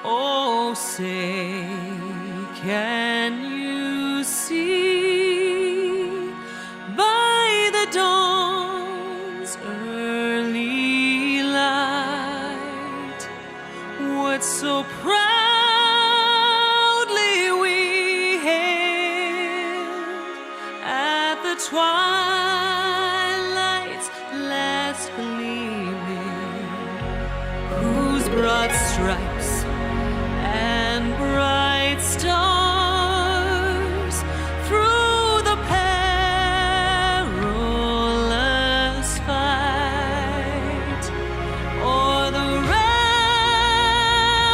Oh, say, can you see by the dawn's early light what so proudly we hailed at the twilight's last gleaming, whose broad stripes and bright stars through the perilous fight o'er the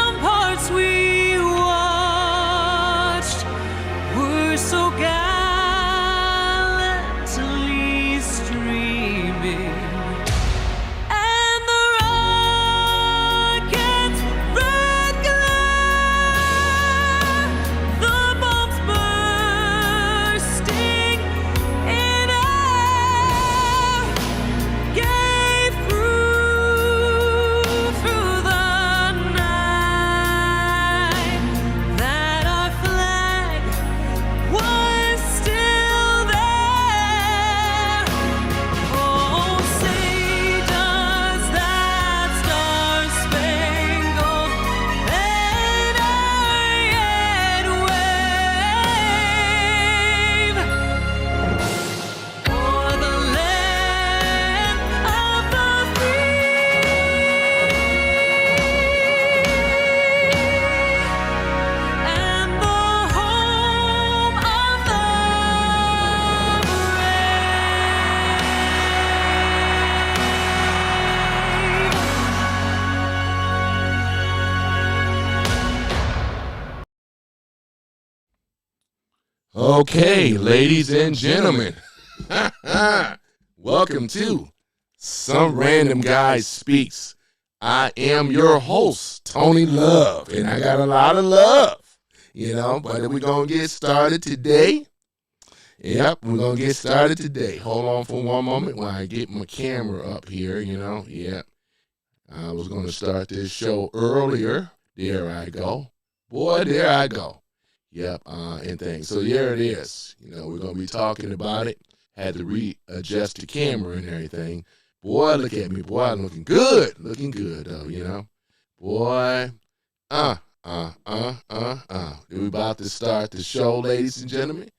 ramparts we watched were so gallantly streaming. And the rocket's red glare, the bombs bursting in air, gave proof through the night that our flag was still there. Oh, say, does that star-spangled banner yet wave o'er the land of the free and the home of the Okay, ladies and gentlemen, welcome to Some Random Guy Speaks. I am your host, Tony Love, and I got a lot of love, but we're going to get started today. Yep, we're going to get started today. Hold on for one moment while I get my camera up here, Yep. I was going to start this show earlier. There I go. Boy, there I go. Yep, and things. So here it is. We're going to be talking about it. Had to readjust the camera and everything. Boy, look at me. Boy, I'm looking good. Looking good, though, Boy, We're about to start the show, ladies and gentlemen.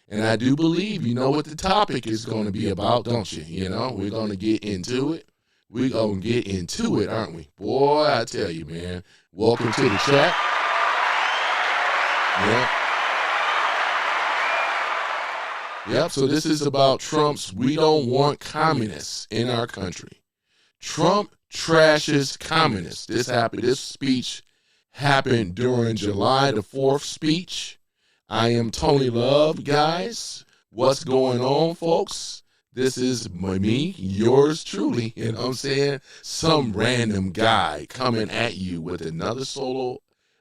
And I do believe you know what the topic is going to be about, don't you? We're going to get into it. We're going to get into it, aren't we? Boy, I tell you, man. Welcome to the chat. Yep, so this is about Trump's "We don't want communists in our country." Trump trashes communists. This speech happened during July the 4th speech. I am Tony Love, guys. What's going on, folks? This is me, yours truly, some random guy coming at you with another solo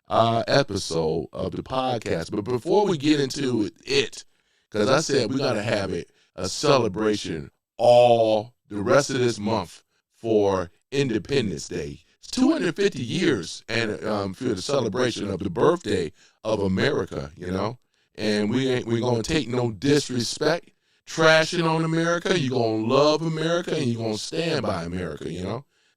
episode of the podcast. But before we get into it, because I said we got to have a celebration all the rest of this month for Independence Day. It's 250 years and for the celebration of the birthday of America, And we're going to take no disrespect, trashing on America. You're going to love America and you're going to stand by America,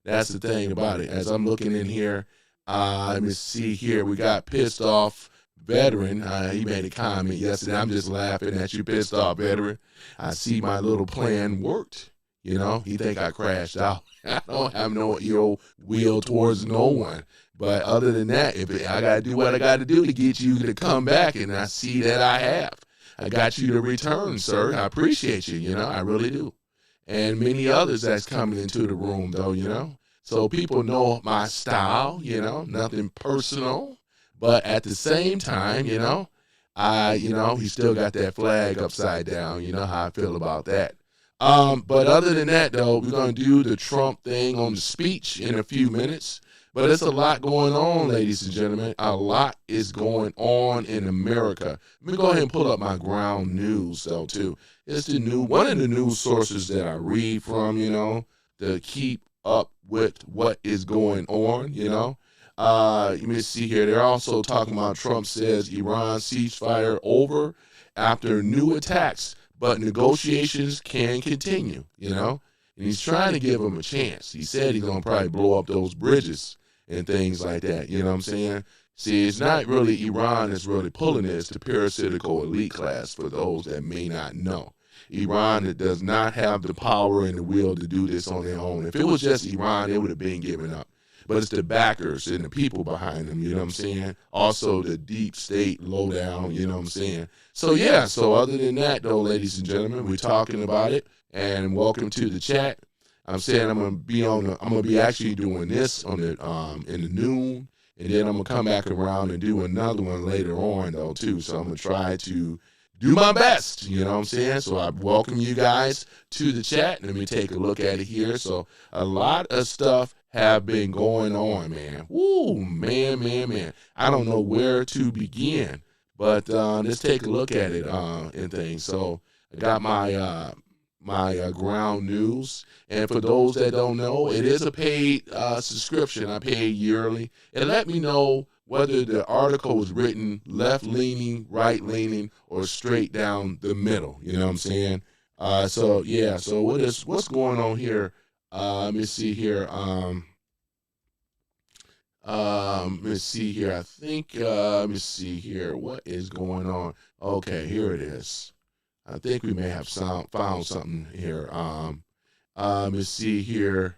That's the thing about it. As I'm looking in here, let me see here. We got Pissed Off Veteran. He made a comment yesterday. I'm just laughing at you, Pissed Off Veteran. I see my little plan worked. He think I crashed out. I don't have no ill will towards no one. But other than that, I got to do what I got to do to get you to come back, and I see that I have. I got you to return, sir. I appreciate you, I really do. And many others that's coming into the room, though, So people know my style, nothing personal. But at the same time, he still got that flag upside down. You know how I feel about that. But other than that, though, we're going to do the Trump thing on the speech in a few minutes. But there's a lot going on, ladies and gentlemen. A lot is going on in America. Let me go ahead and pull up my ground news, though, too. It's one of the news sources that I read from, to keep up with what is going on, Let me see here. They're also talking about Trump says Iran ceasefire over after new attacks, but negotiations can continue, you know? And he's trying to give them a chance. He said he's going to probably blow up those bridges and things like that, you know what I'm saying? See, it's not really Iran that's really pulling it. It's the parasitical elite class, for those that may not know. Iran does not have the power and the will to do this on their own. If it was just Iran, they would have been given up. But it's the backers and the people behind them, you know what I'm saying? Also the deep state lowdown, you know what I'm saying? So yeah, so other than that though, ladies and gentlemen, we're talking about it, and welcome to the chat. I'm saying I'm gonna be actually doing this on the in the noon, and then I'm gonna come back around and do another one later on though too. So I'm gonna try to do my best, you know what I'm saying? So I welcome you guys to the chat. Let me take a look at it here. So a lot of stuff have been going on, man. Woo, man. I don't know where to begin, but let's take a look at it and things. So I got my ground news, and for those that don't know, it is a paid subscription. I pay yearly. It let me know whether the article was written left-leaning, right-leaning, or straight down the middle. You know what I'm saying? So yeah. So what's going on here? Let me see here. Let me see here. I think. Let me see here. What is going on? Okay, here it is. I think we may have found something here. Let me see here.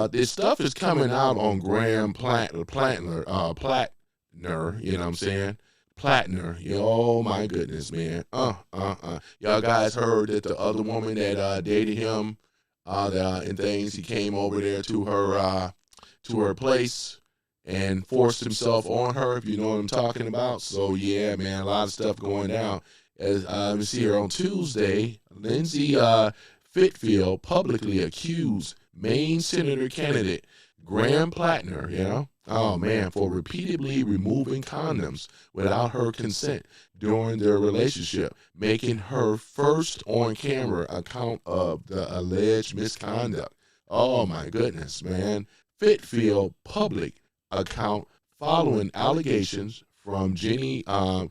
This stuff is coming out on Graham Plattner, you know what I'm saying? Plattner. Oh my goodness, man. Y'all guys heard that the other woman that dated him, and things, he came over there to her place and forced himself on her, if you know what I'm talking about. So yeah, man, a lot of stuff going down. As we see here on Tuesday, Lindsey Fitfield publicly accused Maine Senator candidate Graham Plattner, you know, oh man, for repeatedly removing condoms without her consent during their relationship, making her first on-camera account of the alleged misconduct. Oh my goodness, man. Fitfield public account following allegations from Jenny Radcott,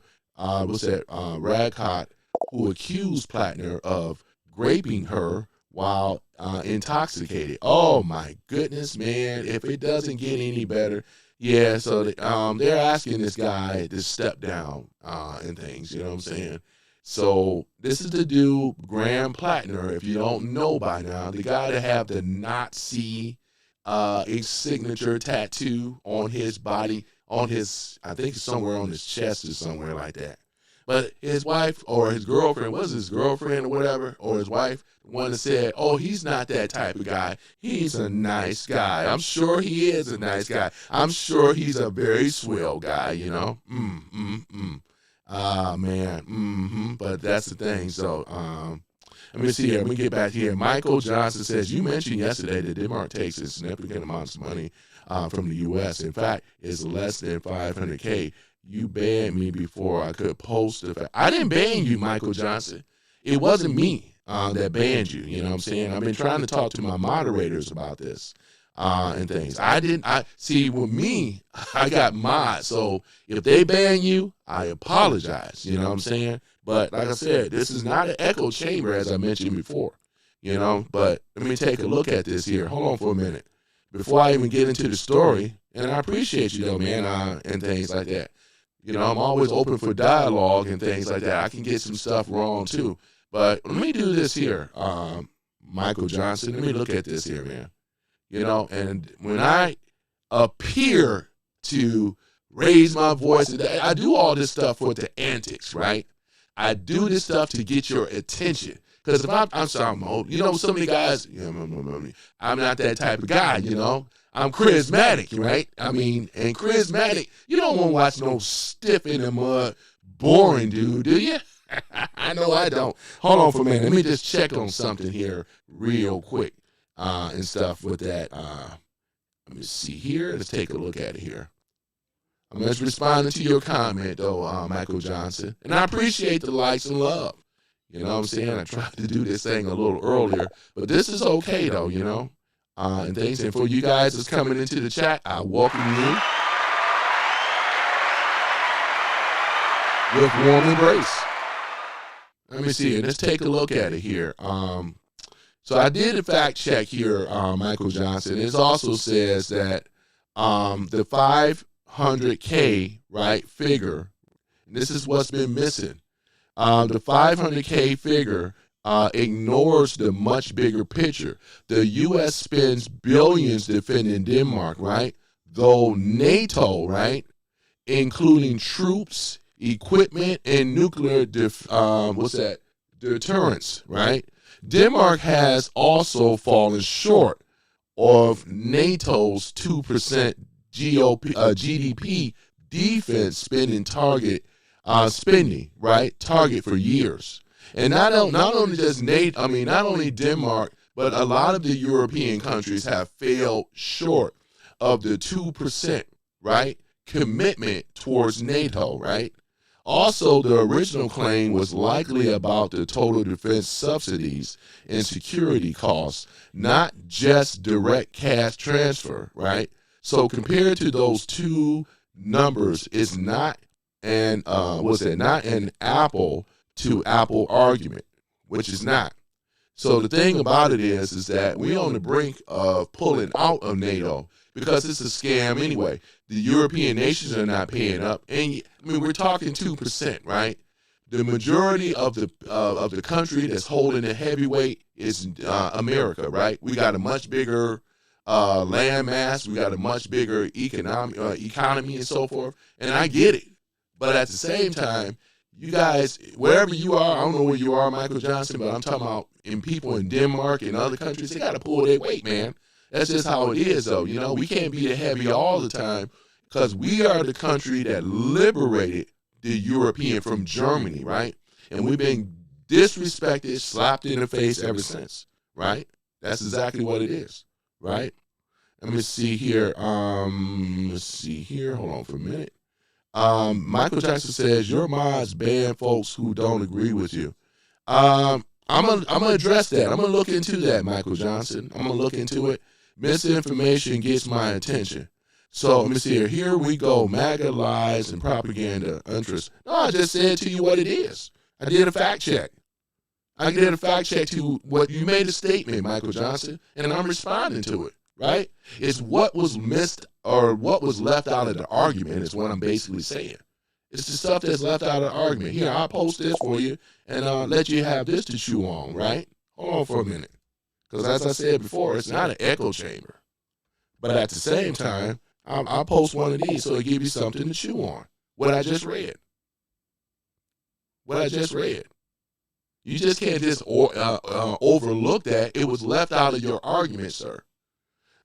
who accused Plattner of raping her while intoxicated. Oh my goodness, man! If it doesn't get any better, yeah. So they're asking this guy to step down and things. You know what I'm saying? So this is the dude, Graham Plattner. If you don't know by now, the guy to have the Nazi signature tattoo on his body, on his, I think it's somewhere on his chest or somewhere like that. But his wife or his girlfriend, was his girlfriend or whatever, or his wife, the one that said, oh, he's not that type of guy. He's a nice guy. I'm sure he is a nice guy. I'm sure he's a very swell guy, you know. Man. But that's the thing. So let me see here. Let me get back here. Michael Johnson says, you mentioned yesterday that Denmark takes a significant amounts of money from the U.S. In fact, it's less than $500K. You banned me before I could post the fact. I didn't ban you, Michael Johnson. It wasn't me that banned you. You know what I'm saying? I've been trying to talk to my moderators about this and things. I see, with me, I got mods. So if they ban you, I apologize. You know what I'm saying? But like I said, this is not an echo chamber, as I mentioned before. You know, but let me take a look at this here. Hold on for a minute. Before I even get into the story, and I appreciate you though, man, and things like that. You know, I'm always open for dialogue and things like that. I can get some stuff wrong too. But let me do this here, Michael Johnson. Let me look at this here, man. You know, and when I appear to raise my voice, I do all this stuff for the antics, right? I do this stuff to get your attention. Because if I'm sorry, I'm old. You know, some of the guys, I'm not that type of guy, you know. I'm charismatic, right? I mean, and charismatic, you don't want to watch no stiff in the mud, boring dude, do you? I know I don't. Hold on for a minute. Let me just check on something here real quick and stuff with that. Let me see here. Let's take a look at it here. I'm just responding to your comment, though, Michael Johnson. And I appreciate the likes and love. You know what I'm saying? I tried to do this thing a little earlier, but this is okay, though, you know. and things. And for you guys that's coming into the chat, I welcome you with warm embrace. Let me see. Let's take a look at it here. So I did a fact check here, Michael Johnson. It also says that the 500K, right, figure, and this is what's been missing. The 500K figure ignores the much bigger picture. The U.S. spends billions defending Denmark, right? Though NATO, right, including troops, equipment, and nuclear deterrence, right? Denmark has also fallen short of NATO's 2% GDP defense spending target, target for years. And not only just not only Denmark, but a lot of the European countries have failed short of the 2%, right, commitment towards NATO, right? Also, the original claim was likely about the total defense subsidies and security costs, not just direct cash transfer, right? So compared to those two numbers, it's not an apple to apple argument, which is not. So the thing about it is that we're on the brink of pulling out of NATO because it's a scam anyway. The European nations are not paying up, and we're talking 2%, right? The majority of the country that's holding the heavyweight is America, right? We got a much bigger land mass, we got a much bigger economy and so forth, and I get it. But at the same time, you guys, wherever you are, I don't know where you are, Michael Johnson, but I'm talking about people in Denmark and other countries, they got to pull their weight, man. That's just how it is, though. You know, we can't be the heavy all the time because we are the country that liberated the European from Germany, right? And we've been disrespected, slapped in the face ever since, right? That's exactly what it is, right? Let me see here. Hold on for a minute. Michael Jackson says, your mods ban folks who don't agree with you. I'm gonna address that. I'm gonna look into that, Michael Johnson. I'm gonna look into it. Misinformation gets my attention. So let me see here. Here we go. MAGA lies and propaganda interest. No, I just said to you what it is. I did a fact check. I did a fact check to what you made a statement, Michael Johnson, and I'm responding to it, right? It's what was missed or what was left out of the argument is what I'm basically saying. It's the stuff that's left out of the argument. Here, I'll post this for you and let you have this to chew on, right? Hold on for a minute. Because as I said before, it's not an echo chamber. But at the same time, I'll post one of these so it gives you something to chew on. What I just read. What I just read. You just can't just overlook that. It was left out of your argument, sir.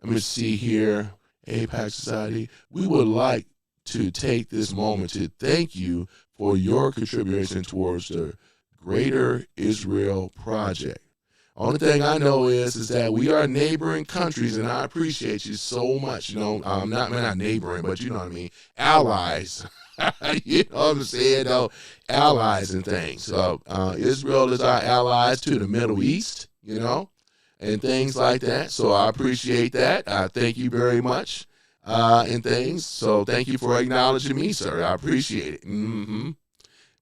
Let me see here. APAC Society. We would like to take this moment to thank you for your contribution towards the Greater Israel Project. Only thing I know is that we are neighboring countries, and I appreciate you so much. You know, not neighboring, but you know what I mean, allies. You know what I'm saying? Though, allies and things. So Israel is our allies to the Middle East, you know, and things like that. So I appreciate that. I thank you very much, and things. So thank you for acknowledging me, sir. I appreciate it. Mm-hmm.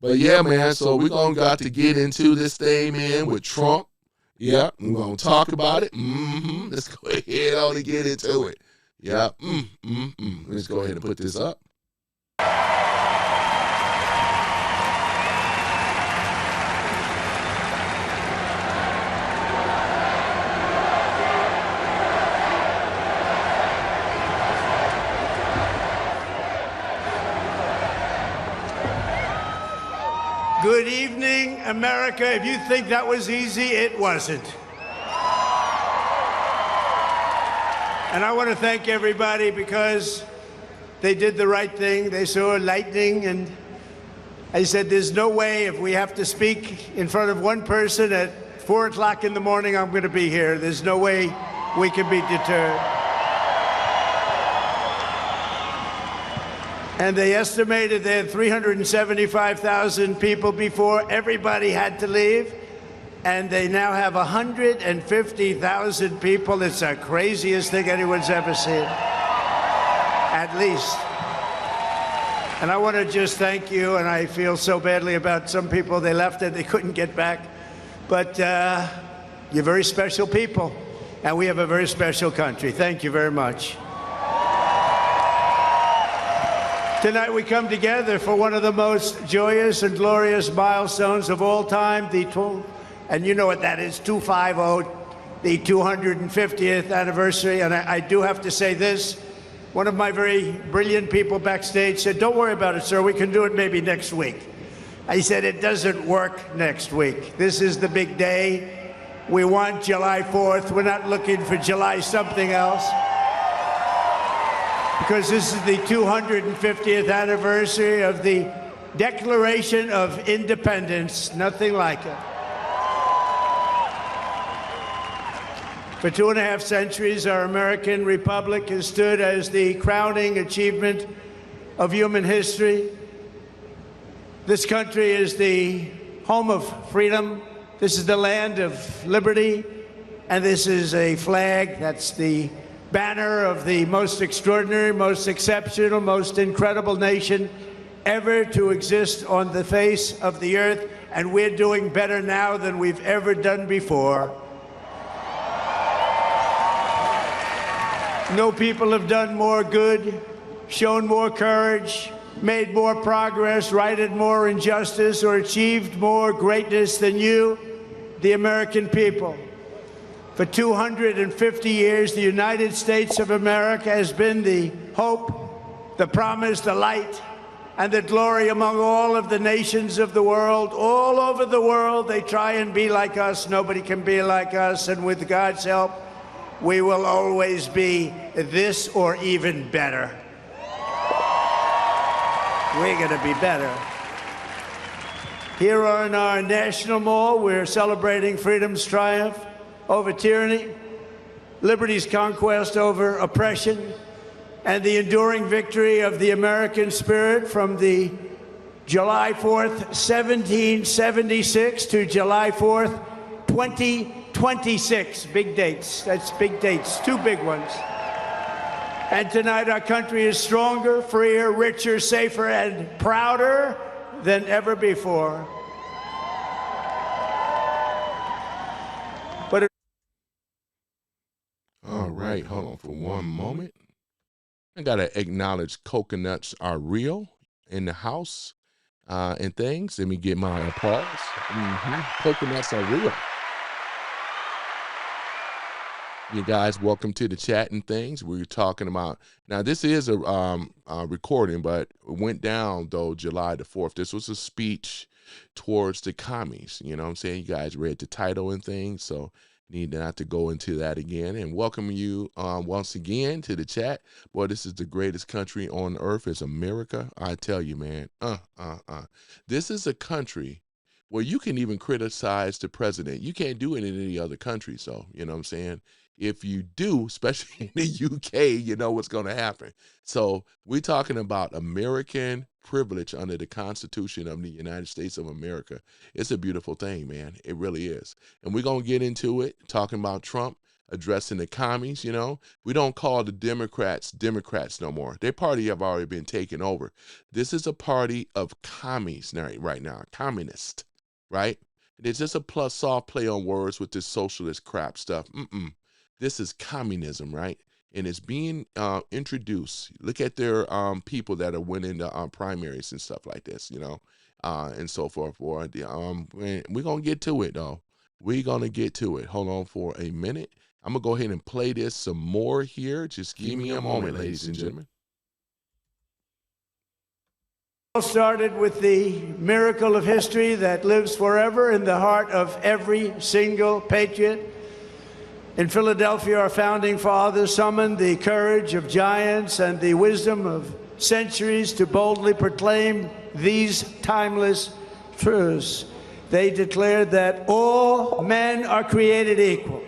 But yeah, man. So we're gonna got to get into this thing, man, with Trump. Yeah, we're going to talk about it. Mm-hmm. Let's go ahead on and get into it. Yeah. Let's go ahead and put this up. Good evening, America. If you think that was easy, it wasn't. And I want to thank everybody because they did the right thing. They saw lightning, and I said, there's no way if we have to speak in front of one person at 4 o'clock in the morning, I'm going to be here. There's no way we can be deterred. And they estimated they had 375,000 people before everybody had to leave. and they now have 150,000 people. It's the craziest thing anyone's ever seen, at least. And I want to just thank you, and I feel so badly about some people. They left and they couldn't get back. But you're very special people, and we have a very special country. Thank you very much. Tonight we come together for one of the most joyous and glorious milestones of all time, and you know what that is, 250, the 250th anniversary. And I do have to say this. One of my very brilliant people backstage said, "Don't worry about it, sir. We can do it maybe next week." I said, "It doesn't work next week. This is the big day. We want July 4th. We're not looking for July something else. Because this is the 250th anniversary of the Declaration of Independence. Nothing like it. For 2.5 centuries, our American republic has stood as the crowning achievement of human history. This country is the home of freedom. This is the land of liberty. And this is a flag that's the banner of the most extraordinary, most exceptional, most incredible nation ever to exist on the face of the earth. And we're doing better now than we've ever done before. No people have done more good, shown more courage, made more progress, righted more injustice, or achieved more greatness than you, the American people. For 250 years, the United States of America has been the hope, the promise, the light, and the glory among all of the nations of the world. All over the world, they try and be like us. Nobody can be like us, and with God's help, we will always be this or even better. We're going to be better. Here in our National Mall, we're celebrating freedom's triumph over tyranny, liberty's conquest over oppression, and the enduring victory of the American spirit from the July 4th, 1776 to July 4th, 2026. Big dates. That's big dates. Two big ones. And tonight our country is stronger, freer, richer, safer, and prouder than ever before. But All right, hold on for one moment. I gotta acknowledge coconuts are real in the house and things. Let me get my applause. Coconuts are real. You guys, welcome to the chat and things. We're talking about now. This is a recording, but it went down though July the 4th. This was a speech towards the commies. You know what I'm saying? You guys read the title and things, so need not to go into that again. And welcome you once again to the chat. Boy, this is the greatest country on earth. It's America. I tell you, man. This is a country where you can even criticize the president. You can't do it in any other country. So, you know what I'm saying? If you do, especially in the UK, you know what's going to happen. So we're talking about American privilege under the Constitution of the United States of America. It's a beautiful thing, man. It really is. And we're going to get into it, talking about Trump addressing the commies. You know, we don't call the Democrats no more. Their party have already been taken over. This is a party of commies right now, communist, right? It's just a soft play on words with this socialist crap stuff. This is communism, right? And it's being introduced. Look at their people that are winning the primaries and stuff like this, you know, and so forth. We're going to get to it, though. We're going to get to it. Hold on for a minute. I'm going to go ahead and play this some more here. Just give me a moment, ladies and gentlemen. All started with the miracle of history that lives forever in the heart of every single patriot. In Philadelphia, our founding fathers summoned the courage of giants and the wisdom of centuries to boldly proclaim these timeless truths. They declared that all men are created equal.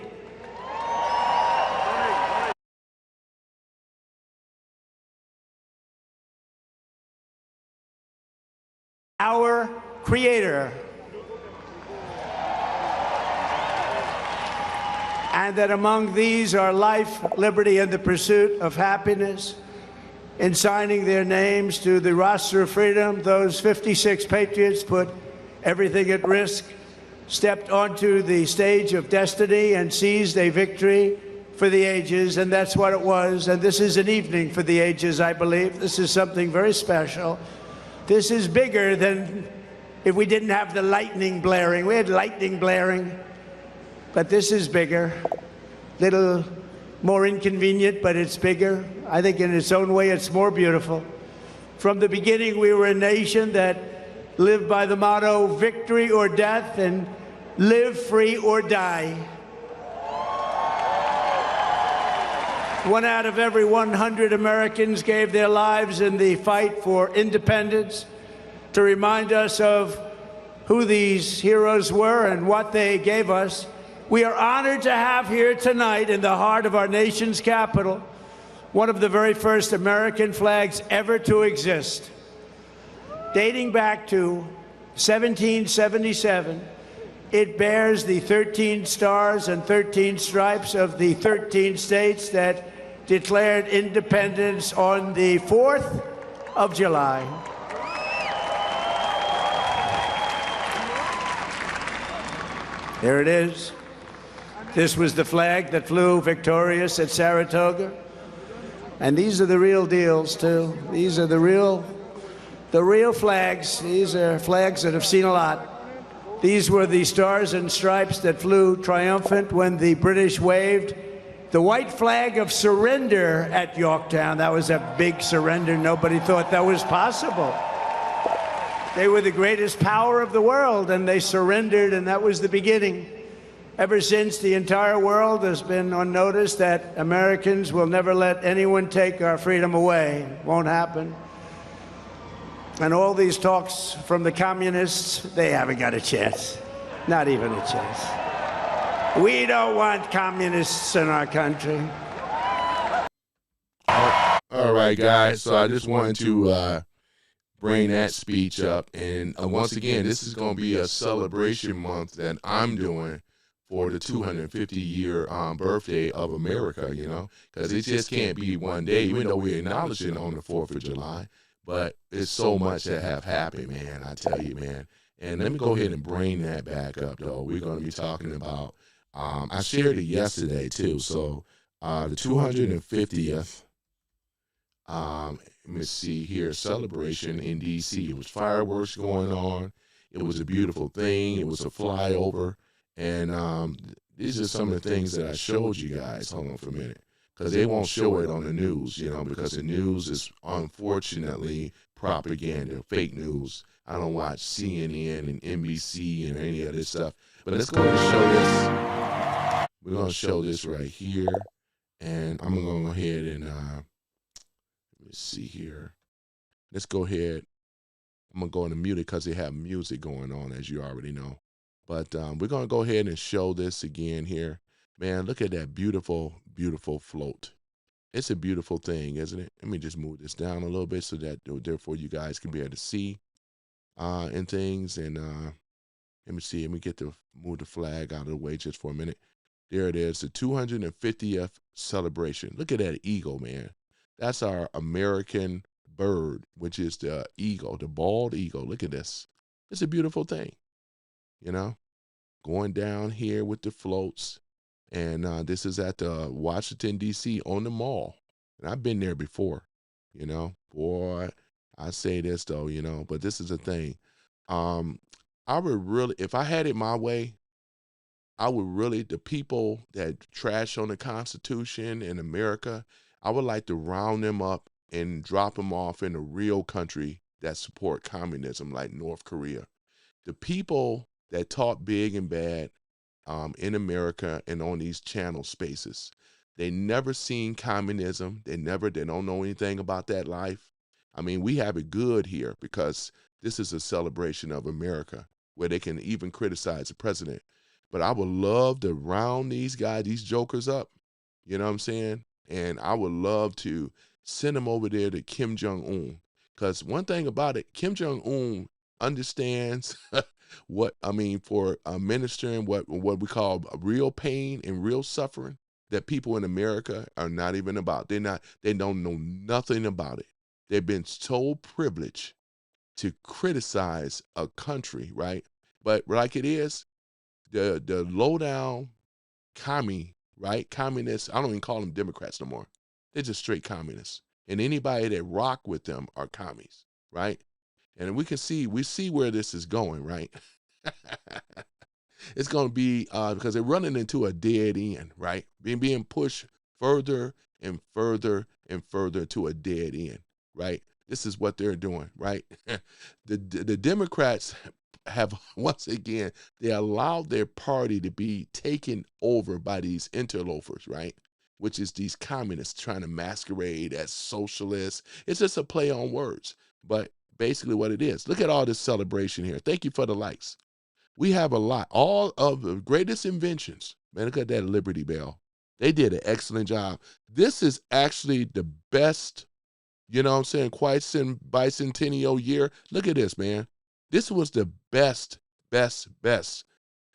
Our Creator and that among these are life, liberty, and the pursuit of happiness. In signing their names to the roster of freedom, those 56 patriots put everything at risk, stepped onto the stage of destiny, and seized a victory for the ages, and that's what it was. And this is an evening for the ages, I believe. This is something very special. This is bigger than if we didn't have the lightning blaring. We had lightning blaring, but this is bigger. Little more inconvenient, but it's bigger. I think in its own way, it's more beautiful. From the beginning, we were a nation that lived by the motto, victory or death, and live free or die. 1 out of every 100 Americans gave their lives in the fight for independence to remind us of who these heroes were and what they gave us. We are honored to have here tonight in the heart of our nation's capital one of the very first American flags ever to exist. Dating back to 1777, it bears the 13 stars and 13 stripes of the 13 states that declared independence on the 4th of July. There it is. This was the flag that flew victorious at Saratoga. And these are the real deals, too. These are the real flags. These are flags that have seen a lot. These were the stars and stripes that flew triumphant when the British waved the white flag of surrender at Yorktown. That was a big surrender. Nobody thought that was possible. They were the greatest power of the world, and they surrendered, and that was the beginning. Ever since, the entire world has been on notice that Americans will never let anyone take our freedom away. It won't happen. And all these talks from the communists, they haven't got a chance. Not even a chance. We don't want communists in our country. All right, guys. So I just wanted to bring that speech up. And once again, this is going to be a celebration month that I'm doing for the 250-year birthday of America, you know, because it just can't be one day, even though we're acknowledging on the 4th of July. But it's so much that have happened, man, I tell you, man. And let me go ahead and bring that back up, though. We're going to be talking about, I shared it yesterday, too. So the 250th, let me see here, celebration in D.C. It was fireworks going on. It was a beautiful thing. It was a flyover. And these are some of the things that I showed you guys. Hold on for a minute. Because they won't show it on the news, you know, because the news is unfortunately propaganda, fake news. I don't watch CNN and NBC and any of this stuff. But let's go ahead and show this. We're going to show this right here. And I'm going to go ahead and, let me see here. Let's go ahead. I'm going to go into mute it because they have music going on, as you already know. But we're going to go ahead and show this again here. Man, look at that beautiful, beautiful float. It's a beautiful thing, isn't it? Let me just move this down a little bit so that therefore you guys can be able to see and things. And let me see. Let me move the flag out of the way just for a minute. There it is, the 250th celebration. Look at that eagle, man. That's our American bird, which is the eagle, the bald eagle. Look at this. It's a beautiful thing, you know, going down here with the floats. And this is at Washington, D.C. on the mall. And I've been there before, you know. Boy, I say this, though, you know, but this is the thing. I would really, if I had it my way, I would really, the people that trash on the Constitution in America, I would like to round them up and drop them off in a real country that support communism like North Korea. The people that talk big and bad in America and on these channel spaces, they never seen communism. They don't know anything about that life. I mean, we have it good here because this is a celebration of America where they can even criticize the president. But I would love to round these guys, these jokers up, you know what I'm saying? And I would love to send them over there to Kim Jong-un. Because one thing about it, Kim Jong-un understands what I mean for ministering what we call real pain and real suffering that people in America are not even about. They don't know nothing about it. They've been so privileged to criticize a country, right? But like it is, the low down right? Communists, I don't even call them Democrats no more. They're just straight communists. And anybody that rock with them are commies, right? And we see where this is going, right? It's going to be because they're running into a dead end, right? Being pushed further and further and further to a dead end, right? This is what they're doing, right? The Democrats have once again they allowed their party to be taken over by these interlopers, right? Which is these communists trying to masquerade as socialists. It's just a play on words, but basically what it is. Look at all this celebration here. Thank you for the likes. We have a lot. All of the greatest inventions. Man, look at that Liberty Bell. They did an excellent job. This is actually the best, you know what I'm saying, bicentennial year. Look at this, man. This was the best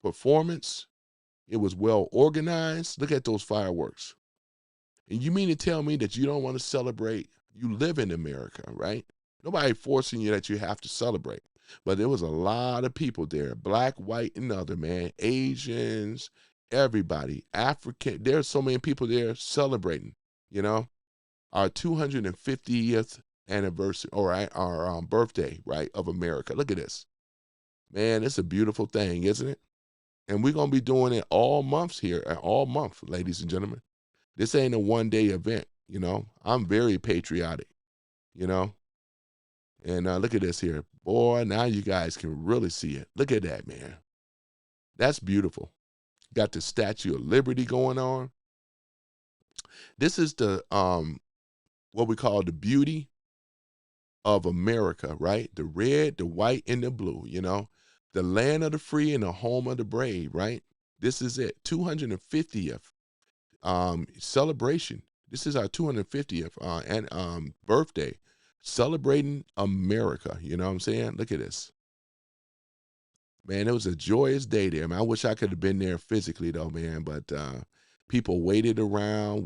performance. It was well organized. Look at those fireworks. And you mean to tell me that you don't want to celebrate? You live in America, right? Nobody forcing you that you have to celebrate. But there was a lot of people there, black, white, and other, man, Asians, everybody, African. There's so many people there celebrating, you know, our 250th anniversary, or our birthday, right, of America. Look at this. Man, it's a beautiful thing, isn't it? And we're going to be doing it all months here, all month, ladies and gentlemen. This ain't a one-day event, you know. I'm very patriotic, you know. And look at this here. Boy, now you guys can really see it. Look at that, man. That's beautiful. Got the Statue of Liberty going on. This is the what we call the beauty of America, right? The red, the white, and the blue, you know. The land of the free and the home of the brave, right? This is it. 250th celebration. This is our 250th birthday. Celebrating America, you know what I'm saying? Look at this. Man, it was a joyous day there, man. I wish I could have been there physically though, man, but people waited around, and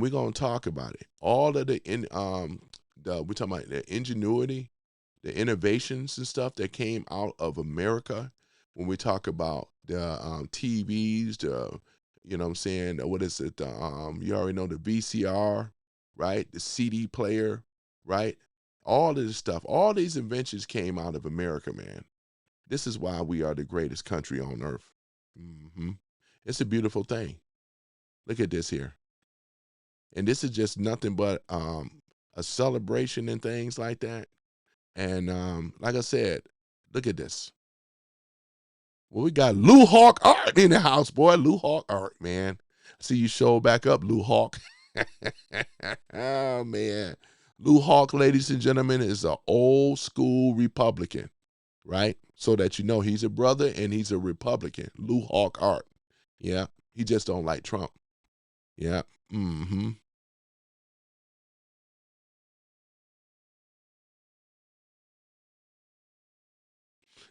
we're going to talk about it. All of we're talking about the ingenuity, the innovations and stuff that came out of America when we talk about the TVs, you know what I'm saying? What is it? You already know the VCR, right? The CD player, right? All of this stuff, all these inventions came out of America, man. This is why we are the greatest country on earth. It's a beautiful thing. Look at this here. And this is just nothing but a celebration and things like that. And like I said, look at this. Well, we got Lou Hawk Art in the house, boy. Lou Hawk Art, man. See you show back up, Lou Hawk. Oh, man. Lou Hawk, ladies and gentlemen, is an old school Republican, right? So that you know he's a brother and he's a Republican. Lou Hawk Art. Yeah. He just don't like Trump. Yeah.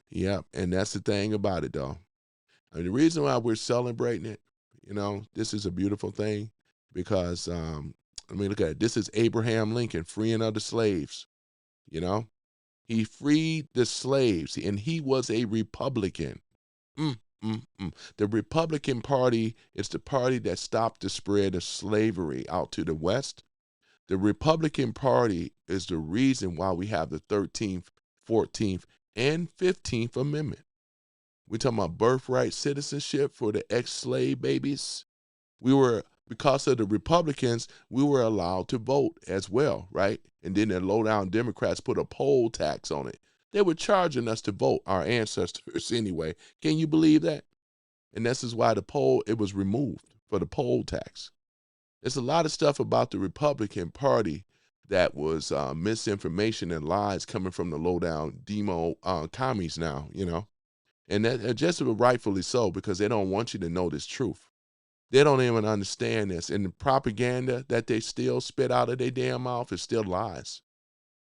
Yeah. And that's the thing about it, though. I mean, the reason why we're celebrating it, you know, this is a beautiful thing because, I mean, look at it. This is Abraham Lincoln freeing other slaves, you know. He freed the slaves, and he was a Republican. The Republican Party is the party that stopped the spread of slavery out to the West. The Republican Party is the reason why we have the 13th, 14th, and 15th Amendment. We're talking about birthright citizenship for the ex-slave babies. Because of the Republicans, we were allowed to vote as well, right? And then the low-down Democrats put a poll tax on it. They were charging us to vote, our ancestors anyway. Can you believe that? And this is why it was removed for the poll tax. There's a lot of stuff about the Republican Party that was misinformation and lies coming from the low-down demo commies now, you know. And that just rightfully so, because they don't want you to know this truth. They don't even understand this. And the propaganda that they still spit out of their damn mouth is still lies,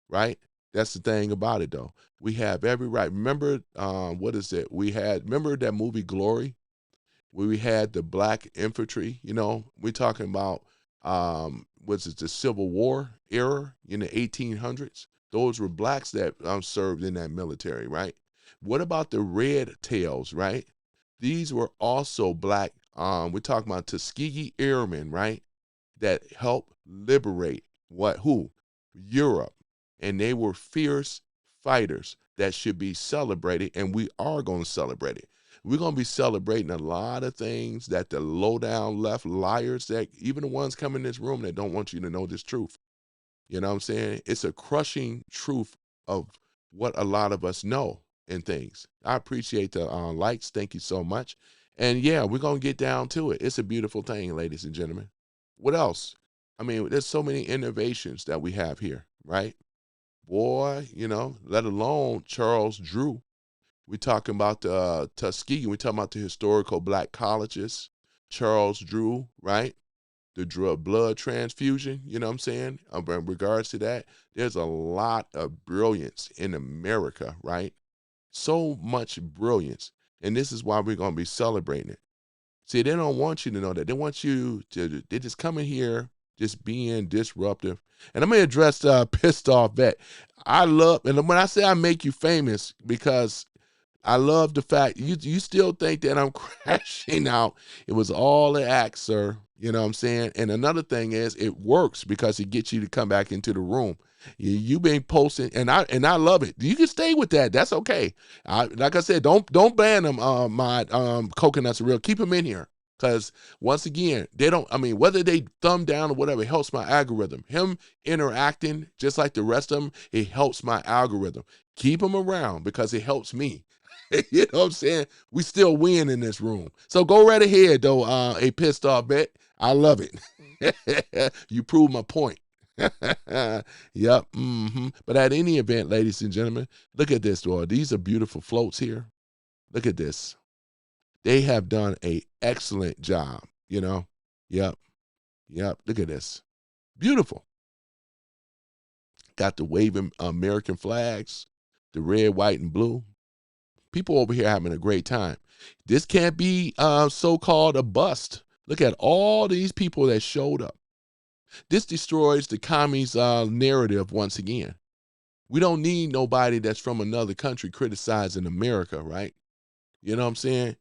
right? That's the thing about it, though. We have every right. Remember, what is it? Remember that movie Glory, where we had the black infantry? We're talking about, what's it, the Civil War era in the 1800s? Those were blacks that served in that military, right? What about the Red Tails, right? These were also black. We're talking about Tuskegee Airmen, right? That helped liberate who? Europe. And they were fierce fighters that should be celebrated, and we are going to celebrate it. We're going to be celebrating a lot of things that the low down left liars, that even the ones coming in this room that don't want you to know this truth. You know what I'm saying? It's a crushing truth of what a lot of us know and things. I appreciate the likes. Thank you so much. And yeah, we're going to get down to it. It's a beautiful thing, ladies and gentlemen. What else? I mean, there's so many innovations that we have here, right? Boy, let alone Charles Drew. We're talking about the Tuskegee. We're talking about the historical black colleges. Charles Drew, right? The blood transfusion, you know what I'm saying? In regards to that, there's a lot of brilliance in America, right? So much brilliance. And this is why we're going to be celebrating it. See, they don't want you to know that. They want you to, they just come in here just being disruptive. And I'm going to address Pissed Off Vet. And when I say I make you famous, because I love the fact you still think that I'm crashing out. It was all an act, sir. You know what I'm saying? And another thing is, it works because it gets you to come back into the room. You been posting, and I love it. You can stay with that. That's okay. Like I said, don't ban them. My coconuts are real. Keep them in here, because once again, they don't. I mean, whether they thumb down or whatever, it helps my algorithm. Him interacting just like the rest of them, it helps my algorithm. Keep them around because it helps me. You know what I'm saying? We still win in this room. So go right ahead, though, a Pissed Off Vet. I love it. You prove my point. Yep. But at any event, ladies and gentlemen, look at this, though. These are beautiful floats here. Look at this. They have done an excellent job, Yep. Look at this. Beautiful. Got the waving American flags, the red, white, and blue. People over here having a great time. This can't be so-called a bust. Look at all these people that showed up. This destroys the commies' narrative once again. We don't need nobody that's from another country criticizing America, right? You know what I'm saying?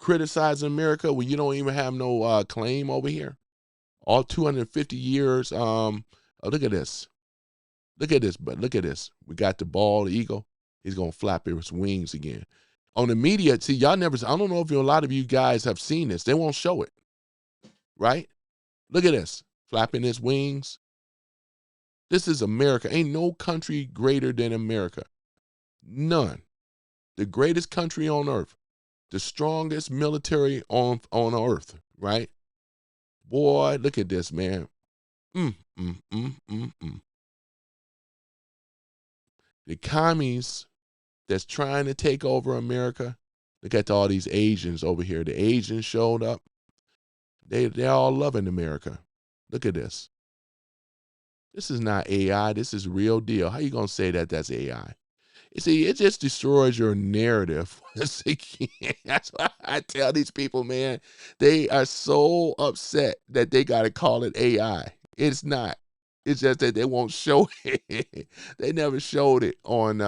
Criticizing America when you don't even have no claim over here. All 250 years. Look at this. Look at this, but look at this. We got the bald eagle. He's going to flap his wings again. On the media, see, y'all never, I don't know if a lot of you guys have seen this. They won't show it, right? Look at this, flapping his wings. This is America. Ain't no country greater than America. None. The greatest country on earth. The strongest military on earth, right? Boy, look at this, man. The commies that's trying to take over America. Look at all these Asians over here. The Asians showed up. They're all loving America. Look at this. This is not AI. This is real deal. How you going to say that that's AI? You see, it just destroys your narrative. That's why I tell these people, man, they are so upset that they got to call it AI. It's not. It's just that they won't show it. They never showed it on,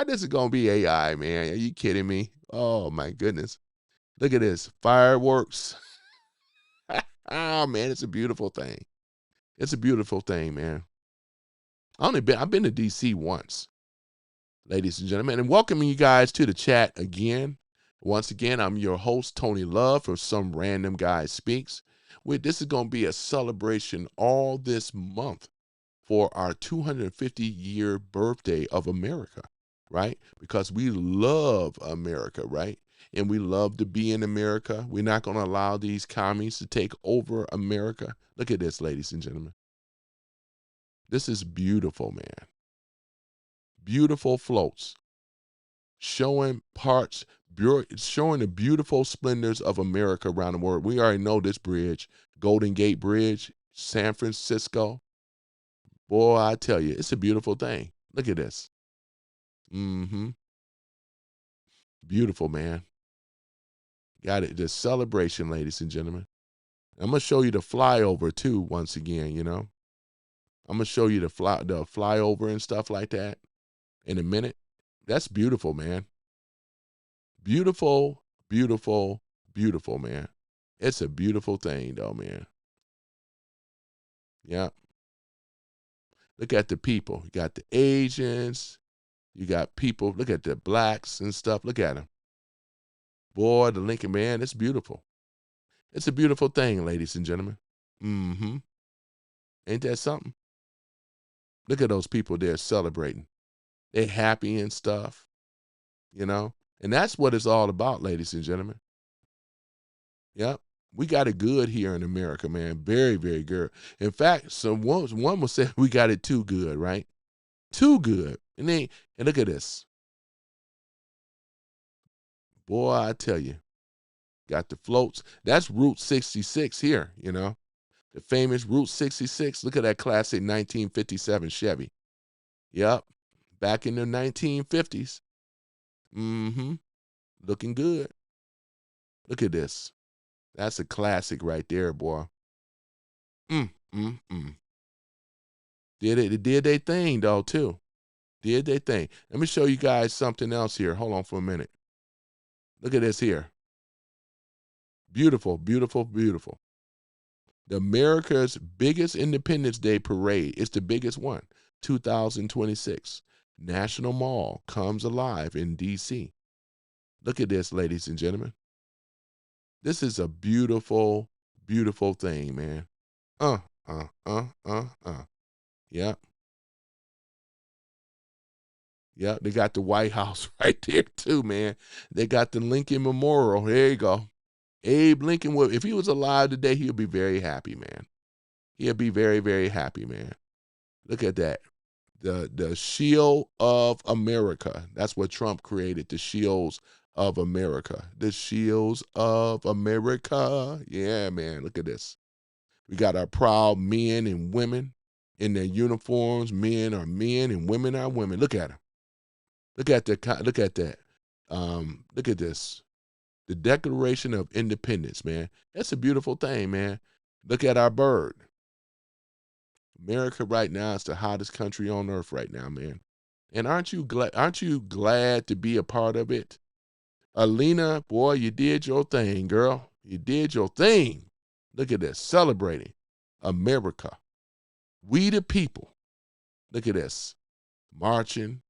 this is going to be AI, man. Are you kidding me? Oh, my goodness. Look at this. Fireworks. Oh, man, it's a beautiful thing. It's a beautiful thing, man. I've been to D.C. once, ladies and gentlemen, and welcoming you guys to the chat again. Once again, I'm your host, Tony Love, from Some Random Guy Speaks. This is going to be a celebration all this month for our 250-year birthday of America, right? Because we love America, right? And we love to be in America. We're not going to allow these commies to take over America. Look at this, ladies and gentlemen. This is beautiful, man. Beautiful floats. Showing showing the beautiful splendors of America around the world. We already know this bridge, Golden Gate Bridge, San Francisco. Boy, I tell you, it's a beautiful thing. Look at this. Mm-hmm. Beautiful, man. Got it. The celebration, ladies and gentlemen. I'm gonna show you the flyover too. Once again, you know, I'm gonna show you the flyover and stuff like that in a minute. That's beautiful, man. Beautiful, beautiful, beautiful, man. It's a beautiful thing, though, man. Yeah. Look at the people. You got the Asians. You got people. Look at the blacks and stuff. Look at them. Boy, the Lincoln, man, it's beautiful. It's a beautiful thing, ladies and gentlemen. Mm-hmm. Ain't that something? Look at those people there celebrating. They're happy and stuff, you know? And that's what it's all about, ladies and gentlemen. Yep. We got it good here in America, man. Very, very good. In fact, one will say we got it too good, right? Too good. And look at this. Boy, I tell you, got the floats. That's Route 66 here, you know? The famous Route 66. Look at that classic 1957 Chevy. Yep. Back in the 1950s. Mm-hmm. Looking good. Look at this. That's a classic right there, boy. It did their thing, though, too. Did their thing. Let me show you guys something else here. Hold on for a minute. Look at this here. Beautiful, beautiful, beautiful. The America's biggest Independence Day parade. It's the biggest one. 2026. National Mall comes alive in D.C. Look at this, ladies and gentlemen. This is a beautiful, beautiful thing, man. Yep. Yep, they got the White House right there too, man. They got the Lincoln Memorial. There you go. Abe Lincoln, if he was alive today, he'll be very happy, man. He'll be very, very happy, man. Look at that. The Shield of America. That's what Trump created, the Shields of America. The Shields of America. Yeah, man, look at this. We got our proud men and women in their uniforms. Men are men and women are women. Look at them. Look at that. Look at that. Look at this. The Declaration of Independence, man. That's a beautiful thing, man. Look at our bird. America right now is the hottest country on earth right now, man. And aren't you glad to be a part of it? Alina, boy, you did your thing, girl. You did your thing. Look at this, celebrating America. We the people. Look at this, marching.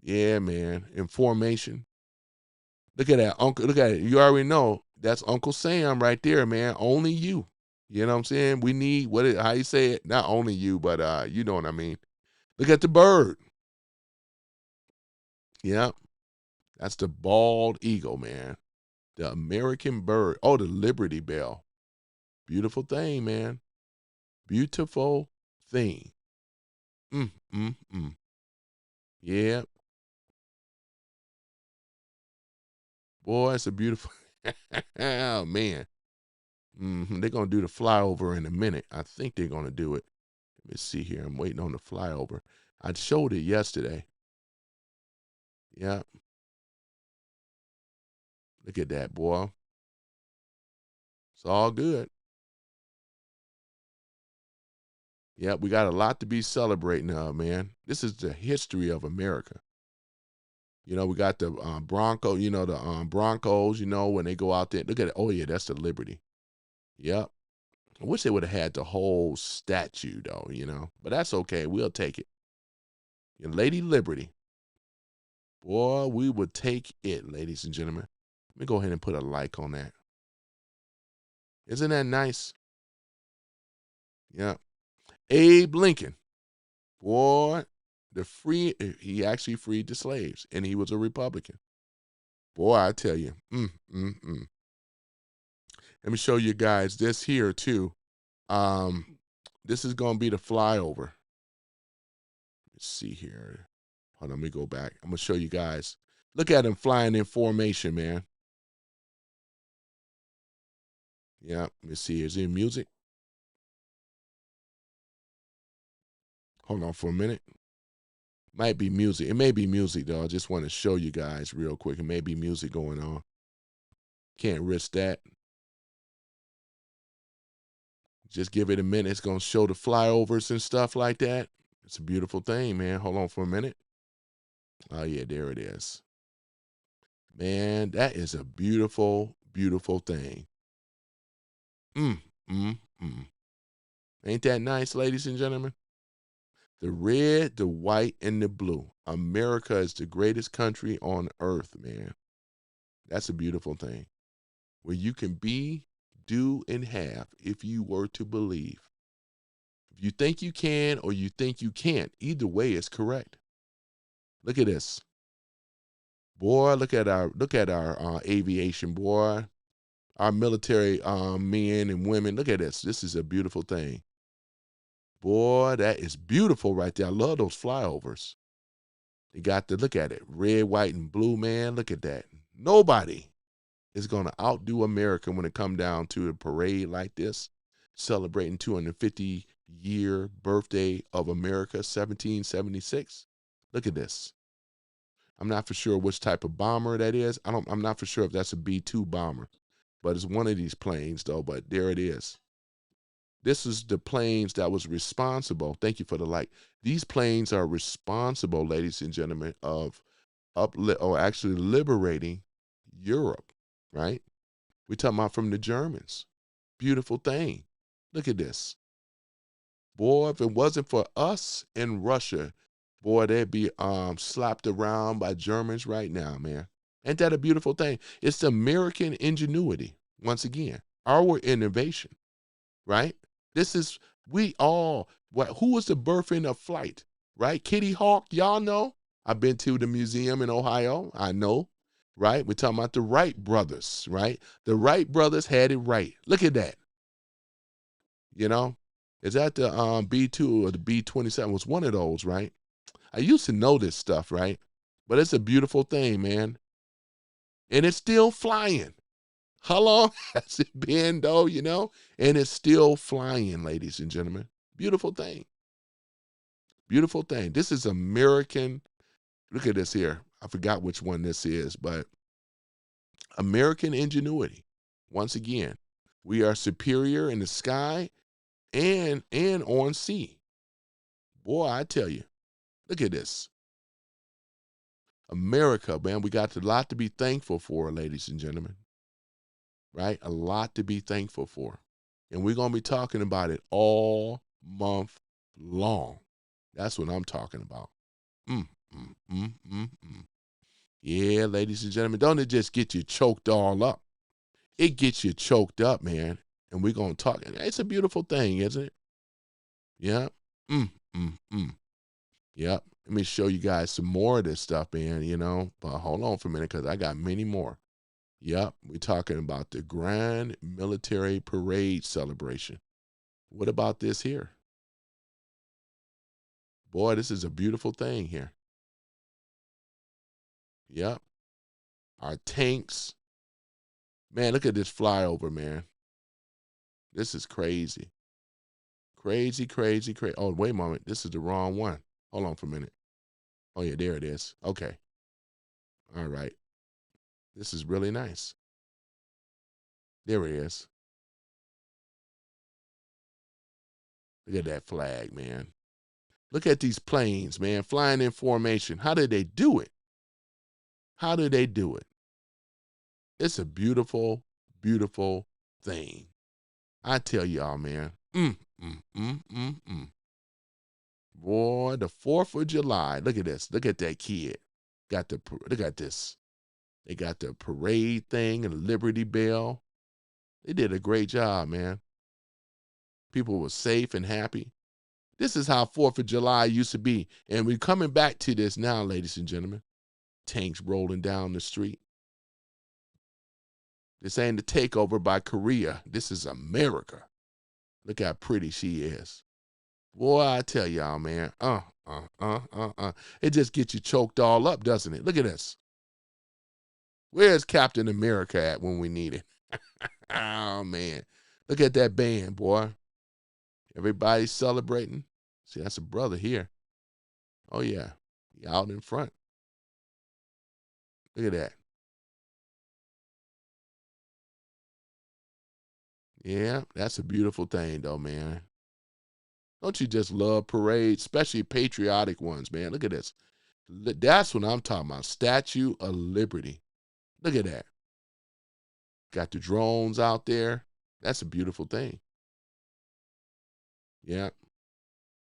Yeah, man, in formation. Look at that, Uncle. Look at it. You already know that's Uncle Sam right there, man. Only you. You know what I'm saying? We need how you say it? Not only you, but you know what I mean. Look at the bird. Yep. That's the bald eagle, man. The American bird. Oh, the Liberty Bell. Beautiful thing, man. Beautiful thing. Yeah. Boy, it's a beautiful. Oh, man. They're going to do the flyover in a minute. I think they're going to do it. Let me see here. I'm waiting on the flyover. I showed it yesterday. Yeah. Look at that, boy. It's all good. Yeah, we got a lot to be celebrating, man. This is the history of America. You know, we got the Bronco, the Broncos, when they go out there. Look at it. Oh, yeah, that's the Liberty. Yep. I wish they would have had the whole statue, though, But that's okay. We'll take it. Your Lady Liberty. Boy, we would take it, ladies and gentlemen. Let me go ahead and put a like on that. Isn't that nice? Yeah. Abe Lincoln. Boy, he actually freed the slaves, and he was a Republican. Boy, I tell you. Let me show you guys this here, too. This is going to be the flyover. Let's see here. Hold on, let me go back. I'm going to show you guys. Look at him flying in formation, man. Yeah, let me see. Is there music? Hold on for a minute. Might be music. It may be music, though. I just want to show you guys real quick. It may be music going on. Can't risk that. Just give it a minute. It's going to show the flyovers and stuff like that. It's a beautiful thing, man. Hold on for a minute. Oh, yeah, there it is. Man, that is a beautiful, beautiful thing. Ain't that nice, ladies and gentlemen? The red, the white, and the blue. America is the greatest country on earth, man. That's a beautiful thing. Where you can be, do, and have if you were to believe. If you think you can or you think you can't, either way is correct. Look at this. Boy, look at our aviation, boy. Our military men and women. Look at this. This is a beautiful thing. Boy, that is beautiful right there. I love those flyovers. You got to look at it. Red, white, and blue, man. Look at that. Nobody is going to outdo America when it come down to a parade like this, celebrating 250-year birthday of America, 1776. Look at this. I'm not for sure which type of bomber that is. I'm not for sure if that's a B-2 bomber, but it's one of these planes, though, but there it is. This is the planes that was responsible. Thank you for the like. These planes are responsible, ladies and gentlemen, of actually liberating Europe, right? We're talking about from the Germans. Beautiful thing. Look at this. Boy, if it wasn't for us in Russia, boy, they'd be slapped around by Germans right now, man. Ain't that a beautiful thing? It's the American ingenuity, once again, our innovation, right? This is, who was the birthing of flight, right? Kitty Hawk, y'all know. I've been to the museum in Ohio. I know, right? We're talking about the Wright brothers, right? The Wright brothers had it right. Look at that. You know, is that the B-2 or the B-27? Was one of those, right? I used to know this stuff, right? But it's a beautiful thing, man. And it's still flying. How long has it been, though, you know? And it's still flying, ladies and gentlemen. Beautiful thing. Beautiful thing. This is American. Look at this here. I forgot which one this is, but American ingenuity. Once again, we are superior in the sky and on sea. Boy, I tell you, look at this. America, man, we got a lot to be thankful for, ladies and gentlemen. Right? A lot to be thankful for. And we're going to be talking about it all month long. That's what I'm talking about. Yeah, ladies and gentlemen, don't it just get you choked all up? It gets you choked up, man. And we're going to talk. It's a beautiful thing, isn't it? Yeah. Yep. Let me show you guys some more of this stuff, man, you know. But hold on for a minute because I got many more. Yep, we're talking about the Grand Military Parade celebration. What about this here? Boy, this is a beautiful thing here. Yep. Our tanks. Man, look at this flyover, man. This is crazy. Crazy, crazy, crazy. Oh, wait a moment. This is the wrong one. Hold on for a minute. Oh, yeah, there it is. Okay. All right. This is really nice. There it is. Look at that flag, man. Look at these planes, man, flying in formation. How did they do it? How did they do it? It's a beautiful, beautiful thing. I tell y'all, man. Boy, the 4th of July. Look at this. Look at that kid. Look at this. They got the parade thing and the Liberty Bell. They did a great job, man. People were safe and happy. This is how 4th of July used to be. And we're coming back to this now, ladies and gentlemen. Tanks rolling down the street. This ain't the takeover by Korea. This is America. Look how pretty she is. Boy, I tell y'all, man. It just gets you choked all up, doesn't it? Look at this. Where's Captain America at when we need it? Oh, man. Look at that band, boy. Everybody's celebrating. See, that's a brother here. Oh, yeah. out in front. Look at that. Yeah, that's a beautiful thing, though, man. Don't you just love parades, especially patriotic ones, man? Look at this. That's what I'm talking about. Statue of Liberty. Look at that. Got the drones out there. That's a beautiful thing. Yeah.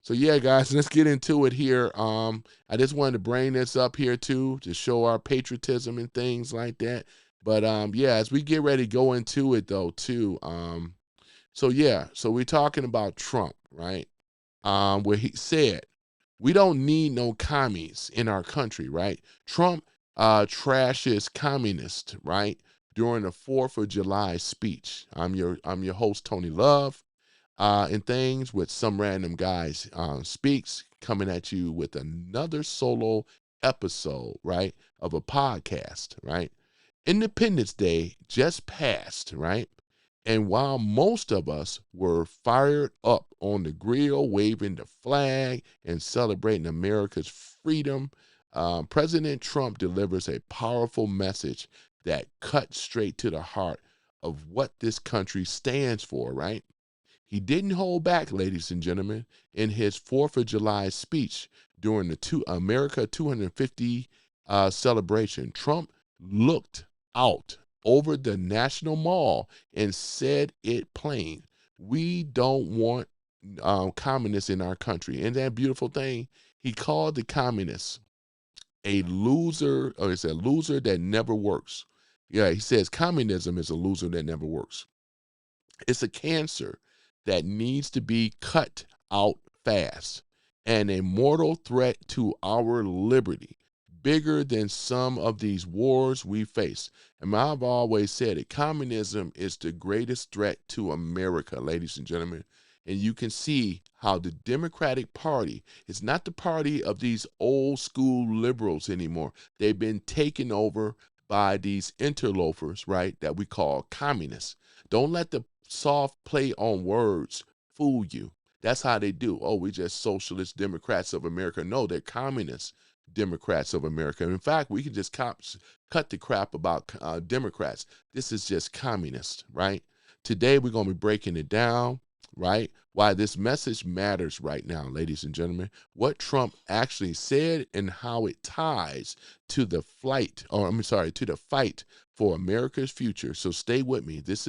So yeah, guys, let's get into it here. I just wanted to bring this up here too to show our patriotism and things like that. But yeah, as we get ready to go into it though too, so yeah, so we're talking about Trump, right? Where he said we don't need no commies in our country, right? Trump trashes communists, right? During the 4th of July speech. I'm your host, Tony Love, and things with some random guys speaks, coming at you with another solo episode, right, of a podcast, right? Independence Day just passed, right? And while most of us were fired up on the grill, waving the flag and celebrating America's freedom, President Trump delivers a powerful message that cuts straight to the heart of what this country stands for, right? He didn't hold back, ladies and gentlemen, in his 4th of July speech during the America 250 celebration. Trump looked out over the National Mall and said it plain. We don't want communists in our country. And that beautiful thing, he called the communists a loser, or it's a loser that never works. Yeah, he says communism is a loser that never works. It's a cancer that needs to be cut out fast, and a mortal threat to our liberty, bigger than some of these wars we face. And I've always said it, communism is the greatest threat to America, ladies and gentlemen. And you can see how the Democratic Party is not the party of these old school liberals anymore. They've been taken over by these interlopers, right, that we call communists. Don't let the soft play on words fool you. That's how they do. Oh, we just socialist Democrats of America. No, they're communist Democrats of America. In fact, we can just cut the crap about Democrats. This is just communist, right? Today, we're going to be breaking it down, right? Why this message matters right now, ladies and gentlemen. What Trump actually said and how it ties to the to the fight for America's future. So stay with me. This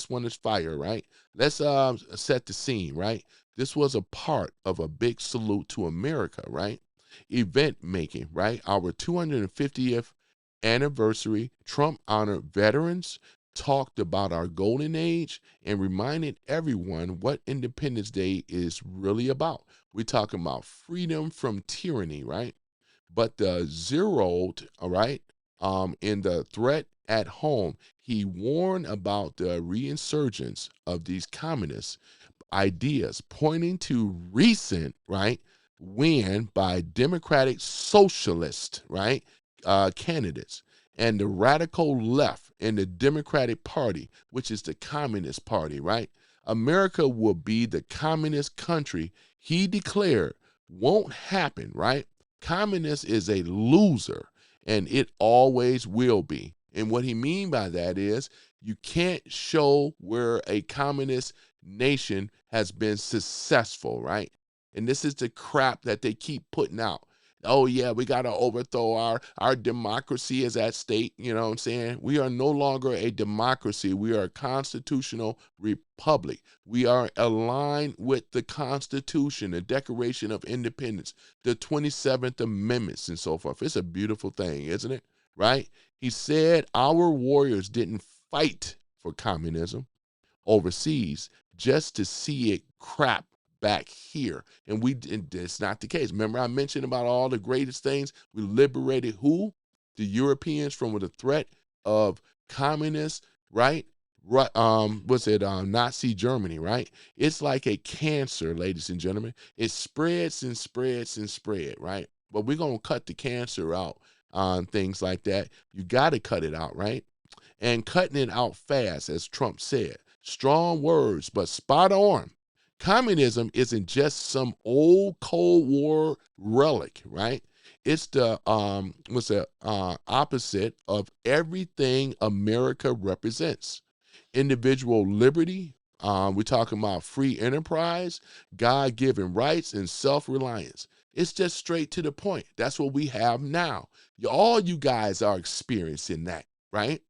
one is fire, right? Let's set the scene, right? This was a part of a big salute to America, right? Event making, right? Our 250th anniversary. Trump honored veterans, talked about our golden age, and reminded everyone what Independence Day is really about. We're talking about freedom from tyranny, right? But the zeroed, all right, in the threat at home, he warned about the reinsurgence of these communist ideas, pointing to recent, right, win by Democratic socialist, right, candidates, and the radical left in the Democratic Party, which is the Communist Party, right? America will be the communist country, he declared, won't happen, right? Communist is a loser, and it always will be. And what he mean by that is you can't show where a communist nation has been successful, right? And this is the crap that they keep putting out. Oh yeah, we got to overthrow our democracy is at stake. You know what I'm saying? We are no longer a democracy. We are a constitutional republic. We are aligned with the Constitution, the Declaration of Independence, the 27th Amendments, and so forth. It's a beautiful thing, isn't it? Right? He said our warriors didn't fight for communism overseas just to see it crap back here. And it's not the case. Remember I mentioned about all the greatest things? We liberated who? The Europeans from the threat of communists, right? Nazi Germany, right? It's like a cancer, ladies and gentlemen. It spreads and spreads and spread, right? But we're going to cut the cancer out on things like that. You got to cut it out, right? And cutting it out fast, as Trump said. Strong words, but spot on. Communism isn't just some old Cold War relic, right? It's the what's the opposite of everything America represents. Individual liberty. We're talking about free enterprise, God-given rights, and self-reliance. It's just straight to the point. That's what we have now. All you guys are experiencing that, right?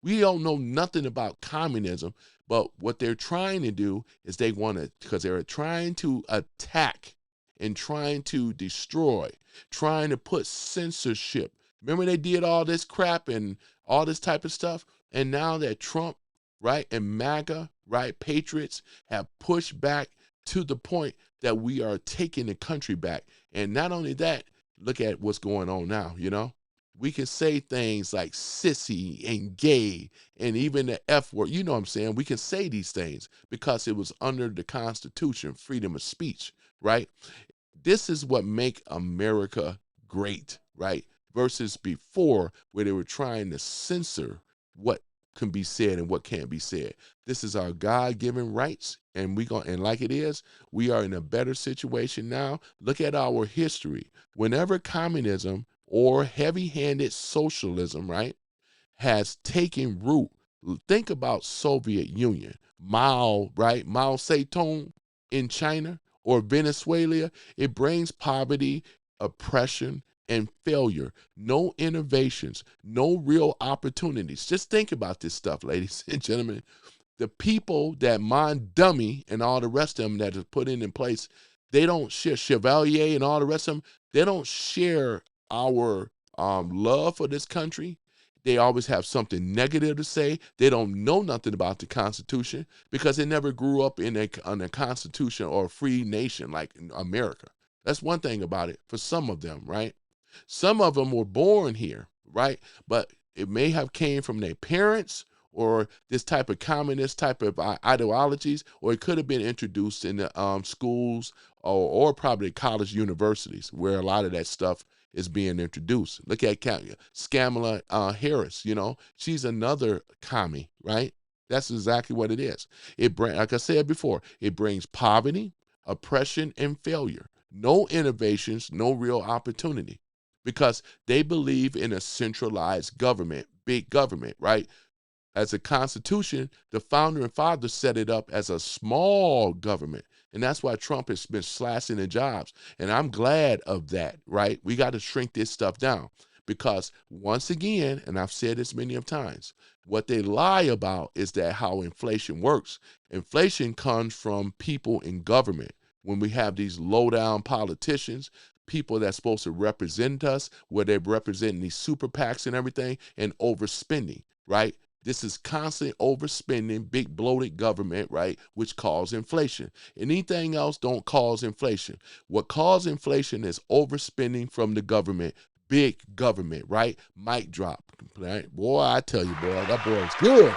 We don't know nothing about communism, but what they're trying to do is they want to, because they're trying to attack and trying to destroy, trying to put censorship. Remember they did all this crap and all this type of stuff? And now that Trump, right, and MAGA, right, patriots have pushed back to the point that we are taking the country back. And not only that, look at what's going on now, you know? We can say things like sissy and gay and even the F word. You know what I'm saying? We can say these things because it was under the Constitution, freedom of speech, right? This is what make America great, right? Versus before where they were trying to censor what can be said and what can't be said. This is our God-given rights, and like it is, we are in a better situation now. Look at our history. Whenever communism or heavy-handed socialism, right, has taken root, think about Soviet Union, Mao, right, Mao Zedong in China or Venezuela. It brings poverty, oppression, and failure. No innovations, no real opportunities. Just think about this stuff, ladies and gentlemen. The people that Mondummy and all the rest of them that is put in place, they don't share, Chevalier and all the rest of them, they don't share our love for this country. They always have something negative to say. They don't know nothing about the Constitution because they never grew up in a Constitution or a free nation like America. That's one thing about it for some of them, right? Some of them were born here, right? But it may have came from their parents or this type of communist type of ideologies, or it could have been introduced in the schools or probably college universities where a lot of that stuff is being introduced. Look at Skamala Harris, you know, she's another commie, right? That's exactly what it is. Like I said before, it brings poverty, oppression, and failure. No innovations, no real opportunity, because they believe in a centralized government, big government, right? As a constitution, the founder and father set it up as a small government. And that's why Trump has been slashing the jobs. And I'm glad of that, right? We got to shrink this stuff down because once again, and I've said this many of times, what they lie about is that how inflation works. Inflation comes from people in government. When we have these low-down politicians, people that's supposed to represent us, where they're representing these super PACs and everything, and overspending, right? This is constant overspending, big bloated government, right, which causes inflation. Anything else don't cause inflation. What causes inflation is overspending from the government, big government, right? Mic drop. Right? Boy, I tell you, boy, that boy is good.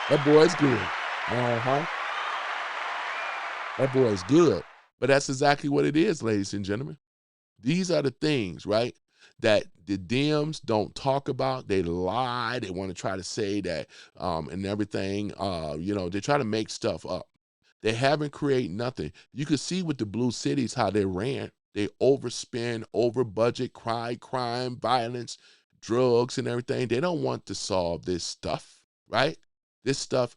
That boy is good. That boy is good. But that's exactly what it is, ladies and gentlemen. These are the things, right, that the Dems don't talk about. They lie. They want to try to say that and everything. You know, they try to make stuff up. They haven't created nothing. You can see with the blue cities how they ran. They overspend, over budget, crime, violence, drugs, and everything. They don't want to solve this stuff, right? This stuff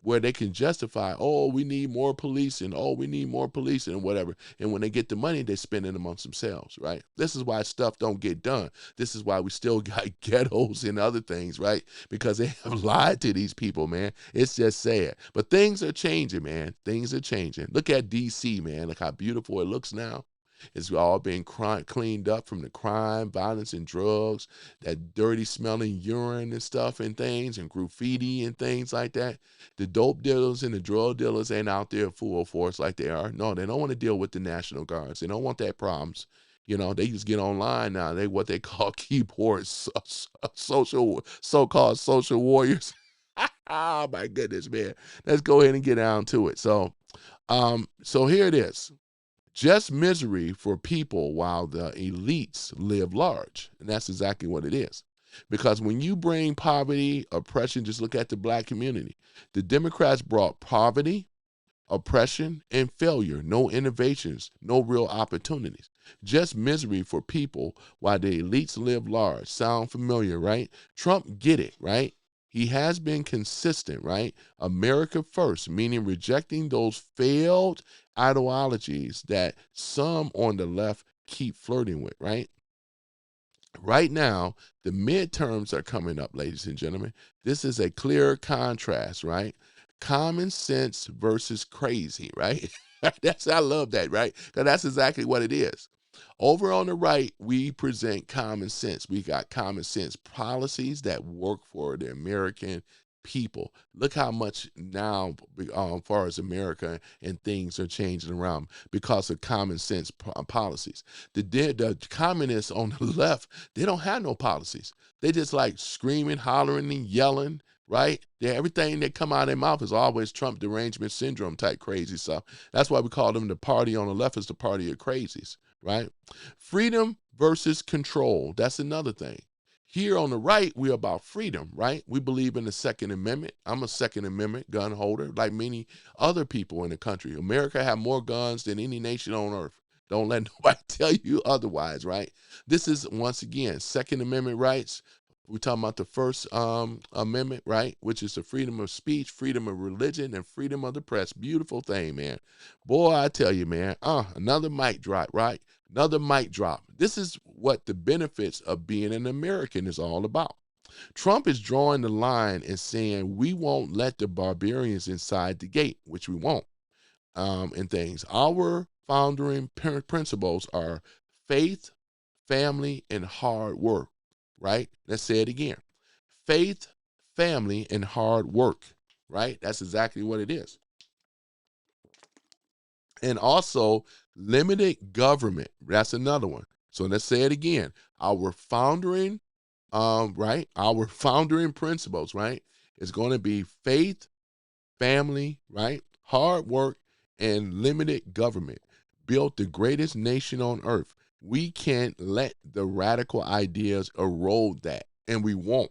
where they can justify, oh, we need more policing, oh, we need more policing, and whatever. And when they get the money, they spend it amongst themselves, right? This is why stuff don't get done. This is why we still got ghettos and other things, right? Because they have lied to these people, man. It's just sad. But things are changing, man. Things are changing. Look at D.C., man. Look how beautiful it looks now. It's all been cleaned up from the crime, violence, and drugs, that dirty smelling urine and stuff and things, and graffiti and things like that. The dope dealers and the drug dealers ain't out there full force like they are. No, they don't want to deal with the National Guards. They don't want that problems. You know, they just get online now. They what they call keyboard so-called social warriors. Oh my goodness, man. Let's go ahead and get down to it. So here it is. Just misery for people while the elites live large. And that's exactly what it is. Because when you bring poverty, oppression, just look at the black community. The Democrats brought poverty, oppression, and failure. No innovations, no real opportunities. Just misery for people while the elites live large. Sound familiar, right? Trump get it, right? He has been consistent, right? America first, meaning rejecting those failed ideologies that some on the left keep flirting with, right? Right now, the midterms are coming up, ladies and gentlemen. This is a clear contrast, right? Common sense versus crazy, right? I love that, right? Because that's exactly what it is. Over on the right, we present common sense. We got common sense policies that work for the American people. Look how much now, far as America and things are changing around because of common sense policies. The communists on the left, they don't have no policies. They just like screaming, hollering, and yelling. Right? Everything that come out of their mouth is always Trump derangement syndrome type crazy stuff. That's why we call them the party on the left is the party of crazies, right? Freedom versus control. That's another thing. Here on the right, we're about freedom, right? We believe in the Second Amendment. I'm a Second Amendment gun holder, like many other people in the country. America have more guns than any nation on earth. Don't let nobody tell you otherwise, right? This is, once again, Second Amendment rights. We're talking about the First Amendment, right? Which is the freedom of speech, freedom of religion, and freedom of the press. Beautiful thing, man. Boy, I tell you, man, another mic drop, right? Another mic drop. This is what the benefits of being an American is all about. Trump is drawing the line and saying we won't let the barbarians inside the gate, which we won't, and things. Our founding principles are faith, family, and hard work. Right? Let's say it again. Faith, family, and hard work. Right? That's exactly what it is. And also limited government. That's another one. So let's say it again. Our founding, right? Our founding principles, right? Is going to be faith, family, right? Hard work, and limited government. Built the greatest nation on earth. We can't let the radical ideas erode that, and we won't.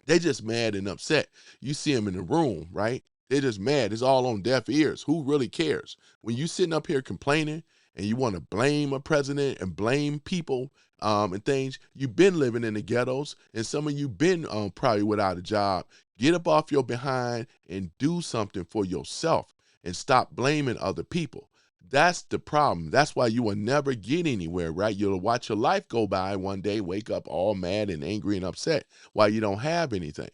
They just mad and upset. You see them in the room, right? They're just mad. It's all on deaf ears. Who really cares? When you sitting up here complaining and you want to blame a president and blame people and things, you've been living in the ghettos, and some of you been probably without a job. Get up off your behind and do something for yourself and stop blaming other people. That's the problem. That's why you will never get anywhere, right? You'll watch your life go by one day, wake up all mad and angry and upset while you don't have anything.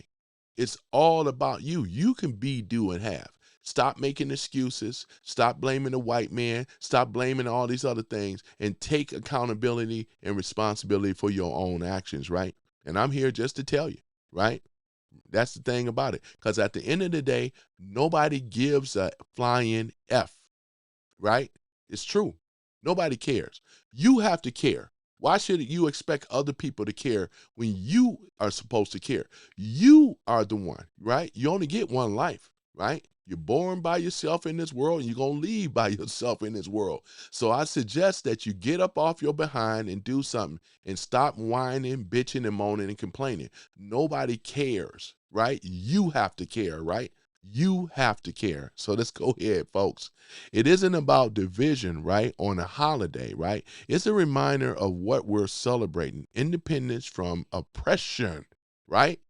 It's all about you. You can be, do, and have. Stop making excuses. Stop blaming the white man. Stop blaming all these other things and take accountability and responsibility for your own actions, right? And I'm here just to tell you, right? That's the thing about it. Because at the end of the day, nobody gives a flying F. Right? It's true. Nobody cares. You have to care. Why should you expect other people to care when you are supposed to care? You are the one, right? You only get one life, right? You're born by yourself in this world, and you're going to leave by yourself in this world. So I suggest that you get up off your behind and do something and stop whining, bitching, and moaning and complaining. Nobody cares, right? You have to care, right? You have to care. So let's go ahead, folks. It isn't about division, right, on a holiday, right? It's a reminder of what we're celebrating, independence from oppression, right?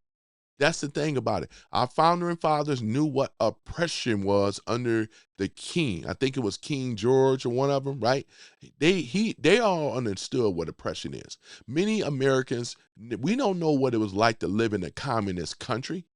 That's the thing about it. Our founding fathers knew what oppression was under the king. I think it was King George or one of them, right? They all understood what oppression is. Many Americans, we don't know what it was like to live in a communist country,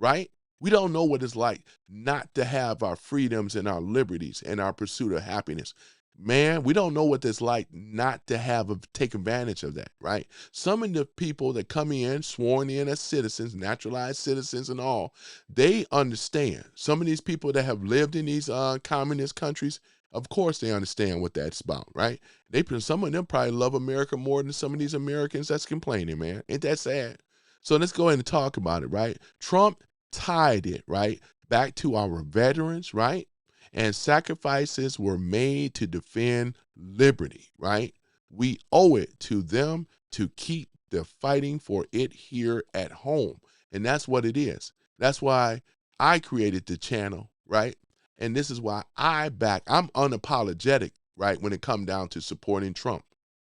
right? We don't know what it's like not to have our freedoms and our liberties and our pursuit of happiness. Man, we don't know what it's like not to take advantage of that, right? Some of the people that come in, sworn in as citizens, naturalized citizens and all, they understand. Some of these people that have lived in these communist countries, of course they understand what that's about, right? Some of them probably love America more than some of these Americans that's complaining, man. Ain't that sad? So let's go ahead and talk about it, right? Trump tied it, right, back to our veterans, right? And sacrifices were made to defend liberty, right? We owe it to them to keep the fighting for it here at home. And that's what it is. That's why I created the channel, right? And this is why I'm unapologetic right? When it come down to supporting Trump.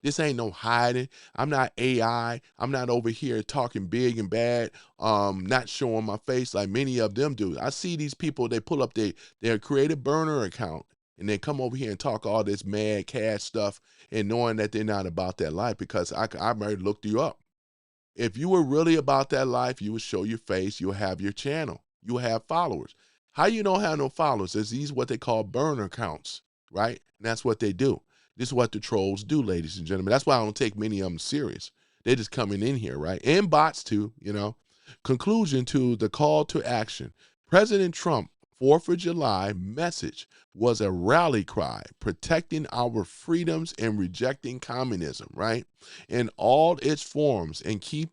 This ain't no hiding. I'm not AI. I'm not over here talking big and bad, not showing my face like many of them do. I see these people, they pull up their creative burner account and they come over here and talk all this mad cash stuff and knowing that they're not about that life, because I already looked you up. If you were really about that life, you would show your face, you'll have your channel, you'll have followers. How you don't have no followers is these what they call burner accounts, right? And that's what they do. This is what the trolls do, ladies and gentlemen. That's why I don't take many of them serious. They're just coming in here, right? And bots too, you know. Conclusion to the call to action. President Trump 4th of July message was a rally cry protecting our freedoms and rejecting communism, right? In all its forms, and keep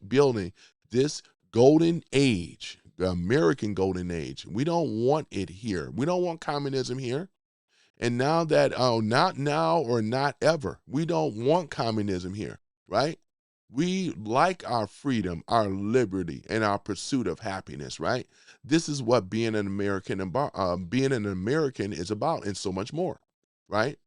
building this golden age, the American golden age. We don't want it here. We don't want communism here. And now that, not now or not ever, we don't want communism here, right? We like our freedom, our liberty, and our pursuit of happiness, right? This is what being an American is about, and so much more, right?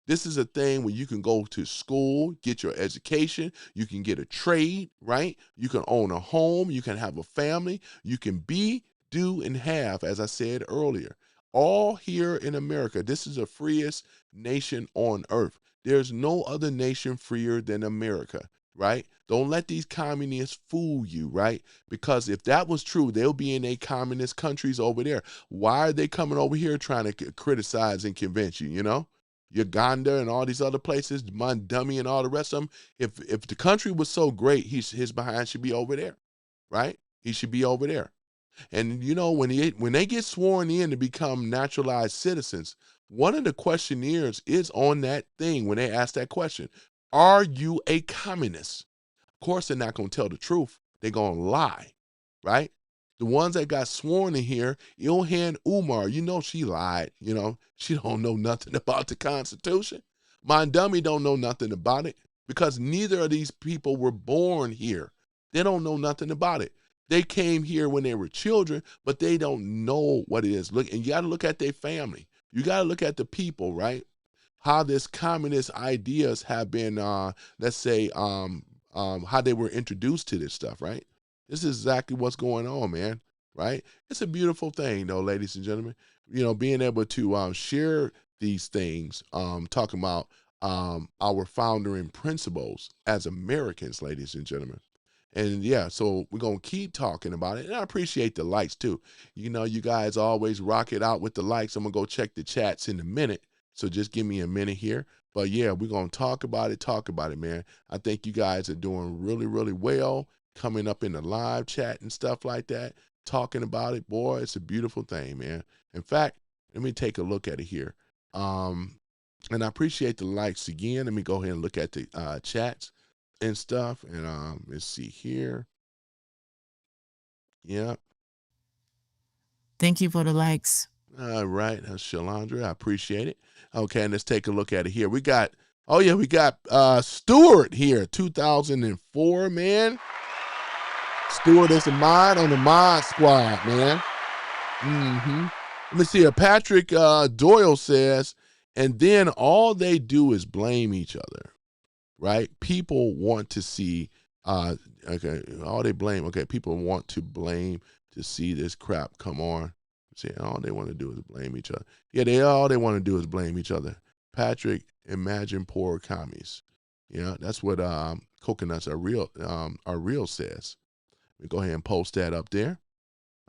This is a thing where you can go to school, get your education, you can get a trade, right? You can own a home, you can have a family, you can be, do, and have, as I said earlier, all here in America. This is the freest nation on earth. There's no other nation freer than America, right? Don't let these communists fool you, right? Because if that was true, they'll be in a communist countries over there. Why are they coming over here trying to criticize and convince you, you know? Uganda and all these other places, Dummy and all the rest of them. If the country was so great, his behind should be over there, right? He should be over there. And you know, when they get sworn in to become naturalized citizens, one of the questionnaires is on that thing when they ask that question. Are you a communist? Of course, they're not going to tell the truth. They're going to lie, right? The ones that got sworn in here, Ilhan Omar, you know she lied. You know, she don't know nothing about the Constitution. Dummy don't know nothing about it, because neither of these people were born here. They don't know nothing about it. They came here when they were children, but they don't know what it is. Look, and you got to look at their family. You got to look at the people, right? How this communist ideas have been, let's say, how they were introduced to this stuff, right? This is exactly what's going on, man, right? It's a beautiful thing, though, ladies and gentlemen. You know, being able to share these things, talking about our founding principles as Americans, ladies and gentlemen. And yeah, so we're going to keep talking about it. And I appreciate the likes too. You know, you guys always rock it out with the likes. I'm going to go check the chats in a minute. So just give me a minute here. But yeah, we're going to talk about it, man. I think you guys are doing really, really well, coming up in the live chat and stuff like that, talking about it. Boy, it's a beautiful thing, man. In fact, let me take a look at it here. And I appreciate the likes again. Let me go ahead and look at the chats and stuff. And let's see here. Yeah. Thank you for the likes. All right, that's Shalandra. I appreciate it. Okay, and let's take a look at it here. We got Stuart here, 2004, man. Stuart is a mod on the mod squad, man. Let me see here. Patrick Doyle says, and then all they do is blame each other, right? People want to see, people want to blame to see this crap come on. See, all they want to do is blame each other. Yeah, all they want to do is blame each other. Patrick, imagine poor commies. Yeah, that's what coconuts are real says. We go ahead and post that up there.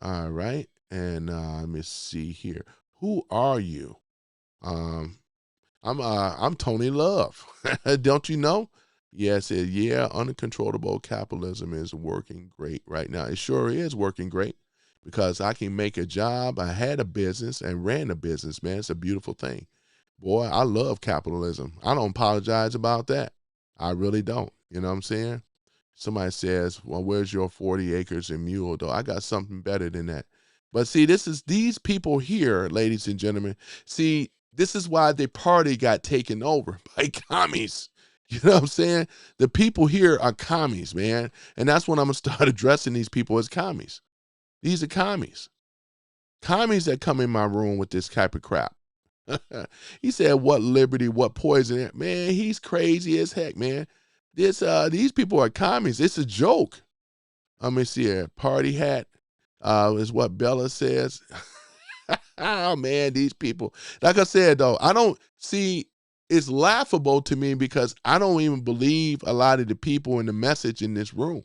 All right, and let me see here. Who are you? I'm Tony Love. Don't you know? Yes, uncontrollable capitalism is working great right now. It sure is working great, because I can make a job. I had a business and ran a business, man. It's a beautiful thing. Boy, I love capitalism. I don't apologize about that. I really don't. You know what I'm saying? Somebody says, well, where's your 40 acres and mule, though? I got something better than that. But see, these people here, ladies and gentlemen, see, this is why the party got taken over by commies. You know what I'm saying? The people here are commies, man. And that's when I'm going to start addressing these people as commies. These are commies. Commies that come in my room with this type of crap. He said, "What liberty? What poison?" Man, he's crazy as heck, man. These people are communists. It's a joke. Let me see here. Party hat is what Bella says. Oh man, these people. Like I said though, I don't see. It's laughable to me because I don't even believe a lot of the people in the message in this room.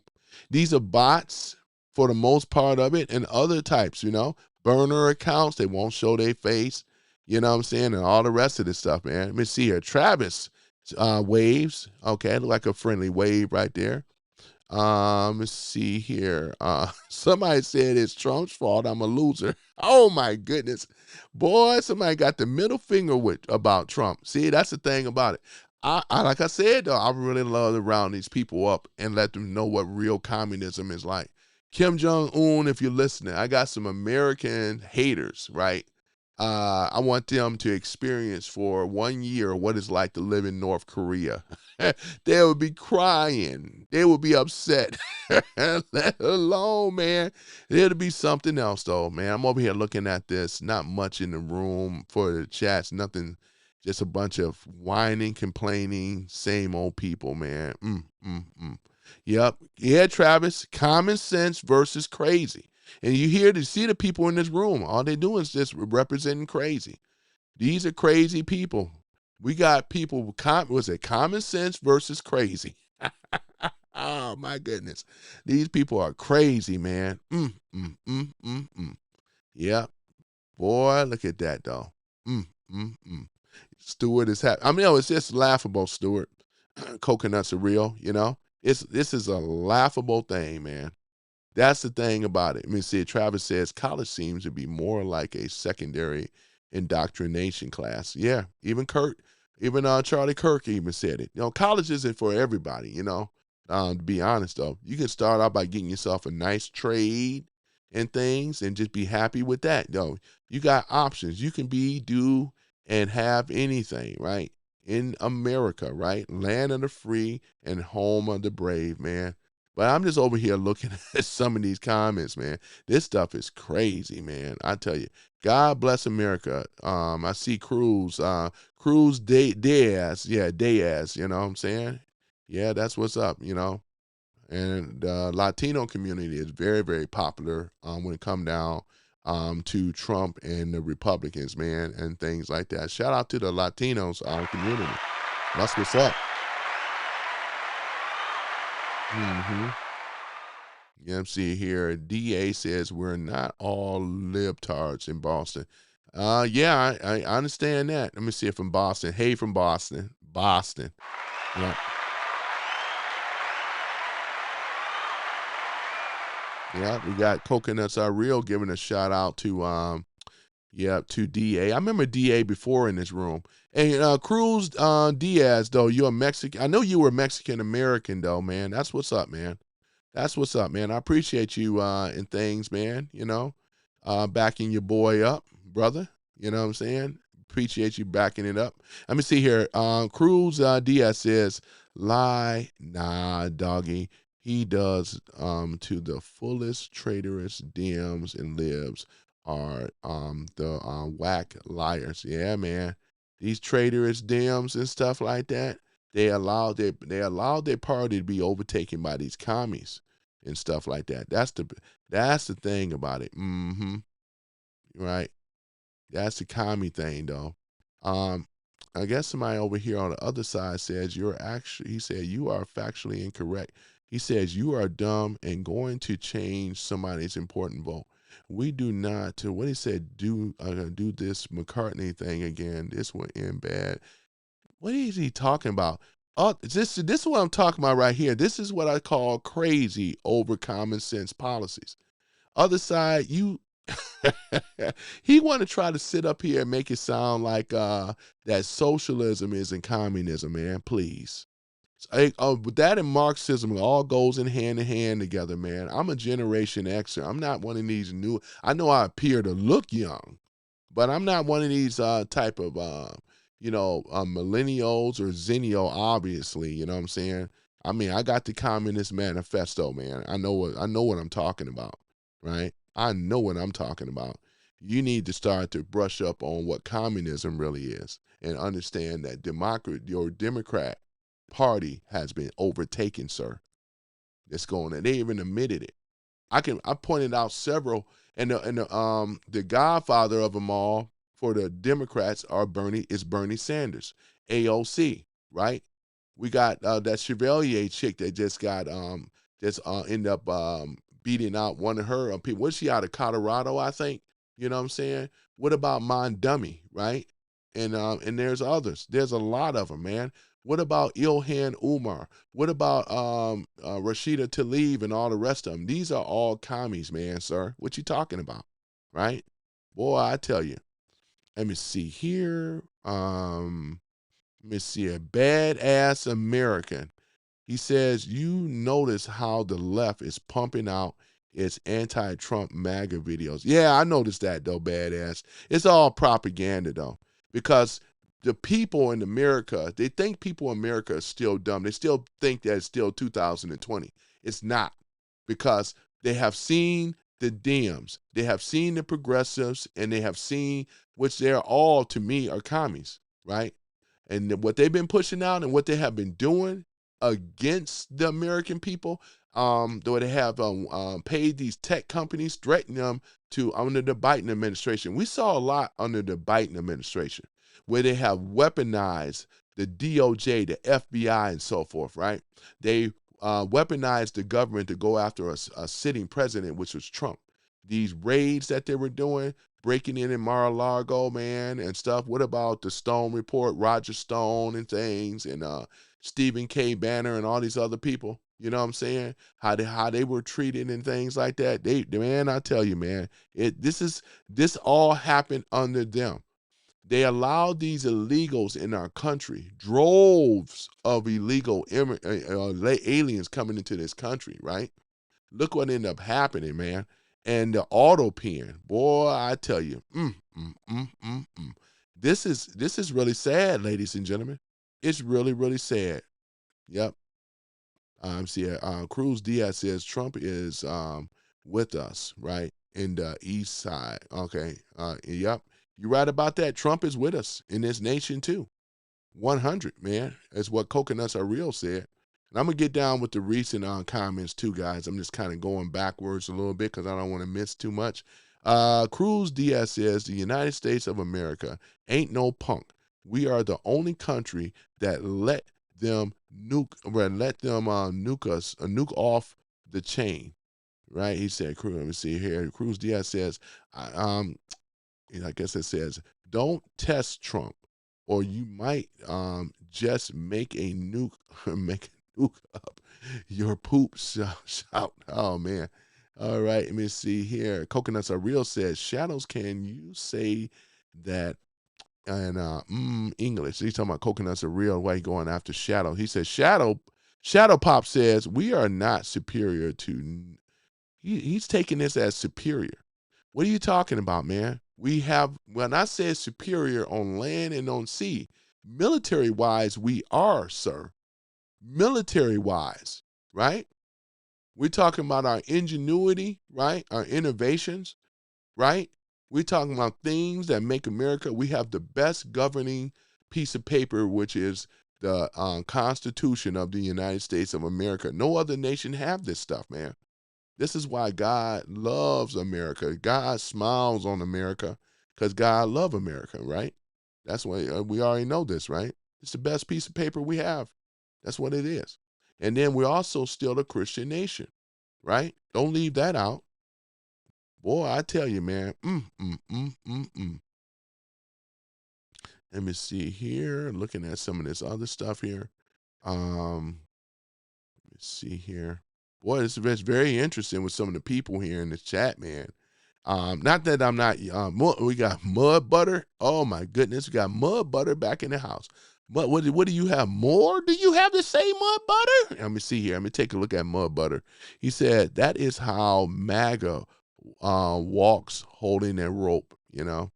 These are bots for the most part of it, and other types, burner accounts. They won't show their face. You know what I'm saying? And all the rest of this stuff, man. Let me see here. Travis waves. Okay, look like a friendly wave right there. Let's see here. Somebody said it's Trump's fault. I'm a loser. Oh my goodness. Boy, somebody got the middle finger about Trump. See, that's the thing about it. I like I said though, I really love to round these people up and let them know what real communism is like. Kim Jong-un, if you're listening, I got some American haters, right? I want them to experience for 1 year what it's like to live in North Korea. They would be crying. They would be upset. Let alone, man. It'll be something else, though, man. I'm over here looking at this. Not much in the room for the chats. Nothing. Just a bunch of whining, complaining, same old people, man. Yep. Yeah, Travis. Common sense versus crazy. And you see the people in this room. All they do is just representing crazy. These are crazy people. We got people, common sense versus crazy. Oh, my goodness. These people are crazy, man. Yeah. Boy, look at that, though. Stewart is happy. I mean, it's just laughable, Stewart. Coconuts are real, This is a laughable thing, man. That's the thing about it. I mean, see, Travis says college seems to be more like a secondary indoctrination class. Yeah, even Charlie Kirk even said it. College isn't for everybody, to be honest, though. You can start out by getting yourself a nice trade and things and just be happy with that. You got options. You can do, and have anything, right? In America, right? Land of the free and home of the brave, man. But I'm just over here looking at some of these comments, man. This stuff is crazy, man. I tell you, God bless America. I see Cruz Diaz. Yeah, Diaz, you know what I'm saying? Yeah, that's what's up, And the Latino community is very, very popular when it comes down to Trump and the Republicans, man, and things like that. Shout out to the Latinos community. That's what's up. Yeah, see here. DA says we're not all libtards in Boston. Yeah, I understand that. Let me see if from Boston. Hey, from Boston. Boston. Yeah. Yeah, we got Coconuts Are Real giving a shout out to to DA. I remember DA before in this room. And Cruz Diaz, though, you're a Mexican. I know you were Mexican American, though, man. That's what's up, man. That's what's up, man. I appreciate you and things, man, backing your boy up, brother. You know what I'm saying? Appreciate you backing it up. Let me see here. Cruz Diaz says, lie, nah, doggy. He does to the fullest traitorous DMs and libs are the whack liars. Yeah, man. These traitorous DMs and stuff like that, they allowed their party to be overtaken by these commies and stuff like that. That's the thing about it. Right. That's the commie thing, though. I guess somebody over here on the other side says he said you are factually incorrect. He says you are dumb and going to change somebody's important vote. We do not, what he said, do this McCartney thing again. This will end bad. What is he talking about? This is what I'm talking about right here. This is what I call crazy over common sense policies. Other side, he want to try to sit up here and make it sound like that socialism isn't communism, man. Please. That and Marxism all goes in hand together, man. I'm a Generation Xer. I'm not one of these new. I know I appear to look young, but I'm not one of these type of millennials or Zennial. Obviously, you know what I'm saying. I mean, I got the Communist Manifesto, man. I know what I'm talking about, right? I know what I'm talking about. you need to start to brush up on what communism really is and understand that your Democrat party has been overtaken, sir. It's going, and they even admitted it. I pointed out several, and the godfather of them all for the Democrats is Bernie Sanders, AOC, right? We got that Chevalier chick that just got ended up beating out one of her people. Was she out of Colorado, I think? You know what I'm saying? What about Mondummy, right? And there's others. There's a lot of them, man. What about Ilhan Umar? What about Rashida Tlaib and all the rest of them? These are all commies, man, sir. What you talking about, right? Boy, I tell you. Let me see here. Let me see, a badass American. He says, you notice how the left is pumping out its anti-Trump MAGA videos. Yeah, I noticed that, though, badass. It's all propaganda, though, because the people in America, they think people in America are still dumb. They still think that it's still 2020. It's not, because they have seen the Dems, they have seen the progressives, and they have seen, which they're all, to me, are commies, right? And what they've been pushing out and what they have been doing against the American people, though they have paid these tech companies, threatening them under the Biden administration. We saw a lot under the Biden administration, where they have weaponized the DOJ, the FBI, and so forth, right? They weaponized the government to go after a sitting president, which was Trump. These raids that they were doing, breaking in Mar-a-Lago, man, and stuff. What about the Stone report, Roger Stone and things, and Stephen K. Banner and all these other people? You know what I'm saying? How they were treated and things like that. Man, I tell you, man, this all happened under them. They allowed these illegals in our country, droves of illegal aliens coming into this country, right? Look what ended up happening, man. And the auto pen, boy, I tell you, This is really sad, ladies and gentlemen. It's really, really sad. Yep. Cruz Diaz says Trump is with us, right, in the east side. Okay. Yep. You're right about that. Trump is with us in this nation too. 100, man. That's what Coconuts Are Real said. And I'm going to get down with the recent comments too, guys. I'm just kind of going backwards a little bit because I don't want to miss too much. Cruz Diaz says, the United States of America ain't no punk. We are the only country that let them nuke off the chain, right? He said, let me see here. Cruz Diaz says, I guess it says, don't test Trump, or you might just make a nuke up your poop shout. Oh man. All right, let me see here. Coconuts Are Real says, Shadows, can you say that in English? He's talking about Coconuts Are Real. Why he going after Shadow? He says, Shadow Pop says, we are not superior to, he's taking this as superior. What are you talking about, man? We have, when I say superior on land and on sea, military-wise, we are, sir. Military-wise, right? We're talking about our ingenuity, right? Our innovations, right? We're talking about things that make America, we have the best governing piece of paper, which is the Constitution of the United States of America. No other nation have this stuff, man. This is why God loves America. God smiles on America because God loves America, right? That's why we already know this, right? It's the best piece of paper we have. That's what it is. And then we're also still a Christian nation, right? Don't leave that out. Boy, I tell you, man. Let me see here. Looking at some of this other stuff here. Let me see here. Boy, it's very interesting with some of the people here in the chat, man. Not that I'm not, we got Mud Butter. Oh my goodness, we got Mud Butter back in the house. But what do you have more? Do you have the same Mud Butter? Let me see here. Let me take a look at Mud Butter. He said, that is how MAGA walks holding a rope, you know.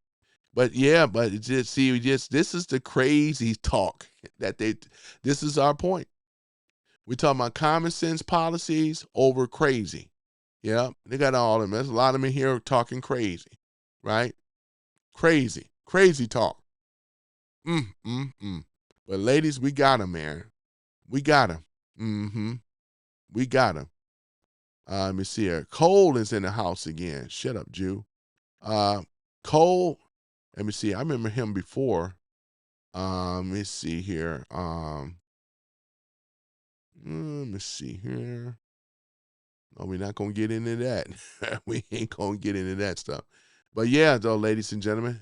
But yeah, but it's just, this is the crazy talk this is our point. We're talking about common sense policies over crazy. Yeah, they got all of them. There's a lot of them in here talking crazy. right? Crazy talk. But ladies, we got him, man. We got him. We got him. Let me see here. Cole is in the house again. Shut up, Jew. Cole, let me see. I remember him before. Let me see here. Let me see here. No, we're not gonna get into that. We ain't gonna get into that stuff. But yeah, though, ladies and gentlemen,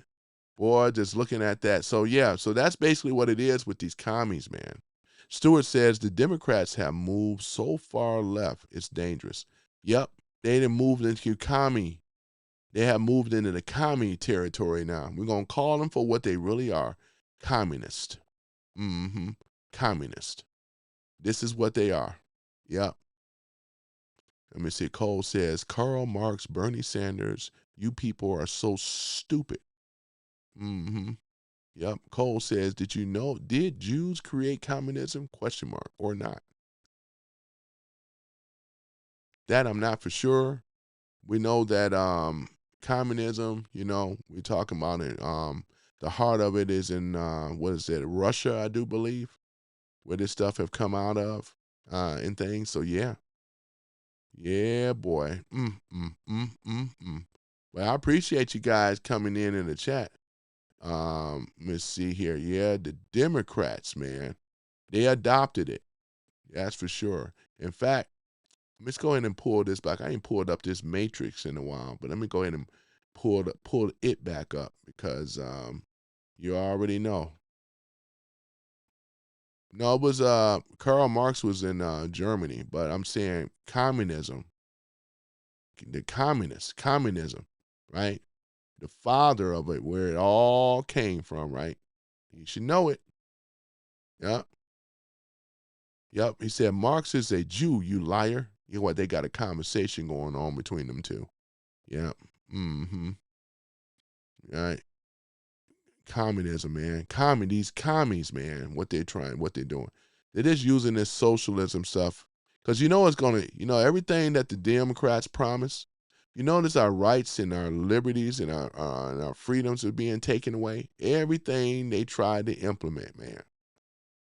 boy, just looking at that. So yeah, so that's basically what it is with these commies, man. Stewart says the Democrats have moved so far left, it's dangerous. Yep, they done moved into commie. They have moved into the commie territory now. We're gonna call them for what they really are, communist. Communist. This is what they are. Yep. Let me see. Cole says, Karl Marx, Bernie Sanders, you people are so stupid. Yep. Cole says, did Jews create communism? Question mark, or not? That I'm not for sure. We know that communism, we're talking about it. The heart of it is in, Russia, I do believe, where this stuff have come out of and things. So, yeah. Yeah, boy. Well, I appreciate you guys coming in the chat. Let's see here. Yeah, the Democrats, man, they adopted it. That's for sure. In fact, let's go ahead and pull this back. I ain't pulled up this matrix in a while, but let me go ahead and pull it back up because you already know. No, it was Karl Marx was in Germany, but I'm saying communism. The communism, right? The father of it, where it all came from, right? You should know it. Yep. He said, Marx is a Jew, you liar. You know what? They got a conversation going on between them two. Yep. Right. Communism, man. These commies, man, what they're doing. They're just using this socialism stuff. Because everything that the Democrats promise, you notice our rights and our liberties and our freedoms are being taken away. Everything they try to implement, man.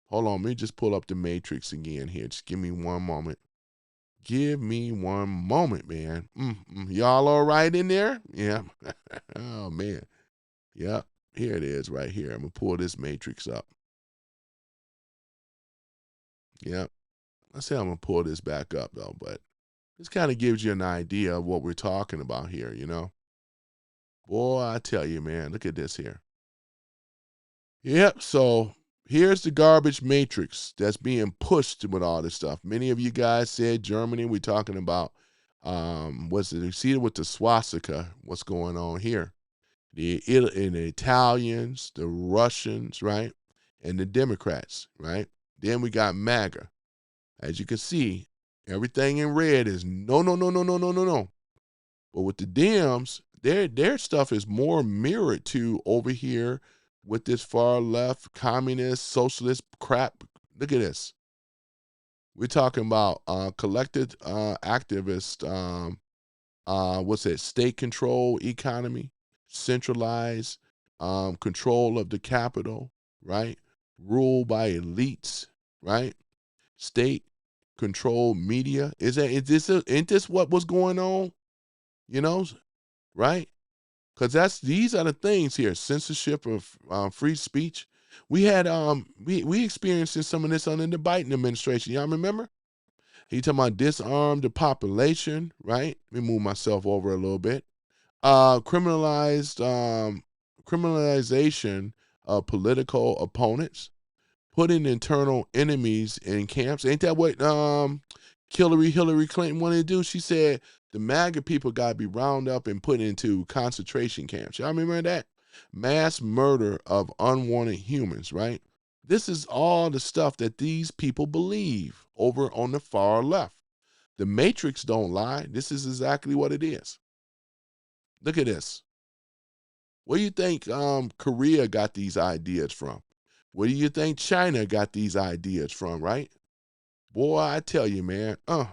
Hold on, let me just pull up the matrix again here. Just give me one moment. Give me one moment, man. Y'all all right in there? Yeah. Oh, man. Yep. Here it is right here. I'm going to pull this matrix up. Yep. I say I'm going to pull this back up, though, but this kind of gives you an idea of what we're talking about here, Boy, I tell you, man, look at this here. Yep, so here's the garbage matrix that's being pushed with all this stuff. Many of you guys said Germany. We're talking about, you see it with the swastika, what's going on here. The Italians, the Russians, right? And the Democrats, right? Then we got MAGA. As you can see, everything in red is no. But with the Dems, their stuff is more mirrored to over here with this far left, communist, socialist crap. Look at this. We're talking about collected activist, state control economy, centralized control of the capital, right? Ruled by elites, right? State controlled media. Ain't this what was going on? Right? Because these are the things here. Censorship of free speech. We had we experienced some of this under the Biden administration. Y'all remember? He talking about disarm the population, right? Let me move myself over a little bit. Criminalization of political opponents, putting internal enemies in camps. Ain't that what Hillary Clinton wanted to do? She said the MAGA people got to be rounded up and put into concentration camps. Y'all remember that? Mass murder of unwanted humans, right? This is all the stuff that these people believe over on the far left. The Matrix don't lie. This is exactly what it is. Look at this. Where do you think Korea got these ideas from? Where do you think China got these ideas from, right? Boy, I tell you, man. Look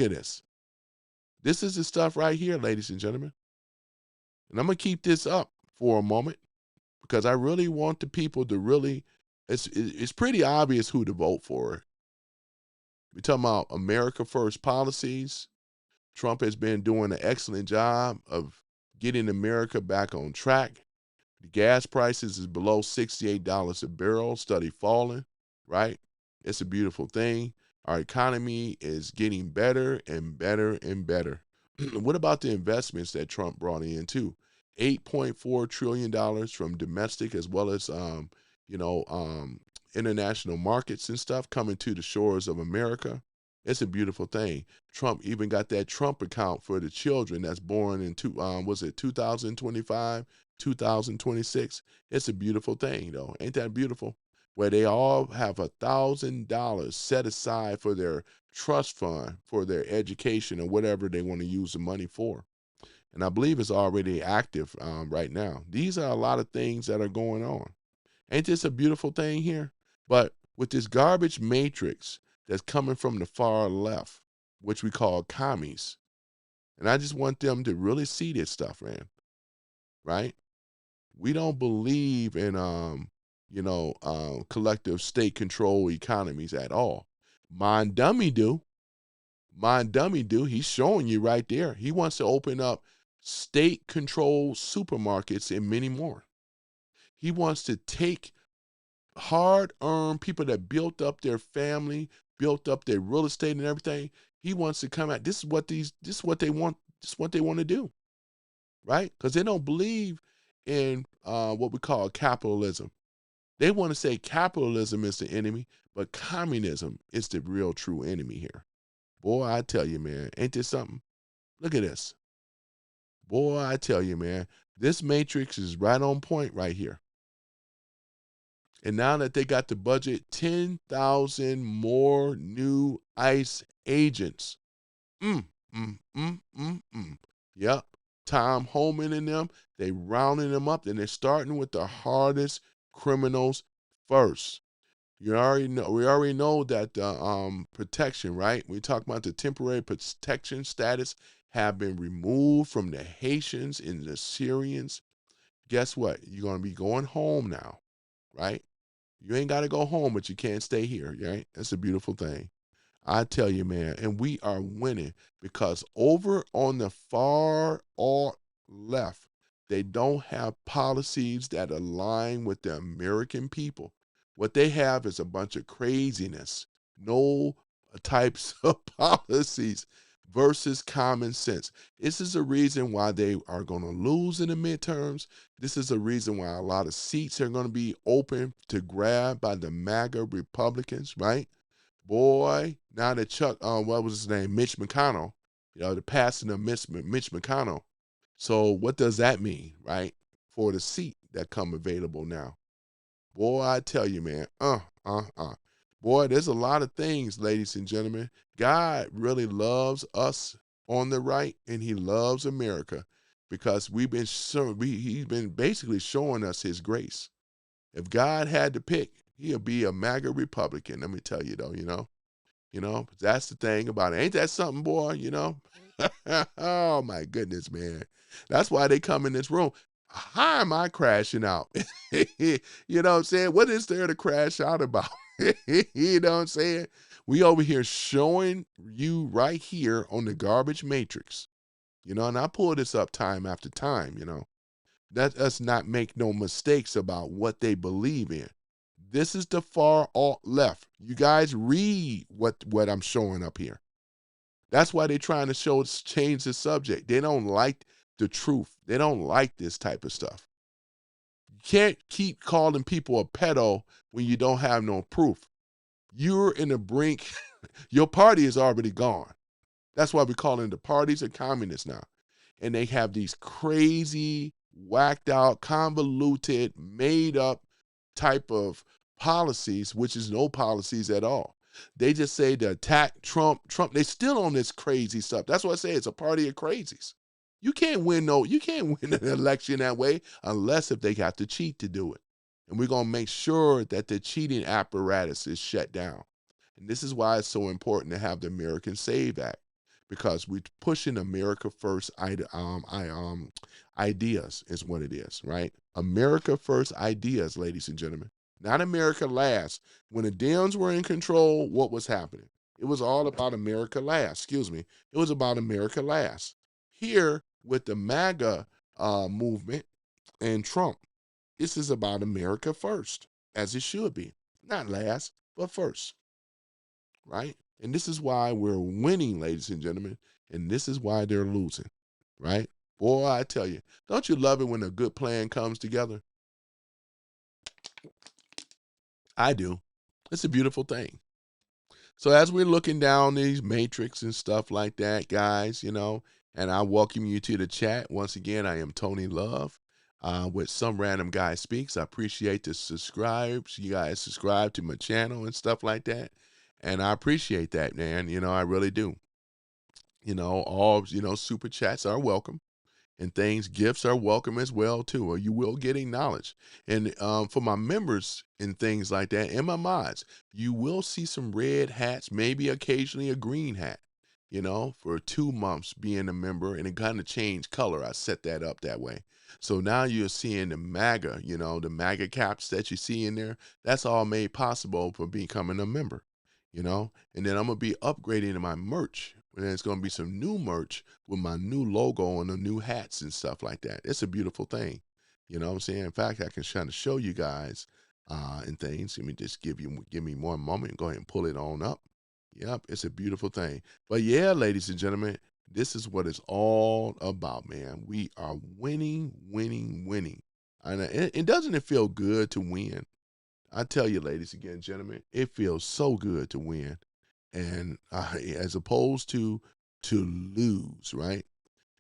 at this. This is the stuff right here, ladies and gentlemen. And I'm going to keep this up for a moment because I really want the people to really, it's pretty obvious who to vote for. We're talking about America First policies. Trump has been doing an excellent job of getting America back on track. The gas prices is below $68 a barrel, steady falling, right? It's a beautiful thing. Our economy is getting better and better and better. What about the investments that Trump brought in too? $8.4 trillion from domestic as well as international markets and stuff coming to the shores of America. It's a beautiful thing. Trump even got that Trump account for the children that's born in 2025, 2026. It's a beautiful thing though. Ain't that beautiful? Where they all have $1,000 set aside for their trust fund for their education or whatever they want to use the money for. And I believe it's already active right now. These are a lot of things that are going on. Ain't this a beautiful thing here? But with this garbage matrix that's coming from the far left, which we call commies, and I just want them to really see this stuff, man, right? We don't believe in, collective state control economies at all. Mind Dummy do. Mind Dummy do. He's showing you right there. He wants to open up state-controlled supermarkets and many more. He wants to take hard-earned people that built up their family, built up their real estate and everything. He wants to come out. This is what they want. This is what they want to do, right? Because they don't believe in what we call capitalism. They want to say capitalism is the enemy, but communism is the real true enemy here. Boy, I tell you, man, ain't this something? Look at this. Boy, I tell you, man, this matrix is right on point right here. And now that they got the budget, 10,000 more new ICE agents. Yep. Tom Homan and them, they rounding them up, and they're starting with the hardest criminals first. We already know that protection, right? We talk about the temporary protection status have been removed from the Haitians and the Syrians. Guess what? You're going to be going home now, right? You ain't got to go home, but you can't stay here, right? That's a beautiful thing. I tell you, man, and we are winning because over on the far alt left, they don't have policies that align with the American people. What they have is a bunch of craziness, no types of policies versus common sense. This is a reason why they are going to lose in the midterms. This is a reason why a lot of seats are going to be open to grab by the MAGA Republicans, right? Boy, now that what was his name? Mitch McConnell, the passing of Mitch McConnell. So what does that mean, right? For the seat that come available now. Boy, I tell you, man, Boy, there's a lot of things, ladies and gentlemen. God really loves us on the right, and he loves America because he's been basically showing us his grace. If God had to pick, he'll be a MAGA Republican. Let me tell you, though, that's the thing about it. Ain't that something, boy, Oh, my goodness, man. That's why they come in this room. How am I crashing out? You know what I'm saying? What is there to crash out about? You know what I'm saying? We over here showing you right here on the garbage matrix, and I pull this up time after time, Let us not make no mistakes about what they believe in. This is the far alt left. You guys read what I'm showing up here. That's why they're trying to change the subject. They don't like the truth. They don't like this type of stuff. You can't keep calling people a pedo when you don't have no proof. You're in the brink. Your party is already gone. That's why we're calling the parties of communists now. And they have these crazy, whacked out, convoluted, made up type of policies, which is no policies at all. They just say to attack Trump. They still on this crazy stuff. That's why I say it's a party of crazies. You can't win an election that way unless if they got to cheat to do it. And we're going to make sure that the cheating apparatus is shut down. And this is why it's so important to have the American Save Act, because we're pushing America first ideas is what it is, right? America first ideas, ladies and gentlemen, not America last. When the Dems were in control, what was happening? It was all about America last. Excuse me. It was about America last. Here with the MAGA movement and Trump, this is about America first, as it should be. Not last, but first, right? And this is why we're winning, ladies and gentlemen, and this is why they're losing, right? Boy, I tell you, don't you love it when a good plan comes together? I do. It's a beautiful thing. So as we're looking down these matrix and stuff like that, guys, and I welcome you to the chat. Once again, I am Tony Love with Some Random Guy Speaks. I appreciate the subscribes. You guys subscribe to my channel and stuff like that. And I appreciate that, man. I really do. All, super chats are welcome. And things, gifts are welcome as well, too, or you will get knowledge. And for my members and things like that, and my mods, you will see some red hats, maybe occasionally a green hat, for 2 months being a member, and it kind of changed color. I set that up that way. So now you're seeing the MAGA, the MAGA caps that you see in there. That's all made possible for becoming a member, and then I'm going to be upgrading my merch. And there's going to be some new merch with my new logo and the new hats and stuff like that. It's a beautiful thing. You know what I'm saying? In fact, I can try to show you guys and things. Let me just give me one moment and go ahead and pull it on up. Yep, it's a beautiful thing. But yeah, ladies and gentlemen, this is what it's all about, man. We are winning, winning, winning. And it doesn't it feel good to win? I tell you, ladies and gentlemen, it feels so good to win. And as opposed to lose, right?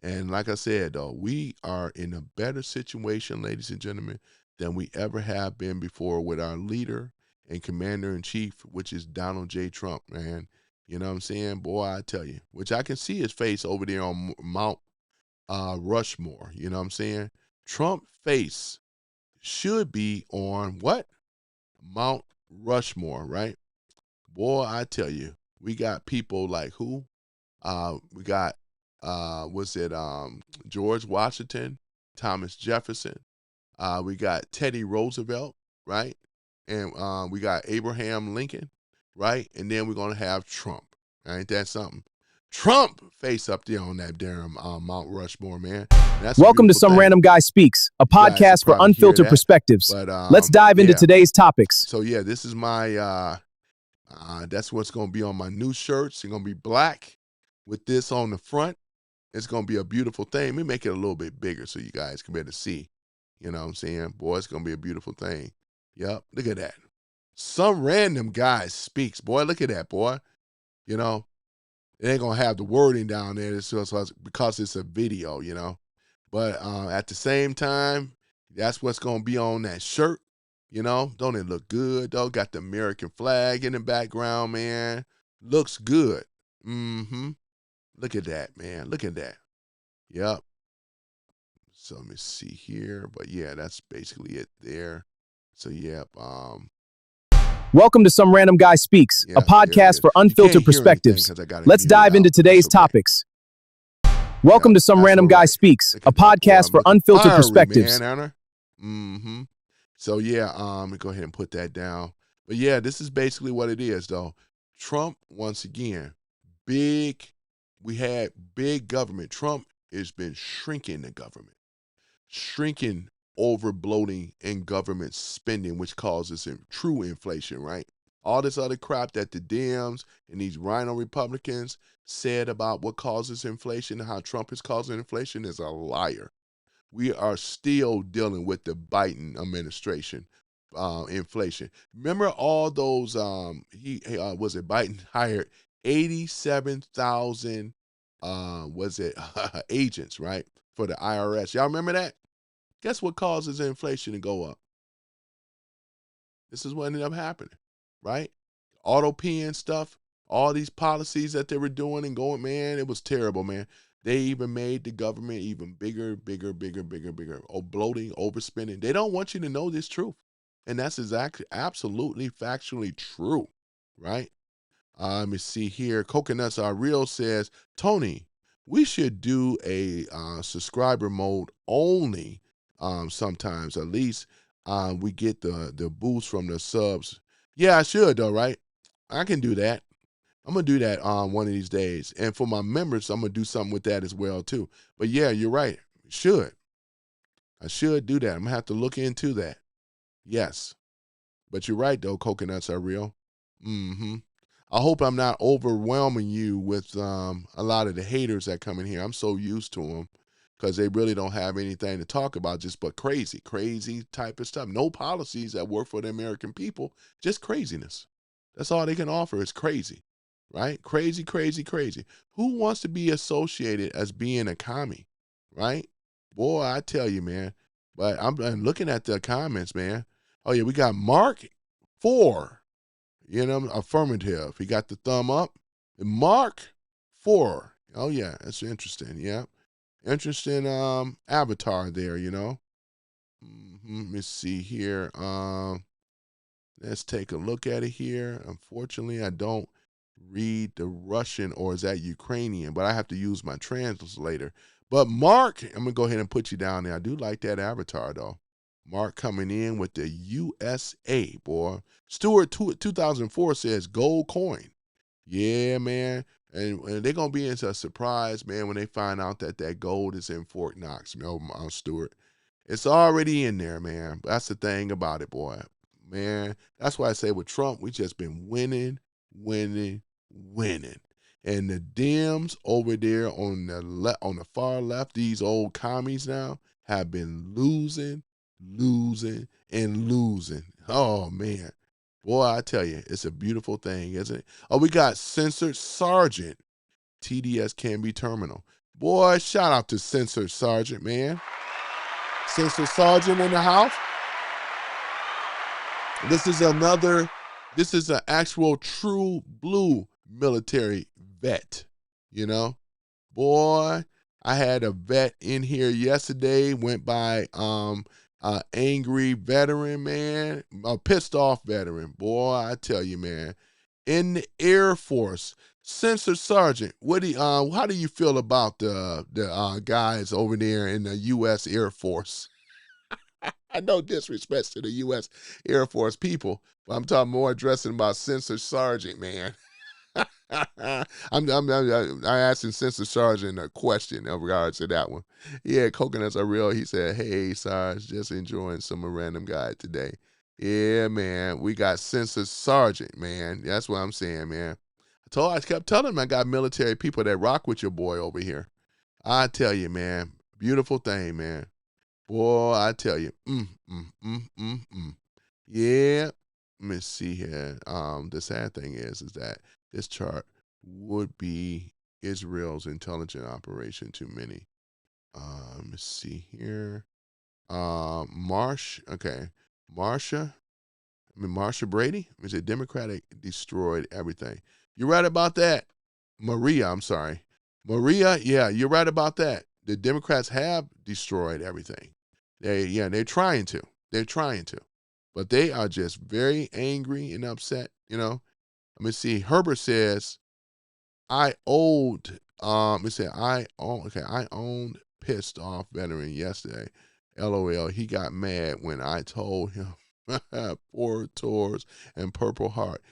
And like I said, though, we are in a better situation, ladies and gentlemen, than we ever have been before with our leader and commander-in-chief, which is Donald J. Trump, man. You know what I'm saying? Boy, I tell you, which I can see his face over there on Mount Rushmore. You know what I'm saying? Trump face should be on what? Mount Rushmore, right? Boy, I tell you, we got people like who? We got, George Washington, Thomas Jefferson. We got Teddy Roosevelt, right? And we got Abraham Lincoln, right? And then we're going to have Trump. Ain't that something? Trump face up there on that damn Mount Rushmore, man. Welcome to Some Random Guy Speaks, a podcast for unfiltered perspectives. Let's dive into today's topics. So yeah, this is my, that's what's going to be on my new shirts. It's going to be black with this on the front. It's going to be a beautiful thing. Let me make it a little bit bigger so you guys can better see. You know what I'm saying? Boy, it's going to be a beautiful thing. Yep, look at that. Some Random Guy Speaks. Boy, look at that, boy. It ain't going to have the wording down there because it's a video, But at the same time, that's what's going to be on that shirt. Don't it look good, though? Got the American flag in the background, man. Looks good. Look at that, man. Look at that. Yep. So let me see here. But yeah, that's basically it there. So yep. Welcome to Some Random Guy Speaks, a podcast for unfiltered perspectives. Let's dive into today's topics. Welcome to Some Random Guy Speaks, a podcast for unfiltered perspectives. So yeah, let me go ahead and put that down. But yeah, this is basically what it is, though. Trump, once again, we had big government. Trump has been shrinking the government, shrinking, over bloating in government spending, which causes true inflation, right? All this other crap that the Dems and these rhino Republicans said about what causes inflation and how Trump is causing inflation is a liar. We are still dealing with the Biden administration inflation. Remember all those Biden hired 87,000 agents, right, for the IRS. Y'all remember that? Guess what causes inflation to go up? This is what ended up happening, right? Auto pen stuff, all these policies that they were doing and going, man, it was terrible, man. They even made the government even bigger. Oh, bloating, overspending. They don't want you to know this truth. And that's exactly, absolutely, factually true, right? Let me see here. Coconuts Are Real says, Tony, we should do a subscriber mode only sometimes. At least we get the boost from the subs. Yeah, I should though, right? I can do that. I'm gonna do that one of these days. And for my members, I'm gonna do something with that as well too. But yeah, you're right. I should do that. I'm gonna have to look into that. Yes. But you're right though, Coconuts Are Real. Mm-hmm. I hope I'm not overwhelming you with a lot of the haters that come in here. I'm so used to them because they really don't have anything to talk about just but crazy type of stuff. No policies that work for the American people, just craziness. That's all they can offer is crazy, right? Crazy. Who wants to be associated as being a commie, right? Boy, I tell you, man. But I'm looking at the comments, man. Oh, yeah, we got Mark 4. Affirmative. He got the thumb up. And Mark 4. Oh, yeah, that's interesting. Yeah. Interesting avatar there, Let me see here. Let's take a look at it here. Unfortunately, I don't read the Russian, or is that Ukrainian? But I have to use my translator. But Mark, I'm going to go ahead and put you down there. I do like that avatar, though. Mark coming in with the USA, boy. Stewart 2004 says gold coin. Yeah, man. And they're going to be into a surprise, man, when they find out that gold is in Fort Knox, Stewart. It's already in there, man. That's the thing about it, boy. Man, that's why I say with Trump, we just been winning. And the Dems over there on the far left, these old commies now, have been losing. Oh, man. Boy, I tell you, it's a beautiful thing, isn't it? Oh, we got Censored Sergeant. TDS can be terminal. Boy, shout out to Censored Sergeant, man. Censored Sergeant in the house. This is an actual true blue military vet, Boy, I had a vet in here yesterday, went by angry veteran, man, a pissed off veteran. Boy, I tell you, man, in the Air Force, Censored Sergeant, how do you feel about the guys over there in the U.S. Air Force? I no disrespect to the U.S. Air Force people, but I'm talking more addressing about Censored Sergeant, man. I'm asking Censored Sergeant a question in regards to that one. Yeah, Coconuts Are Real. He said, hey, Sarge, just enjoying some random guy today. Yeah, man, we got Censored Sergeant, man. That's what I'm saying, man. I kept telling him I got military people that rock with your boy over here. I tell you, man, beautiful thing, man. Boy, I tell you, Yeah, let me see here. The sad thing is that this chart would be Israel's intelligent operation too many. Let me see here. Marsha Brady. Is it Democratic destroyed everything? You're right about that. Maria, yeah, you're right about that. The Democrats have destroyed everything. They're trying to. But they are just very angry and upset, Let me see. Herbert says, I owned pissed off veteran yesterday. LOL, he got mad when I told him poor tours and Purple Heart.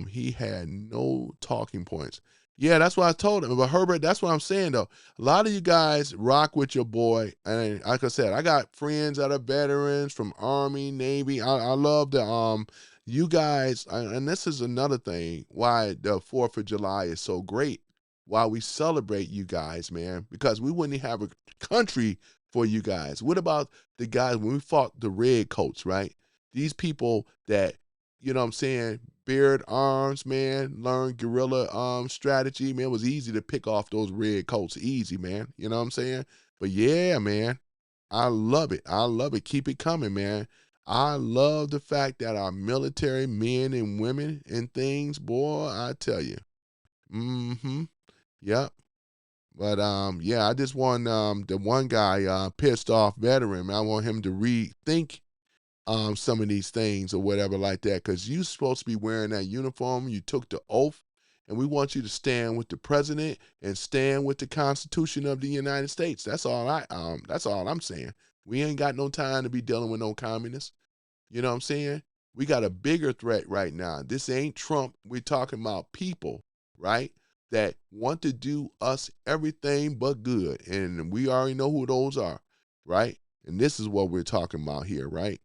He had no talking points. Yeah, that's what I told him. But Herbert, that's what I'm saying, though. A lot of you guys rock with your boy. And like I said, I got friends that are veterans from Army, Navy. I love the you guys, and this is another thing why the 4th of July is so great, why we celebrate you guys, man, because we wouldn't have a country for you guys. What about the guys when we fought the red coats, right? These people that, bared arms, man, learned guerrilla strategy, man. It was easy to pick off those red coats. Easy, man. You know what I'm saying? But yeah, man, I love it. Keep it coming, man. I love the fact that our military men and women and things, boy, I tell you. Yep. But I just want the one guy, pissed off veteran, I want him to rethink some of these things or whatever like that, because you're supposed to be wearing that uniform. You took the oath, and we want you to stand with the president and stand with the Constitution of the United States. That's all I'm saying. We ain't got no time to be dealing with no communists. You know what I'm saying? We got a bigger threat right now. This ain't Trump. We're talking about people, right, that want to do us everything but good. And we already know who those are, right? And this is what we're talking about here, right?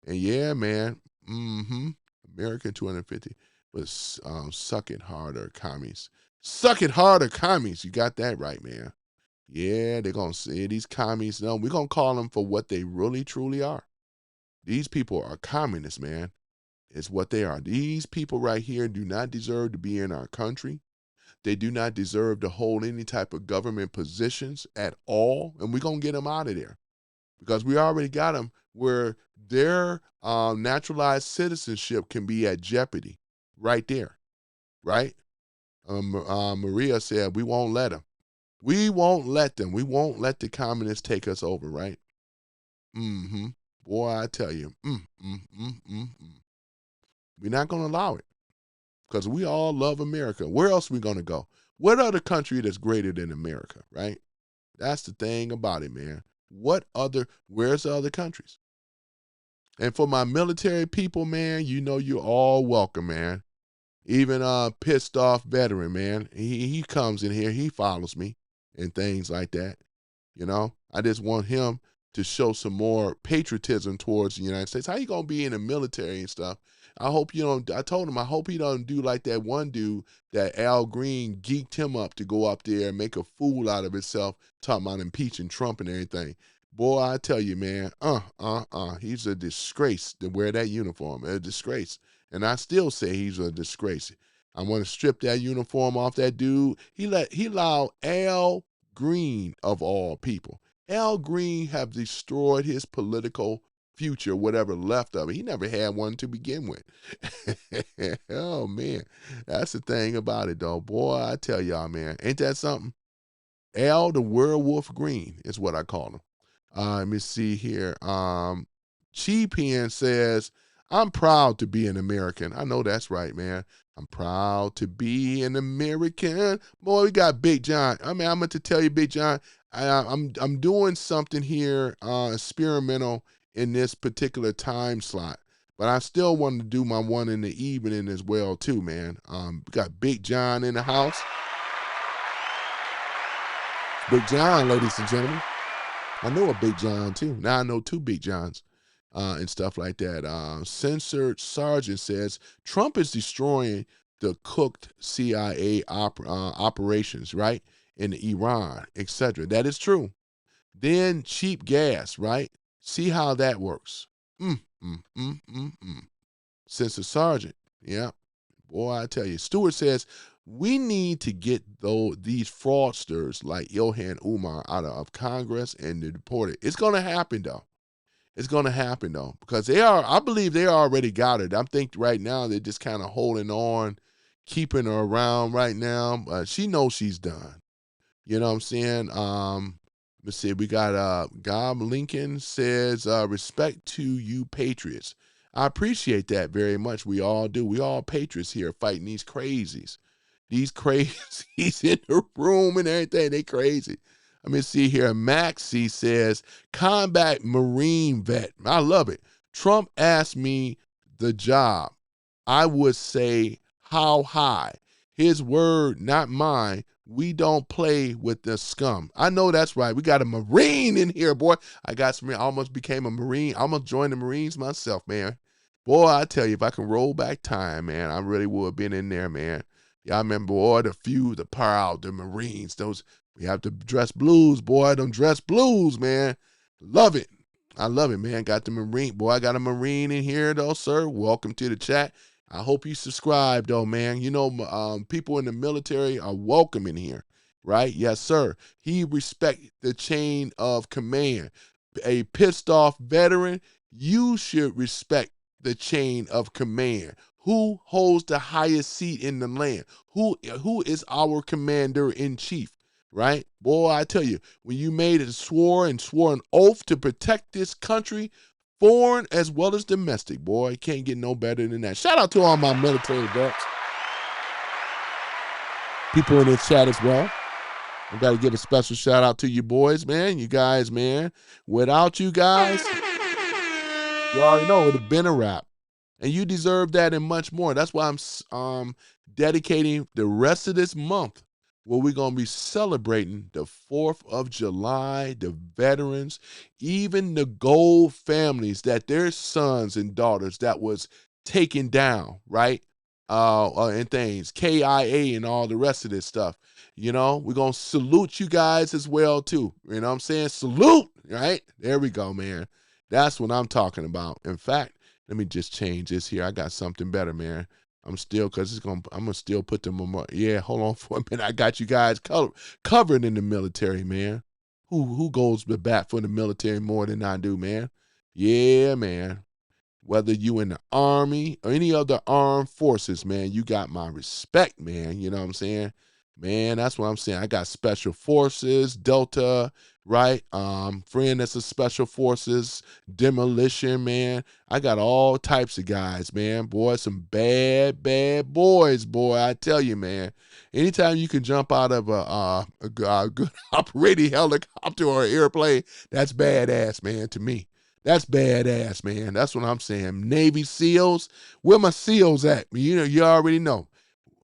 And yeah, man, American 250, but suck it harder, commies. Suck it harder, commies. You got that right, man. Yeah, they're going to say these commies. No, we're going to call them for what they really, truly are. These people are communists, man. It's what they are. These people right here do not deserve to be in our country. They do not deserve to hold any type of government positions at all. And we're going to get them out of there because we already got them where their naturalized citizenship can be at jeopardy right there, right? Maria said, we won't let them. We won't let them. We won't let the communists take us over, right? Boy, I tell you, we're not going to allow it because we all love America. Where else are we going to go? What other country that's greater than America, right? That's the thing about it, man. Where's the other countries? And for my military people, man, you know you're all welcome, man. Even pissed off veteran, man. He comes in here, he follows me and things like that. You know, I just want him to show some more patriotism towards the United States. How you gonna be in the military and stuff? I hope you don't. I told him I hope he doesn't do like that one dude that Al Green geeked him up to go up there and make a fool out of himself, talking about impeaching Trump and everything. Boy, I tell you, man, he's a disgrace to wear that uniform. A disgrace. And I still say he's a disgrace. I want to strip that uniform off that dude. He allowed Al Green, of all people. Al Green have destroyed his political future, whatever left of it. He never had one to begin with. Oh, man. That's the thing about it, though. Boy, I tell y'all, man. Ain't that something? Al the Werewolf Green is what I call him. Let me see here. Chi Pen says, I'm proud to be an American. I know that's right, man. I'm proud to be an American. Boy, we got Big John. I mean, I'm going to tell you, Big John, I'm doing something here experimental in this particular time slot. But I still want to do my one in the evening as well, too, man. We got Big John in the house. Big John, ladies and gentlemen. I know a Big John, too. Now I know two Big Johns and stuff like that. Censored Sergeant says, Trump is destroying the cooked CIA operations, right, in Iran, etc. That is true. Then cheap gas, right? See how that works. Censored Sergeant, yeah. Boy, I tell you. Stewart says, we need to get these fraudsters like Ilhan Omar out of Congress and deported. It's going to happen, though. It's going to happen, though, because I believe they already got it. I think right now they're just kind of holding on, keeping her around right now. But she knows she's done. You know what I'm saying? Let's see. We got Gob Lincoln says, respect to you patriots. I appreciate that very much. We all do. We all patriots here fighting these crazies. These crazies in the room and everything. They crazy. Let me see here. Maxie says, combat Marine vet. I love it. Trump asked me the job. I would say, how high? His word, not mine. We don't play with the scum. I know that's right. We got a Marine in here, boy. I almost became a Marine. I almost joined the Marines myself, man. Boy, I tell you, if I can roll back time, man, I really would have been in there, man. Y'all remember, boy, the proud, the Marines, we have to dress blues, boy, them dress blues, man. Love it. I love it, man. Got the Marine. Boy, I got a Marine in here, though, sir. Welcome to the chat. I hope you subscribe, though, man. You know, people in the military are welcome in here, right? Yes, sir. He respect the chain of command. A pissed off veteran, you should respect the chain of command. Who holds the highest seat in the land? Who is our commander in chief? Right? Boy, I tell you, when you swore an oath to protect this country foreign as well as domestic. Boy, can't get no better than that. Shout out to all my military vets. People in the chat as well. I got to give a special shout out to you boys, man. You guys, man. Without you guys, you already know it would have been a wrap. And you deserve that and much more. That's why I'm dedicating the rest of this month where we're going to be celebrating the 4th of July, the veterans, even the Gold families that their sons and daughters that was taken down, right? And things, KIA and all the rest of this stuff. You know, we're going to salute you guys as well, too. You know what I'm saying? Salute, right? There we go, man. That's what I'm talking about. In fact, let me just change this here. I got something better, man. I'm gonna still put them on. Yeah, hold on for a minute. I got you guys covered in the military, man. Who goes to bat for the military more than I do, man? Yeah, man. Whether you in the Army or any other armed forces, man, you got my respect, man. You know what I'm saying? Man, that's what I'm saying. I got Special Forces, Delta, right? Friend that's a Special Forces, Demolition, man. I got all types of guys, man. Boy, some bad boys, boy. I tell you, man. Anytime you can jump out of a good operating helicopter or an airplane, that's badass, man, to me. That's badass, man. That's what I'm saying. Navy SEALs, where my SEALs at? You know, you already know.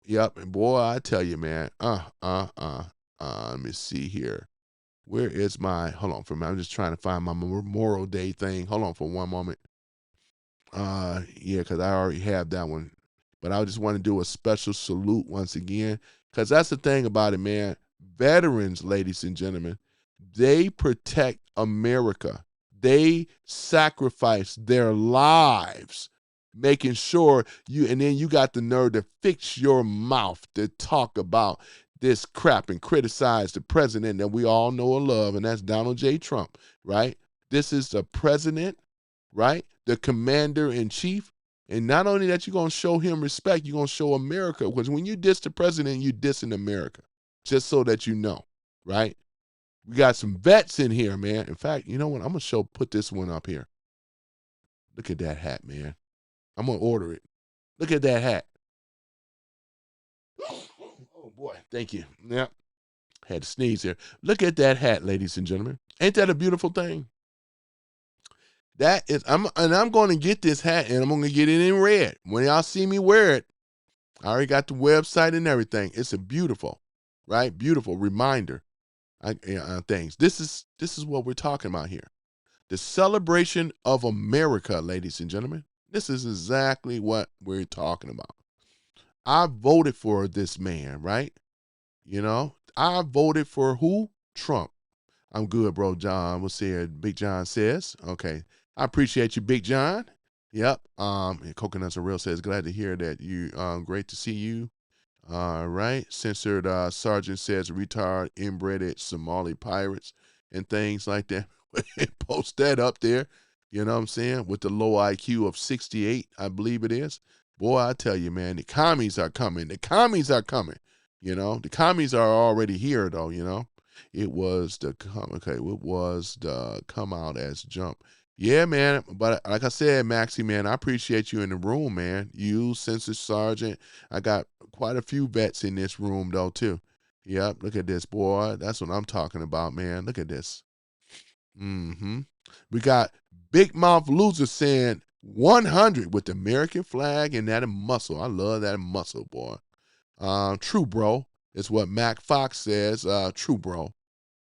Yep, and boy, I tell you, man. Let me see here. Where is my? Hold on for a minute. I'm just trying to find my Memorial Day thing. Hold on for one moment. Yeah, because I already have that one. But I just want to do a special salute once again, because that's the thing about it, man. Veterans, ladies and gentlemen, they protect America. They sacrifice their lives, making sure and then you got the nerve to fix your mouth to talk about this crap and criticize the president that we all know and love, and that's Donald J. Trump, right? This is the president, right? The commander-in-chief. And not only that, you're going to show him respect, you're going to show America, because when you diss the president, you dissing America, just so that you know, right? We got some vets in here, man. In fact, you know what? I'm going to put this one up here. Look at that hat, man. I'm going to order it. Look at that hat. Oh, boy. Thank you. Yep. Had to sneeze here. Look at that hat, ladies and gentlemen. Ain't that a beautiful thing? That is, I'm going to get this hat, and I'm going to get it in red. When y'all see me wear it, I already got the website and everything. It's a beautiful, right? Beautiful reminder. Things. This is what we're talking about here. The celebration of America, ladies and gentlemen. This is exactly what we're talking about. I voted for this man, right? You know, I voted for who? Trump. I'm good, bro. John was here. Big John says, okay. I appreciate you, Big John. Yep. And Coconuts Are Real says, glad to hear that you. Great to see you. Right. Censored Sergeant says retired inbred Somali pirates and things like that. Post that up there. You know what I'm saying? With the low IQ of 68, I believe it is. Boy, I tell you, man, the commies are coming. The commies are coming. You know, the commies are already here, though. You know, it was the come out as jump. Yeah, man. But like I said, Maxie, man, I appreciate you in the room, man. You, Censored Sergeant. I got quite a few vets in this room, though, too. Yep. Look at this, boy. That's what I'm talking about, man. Look at this. We got Big Mouth Loser saying 100 with the American flag and that muscle. I love that muscle, boy. True, bro. It's what Mac Fox says. True, bro.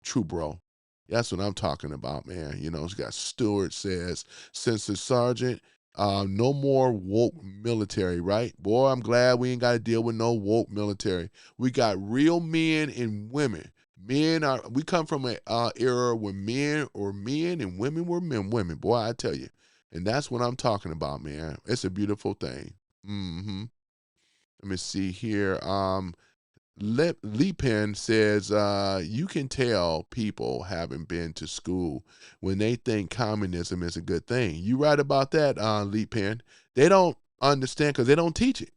True, bro. That's what I'm talking about, man. You know, it's got Stewart says, Censored Sergeant, no more woke military, right? Boy, I'm glad we ain't got to deal with no woke military. We got real men and women. We come from an era where men were men and women were women. Boy, I tell you. And that's what I'm talking about, man. It's a beautiful thing. Let me see here. Lee Penn says, you can tell people haven't been to school when they think communism is a good thing. You right about that, Lee Penn. They don't understand because they don't teach it.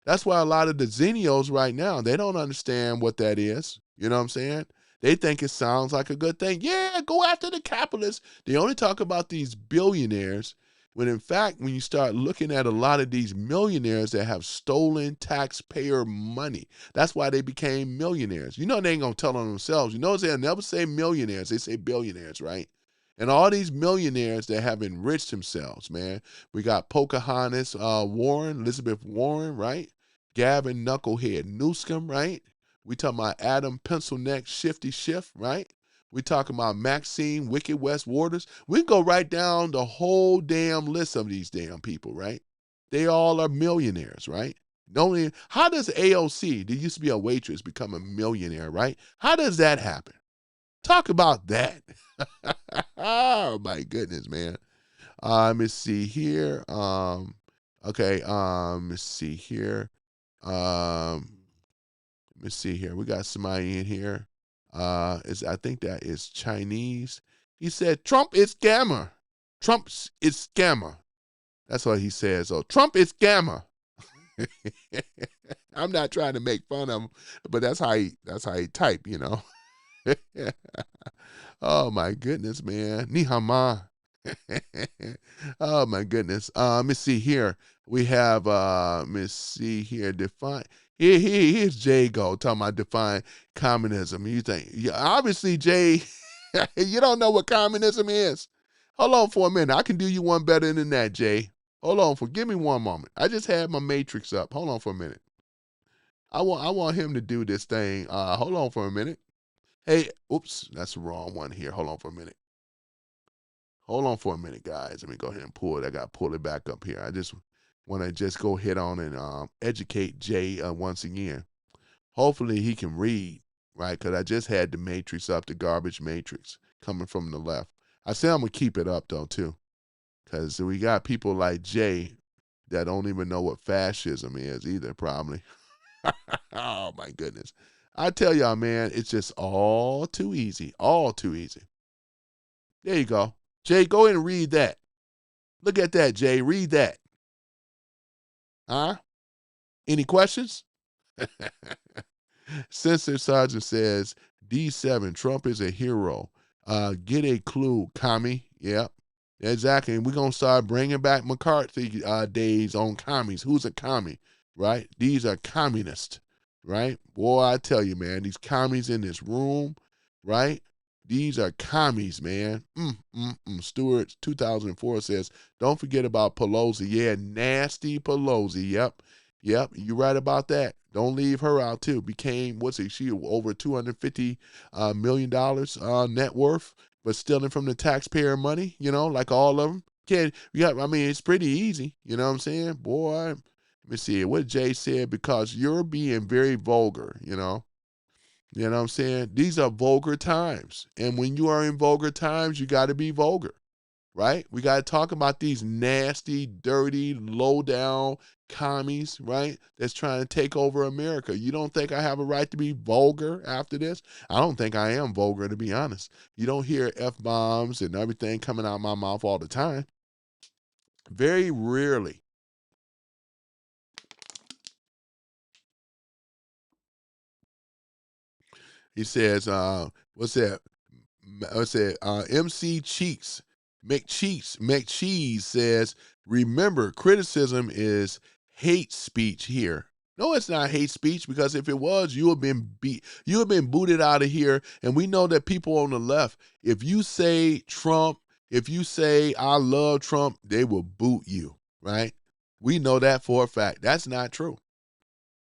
That's why a lot of the Xenios right now, they don't understand what that is. You know what I'm saying? They think it sounds like a good thing. Yeah, go after the capitalists. They only talk about these billionaires when in fact, when you start looking at a lot of these millionaires that have stolen taxpayer money, that's why they became millionaires. You know they ain't going to tell on themselves. You know they'll never say millionaires. They say billionaires, right? And all these millionaires that have enriched themselves, man. We got Pocahontas Warren, Elizabeth Warren, right? Gavin Knucklehead Newsom, right? We talking about Adam Pencil Neck Shifty Schiff, right? We talking about Maxine Wicked West Waters. We can go right down the whole damn list of these damn people, right? They all are millionaires, right? How does AOC, there used to be a waitress, become a millionaire, right? How does that happen? Talk about that. Oh my goodness, man. Let me see here. Okay, let me see here. Let me see here. We got somebody in here. I think that is Chinese. He said, Trump is scammer. Trump is scammer. That's what he says. So Trump is scammer. I'm not trying to make fun of him, but that's how he type, you know. Oh my goodness, man. Ni hao ma. Oh my goodness. Let me see here. We have let me see here. Define. Here's Jay Go talking about define communism. You think, obviously, Jay, you don't know what communism is. Hold on for a minute. I can do you one better than that, Jay. Hold on give me one moment. I just had my matrix up. Hold on for a minute. I want him to do this thing. Hold on for a minute. Hey, oops, that's the wrong one here. Hold on for a minute. Hold on for a minute, guys. Let me go ahead and pull it. I got to pull it back up here. I just want to just go ahead on and educate Jay once again. Hopefully he can read, right? Because I just had the matrix up, the garbage matrix coming from the left. I say I'm going to keep it up, though, too. Because we got people like Jay that don't even know what fascism is either, probably. Oh, my goodness. I tell y'all, man, it's just all too easy. All too easy. There you go. Jay, go ahead and read that. Look at that, Jay. Read that. Huh? Any questions? Censor Sergeant says, D7, Trump is a hero. Get a clue, commie. Yep, exactly. And we're going to start bringing back McCarthy days on commies. Who's a commie, right? These are communists, right? Boy, I tell you, man, these commies in this room, right? These are commies, man. Stewart 2004 says, don't forget about Pelosi. Yeah, nasty Pelosi. Yep, you're right about that. Don't leave her out, too. Became, she over $250 million net worth, but stealing from the taxpayer money, you know, like all of them. It's pretty easy. You know what I'm saying? Boy, let me see what Jay said, because you're being very vulgar, you know. You know what I'm saying? These are vulgar times. And when you are in vulgar times, you got to be vulgar, right? We got to talk about these nasty, dirty, low-down commies, right, that's trying to take over America. You don't think I have a right to be vulgar after this? I don't think I am vulgar, to be honest. You don't hear F-bombs and everything coming out of my mouth all the time. Very rarely. He says, what's that? MC Cheeks, McCheese says, remember, criticism is hate speech here. No, it's not hate speech, because if it was, you have been booted out of here. And we know that people on the left, if you say Trump, if you say I love Trump, they will boot you, right? We know that for a fact. That's not true.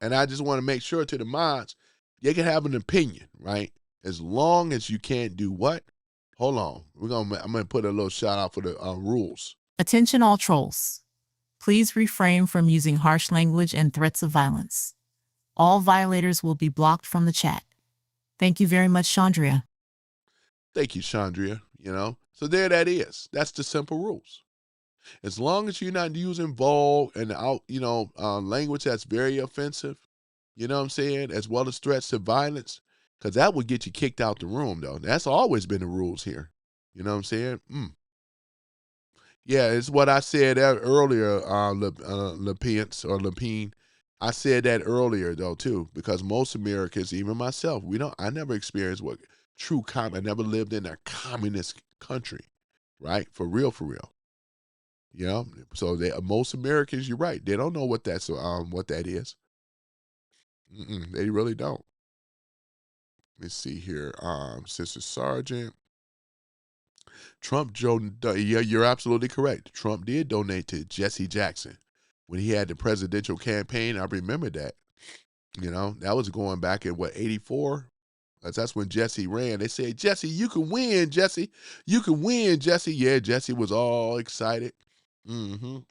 And I just want to make sure to the mods, you can have an opinion, right? As long as you can't do what? Hold on. I'm going to put a little shout out for the rules. Attention all trolls. Please refrain from using harsh language and threats of violence. All violators will be blocked from the chat. Thank you very much, Chandria. Thank you, Chandria. You know, so there that is. That's the simple rules. As long as you're not using vulgar and language that's very offensive, you know what I'm saying, as well as threats to violence, because that would get you kicked out the room, though. That's always been the rules here. You know what I'm saying? Yeah, it's what I said earlier, Lepine. I said that earlier, though, too, because most Americans, even myself, I never experienced what true I never lived in a communist country, right? For real, for real. Yeah. So most Americans, you're right. They don't know what that is. They really don't. Let's see here. Sister Sergeant. Yeah, you're absolutely correct. Trump did donate to Jesse Jackson when he had the presidential campaign. I remember that. That was going back in 84? That's when Jesse ran. They said, Jesse, you can win, Jesse. You can win, Jesse. Yeah, Jesse was all excited. Yep.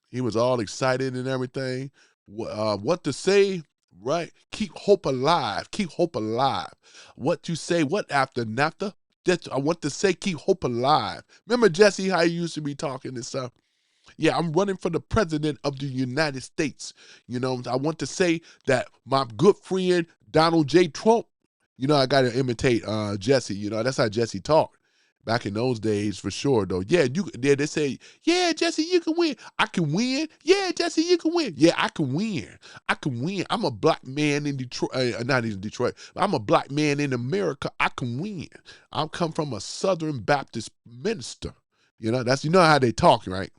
He was all excited and everything. What to say, right? Keep hope alive. Keep hope alive. What you say, what after NAFTA? I want to say keep hope alive. Remember, Jesse, how he used to be talking and stuff? Yeah, I'm running for the president of the United States. I want to say that my good friend, Donald J. Trump, I got to imitate Jesse. That's how Jesse talked. Back in those days, for sure, though. Yeah, they say, yeah, Jesse, you can win. I can win. Yeah, Jesse, you can win. Yeah, I can win. I can win. I'm a black man in Detroit, not in Detroit. I'm a black man in America. I can win. I come from a Southern Baptist minister. That's how they talk, right?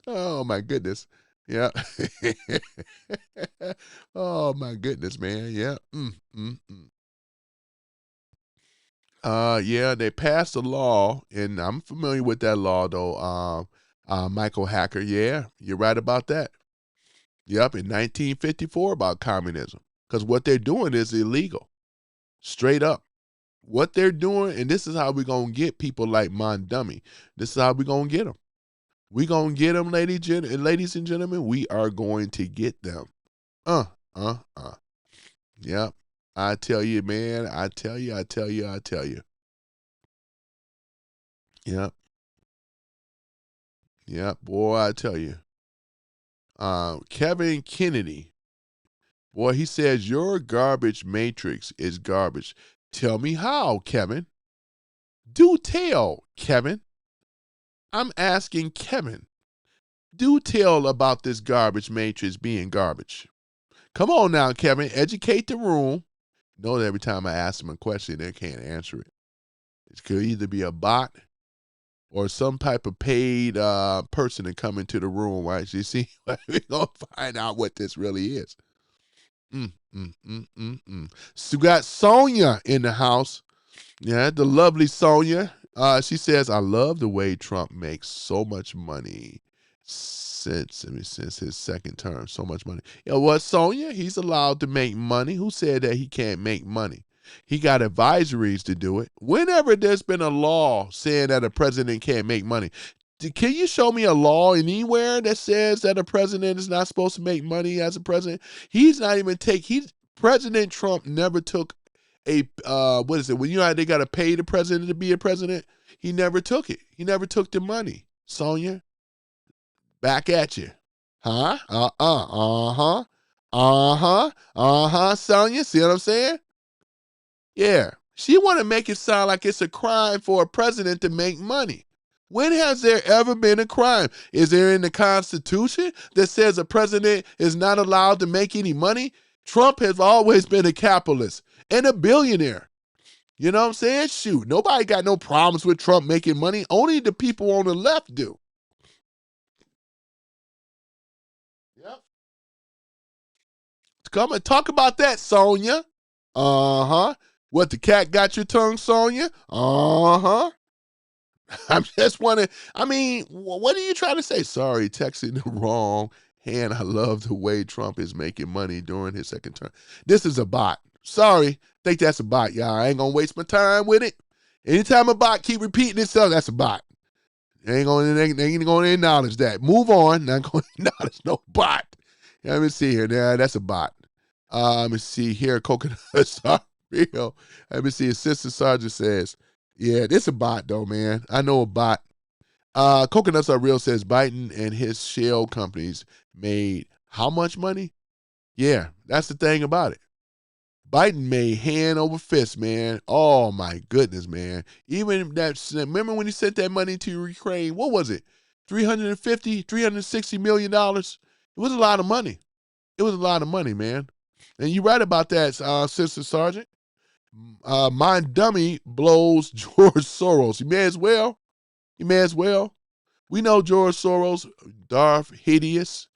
Oh my goodness. Yeah. Oh my goodness, man. Yeah. Yeah, they passed a law, and I'm familiar with that law, though. Michael Hacker, yeah, you're right about that. Yep, in 1954 about communism, because what they're doing is illegal, straight up. What they're doing, and this is how we're going to get people like Mondummy. This is how we're going to get them. We're going to get them, ladies and gentlemen. We are going to get them. Yep. I tell you, man. I tell you. Yep. Yep, boy, I tell you. Kevin Kennedy. Boy, he says, your garbage matrix is garbage. Tell me how, Kevin. Do tell, Kevin. I'm asking Kevin. Do tell about this garbage matrix being garbage. Come on now, Kevin. Educate the room. Know that every time I ask them a question, they can't answer it. It could either be a bot or some type of paid person to come into the room, right? You see, we're going to find out what this really is. So we got Sonia in the house. Yeah, the lovely Sonia. She says, I love the way Trump makes so much money since his second term. So much money. You know what, Sonia? He's allowed to make money. Who said that he can't make money? He got advisories to do it. Whenever there's been a law saying that a president can't make money, can you show me a law anywhere that says that a president is not supposed to make money as a president? President Trump never took what is it? When how they got to pay the president to be a president? He never took it. He never took the money. Sonia, back at you. Huh? Sonia, see what I'm saying? Yeah. She want to make it sound like it's a crime for a president to make money. When has there ever been a crime? Is there in the Constitution that says a president is not allowed to make any money? Trump has always been a capitalist and a billionaire. You know what I'm saying? Shoot, nobody got no problems with Trump making money. Only the people on the left do. Yep. Come and talk about that, Sonia. What, the cat got your tongue, Sonia? I'm just wondering, what are you trying to say? Sorry, texting the wrong hand. I love the way Trump is making money during his second term. This is a bot. Sorry, think that's a bot, y'all. I ain't gonna waste my time with it. Anytime a bot keep repeating itself, that's a bot. They ain't gonna acknowledge that. Move on. Not gonna acknowledge no bot. Let me see here. Now that's a bot. Let me see here. Coconuts are real. Let me see. Assistant Sergeant says, yeah, this a bot though, man. I know a bot. Coconuts Are Real says Biden and his shell companies made how much money? Yeah, that's the thing about it. Biden made hand over fist, man. Oh my goodness, man. Even that, remember when he sent that money to Ukraine? What was it? $360 million? It was a lot of money. It was a lot of money, man. And you're right about that, Sister Sergeant. My dummy blows George Soros. He may as well. He may as well. We know George Soros, Darth Hideous,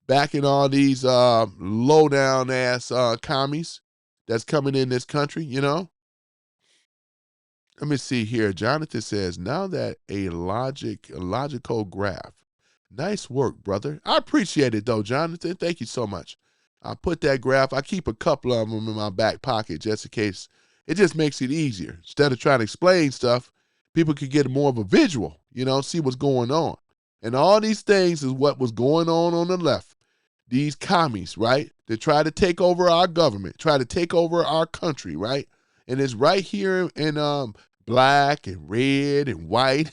backing all these low-down ass commies that's coming in this country, you know. Let me see here. Jonathan says, now that a logical graph. Nice work, brother. I appreciate it, though, Jonathan. Thank you so much. I put that graph. I keep a couple of them in my back pocket just in case. It just makes it easier. Instead of trying to explain stuff, people could get more of a visual, you know, see what's going on. And all these things is what was going on the left. These commies, right? They try to take over our government, try to take over our country, right? And it's right here in black and red and white.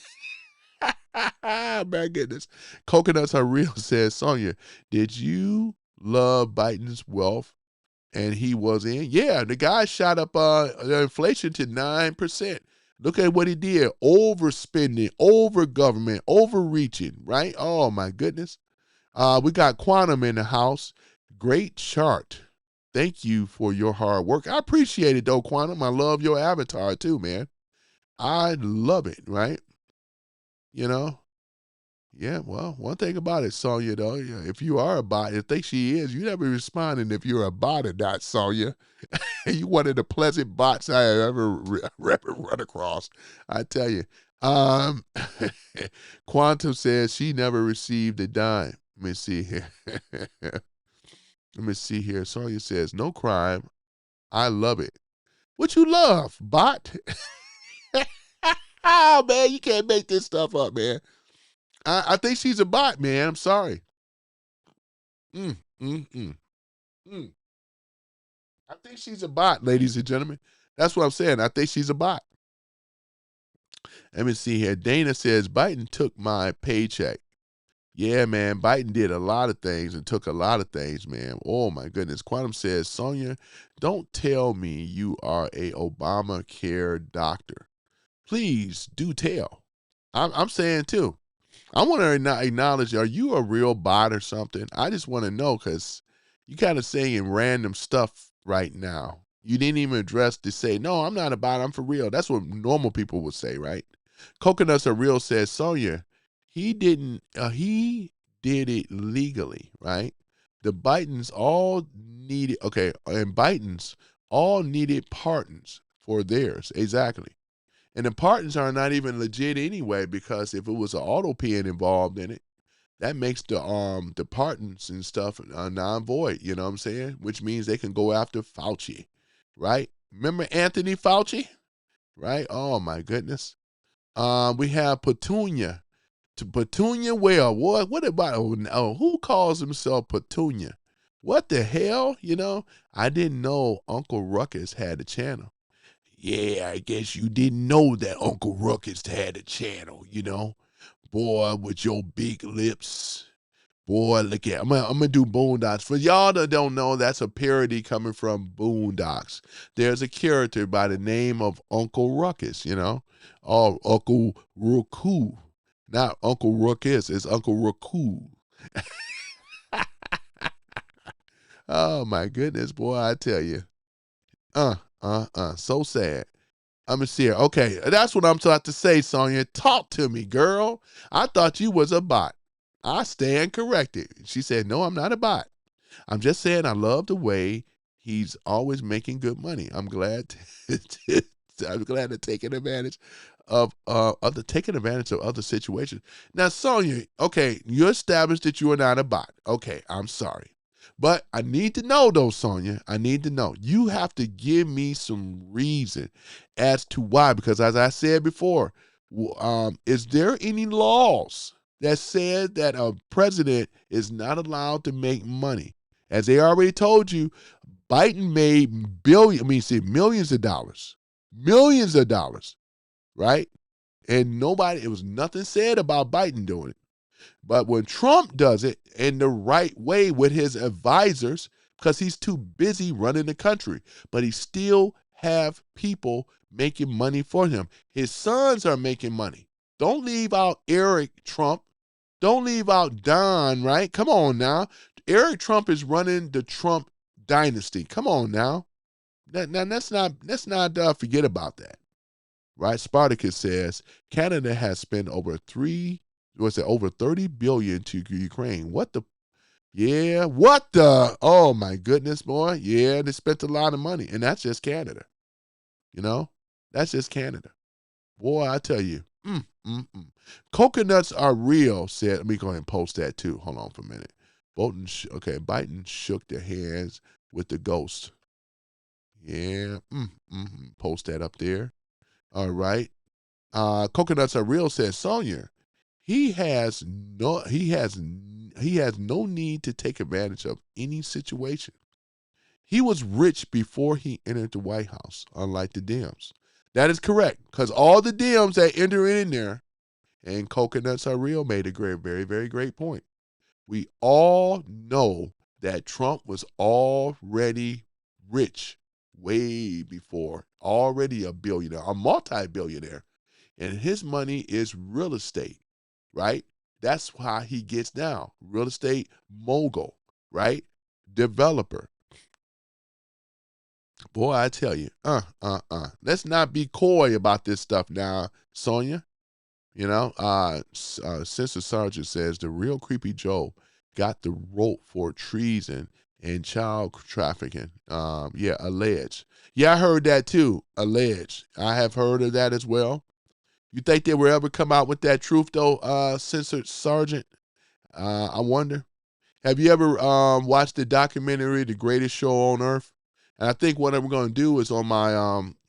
My goodness. Coconuts Are Real says, Sonia, did you love Biden's wealth? And he was in? Yeah, the guy shot up the inflation to 9%. Look at what he did. Overspending, over government, overreaching, right? Oh, my goodness. We got Quantum in the house. Great chart. Thank you for your hard work. I appreciate it, though, Quantum. I love your avatar, too, man. I love it, right? You know? Yeah, well, one thing about it, Sonya, though, if you are a bot, I think she is, you never responding if you're a bot or not, Sonya. You one of the pleasant bots I have ever run across, I tell you. Quantum says she never received a dime. Let me see here. Let me see here. Sonya says, no crime. I love it. What you love, bot? Oh, man, you can't make this stuff up, man. I think she's a bot, man. I'm sorry. I think she's a bot, ladies and gentlemen. That's what I'm saying. I think she's a bot. Let me see here. Dana says, Biden took my paycheck. Yeah, man. Biden did a lot of things and took a lot of things, man. Oh, my goodness. Quantum says, Sonia, don't tell me you are a Obamacare doctor. Please do tell. I'm saying, too. I want to acknowledge, are you a real bot or something? I just want to know because you kind of saying random stuff right now. You didn't even address to say, no, I'm not a bot, I'm for real. That's what normal people would say, right? Coconuts Are Real says, Sonia, he did it legally, right? The Bidens all needed, and Bidens all needed pardons for theirs, exactly. And the pardons are not even legit anyway, because if it was an auto pen involved in it, that makes the pardons and stuff non-void, you know what I'm saying? Which means they can go after Fauci, right? Remember Anthony Fauci, right? Oh, my goodness. We have Petunia. Petunia Well. What about, who calls himself Petunia? What the hell, you know? I didn't know Uncle Ruckus had a channel. Yeah, I guess you didn't know that Uncle Ruckus had a channel, you know? Boy, with your big lips. Boy, look at, I'm gonna do Boondocks. For y'all that don't know, that's a parody coming from Boondocks. There's a character by the name of Uncle Ruckus, you know? Oh, Uncle Roku. Not Uncle Ruckus, it's Uncle Roku. Oh, my goodness, boy, I tell you. So sad. I'm gonna see her. Okay, that's what I'm trying to say, Sonia. Talk to me, girl. I thought you was a bot. I stand corrected. She said, no, I'm not a bot. I'm just saying I love the way he's always making good money. I'm glad to taking advantage of other situations. Now, Sonia, okay, you established that you are not a bot. Okay, I'm sorry. But I need to know, though, Sonia. I need to know. You have to give me some reason as to why. Because as I said before, is there any laws that said that a president is not allowed to make money? As they already told you, Biden made millions of dollars. Millions of dollars, right? And it was nothing said about Biden doing it. But when Trump does it in the right way with his advisors, because he's too busy running the country, but he still have people making money for him. His sons are making money. Don't leave out Eric Trump. Don't leave out Don, right? Come on now. Eric Trump is running the Trump dynasty. Come on now. Now let's not forget about that. Right? Spartacus says Canada has spent over 30 billion to Ukraine. What the oh my goodness, boy. Yeah, they spent a lot of money. And that's just Canada. You know? That's just Canada. Boy, I tell you. Coconuts are real, said. Let me go ahead and post that too. Hold on for a minute. Biden shook their hands with the ghost. Yeah. Post that up there. All right. Coconuts are real, says Sonia. He has no need to take advantage of any situation. He was rich before he entered the White House, unlike the Dems. That is correct, because all the Dems that enter in there, and Coconuts are real, made a very, very great point. We all know that Trump was already rich way before, already a billionaire, a multi-billionaire, and his money is real estate, right? That's how he gets down. Real estate mogul, right? Developer. Boy, I tell you, let's not be coy about this stuff now, Sonia. You know, Sister Sergeant says the real Creepy Joe got the rope for treason and child trafficking. Alleged. Yeah, I heard that too. Alleged. I have heard of that as well. You think they will ever come out with that truth though, Sister Sergeant? I wonder. Have you ever watched the documentary The Greatest Show on Earth? And I think what I'm going to do is on my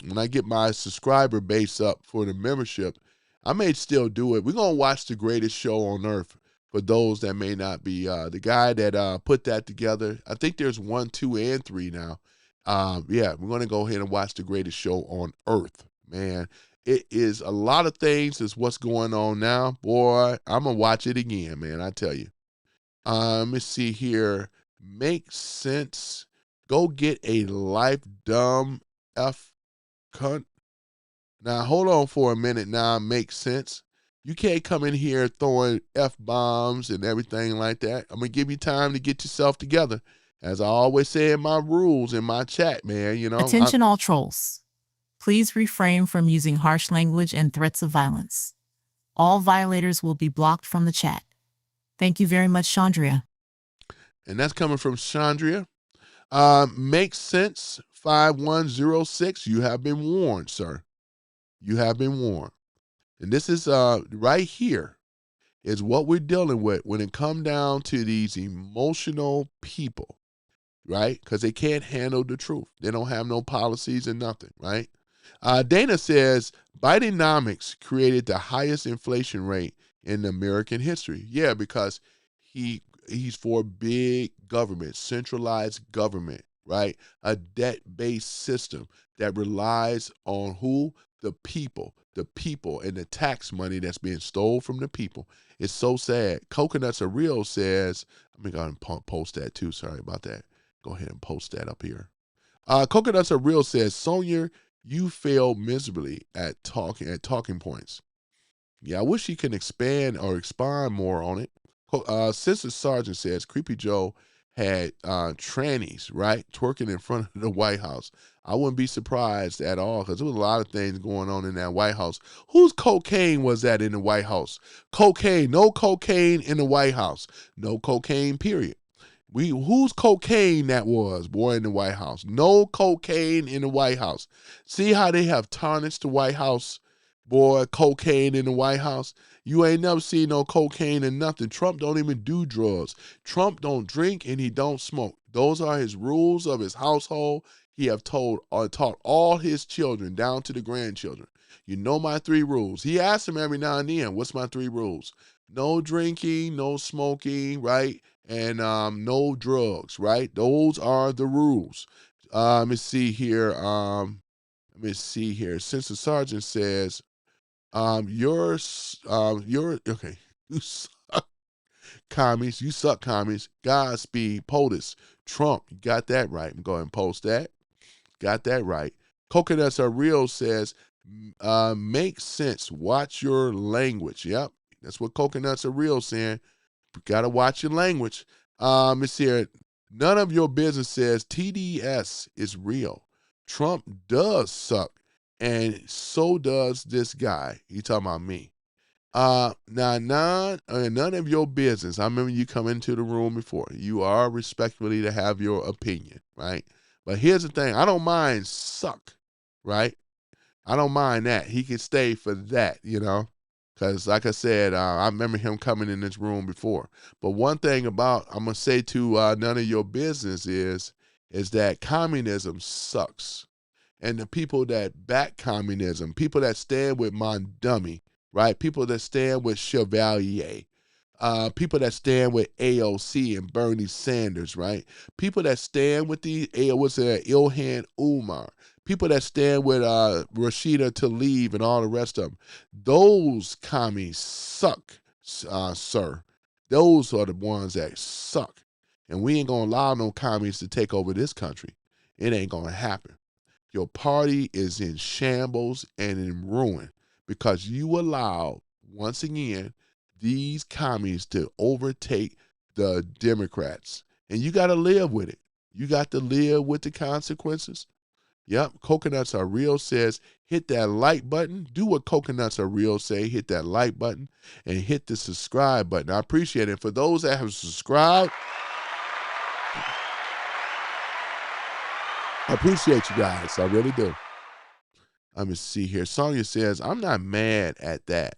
when I get my subscriber base up for the membership, I may still do it. We're going to watch The Greatest Show on Earth for those that may not be. The guy that put that together, I think there's 1, 2, and 3 now. We're going to go ahead and watch The Greatest Show on Earth. Man, it is a lot of things is what's going on now. Boy, I'm going to watch it again, man, I tell you. Let me see here. Make sense. Go get a life, dumb F cunt. Now, hold on for a minute now. Makes sense. You can't come in here throwing F-bombs and everything like that. I'm going to give you time to get yourself together. As I always say in my rules, in my chat, man, you know. Attention all trolls. Please refrain from using harsh language and threats of violence. All violators will be blocked from the chat. Thank you very much, Chandria. And that's coming from Chandria. Makes sense. 5106. You have been warned, sir. You have been warned. And this is right here is what we're dealing with when it comes down to these emotional people, right? Because they can't handle the truth. They don't have no policies and nothing, right? Dana says Bidenomics created the highest inflation rate in American history. Yeah, because he's for big government, centralized government, right? A debt-based system that relies on who? The people and the tax money that's being stole from the people. It's so sad. Coconuts are real says, let me go ahead and post that too. Sorry about that. Go ahead and post that up here. Coconuts are real says, Sonia, you failed miserably at talking points. Yeah, I wish he can expand or expound more on it. Sister Sergeant says, Creepy Joe had trannies, right, twerking in front of the White House. I wouldn't be surprised at all because there was a lot of things going on in that White House. Whose cocaine was that in the White House? Cocaine. No cocaine in the White House. No cocaine, period. Whose cocaine that was, boy, in the White House? No cocaine in the White House. See how they have tarnished the White House? Boy, cocaine in the White House. You ain't never seen no cocaine and nothing. Trump don't even do drugs. Trump don't drink and he don't smoke. Those are his rules of his household. He have taught all his children down to the grandchildren. You know my 3 rules. He asks them every now and then, what's my 3 rules? No drinking, no smoking, right? And no drugs, right? Those are the rules. Let me see here. Since the sergeant says, you're okay. You suck, commies. You suck, commies. Godspeed, POTUS, Trump. You got that right. I'm going to post that. Got that right. Coconuts are real says, make sense. Watch your language. Yep. That's what Coconuts are real saying. You got to watch your language. Let's see here. None of your business says TDS is real. Trump does suck, and so does this guy. He talking about me. Now, none of your business. I remember you come into the room before. You are respectfully to have your opinion, right? But here's the thing. I don't mind suck, right? I don't mind that. He can stay for that, because like I said, I remember him coming in this room before. But one thing about I'm gonna say to none of your business is that communism sucks, and the people that back communism, people that stand with Mondummy, right? People that stand with Chevalier, people that stand with AOC and Bernie Sanders, right? People that stand with the Ilhan Umar, people that stand with Rashida Tlaib and all the rest of them. Those commies suck, sir. Those are the ones that suck. And we ain't gonna allow no commies to take over this country. It ain't gonna happen. Your party is in shambles and in ruin because you allowed, once again, these commies to overtake the Democrats. And you got to live with it. You got to live with the consequences. Yep, Coconuts Are Real says, hit that like button. Do what Coconuts Are Real say. Hit that like button and hit the subscribe button. I appreciate it. For those that have subscribed, I appreciate you guys. I really do. Let me see here. Sonia says, I'm not mad at that.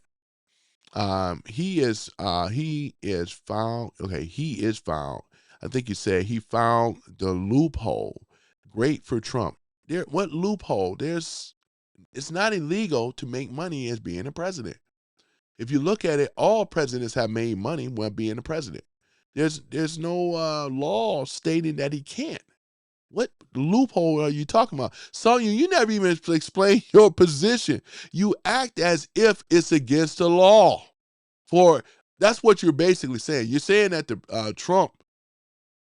He is found. Okay, he is found. I think you said he found the loophole. Great for Trump. What loophole? It's not illegal to make money as being a president. If you look at it, all presidents have made money while being a president. There's no law stating that he can't. What loophole are you talking about? Sonia, you never even explained your position. You act as if it's against the law. That's what you're basically saying. You're saying that the Trump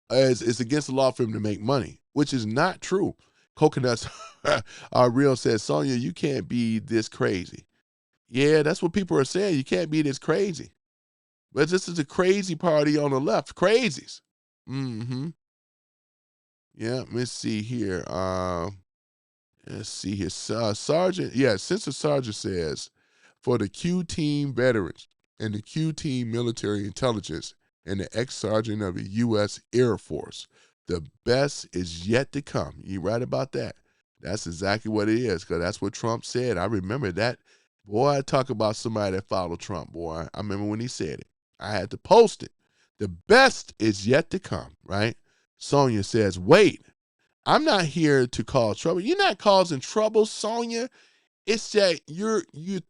is against the law for him to make money, which is not true. Coconuts Are Real says, Sonia, you can't be this crazy. Yeah, that's what people are saying. You can't be this crazy. But this is a crazy party on the left. Crazies. Mm-hmm. Yeah, let's see here. Sergeant. Yeah, Sister Sergeant says, for the Q team veterans and the Q team military intelligence and the ex-sergeant of the U.S. Air Force, the best is yet to come. You right about that. That's exactly what it is, because that's what Trump said. I remember that. Boy, I talk about somebody that followed Trump, boy. I remember when he said it. I had to post it. The best is yet to come, right? Sonia says, wait, I'm not here to cause trouble. You're not causing trouble, Sonia. It's that you're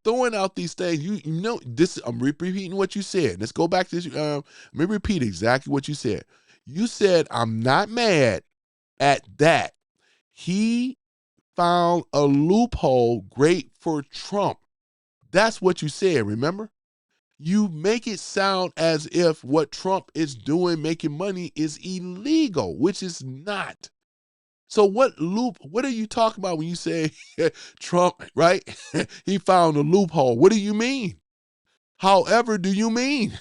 throwing out these things. You know this. I'm repeating what you said. Let's go back to this. Let me repeat exactly what you said. You said, I'm not mad at that. He found a loophole great for Trump. That's what you said, remember? You make it sound as if what Trump is doing, making money, is illegal, which is not. So what are you talking about when you say Trump, right? He found a loophole. What do you mean? However do you mean?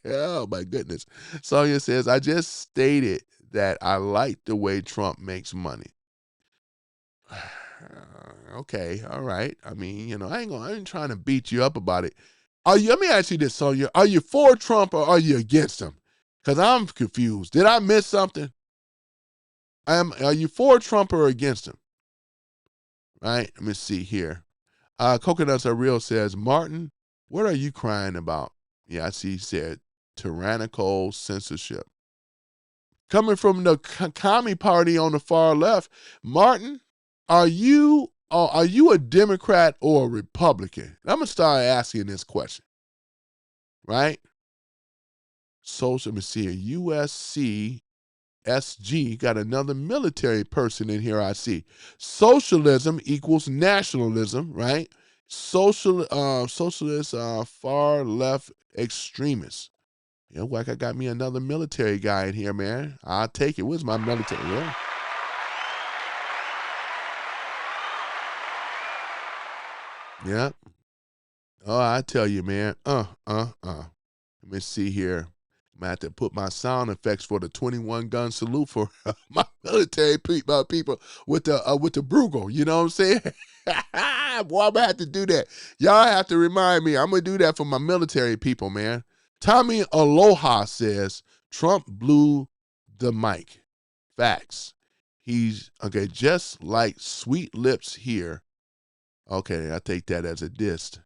Oh, my goodness. Sonia says, I just stated that I like the way Trump makes money. Okay, all right. I mean, I ain't trying to beat you up about it. Let me ask you this, Sonia. Are you for Trump or are you against him? Because I'm confused. Did I miss something? Are you for Trump or against him? Right? Let me see here. Coconuts Are Real says, Martin, what are you crying about? Yeah, I see he said tyrannical censorship. Coming from the commie party on the far left, Martin, are you a Democrat or a Republican? I'm going to start asking this question, right? Social, let me see here. USC SG, got another military person in here, I see. Socialism equals nationalism, right? Socialist, far left extremists. Like I got me another military guy in here, man. I'll take it. Where's my military? Yeah. Yeah. Oh, I tell you, man. Let me see here. I'm gonna have to put my sound effects for the 21 gun salute for my military people with the Bruegel. You know what I'm saying? Boy, I'm gonna have to do that. Y'all have to remind me. I'm gonna do that for my military people, man. Tommy Aloha says Trump blew the mic. Facts. He's okay, just like Sweet Lips here. Okay, I take that as a diss.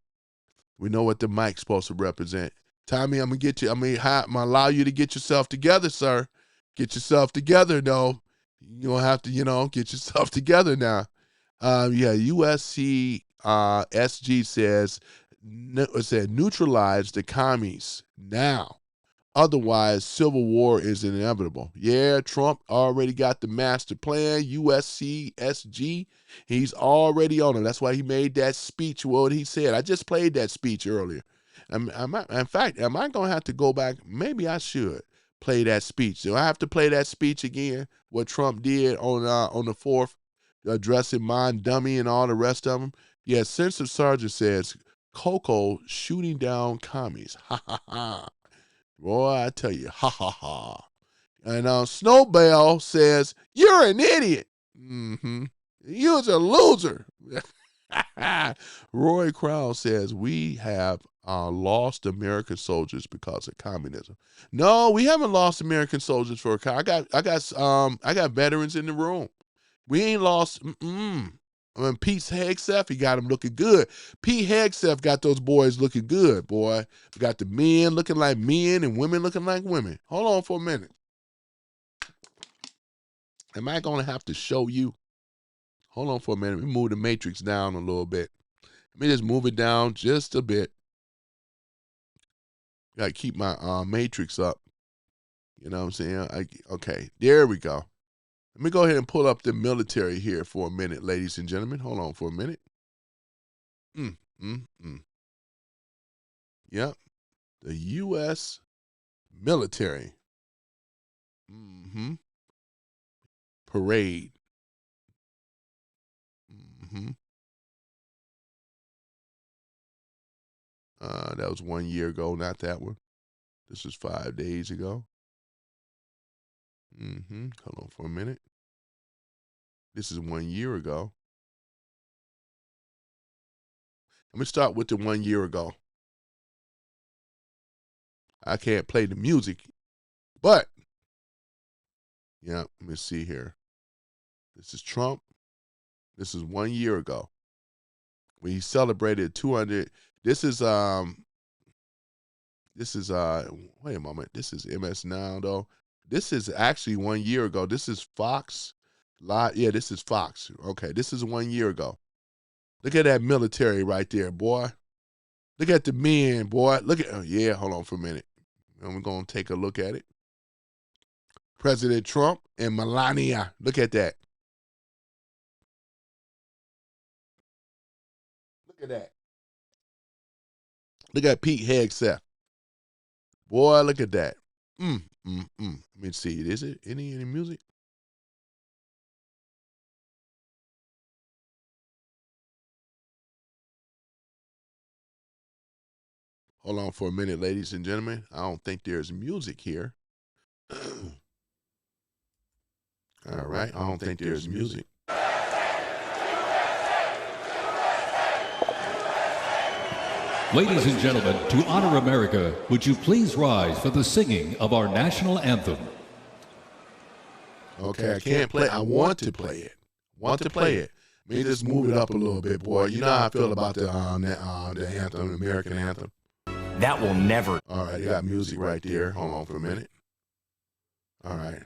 We know what the mic's supposed to represent. Tommy, I'm gonna allow you to get yourself together, sir. Get yourself together, though. You're gonna have to, get yourself together now. USC SG says neutralize the commies now. Otherwise, civil war is inevitable. Yeah, Trump already got the master plan. USC SG, he's already on it. That's why he made that speech. What he said. I just played that speech earlier. In fact, am I going to have to go back? Maybe I should play that speech. Do I have to play that speech again? What Trump did on the 4th, addressing Mon Dummy and all the rest of them? Yeah, Senator Sargent says, Coco shooting down commies. Ha, ha, ha. Boy, I tell you, ha, ha, ha. And Snowbell says, you're an idiot. Mm-hmm. You're a loser. Roy Crown says, we have lost American soldiers because of communism. No, we haven't lost American soldiers for I got veterans in the room. We ain't lost. I mean, Pete Hegseth, he got them looking good. Pete Hegseth got those boys looking good, boy. We got the men looking like men and women looking like women. Hold on for a minute. Am I going to have to show you? Hold on for a minute. Let me move the matrix down a little bit. Let me just move it down just a bit. Got to keep my matrix up. You know what I'm saying? Okay, there we go. Let me go ahead and pull up the military here for a minute, ladies and gentlemen. Hold on for a minute. Yep. The U.S. military. Parade. That was 1 year ago, not that one. This was 5 days ago. Hold on for a minute. This is 1 year ago. Let me start with the 1 year ago. I can't play the music, but yeah, let me see here. This is Trump. This is 1 year ago when he celebrated 200. This is wait a moment. This is MS Now though. This is actually 1 year ago. This is Fox Live. Yeah, this is Fox. Okay, this is 1 year ago. Look at that military right there, boy. Look at the men, boy. Look at, hold on for a minute. I'm going to take a look at it. President Trump and Melania. Look at that. Look at that. Look at Pete Hegseth. Boy, look at that. Let me see. Is it any music? Hold on for a minute, ladies and gentlemen. I don't think there's music here. All right. I don't think there's music. Ladies and gentlemen, to honor America, would you please rise for the singing of our national anthem? Okay, I can't play. I want to play it. Let me just move it up a little bit, boy. You know how I feel about the anthem, the American anthem. That will never. All right, you got music right there. Hold on for a minute. All right.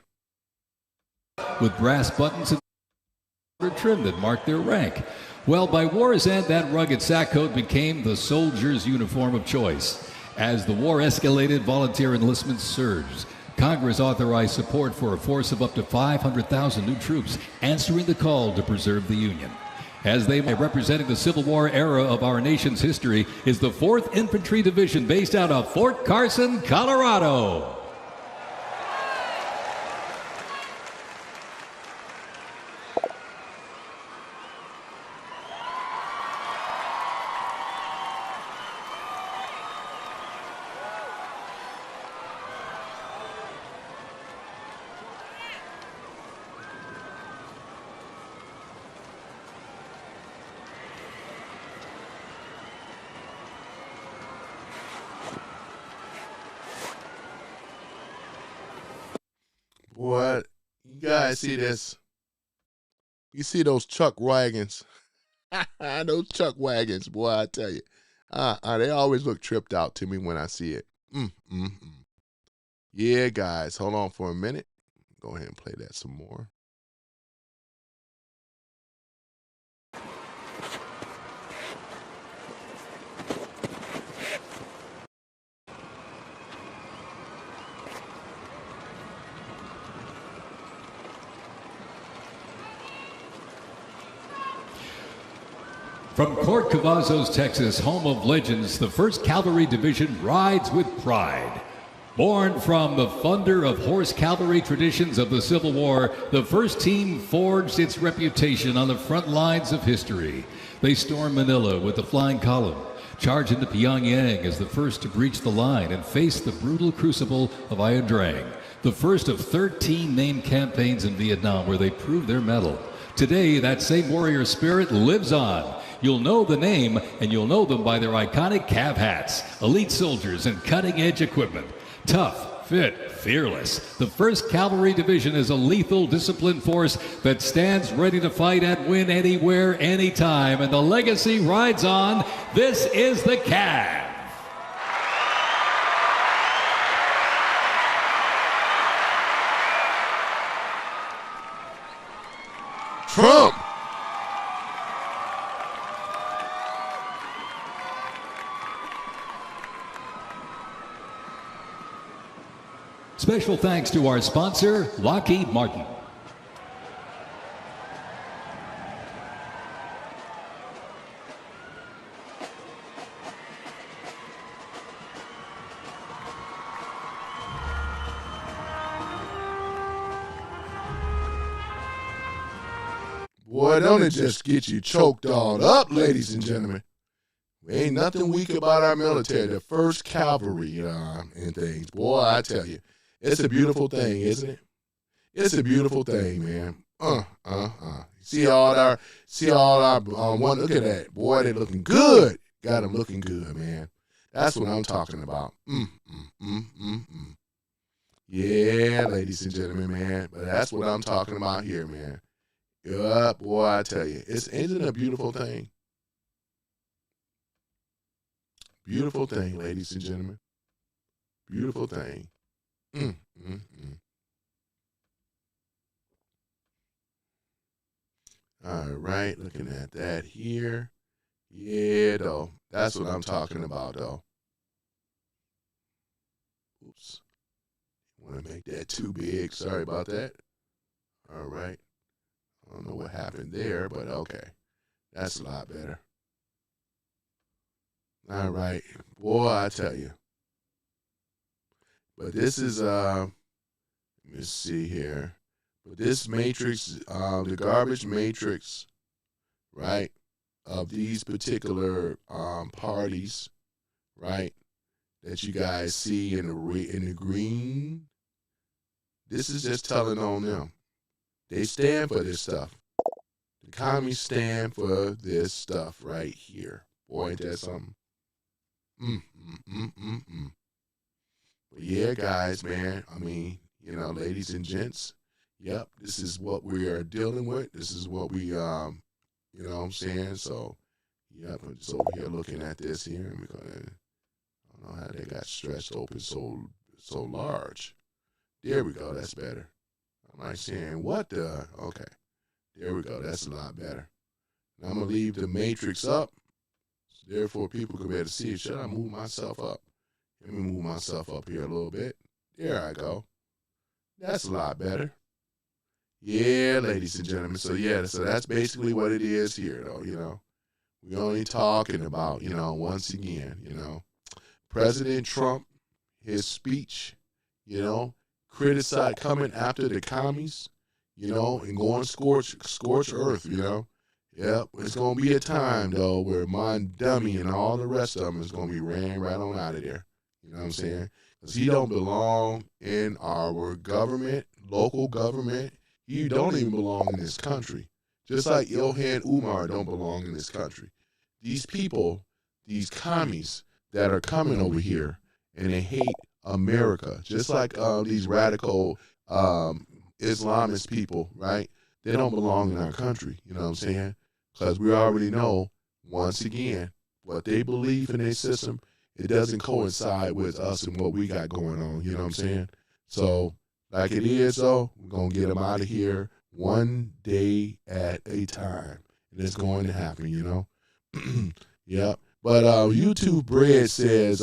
With brass buttons and trim that mark their rank. Well, by war's end, that rugged sack coat became the soldier's uniform of choice. As the war escalated, volunteer enlistment surged. Congress authorized support for a force of up to 500,000 new troops, answering the call to preserve the Union. As they representing the Civil War era of our nation's history is the 4th Infantry Division based out of Fort Carson, Colorado. Boy, you guys see this? You see those chuck wagons? Those chuck wagons, boy, I tell you. They always look tripped out to me when I see it. Yeah, guys, hold on for a minute. Go ahead and play that some more. From Port Cavazos, Texas, home of legends, the 1st Cavalry Division rides with pride. Born from the thunder of horse cavalry traditions of the Civil War, the 1st team forged its reputation on the front lines of history. They stormed Manila with the flying column, charged into Pyongyang as the first to breach the line and face the brutal crucible of Ia Drang, the first of 13 named campaigns in Vietnam where they proved their mettle. Today, that same warrior spirit lives on. You'll know the name, and you'll know them by their iconic Cav hats, elite soldiers, and cutting-edge equipment. Tough, fit, fearless. The 1st Cavalry Division is a lethal, disciplined force that stands ready to fight and win anywhere, anytime, and the legacy rides on. This is the Cav. Trump! Special thanks to our sponsor, Lockheed Martin. Boy, don't it just get you choked all up, ladies and gentlemen. Ain't nothing weak about our military, the 1st Cavalry and things. Boy, I tell you, it's a beautiful thing, isn't it? It's a beautiful thing, man. See all our one. Look at that, boy. They looking good. Got them looking good, man. That's what I'm talking about. Yeah, ladies and gentlemen, man. But that's what I'm talking about here, man. Yeah, boy, I tell you, isn't it a beautiful thing? Beautiful thing, ladies and gentlemen. Beautiful thing. All right, looking at that here. Yeah, though. That's what I'm talking about, though. Oops. Want to make that too big. Sorry about that. All right. I don't know what happened there, but okay. That's a lot better. All right. Boy, I tell you. But this is, let me see here. But this matrix, the garbage matrix, right, of these particular parties, right, that you guys see in the green, this is just telling on them. They stand for this stuff. The commies stand for this stuff right here. Boy, ain't that something? But yeah, guys, man, I mean, you know, ladies and gents, yep, this is what we are dealing with. This is what we, you know what I'm saying? So, yep, I'm just over here looking at this here. Because I don't know how they got stretched open so large. There we go. That's better. I'm like saying, what the? Okay. There we go. That's a lot better. Now I'm going to leave the matrix up. So therefore, people can be able to see it. Should I move myself up? Let me move myself up here a little bit. There I go. That's a lot better. Yeah, ladies and gentlemen. So, yeah, so that's basically what it is here, though, you know. We're only talking about, you know, once again, you know, President Trump, his speech, you know, criticize coming after the commies, you know, and going scorch earth, you know. Yep, it's going to be a time, though, where my dummy and all the rest of them is going to be ran right on out of there. You know what I'm saying? Because he don't belong in our government, local government. He don't even belong in this country. Just like Ilhan Omar don't belong in this country. These people, these commies that are coming over here, and they hate America, just like these radical Islamist people, right? They don't belong in our country, you know what I'm saying? Because we already know, once again, what they believe in their system, it doesn't coincide with us and what we got going on, you know what I'm saying? So, like it is, though, we're going to get them out of here one day at a time. And it's going to happen, you know? Yep. But YouTube Bread says,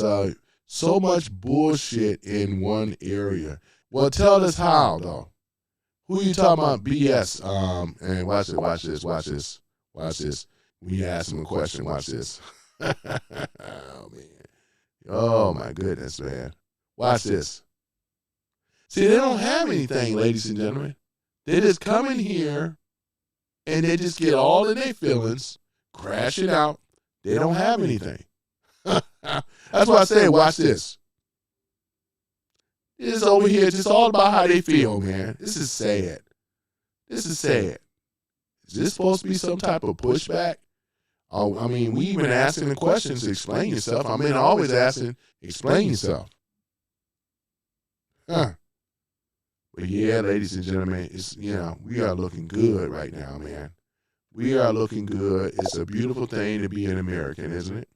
so much bullshit in one area. Well, tell us how, though. Who you talking about? BS. And watch this. When you ask him a question, watch this. Oh, man. Oh, my goodness, man. Watch this. See, they don't have anything, ladies and gentlemen. They just come in here and they just get all of their feelings, crash it out. They don't have anything. That's why I say, watch this. It's over here, just all about how they feel, man. This is sad. Is this supposed to be some type of pushback? Oh, I mean, we even asking the questions, explain yourself. I mean, always asking, explain yourself. Huh. But yeah, ladies and gentlemen, it's, you know, we are looking good right now, man. We are looking good. It's a beautiful thing to be an American, isn't it?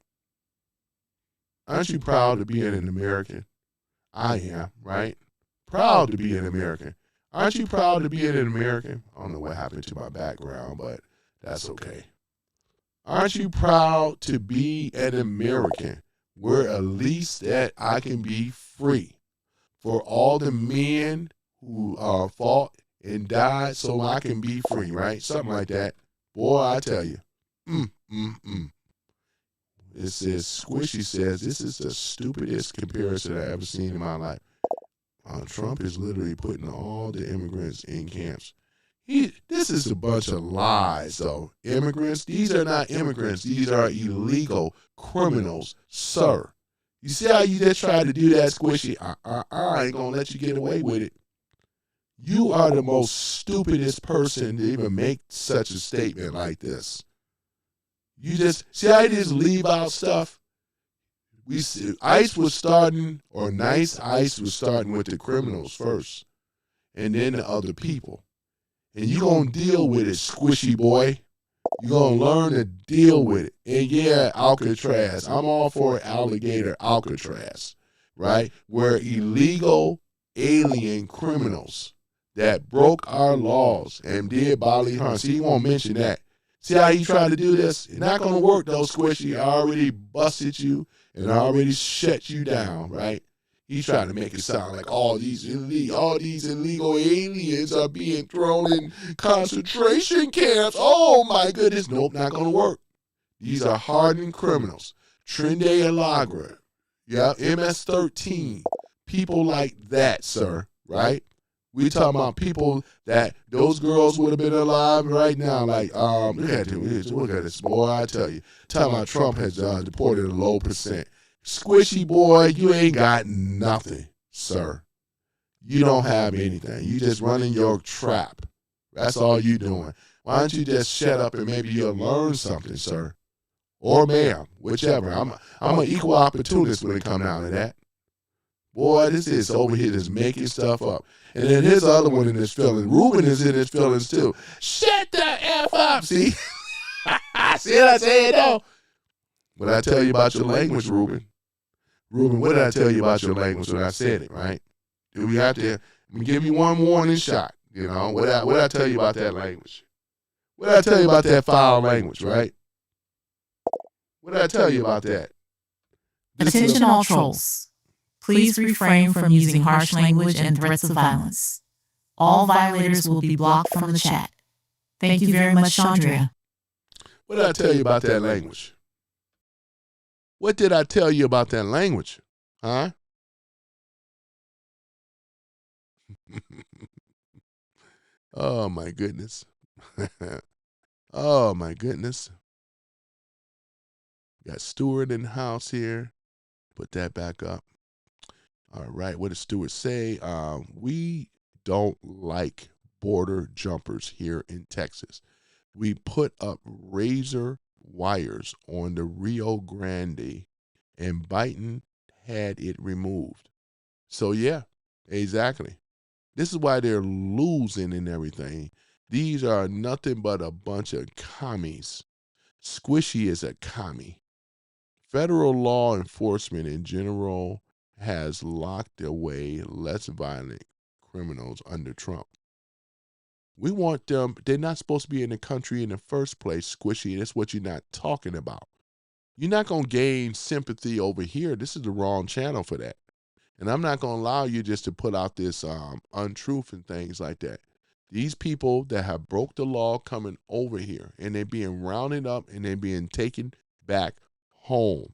Aren't you proud to be an American? I am, right? Proud to be an American. Aren't you proud to be an American? I don't know what happened to my background, but that's okay. Aren't you proud to be an American where at least that I can be free for all the men who fought and died so I can be free, right? Something like that. Boy, I tell you. It says, Squishy says, this is the stupidest comparison I've ever seen in my life. Trump is literally putting all the immigrants in camps. This is a bunch of lies, though. Immigrants, these are not immigrants. These are illegal criminals, sir. You see how you just tried to do that, Squishy? I ain't going to let you get away with it. You are the most stupidest person to even make such a statement like this. You just, see how you just leave out stuff? ICE was starting, or Nice ICE was starting with the criminals first, and then the other people. And you're going to deal with it, Squishy boy. You're going to learn to deal with it. And yeah, Alcatraz. I'm all for alligator Alcatraz, right? Where illegal alien criminals that broke our laws and did bodily harm. See, he won't mention that. See how he tried to do this? It's not going to work, though, Squishy. I already busted you and I already shut you down, right? He's trying to make it sound like all these illegal aliens are being thrown in concentration camps. Oh, my goodness. Nope, not going to work. These are hardened criminals. Trinde Alagra, yeah, MS-13, people like that, sir, right? We talking about people that those girls would have been alive right now. Like, look at this, boy, I tell you. Talking about Trump has deported a low percent. Squishy boy, you ain't got nothing, sir. You don't have anything. You just running your trap. That's all you doing. Why don't you just shut up and maybe you'll learn something, sir? Or ma'am, whichever. I'm an equal opportunist when it comes down to that. Boy, this is over here just making stuff up. And then his other one in his feelings. Ruben is in his feelings too. Shut the F up, see? See what I said, though? What did I tell you about your language, Ruben? Ruben, what did I tell you about your language when I said it, right? Do we have to give you one warning shot? You know, what did I tell you about that language? What did I tell you about that foul language, right? What did I tell you about that? Attention all trolls. Please refrain from using harsh language and threats of violence. All violators will be blocked from the chat. Thank you very much, Chandria. What did I tell you about that language? What did I tell you about that language? Huh? Oh, my goodness. Oh, my goodness. Got Stewart in the house here. Put that back up. All right, what does Stewart say? We don't like border jumpers here in Texas. We put up razor wires on the Rio Grande, and Biden had it removed. So, yeah, exactly. This is why they're losing and everything. These are nothing but a bunch of commies. Squishy is a commie. Federal law enforcement in general has locked away less violent criminals under Trump. We want them, they're not supposed to be in the country in the first place, Squishy. That's what you're not talking about. You're not going to gain sympathy over here. This is the wrong channel for that. And I'm not going to allow you just to put out this untruth and things like that. These people that have broke the law coming over here, and they're being rounded up and they're being taken back home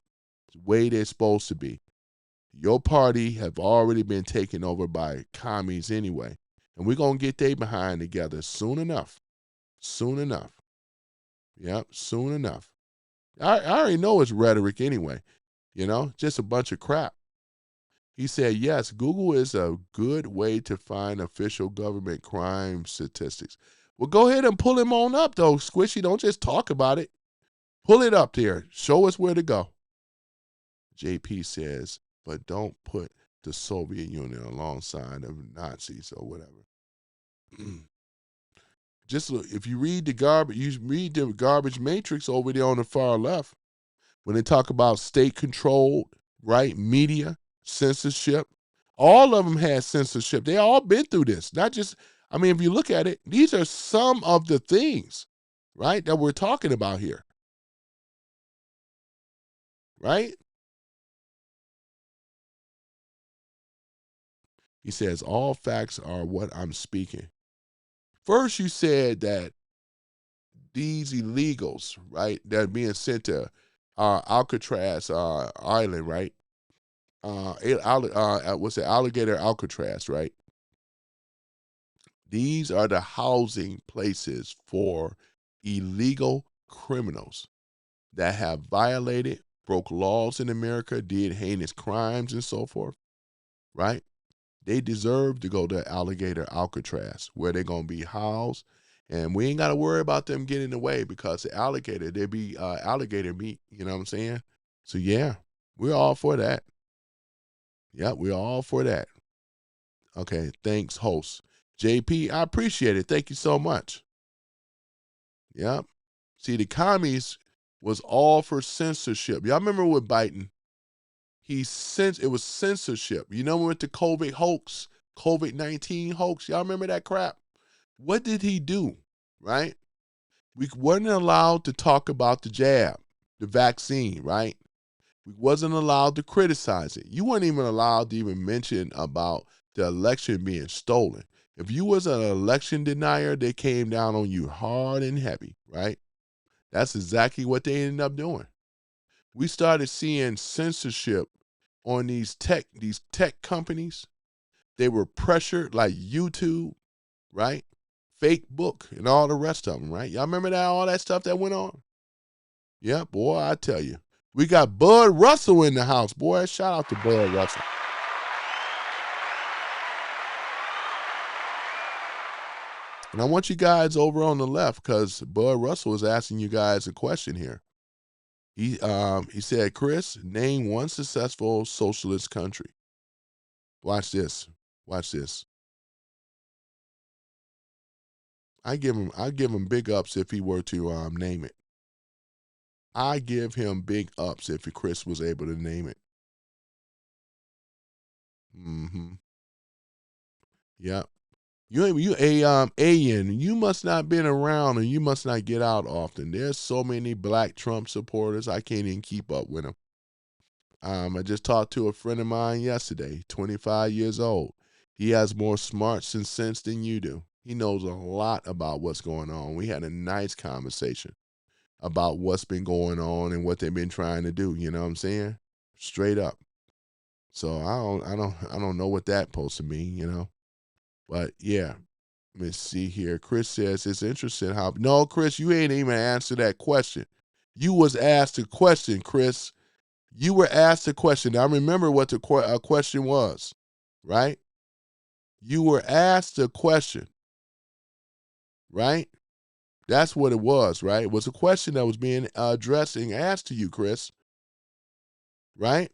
the way they're supposed to be. Your party have already been taken over by commies anyway. And we're going to get they behind together soon enough. Soon enough. Yep, soon enough. I already know it's rhetoric anyway. You know, just a bunch of crap. He said, yes, Google is a good way to find official government crime statistics. Well, go ahead and pull him on up, though, Squishy. Don't just talk about it. Pull it up there. Show us where to go. JP says, but don't put the Soviet Union alongside of Nazis or whatever. Just look, if you read the garbage matrix over there on the far left, when they talk about state-controlled, right, media, censorship, all of them had censorship. They all been through this. Not just, I mean, if you look at it, these are some of the things, right, that we're talking about here. Right? He says, all facts are what I'm speaking. First, you said that these illegals, right, that are being sent to Alcatraz Island, right? What's it? Alligator Alcatraz, right? These are the housing places for illegal criminals that have violated, broke laws in America, did heinous crimes and so forth, right? They deserve to go to Alligator Alcatraz, where they're going to be housed. And we ain't got to worry about them getting away because the alligator, they be alligator meat, you know what I'm saying? So, yeah, we're all for that. Yeah, we're all for that. Okay, thanks, host. JP, I appreciate it. Thank you so much. Yep. See, the commies was all for censorship. Y'all remember with Biden? It was censorship. You know, with the COVID hoax, COVID-19 hoax, y'all remember that crap? What did he do, right? We weren't allowed to talk about the jab, the vaccine, right? We wasn't allowed to criticize it. You weren't even allowed to even mention about the election being stolen. If you was an election denier, they came down on you hard and heavy, right? That's exactly what they ended up doing. We started seeing censorship on these tech companies. They were pressured like YouTube, right? Facebook and all the rest of them, right? Y'all remember that, all that stuff that went on? Yeah, boy, I tell you. We got Bud Russell in the house, boy. Shout out to Bud Russell. And I want you guys over on the left because Bud Russell is asking you guys a question here. He said, Chris, name one successful socialist country. Watch this. Watch this. I give him big ups if he were to name it. I give him big ups if Chris was able to name it. Mm-hmm. Yep. You alien, you must not been around and you must not get out often. There's so many black Trump supporters, I can't even keep up with them. I just talked to a friend of mine yesterday, 25 years old. He has more smarts and sense than you do. He knows a lot about what's going on. We had a nice conversation about what's been going on and what they've been trying to do. You know what I'm saying? Straight up. So I don't know what that's supposed to mean, you know. But yeah, let me see here. Chris says it's interesting how. No, Chris, you ain't even answered that question. You was asked a question, Chris. You were asked a question. Now remember what the question was, right? You were asked a question, right? That's what it was, right? It was a question that was being addressed and asked to you, Chris, right?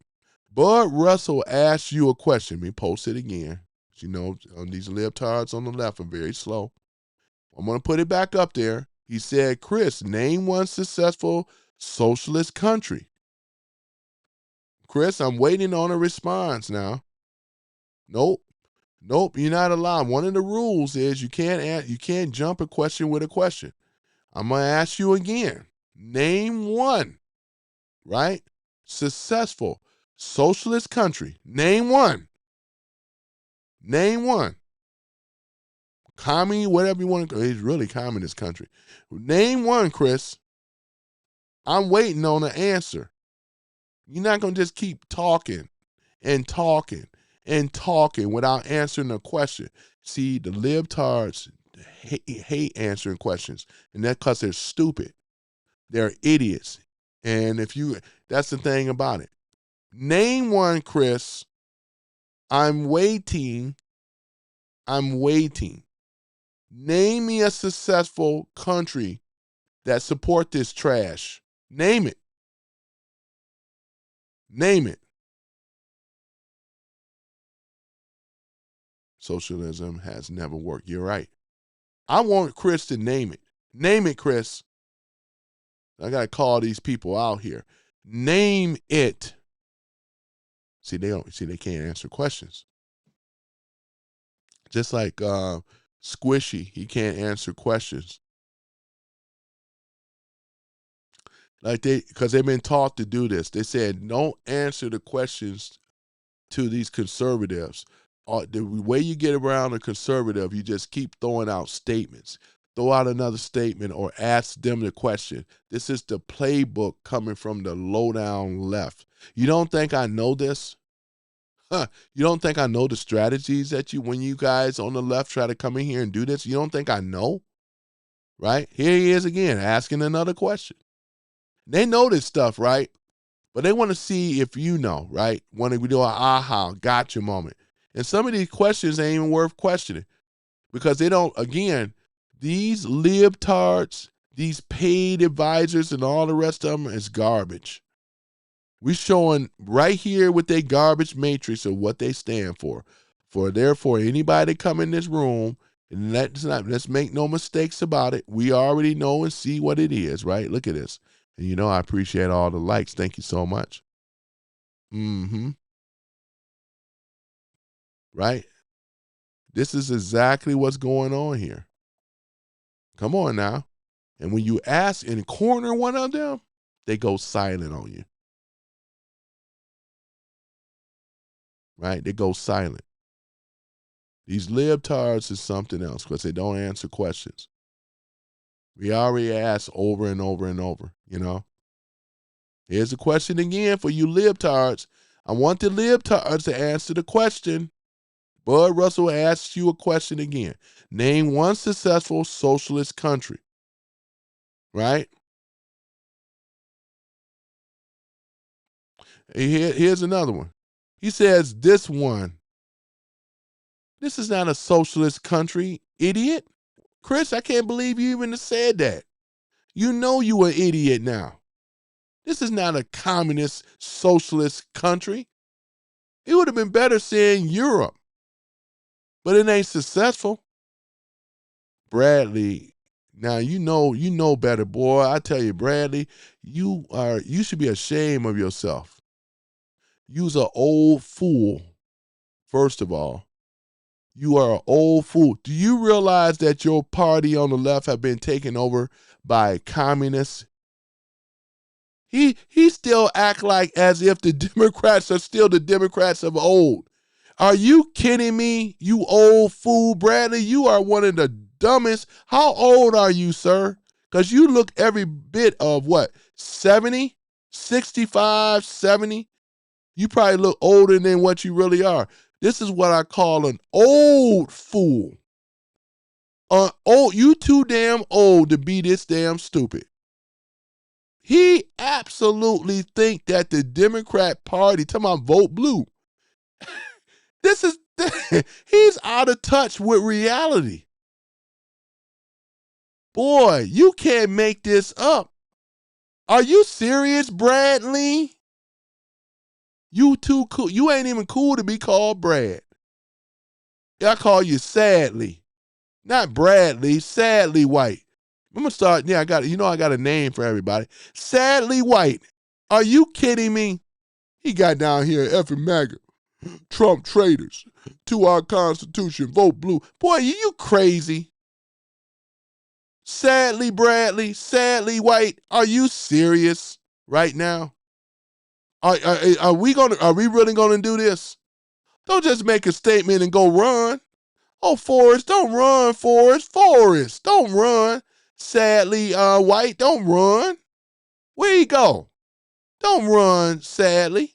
Bud Russell asked you a question. Let me post it again You know, these libtards on the left are very slow. I'm going to put it back up there. He said, Chris, name one successful socialist country. Chris, I'm waiting on a response now. Nope, you're not allowed. One of the rules is you can't jump a question with a question. I'm going to ask you again. Name one, right? Successful socialist country. Name one. Name one. Whatever you want to go. It's really communist country. Name one, Chris. I'm waiting on an answer. You're not going to just keep talking and talking and talking without answering a question. See, the libtards hate answering questions, and that's because they're stupid. They're idiots. And that's the thing about it. Name one, Chris. I'm waiting. Name me a successful country that support this trash. Name it. Name it. Socialism has never worked. You're right. I want Chris to name it. Name it, Chris. I got to call these people out here. Name it. See, they can't answer questions. Just like Squishy, he can't answer questions. Because they've been taught to do this. They said, don't answer the questions to these conservatives. The way you get around a conservative, you just keep throwing out statements. Throw out another statement or ask them the question. This is the playbook coming from the low-down left. You don't think I know this? You don't think I know the strategies when you guys on the left try to come in here and do this? You don't think I know? Right? Here he is again, asking another question. They know this stuff, right? But they want to see if you know, right? Want to do an aha, gotcha moment. And some of these questions ain't even worth questioning because they don't, again, these libtards, these paid advisors and all the rest of them is garbage. We're showing right here with their garbage matrix of what they stand for. Therefore, anybody come in this room, and let's make no mistakes about it. We already know and see what it is, right? Look at this. And I appreciate all the likes. Thank you so much. Right? This is exactly what's going on here. Come on now. And when you ask and corner one of them, they go silent on you. Right? They go silent. These libtards is something else because they don't answer questions. We already asked over and over and over, Here's a question again for you libtards. I want the libtards to answer the question. Bud Russell asks you a question again. Name one successful socialist country. Right? Here's another one. He says this one. This is not a socialist country, idiot. Chris, I can't believe you even said that. You know you an idiot now. This is not a communist socialist country. It would have been better saying Europe. But it ain't successful. Bradley, now you know better, boy. I tell you, Bradley, you should be ashamed of yourself. You's an old fool, first of all. You are an old fool. Do you realize that your party on the left have been taken over by communists? He still act like as if the Democrats are still the Democrats of old. Are you kidding me, you old fool, Bradley? You are one of the dumbest. How old are you, sir? Because you look every bit of what, 70, 65, 70? You probably look older than what you really are. This is what I call an old fool. You too damn old to be this damn stupid. He absolutely think that the Democrat Party, talking about vote blue, he's out of touch with reality. Boy, you can't make this up. Are you serious, Bradley? You too cool. You ain't even cool to be called Brad. I call you Sadly. Not Bradley, Sadly White. I'm going to start, I got a name for everybody. Sadly White. Are you kidding me? He got down here effing MAGA. Trump traitors to our Constitution. Vote blue. Boy, you crazy. Sadly Bradley, Sadly White. Are you serious right now? Are we really gonna do this? Don't just make a statement and go run. Oh, Forrest, don't run, Forrest. Forrest, don't run. Sadly, White, don't run. Where you go? Don't run, Sadly.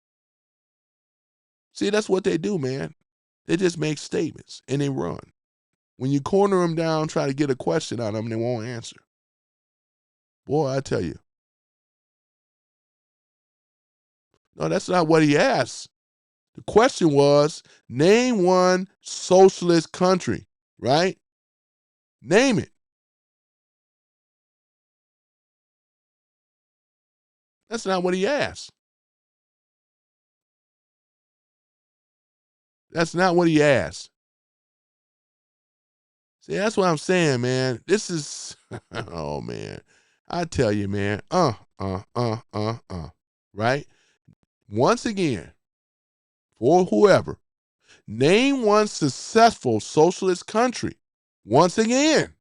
See, that's what they do, man. They just make statements and they run. When you corner them down, try to get a question out of them, they won't answer. Boy, I tell you. No, that's not what he asked. The question was, name one socialist country, right? Name it. That's not what he asked. That's not what he asked. See, that's what I'm saying, man. This is, oh, man. I tell you, man, right? Once again, for whoever, name one successful socialist country. Once again.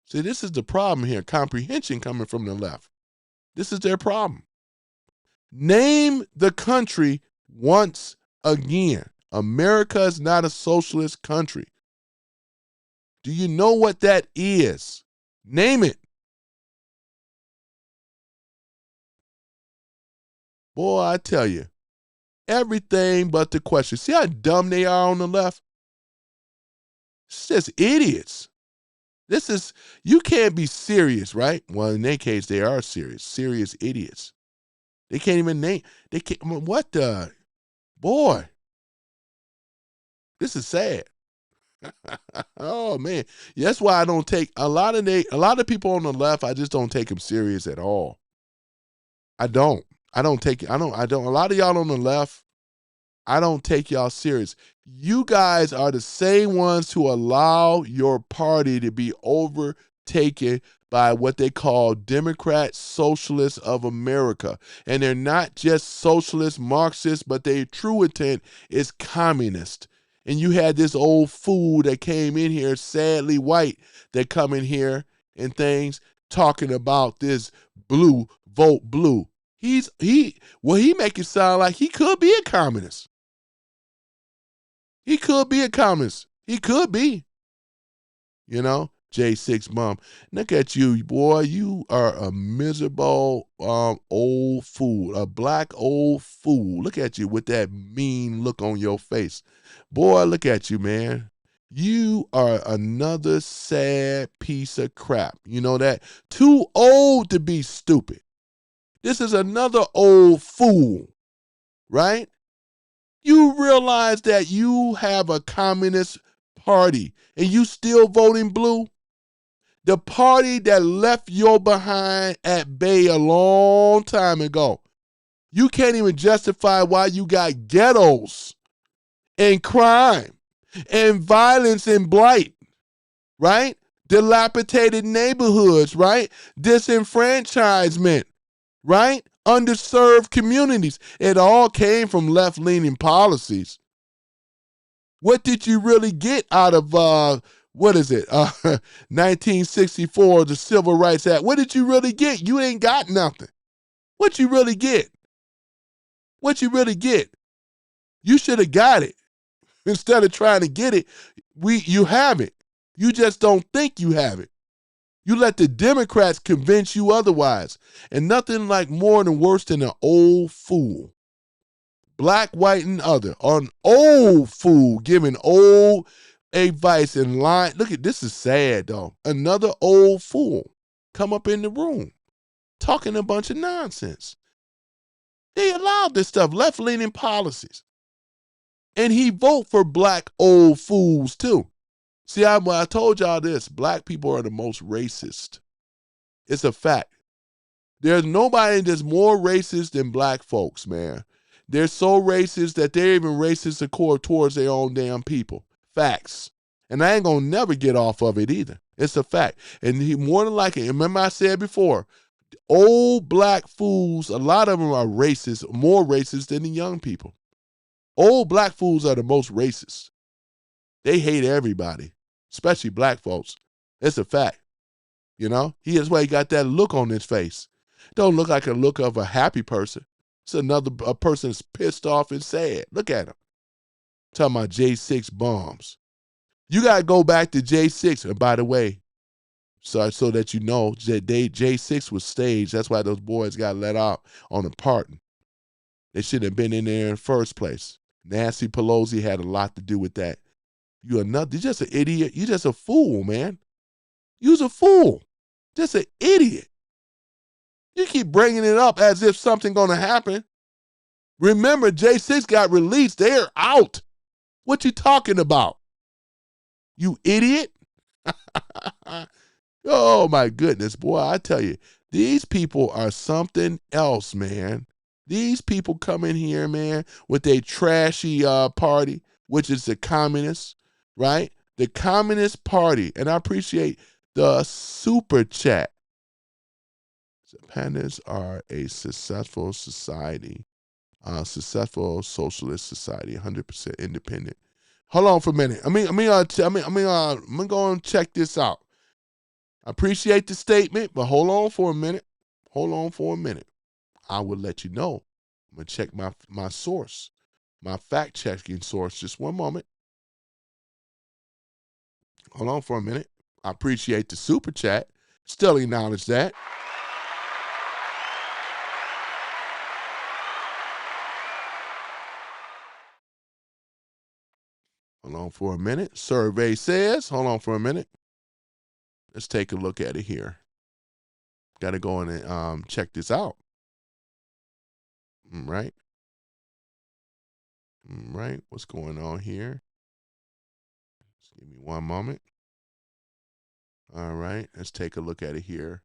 See, this is the problem here. Comprehension coming from the left. This is their problem. Name the country once again. America is not a socialist country. Do you know what that is? Name it. Boy, I tell you, everything but the question. See how dumb they are on the left? It's just idiots. You can't be serious, right? Well, in their case, they are serious idiots. They can't even name, what the, boy, this is sad. Oh, man. That's why I don't take, a lot of people on the left, I just don't take them serious at all. A lot of y'all on the left, I don't take y'all serious. You guys are the same ones who allow your party to be overtaken by what they call Democrat Socialists of America. And they're not just socialist Marxists, but their true intent is communist. And you had this old fool that came in here, Sadly White, that come in here and things talking about this blue, vote blue. He make it sound like he could be a communist. He could be a communist. He could be. You know, J6 Mom. Look at you, boy. You are a miserable old fool, a black old fool. Look at you with that mean look on your face. Boy, look at you, man. You are another sad piece of crap. You know that? Too old to be stupid. This is another old fool, right? You realize that you have a communist party and you still voting blue? The party that left your behind at bay a long time ago. You can't even justify why you got ghettos and crime and violence and blight, right? Dilapidated neighborhoods, right? Disenfranchisement, right? Underserved communities. It all came from left-leaning policies. What did you really get out of, 1964, the Civil Rights Act? What did you really get? You ain't got nothing. What you really get? What you really get? You should have got it. Instead of trying to get it, you have it. You just don't think you have it. You let the Democrats convince you otherwise. And nothing like more than worse than an old fool. Black, white, and other. An old fool giving old advice and lying. Look at this is sad, though. Another old fool come up in the room talking a bunch of nonsense. They allowed this stuff, left-leaning policies. And he vote for black old fools, too. See, I told y'all this. Black people are the most racist. It's a fact. There's nobody that's more racist than black folks, man. They're so racist that they're even racist towards their own damn people. Facts. And I ain't gonna never get off of it either. It's a fact. And he more than likely, remember I said before, old black fools, a lot of them are racist, more racist than the young people. Old black fools are the most racist. They hate everybody, especially black folks. It's a fact. You know, that's why he got that look on his face. Don't look like a look of a happy person. It's a person that's pissed off and sad. Look at him. Talking about J6 bombs. You got to go back to J6. And by the way, so that you know, J6 was staged. That's why those boys got let out on a pardon. They shouldn't have been in there in the first place. Nancy Pelosi had a lot to do with that. You're just an idiot. You're just a fool, man. You's a fool. Just an idiot. You keep bringing it up as if something going to happen. Remember, J6 got released. They're out. What you talking about? You idiot? Oh, my goodness, boy. I tell you, these people are something else, man. These people come in here, man, with a trashy party, which is the communists, right? The Communist Party. And I appreciate the super chat. Independents are a successful society, successful socialist society, 100% independent. Hold on for a minute. I'm going to check this out. I appreciate the statement, but hold on for a minute. Hold on for a minute. I will let you know. I'm going to check my source, my fact-checking source. Just one moment. Hold on for a minute. I appreciate the super chat. Still acknowledge that. Hold on for a minute. Survey says, hold on for a minute. Let's take a look at it here. Got to go in and check this out. Right. Right. What's going on here? Just give me one moment. All right. Let's take a look at it here.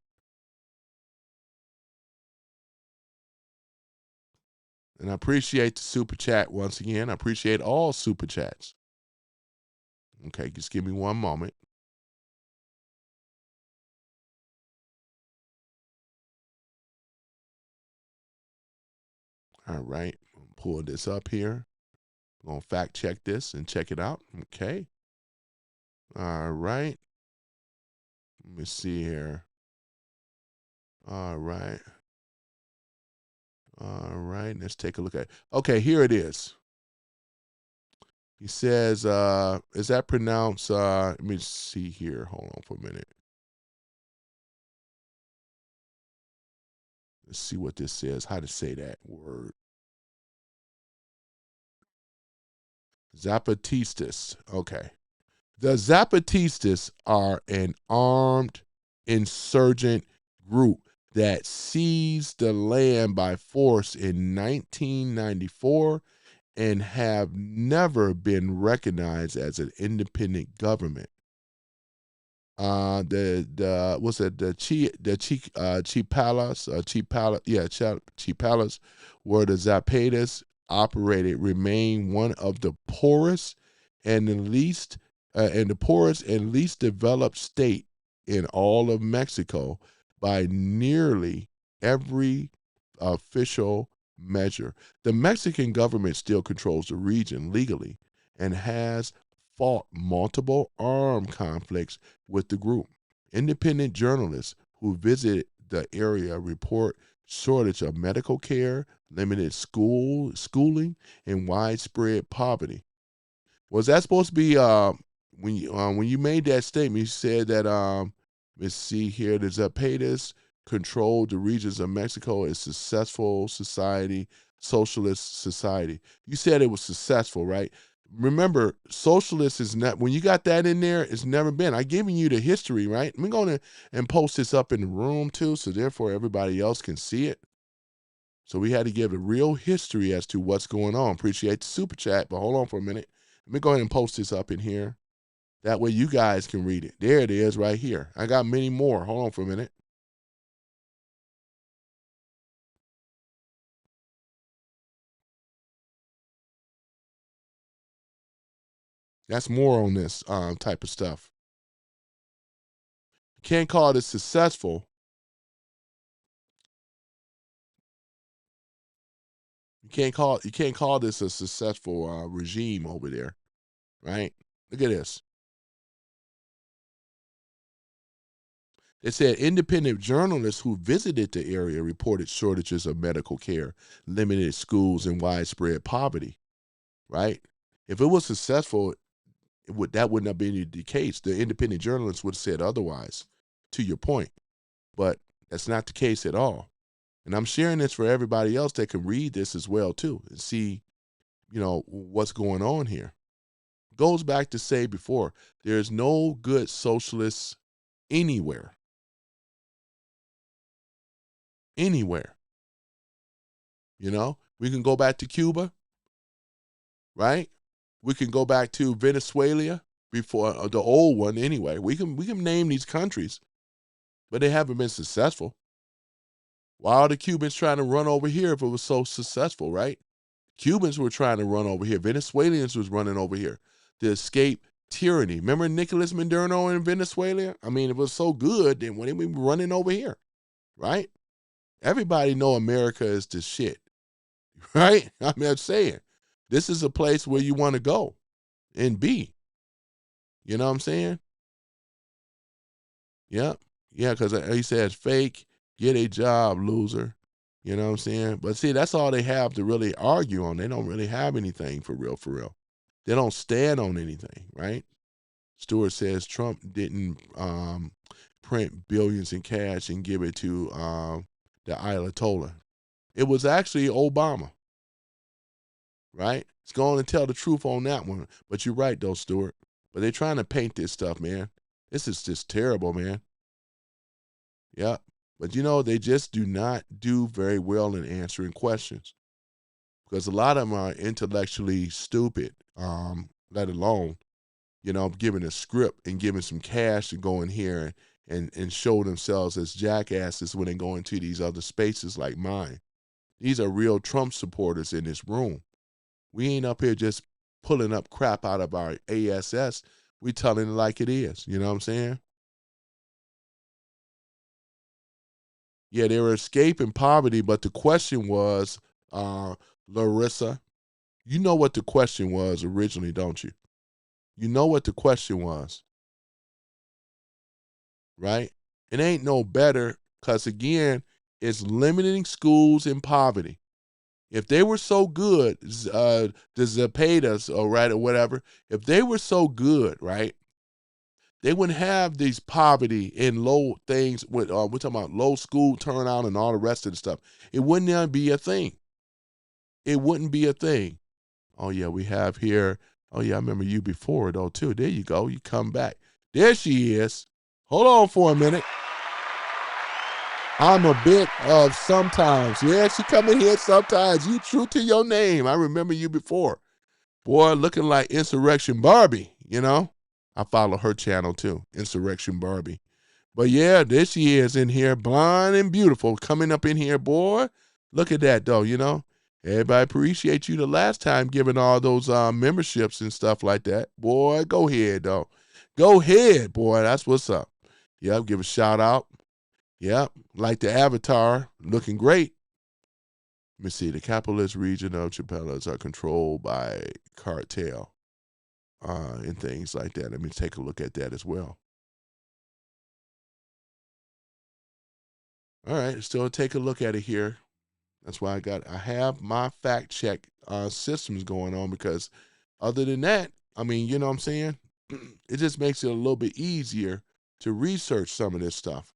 And I appreciate the super chat once again. I appreciate all super chats. Okay, just give me one moment. All right, I'm pull this up here. I'm going to fact check this and check it out. Okay. All right. Let me see here. All right. All right, let's take a look at it. Okay, here it is. He says, is that pronounced, let me see here. Hold on for a minute. Let's see what this says, how to say that word. Zapatistas. Okay. The Zapatistas are an armed insurgent group that seized the land by force in 1994 and have never been recognized as an independent government. Chipalas, where the Zapatas operated, remain one of the poorest and the least developed state in all of Mexico by nearly every official measure. The Mexican government still controls the region legally and has fought multiple armed conflicts with the group. Independent journalists who visit the area report shortage of medical care, limited schooling, and widespread poverty. Was that supposed to be when you made that statement? You said that let's see here, the Zapatas controlled the regions of Mexico as successful society, socialist society. You said it was successful, right? Remember, socialist is not, when you got that in there, it's never been. I'm giving you the history, right? I'm going to and post this up in the room too, so therefore everybody else can see it. So we had to give a real history as to what's going on. Appreciate the super chat, but hold on for a minute. Let me go ahead and post this up in here. That way you guys can read it. There it is right here. I got many more. Hold on for a minute. That's more on this type of stuff. You can't call this successful. You can't call this a successful regime over there, right? Look at this. It said independent journalists who visited the area reported shortages of medical care, limited schools, and widespread poverty, right? If it was successful, that wouldn't have been the case. The independent journalists would have said otherwise, to your point. But that's not the case at all. And I'm sharing this for everybody else that can read this as well, too, and see, what's going on here. Goes back to say before, there's no good socialists anywhere. Anywhere. We can go back to Cuba, right? We can go back to Venezuela before the old one anyway. We can name these countries, but they haven't been successful. Why are the Cubans trying to run over here if it was so successful, right? Cubans were trying to run over here. Venezuelans was running over here to escape tyranny. Remember Nicolas Maduro in Venezuela? I mean, it was so good, then when they were running over here, right? Everybody know America is the shit, right? I mean, I'm saying, this is a place where you want to go and be. You know what I'm saying? Yep. Yeah, because he says fake, get a job, loser. You know what I'm saying? But see, that's all they have to really argue on. They don't really have anything for real, for real. They don't stand on anything, right? Stewart says Trump didn't print billions in cash and give it to the Ayatollah. It was actually Obama, right? It's going to tell the truth on that one. But you're right, though, Stewart. But they're trying to paint this stuff, man. This is just terrible, man. Yeah. But, they just do not do very well in answering questions because a lot of them are intellectually stupid, let alone, giving a script and giving some cash to go in here and show themselves as jackasses when they go into these other spaces like mine. These are real Trump supporters in this room. We ain't up here just pulling up crap out of our ASS. We telling it like it is. You know what I'm saying? Yeah, they were escaping poverty, but the question was, Larissa, you know what the question was originally, don't you? You know what the question was, right? It ain't no better because, again, it's limiting schools and poverty. If they were so good, the Zepedas, or whatever, if they were so good, right, they wouldn't have these poverty and low things. We're talking about low school turnout and all the rest of the stuff. It wouldn't even be a thing. It wouldn't be a thing. Oh, yeah, we have here. Oh, yeah, I remember you before, though, too. There you go. You come back. There she is. Hold on for a minute. I'm a bit of sometimes. Yeah, she come in here sometimes. You true to your name. I remember you before. Boy, looking like Insurrection Barbie, I follow her channel too, Insurrection Barbie. But yeah, there she is in here, blonde and beautiful, coming up in here, boy. Look at that, though, Everybody appreciate you the last time giving all those memberships and stuff like that. Boy, go ahead, though. Go ahead, boy. That's what's up. Yep, give a shout out. Yep, like the avatar, looking great. Let me see. The capitalist region of Chipelas are controlled by cartel and things like that. Let me take a look at that as well. All right, still take a look at it here. That's why I have my fact check systems going on because other than that, I mean, you know what I'm saying? It just makes it a little bit easier to research some of this stuff.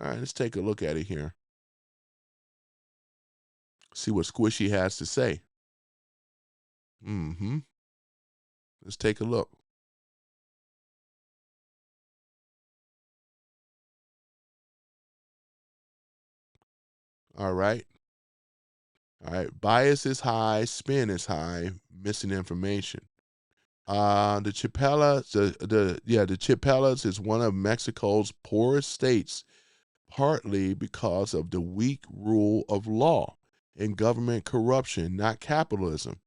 All right, let's take a look at it here. See what Squishy has to say. Let's take a look. All right. Bias is high, spin is high, missing information. The Chipelas, the Chipelas is one of Mexico's poorest states, partly because of the weak rule of law and government corruption, not capitalism.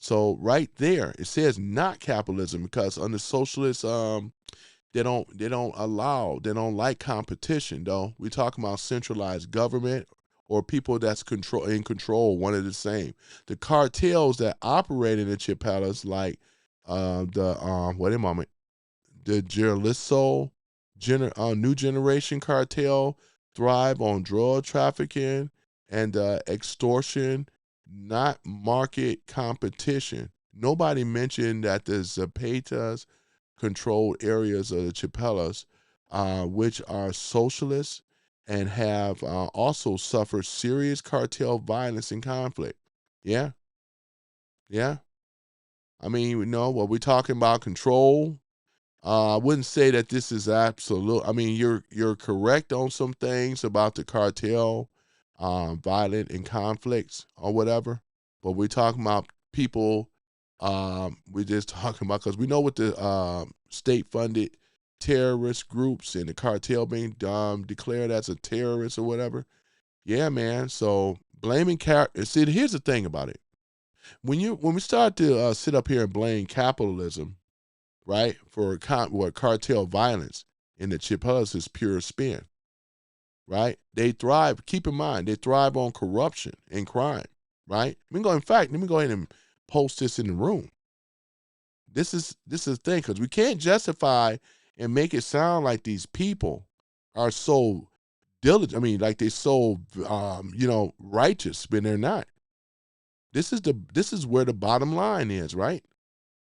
So right there, it says not capitalism because under socialists, they don't like competition though. We're talking about centralized government or people that's in control, one of the same. The cartels that operate in the chip palace, like the Jalisco New Generation cartel, thrive on drug trafficking and extortion, not market competition. Nobody mentioned that the Zapatas controlled areas of the Chipelas, which are socialists and have also suffered serious cartel violence and conflict. Yeah, yeah. I mean, what we're talking about, control. I wouldn't say that this is absolute. I mean, you're correct on some things about the cartel, violent and conflicts or whatever. But we're talking about people. We're just talking about because we know what the state-funded terrorist groups and the cartel being declared as a terrorist or whatever. Yeah, man. So blaming see, here's the thing about it. When we start to sit up here and blame capitalism, right, for cartel violence in the Chipelas is pure spin, right? They thrive. Keep in mind, they thrive on corruption and crime, right? In fact, let me go ahead and post this in the room. This is the thing, because we can't justify and make it sound like these people are so diligent. I mean, like they're so righteous, but they're not. This is where the bottom line is, right?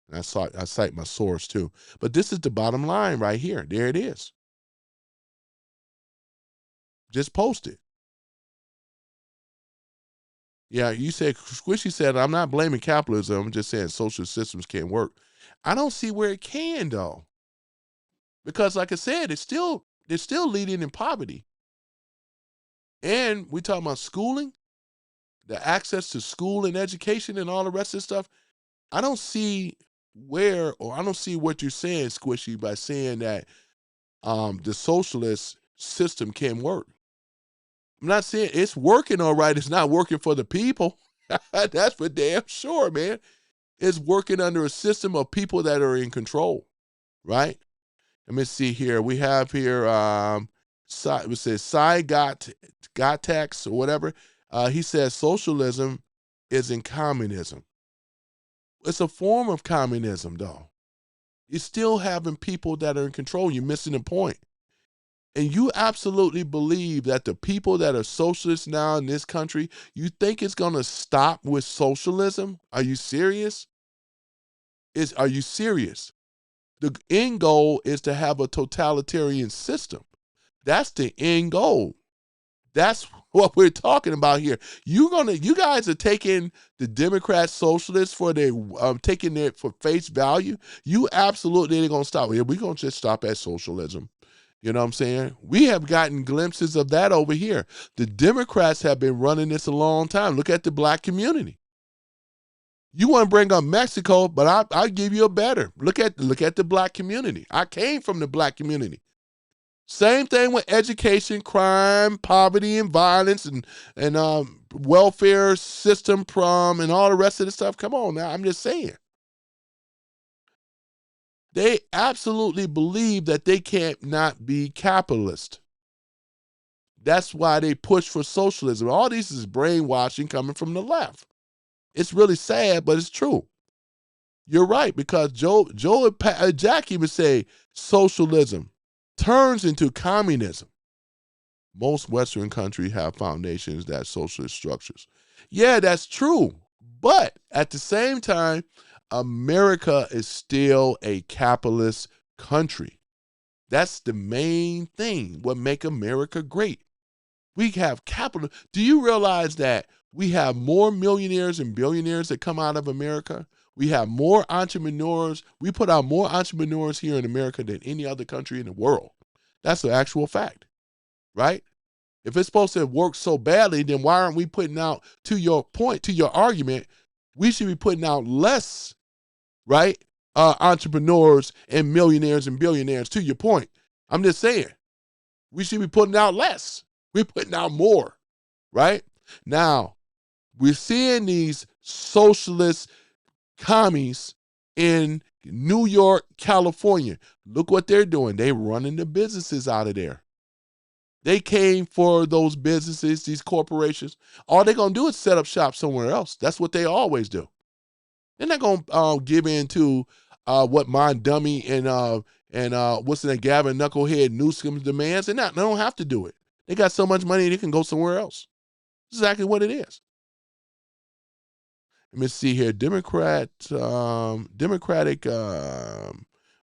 And I cite my source too. But this is the bottom line right here. There it is. Just post it. Yeah, you said, Squishy said, I'm not blaming capitalism. I'm just saying social systems can't work. I don't see where it can, though. Because like I said, they're still leading in poverty. And we talking about schooling, the access to school and education and all the rest of this stuff. I don't see I don't see what you're saying, Squishy, by saying that the socialist system can work. I'm not saying it's working all right. It's not working for the people. That's for damn sure, man. It's working under a system of people that are in control, right? Let me see here. We have here, it says Cy Gottax or whatever. He says socialism is in communism. It's a form of communism, though. You're still having people that are in control. You're missing the point. And you absolutely believe that the people that are socialists now in this country, you think it's going to stop with socialism? Are you serious? Are you serious? The end goal is to have a totalitarian system. That's the end goal. That's what we're talking about here. You guys are taking the Democrat socialists for their taking it for face value. You absolutely ain't gonna stop here. We're gonna just stop at socialism. You know what I'm saying? We have gotten glimpses of that over here. The Democrats have been running this a long time. Look at the black community. You want to bring up Mexico, but I'll give you a better. Look at the black community. I came from the black community. Same thing with education, crime, poverty, and violence, and welfare system, and all the rest of the stuff. Come on now, I'm just saying. They absolutely believe that they can't not be capitalist. That's why they push for socialism. All this is brainwashing coming from the left. It's really sad, but it's true. You're right, because Joe and Jack even say socialism turns into communism. Most Western countries have foundations that socialist structures. Yeah, that's true. But at the same time, America is still a capitalist country. That's the main thing, what make America great. We have capital. Do you realize that we have more millionaires and billionaires that come out of America? We have more entrepreneurs. We put out more entrepreneurs here in America than any other country in the world. That's the actual fact, right? If it's supposed to work so badly, then why aren't we putting out, to your point, to your argument, we should be putting out less, right? Entrepreneurs and millionaires and billionaires, to your point. I'm just saying, we should be putting out less. We're putting out more, right? Now, we're seeing these socialist commies in New York, California. Look what they're doing. They're running the businesses out of there. They came for those businesses, these corporations. All they're going to do is set up shop somewhere else. That's what they always do. They're not going to give in to what Mon Dummy and what's the name, Gavin Knucklehead Newsom's demands. They don't have to do it. They got so much money they can go somewhere else. That's exactly what it is. Let me see here. Democratic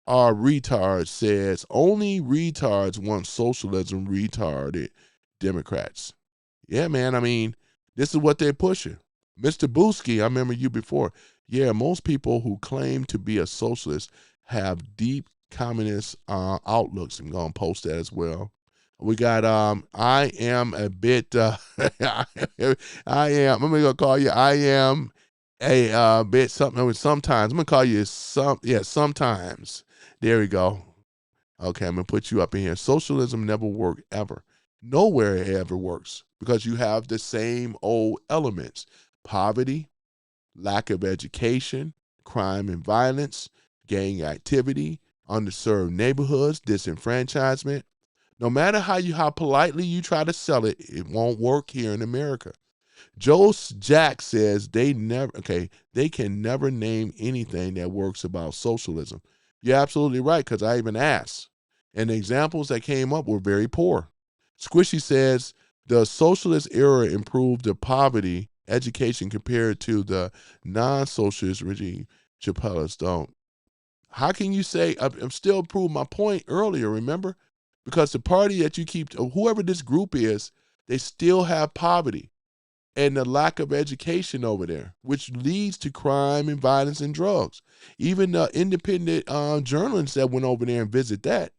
retard says only retards want socialism. Retarded Democrats. Yeah, man. I mean, this is what they're pushing. Mr. Booski, I remember you before. Yeah, most people who claim to be a socialist have deep communist outlooks. I'm going to post that as well. We got, I am a bit, I'm going to call you, I am a bit something, sometimes. I'm going to call you sometimes. There we go. Okay, I'm going to put you up in here. Socialism never worked ever. Nowhere it ever works because you have the same old elements. Poverty, lack of education, crime and violence, gang activity, underserved neighborhoods, disenfranchisement. No matter how politely you try to sell it, it won't work here in America. Joe Jack says they can never name anything that works about socialism. You're absolutely right, because I even asked. And the examples that came up were very poor. Squishy says the socialist era improved the poverty education compared to the non-socialist regime. Chappellas don't. How can you say, I'm still proving my point earlier, remember? Because the party that you keep, whoever this group is, they still have poverty and the lack of education over there, which leads to crime and violence and drugs. Even the independent journalists that went over there and visit that.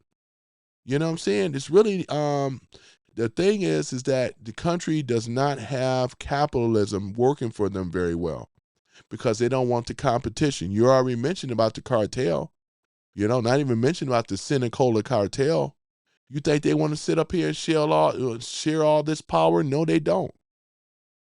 You know what I'm saying? It's really, the thing is that the country does not have capitalism working for them very well because they don't want the competition. You already mentioned about the cartel, not even mentioned about the Senecola cartel. You think they want to sit up here and share all this power? No, they don't.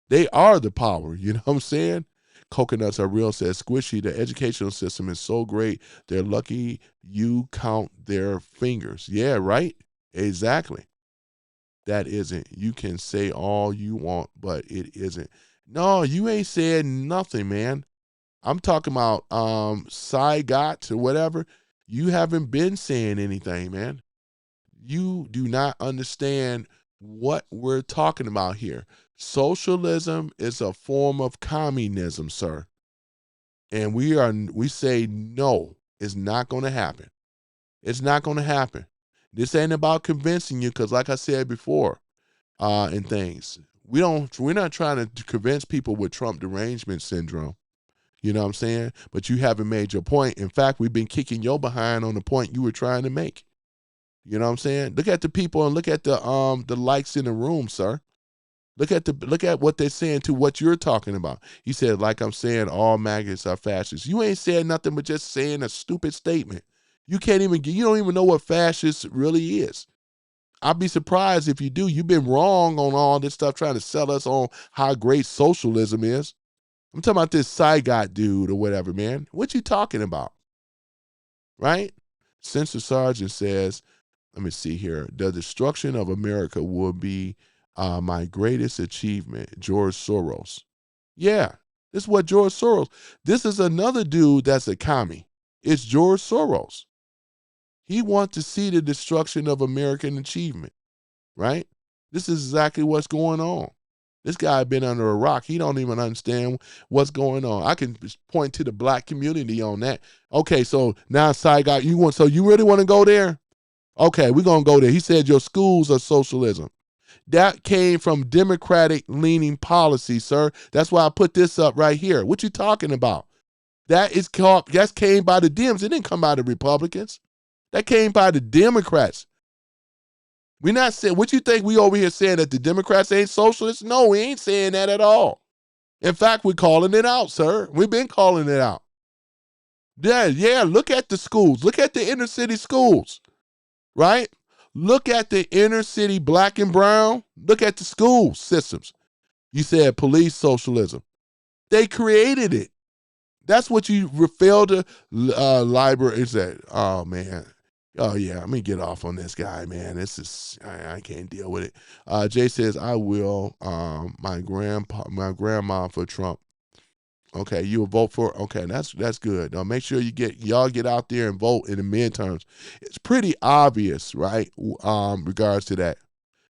They are the power, you know what I'm saying? Coconuts are real, says Squishy. The educational system is so great, they're lucky you count their fingers. Yeah, right? Exactly. That isn't. You can say all you want, but it isn't. No, you ain't said nothing, man. I'm talking about Saigot or whatever. You haven't been saying anything, man. You do not understand what we're talking about here. Socialism is a form of communism, sir. And we say no, it's not going to happen. It's not going to happen. This ain't about convincing you, because like I said before, and things, we're not trying to convince people with Trump derangement syndrome. You know what I'm saying? But you haven't made your point. In fact, we've been kicking your behind on the point you were trying to make. You know what I'm saying? Look at the people and look at the likes in the room, sir. Look at what they're saying to what you're talking about. He said, like I'm saying, all maggots are fascists. You ain't saying nothing but just saying a stupid statement. You don't even know what fascist really is. I'd be surprised if you do. You've been wrong on all this stuff, trying to sell us on how great socialism is. I'm talking about this Saigot dude or whatever, man. What you talking about? Right? Censor Sergeant says, let me see here. The destruction of America will be my greatest achievement, George Soros. Yeah, this is what George Soros. This is another dude that's a commie. It's George Soros. He wants to see the destruction of American achievement, right? This is exactly what's going on. This guy been under a rock. He don't even understand what's going on. I can point to the black community on that. Okay, so now Saigot, so you really want to go there? Okay, we're going to go there. He said your schools are socialism. That came from Democratic-leaning policy, sir. That's why I put this up right here. What you talking about? That came by the Dems. It didn't come by the Republicans. That came by the Democrats. We're not saying, what you think we over here saying that the Democrats ain't socialists? No, we ain't saying that at all. In fact, we're calling it out, sir. We've been calling it out. Yeah, look at the schools. Look at the inner city schools, right? Look at the inner city black and brown. Look at the school systems. You said police socialism. They created it. That's what you fail to library is that. Oh man. Oh yeah, let me get off on this guy, man. This is I can't deal with it. Jay says I will. My grandma for Trump. Okay, you will vote for. Okay, that's good. Now make sure y'all get out there and vote in the midterms. It's pretty obvious, right? Regards to that.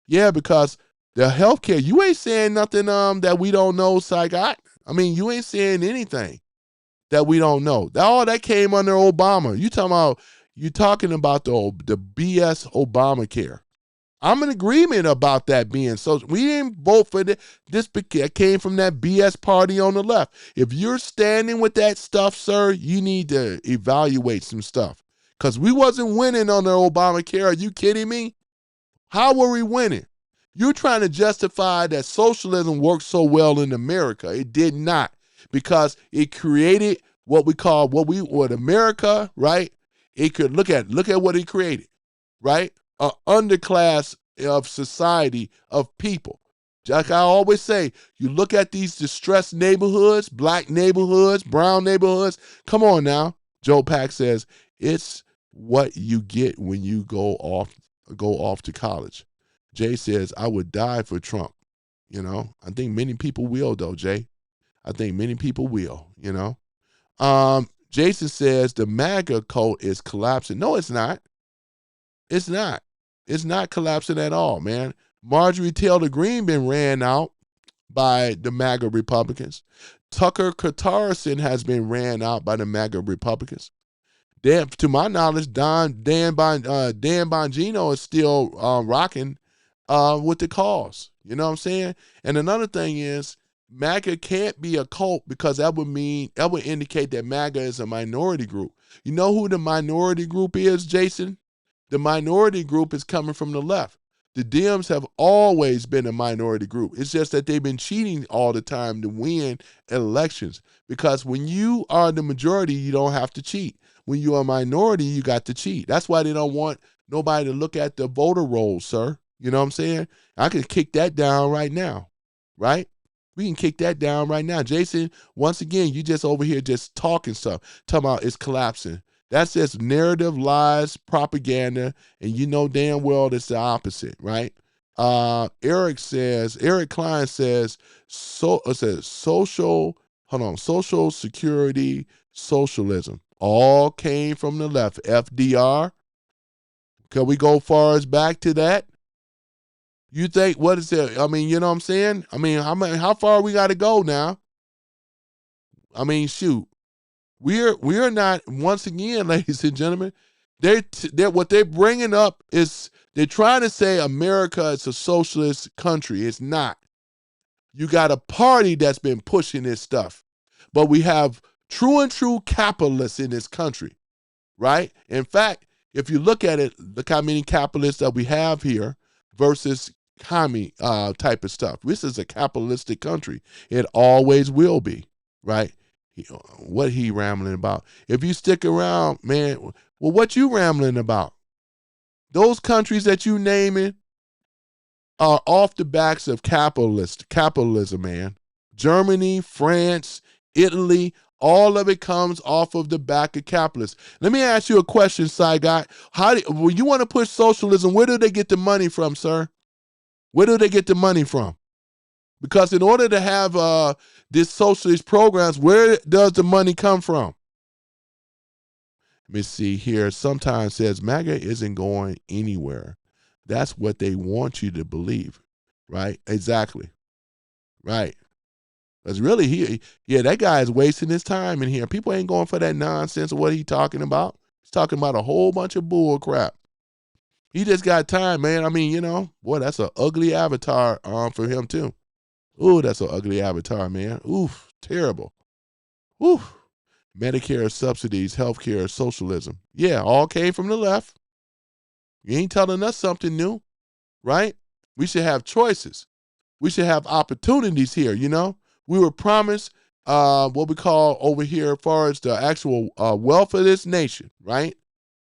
Yeah, because the healthcare, you ain't saying nothing that we don't know, Saigot. I mean, you ain't saying anything that we don't know. All that came under Obama. You talking about the BS Obamacare. I'm in agreement about that being so. We didn't vote for this came from that BS party on the left. If you're standing with that stuff, sir, you need to evaluate some stuff. Because we wasn't winning on the Obamacare. Are you kidding me? How were we winning? You're trying to justify that socialism worked so well in America. It did not, because it created what America, right? It could look at what it created, right? An underclass of society of people. Like I always say, you look at these distressed neighborhoods, black neighborhoods, brown neighborhoods. Come on now. Joe Pack says it's what you get when you go off to college. Jay says I would die for Trump. You know, I think many people will though, Jay. I think many people will. You know. Jason says the MAGA cult is collapsing. No, it's not. It's not. It's not collapsing at all, man. Marjorie Taylor Greene been ran out by the MAGA Republicans. Tucker Carlson has been ran out by the MAGA Republicans. To my knowledge, Dan Bongino is still rocking with the cause. You know what I'm saying? And another thing is, MAGA can't be a cult, because that would indicate that MAGA is a minority group. You know who the minority group is, Jason? The minority group is coming from the left. The Dems have always been a minority group. It's just that they've been cheating all the time to win elections. Because when you are the majority, you don't have to cheat. When you're a minority, you got to cheat. That's why they don't want nobody to look at the voter rolls, sir. You know what I'm saying? I can kick that down right now, right? We can kick that down right now. Jason, once again, you just over here just talking stuff, talking about it's collapsing. That's just narrative, lies, propaganda, and you know damn well it's the opposite, right? Eric Klein says, social security, socialism, all came from the left. FDR, can we go far as back to that? You think, what is it? I mean, you know what I'm saying? I mean, how far we got to go now? I mean, shoot. We're not, once again, ladies and gentlemen, what they're bringing up is they're trying to say America is a socialist country. It's not. You got a party that's been pushing this stuff. But we have true capitalists in this country, right? In fact, if you look at it, look how many capitalists that we have here versus commie type of stuff. This is a capitalistic country. It always will be, right? What he rambling about? If you stick around, man, well, what you rambling about? Those countries that you naming are off the backs of capitalism, man. Germany, France, Italy, all of it comes off of the back of capitalists. Let me ask you a question, Saigot. When you want to push socialism, where do they get the money from, sir? Where do they get the money from? Because in order to have this socialist programs, where does the money come from? Let me see here. Sometimes says MAGA isn't going anywhere. That's what they want you to believe, right? Exactly, right. Because really, that guy is wasting his time in here. People ain't going for that nonsense of what he's talking about. He's talking about a whole bunch of bull crap. He just got time, man. I mean, you know, boy, that's an ugly avatar for him too. Ooh, that's an ugly avatar, man. Oof, terrible. Oof. Medicare subsidies, healthcare, socialism. Yeah, all came from the left. You ain't telling us something new, right? We should have choices. We should have opportunities here, you know? We were promised what we call over here as far as the actual wealth of this nation, right?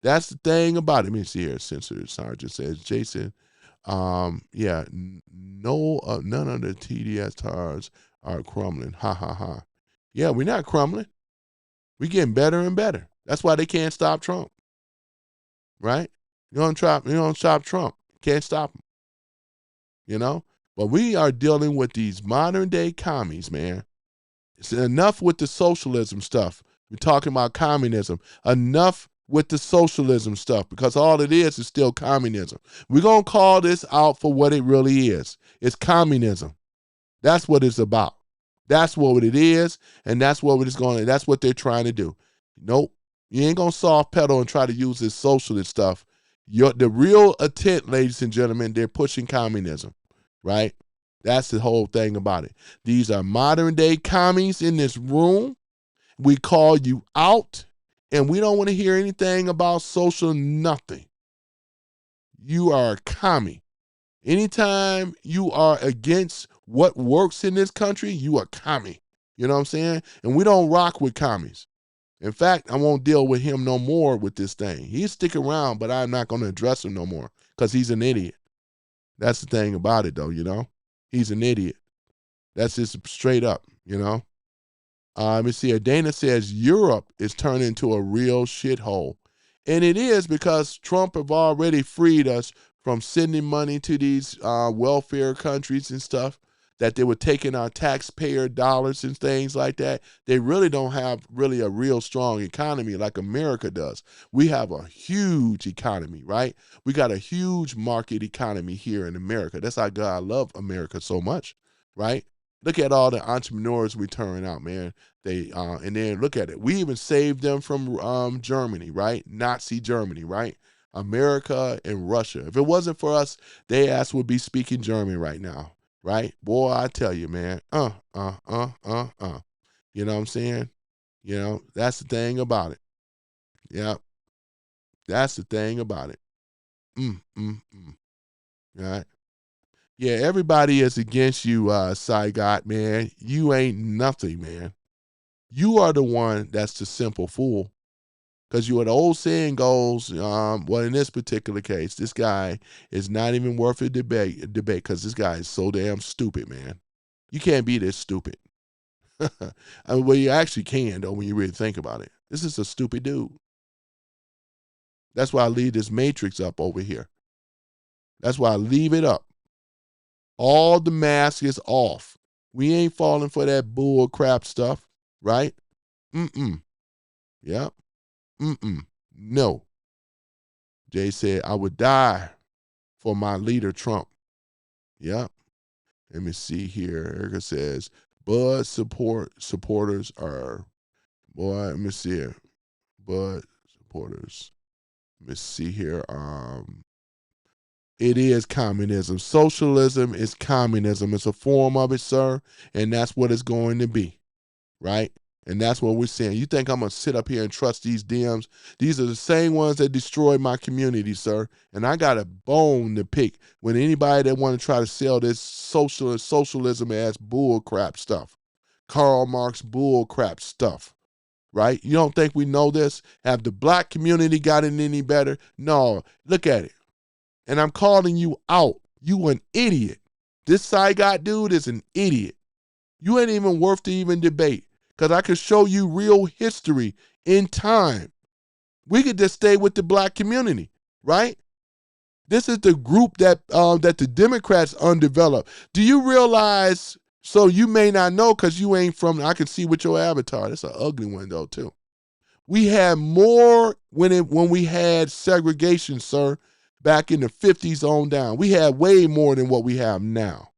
That's the thing about it. Let me see here. Censor Sergeant says, Jason, none of the TDS tires are crumbling. Ha, ha, ha. Yeah, we're not crumbling. We getting better and better. That's why they can't stop Trump. Right? You don't stop Trump. Can't stop him. You know? But we are dealing with these modern day commies, man. It's enough with the socialism stuff. We're talking about communism. Enough with the socialism stuff, because all it is still communism. We're going to call this out for what it really is. It's communism. That's what it's about. That's what it is, and that's what that's what they're trying to do. Nope. You ain't going to soft pedal and try to use this socialist stuff. The real intent, ladies and gentlemen, they're pushing communism, right? That's the whole thing about it. These are modern day commies in this room. We call you out, and we don't want to hear anything about social nothing. You are a commie. Anytime you are against what works in this country, you are a commie. You know what I'm saying? And we don't rock with commies. In fact, I won't deal with him no more with this thing. He'll stick around, but I'm not going to address him no more because he's an idiot. That's the thing about it, though, you know? He's an idiot. That's just straight up, you know? Let me see here. Dana says Europe is turning into a real shithole. And it is, because Trump have already freed us from sending money to these welfare countries and stuff, that they were taking our taxpayer dollars and things like that. They really don't have really a real strong economy like America does. We have a huge economy, right? We got a huge market economy here in America. That's how God love America so much, right? Look at all the entrepreneurs we turn out, man. They and then look at it. We even saved them from Germany, right? Nazi Germany, right? America and Russia. If it wasn't for us, they ass would be speaking German right now, right? Boy, I tell you, man. You know what I'm saying? You know, that's the thing about it. Yeah. That's the thing about it. Right? Yeah, everybody is against you, Saigot, man. You ain't nothing, man. You are the one that's the simple fool. Because the old saying goes, well, in this particular case, this guy is not even worth a debate because this guy is so damn stupid, man. You can't be this stupid. I mean, well, you actually can, though, when you really think about it. This is a stupid dude. That's why I leave this matrix up over here. That's why I leave it up. All the mask is off. We ain't falling for that bull crap stuff, right? Yep. No. Jay said, I would die for my leader, Trump. Yep. Let me see here. Erica says, Bud supporters are, boy, let me see here. Bud supporters. Let me see here. It is communism. Socialism is communism. It's a form of it, sir, and that's what it's going to be, right? And that's what we're saying. You think I'm going to sit up here and trust these DMs? These are the same ones that destroyed my community, sir. And I got a bone to pick with anybody that want to try to sell this socialism-ass bull crap stuff. Karl Marx bull crap stuff, right? You don't think we know this? Have the black community gotten any better? No. Look at it. And I'm calling you out. You an idiot. This Saigot dude is an idiot. You ain't even worth to even debate. Because I could show you real history in time. We could just stay with the black community, right? This is the group that the Democrats undeveloped. Do you realize, so you may not know because you ain't from, I can see with your avatar. That's an ugly one though too. We had more when we had segregation, sir, back in the 50s on down. We had way more than what we have now.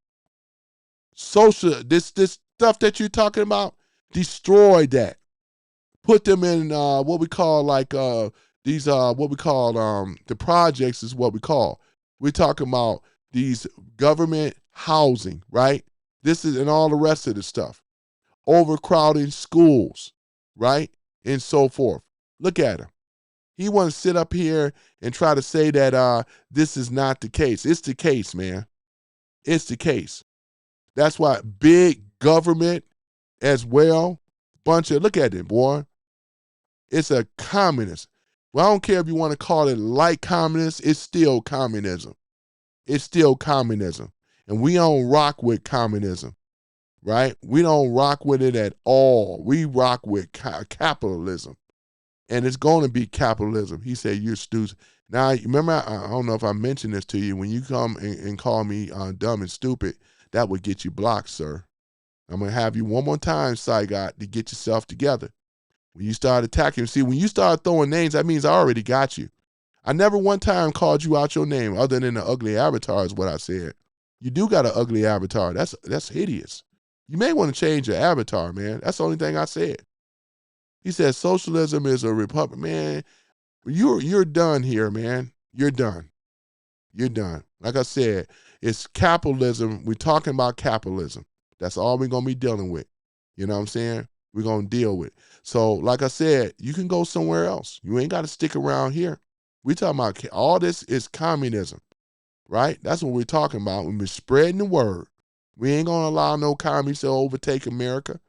This stuff that you're talking about, destroy that. Put them in what we call the projects is what we call. We're talking about these government housing, right? This is and all the rest of the stuff. Overcrowding schools, right? And so forth. Look at him. He wants to sit up here and try to say that this is not the case. It's the case, man. It's the case. That's why big government as well, look at it, boy. It's a communist. Well, I don't care if you want to call it like communist, it's still communism. It's still communism. And we don't rock with communism. right? We don't rock with it at all. We rock with capitalism, and it's going to be capitalism. He said, you're stupid. Now, remember, I don't know if I mentioned this to you. When you come and call me dumb and stupid, that would get you blocked, sir. I'm going to have you one more time, Saigot, to get yourself together. When you start attacking, see, when you start throwing names, that means I already got you. I never one time called you out your name other than the ugly avatar is what I said. You do got an ugly avatar. That's hideous. You may want to change your avatar, man. That's the only thing I said. He said socialism is a republic. Man, you're done here, man. You're done. You're done. Like I said, it's capitalism. We're talking about capitalism. That's all we're going to be dealing with. You know what I'm saying? We're going to deal with. So, like I said, you can go somewhere else. You ain't got to stick around here. We're talking about all this is communism, right? That's what we're talking about. We're spreading the word. We ain't going to allow no communists to overtake America,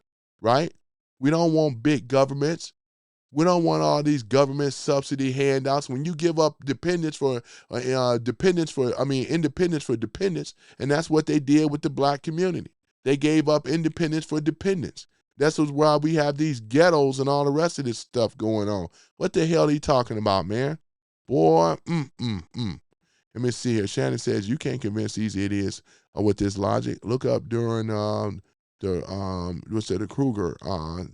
right? We don't want big governments. We don't want all these government subsidy handouts. When you give up independence for dependence, and that's what they did with the black community. They gave up independence for dependence. That's why we have these ghettos and all the rest of this stuff going on. What the hell are you talking about, man? Boy, Let me see here. Shannon says, you can't convince these idiots with this logic. Look up during the Kruger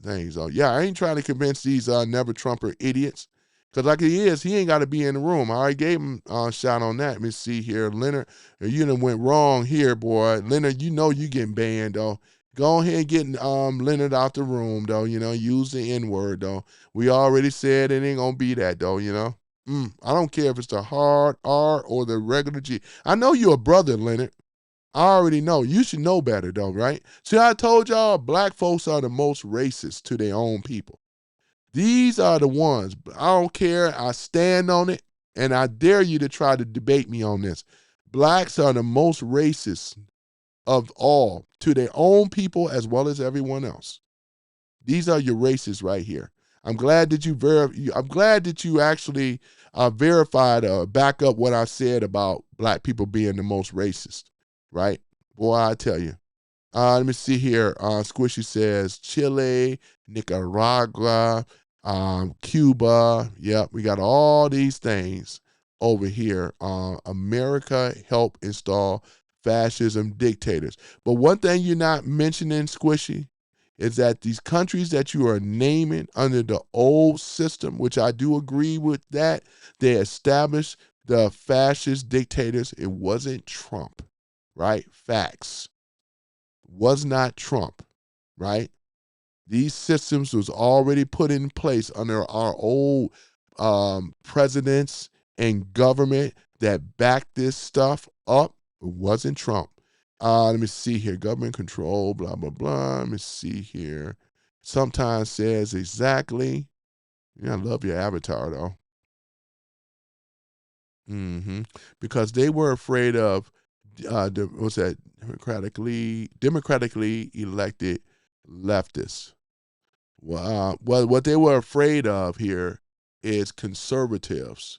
things. Yeah, I ain't trying to convince these never Trumper idiots. Because like he ain't got to be in the room. I already gave him a shot on that. Let me see here. Leonard, you done went wrong here, boy. Leonard, you know you getting banned, though. Go ahead and get Leonard out the room, though. You know, use the N-word, though. We already said it ain't going to be that, though, you know. I don't care if it's the hard R or the regular G. I know you're a brother, Leonard. I already know. You should know better, though, right? See, I told y'all black folks are the most racist to their own people. These are the ones. I don't care. I stand on it, and I dare you to try to debate me on this. Blacks are the most racist of all to their own people as well as everyone else. These are your racists right here. I'm glad that you actually verified or back up what I said about black people being the most racist, right? Boy, I tell you. Let me see here. Squishy says Chile, Nicaragua, Cuba. Yep, we got all these things over here. America helped install fascism dictators. But one thing you're not mentioning, Squishy, is that these countries that you are naming under the old system, which I do agree with that, they established the fascist dictators. It wasn't Trump, right? Facts. Was not Trump, right? These systems was already put in place under our old presidents and government that backed this stuff up. It wasn't Trump. Let me see here. Government control, blah, blah, blah. Let me see here. Sometimes says exactly. Yeah, I love your avatar, though. Because they were afraid of, democratically elected leftists. Well, what they were afraid of here is conservatives.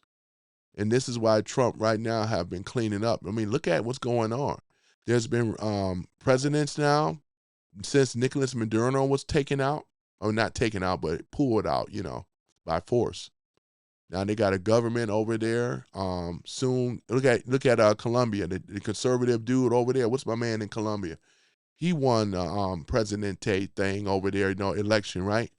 And this is why Trump right now have been cleaning up. I mean, look at what's going on. There's been presidents now since Nicolas Maduro was taken out, or not taken out, but pulled out, by force. Now they got a government over there. Soon, look at Colombia, the conservative dude over there. What's my man in Colombia? He won Presidente thing over there, election, right?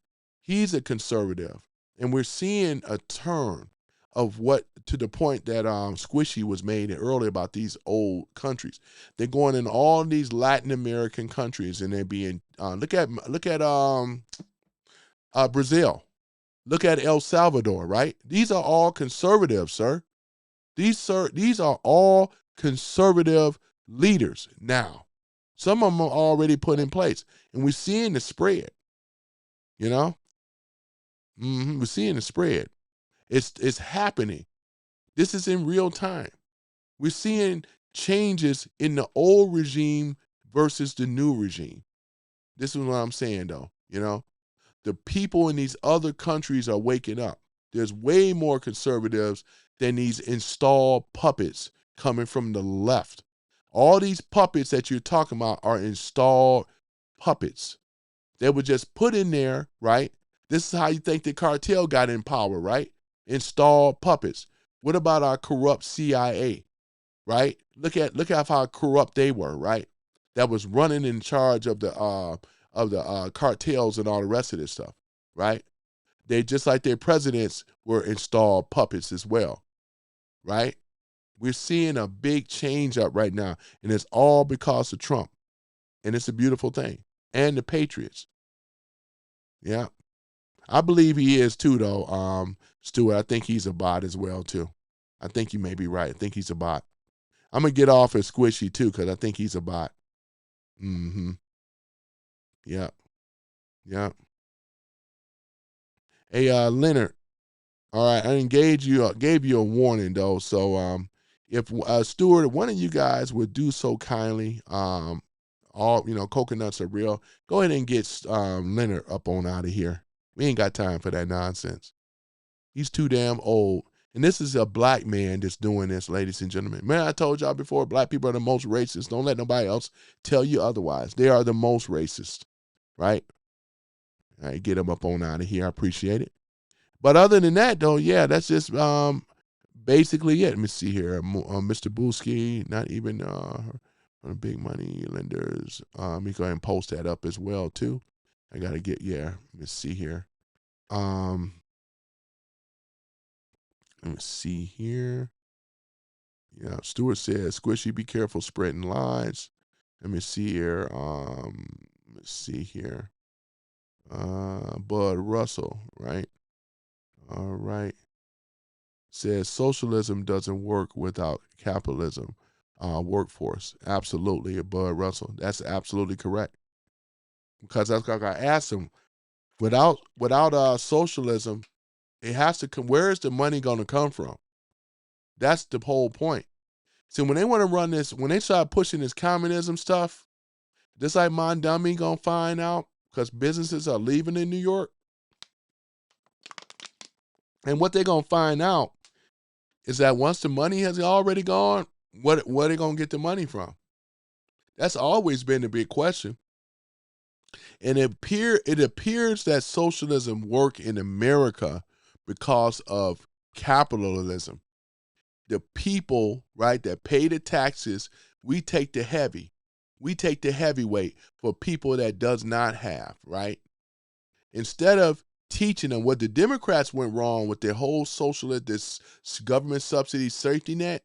He's a conservative, and we're seeing a turn of what, to the point that Squishy was made earlier about these old countries. They're going in all these Latin American countries, and they're being look at Brazil. Look at El Salvador, right? These are all conservative, sir. These are all conservative leaders now. Some of them are already put in place, and we're seeing the spread. We're seeing the spread. It's happening. This is in real time. We're seeing changes in the old regime versus the new regime. This is what I'm saying, though. The people in these other countries are waking up. There's way more conservatives than these installed puppets coming from the left. All these puppets that you're talking about are installed puppets. They were just put in there, right? This is how you think the cartel got in power, right? Installed puppets. What about our corrupt CIA, right? Look at how corrupt they were, right? That was running in charge of the cartels and all the rest of this stuff, right? They just like their presidents were installed puppets as well, right? We're seeing a big change up right now, and it's all because of Trump, and it's a beautiful thing, and the Patriots. Yeah, I believe he is too, though. Stuart, I think he's a bot as well too. I think you may be right. I think he's a bot. I'm gonna get off of Squishy too, because I think he's a bot. Mm-hmm. Yep. Yep. Hey, Leonard. All right, I gave you a warning though. So if Stuart, one of you guys would do so kindly, all coconuts are real. Go ahead and get Leonard up on out of here. We ain't got time for that nonsense. He's too damn old. And this is a black man that's doing this, ladies and gentlemen. Man, I told y'all before, black people are the most racist. Don't let nobody else tell you otherwise. They are the most racist, right? All right, get him up on out of here. I appreciate it. But other than that, though, yeah, that's just basically it. Let me see here. Mr. Booski, not even big money lenders. Let me go ahead and post that up as well, too. I got to let me see here. Let me see here. Yeah, Stuart says, Squishy, be careful spreading lies. Let me see here. Bud Russell, right? All right. Says socialism doesn't work without capitalism. Workforce. Absolutely, Bud Russell. That's absolutely correct. Because that's like I asked him, without socialism, it has to come. Where is the money going to come from? That's the whole point. See, when they want to run this, when they start pushing this communism stuff, just like Mondami gonna find out, because businesses are leaving in New York. And what they're gonna find out is that once the money has already gone, where are they gonna get the money from? That's always been the big question. And it appears that socialism worked in America because of capitalism. The people, right, that pay the taxes, we take the heavyweight for people that does not have, right? Instead of teaching them what the Democrats went wrong with their whole socialist, this government subsidy safety net,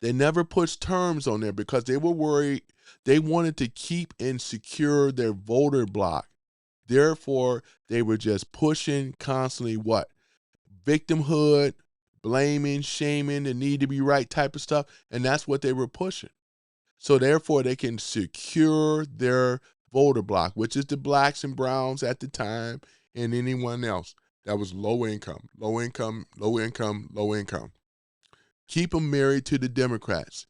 they never pushed terms on there because they were worried. They wanted to keep and secure their voter block. Therefore, they were just pushing constantly what? Victimhood, blaming, shaming, the need to be right type of stuff. And that's what they were pushing. So therefore, they can secure their voter block, which is the blacks and browns at the time and anyone else that was low income. Keep them married to the Democrats.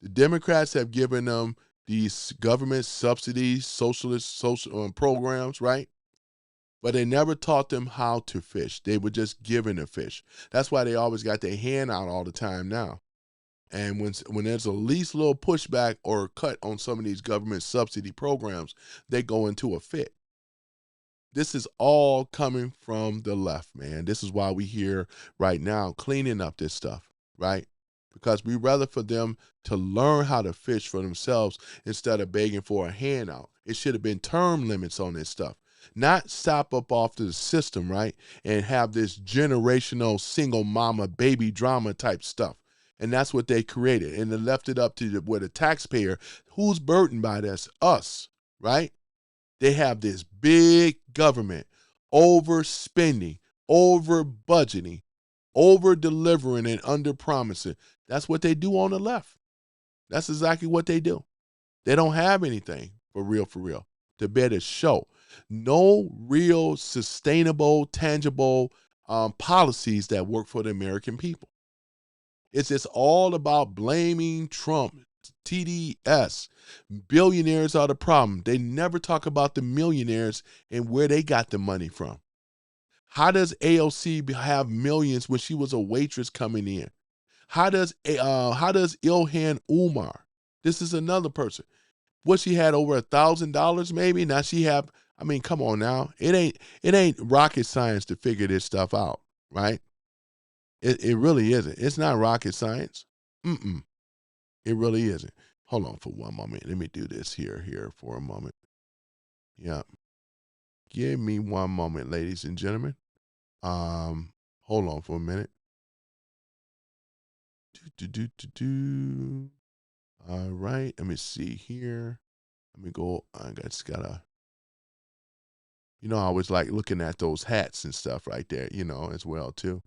The Democrats have given them these government subsidies, socialist programs, right? But they never taught them how to fish. They were just given a fish. That's why they always got their hand out all the time now. And when there's a least little pushback or cut on some of these government subsidy programs, they go into a fit. This is all coming from the left, man. This is why we here right now cleaning up this stuff, right? Because we rather for them to learn how to fish for themselves instead of begging for a handout. It should have been term limits on this stuff. Not stop up off to the system, right? And have this generational single mama baby drama type stuff. And that's what they created. And they left it up to the taxpayer. Who's burdened by this? Us, right? They have this big government overspending, over budgeting, over delivering and under promising. That's what they do on the left. That's exactly what they do. They don't have anything for real, to better show. No real sustainable, tangible policies that work for the American people. It's just all about blaming Trump, TDS. Billionaires are the problem. They never talk about the millionaires and where they got the money from. How does AOC have millions when she was a waitress coming in? How does Ilhan Umar, this is another person, what she had over $1,000 maybe. Now she have, I mean, come on now. It ain't rocket science to figure this stuff out, right? It really isn't. It's not rocket science. It really isn't. Hold on for one moment. Let me do this here for a moment. Yeah. Give me one moment, ladies and gentlemen. Hold on for a minute. All right. Let me see here. Let me go. I just gotta. I always like looking at those hats and stuff right there, as well too.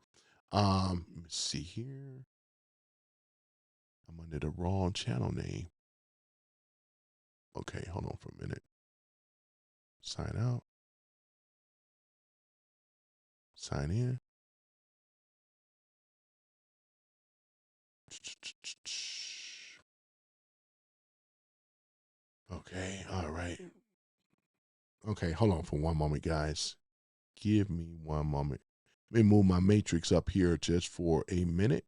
Let me see here. I'm under the wrong channel name. Okay, hold on for a minute. Sign out. Sign in. Okay, all right. Okay, hold on for one moment, guys. Give me one moment. Let me move my matrix up here just for a minute.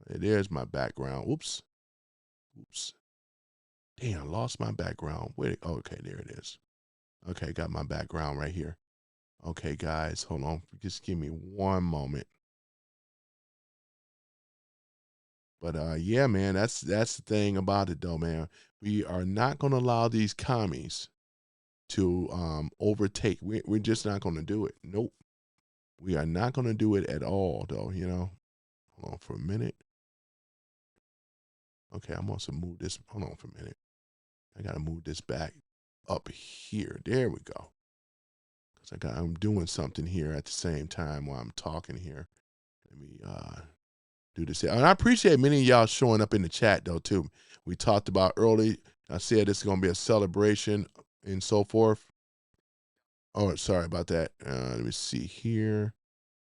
There's my background. Oops. Damn, I lost my background. Wait. Okay, there it is. Okay, got my background right here. Okay, guys, hold on. Just give me one moment. But yeah, man, that's the thing about it, though, man. We are not going to allow these commies to overtake. We're just not going to do it. Nope. We are not going to do it at all, though. Hold on for a minute. Okay, I'm going to move this. Hold on for a minute. I got to move this back up here. There we go. Because I'm doing something here at the same time while I'm talking here. Let me do this here. And I appreciate many of y'all showing up in the chat, though, too. We talked about early. I said this is going to be a celebration and so forth. Oh, sorry about that. Let me see here.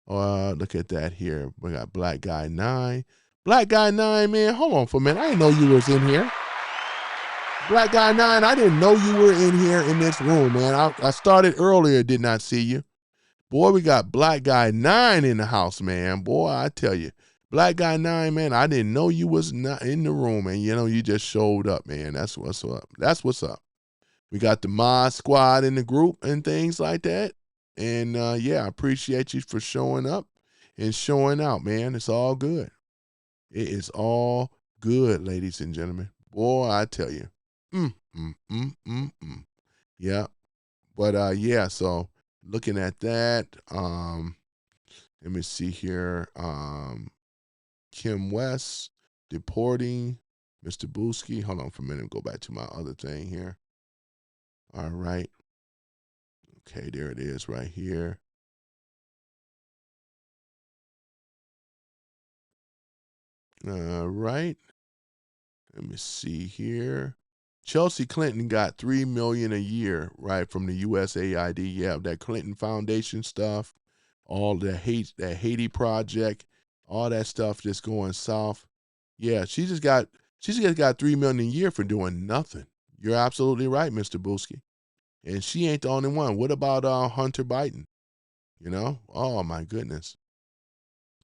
Look at that here. We got Black Guy 9. Black Guy 9, man, hold on for a minute. I didn't know you was in here. Black Guy 9, I didn't know you were in here in this room, man. I started earlier, did not see you. Boy, we got Black Guy 9 in the house, man. Boy, I tell you. Black Guy 9, man, I didn't know you was not in the room, and you just showed up, man. That's what's up. That's what's up. We got the Mod Squad in the group and things like that. And yeah, I appreciate you for showing up and showing out, man. It's all good. It is all good, ladies and gentlemen. Boy, I tell you. Yeah. But yeah, so looking at that, let me see here. Kim West deporting Mr. Booski. Hold on for a minute. Go back to my other thing here. All right. Okay, there it is right here. All right. Let me see here. Chelsea Clinton got $3 million a year, right, from the USAID. Yeah, that Clinton Foundation stuff, all that Haiti project, all that stuff just going south. Yeah, she just got $3 million a year for doing nothing. You're absolutely right, Mr. Booski. And she ain't the only one. What about Hunter Biden? Oh my goodness.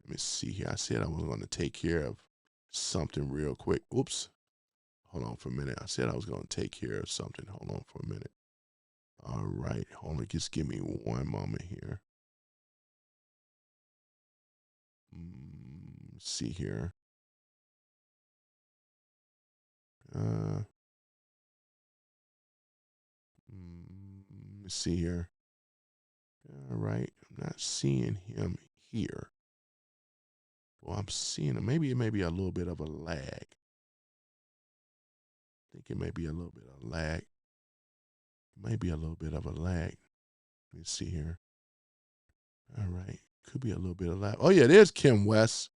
Let me see here. I said I was going to take care of something real quick. Oops. Hold on for a minute. I said I was going to take care of something. Hold on for a minute. All right. Hold on. Just give me one moment here. Let's see here. Let's see here. All right. I'm not seeing him here. Well, I'm seeing him. Maybe it may be a little bit of a lag. I think it may be a little bit of lag. Let me see here. All right. Could be a little bit of lag. Oh, yeah, there's Kim West.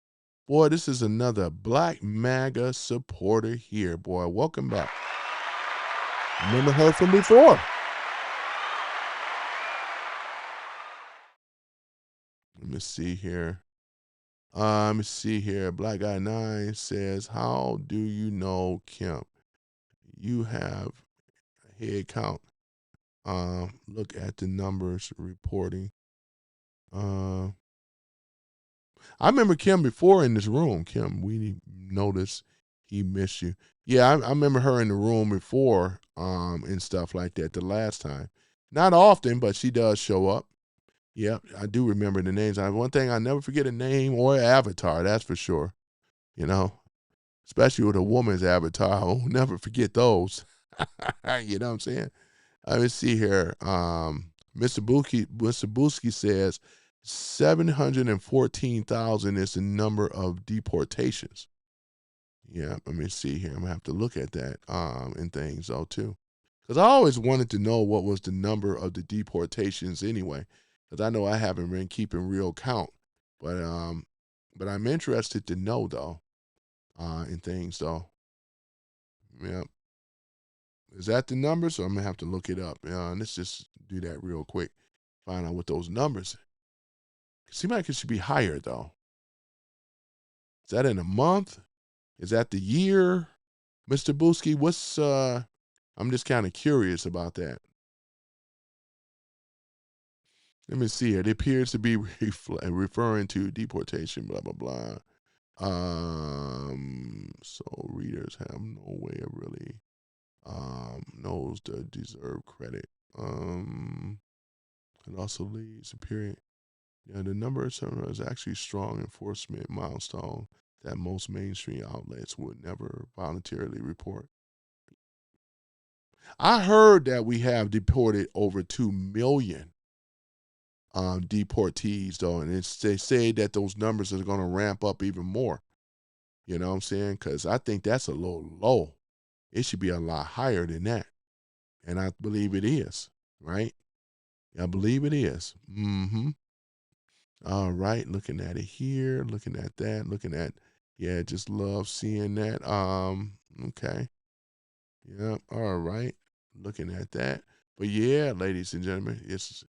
Boy, this is another Black MAGA supporter here, boy. Welcome back. Never heard from before. Let me see here. Black Guy 9 says, how do you know Kim? You have a head count. Look at the numbers reporting. I remember Kim before in this room. Kim, we noticed he missed you. Yeah, I remember her in the room before and stuff like that the last time. Not often, but she does show up. Yep, I do remember the names. One thing, I never forget a name or an avatar, that's for sure. You know, especially with a woman's avatar, I'll never forget those. You know what I'm saying? Let me see here. Mr. Booski says 714,000 is the number of deportations. Yeah, let me see here. I'm going to have to look at that and things, though, too. Because I always wanted to know what was the number of the deportations anyway. Because I know I haven't been keeping real count. But I'm interested to know, though, and things, though. Yeah. Is that the number? So I'm going to have to look it up. Let's just do that real quick. Find out what those numbers. It seems like it should be higher, though. Is that in a month? Is that the year? Mr. Booski, what's, I'm just kind of curious about that. Let me see here. It appears to be referring to deportation, blah, blah, blah. So readers have no way of really knows the deserved credit. It also leads to period. Yeah, the number of is actually strong enforcement milestone that most mainstream outlets would never voluntarily report. I heard that we have deported over 2 million deportees, though, and they say that those numbers are going to ramp up even more. You know what I'm saying? Because I think that's a little low. It should be a lot higher than that. And I believe it is, right? I believe it is. Mm-hmm. All right, looking at it here, looking at that, looking at, yeah, just love seeing that. Okay. Yeah, all right. Looking at that. But yeah, ladies and gentlemen, it's,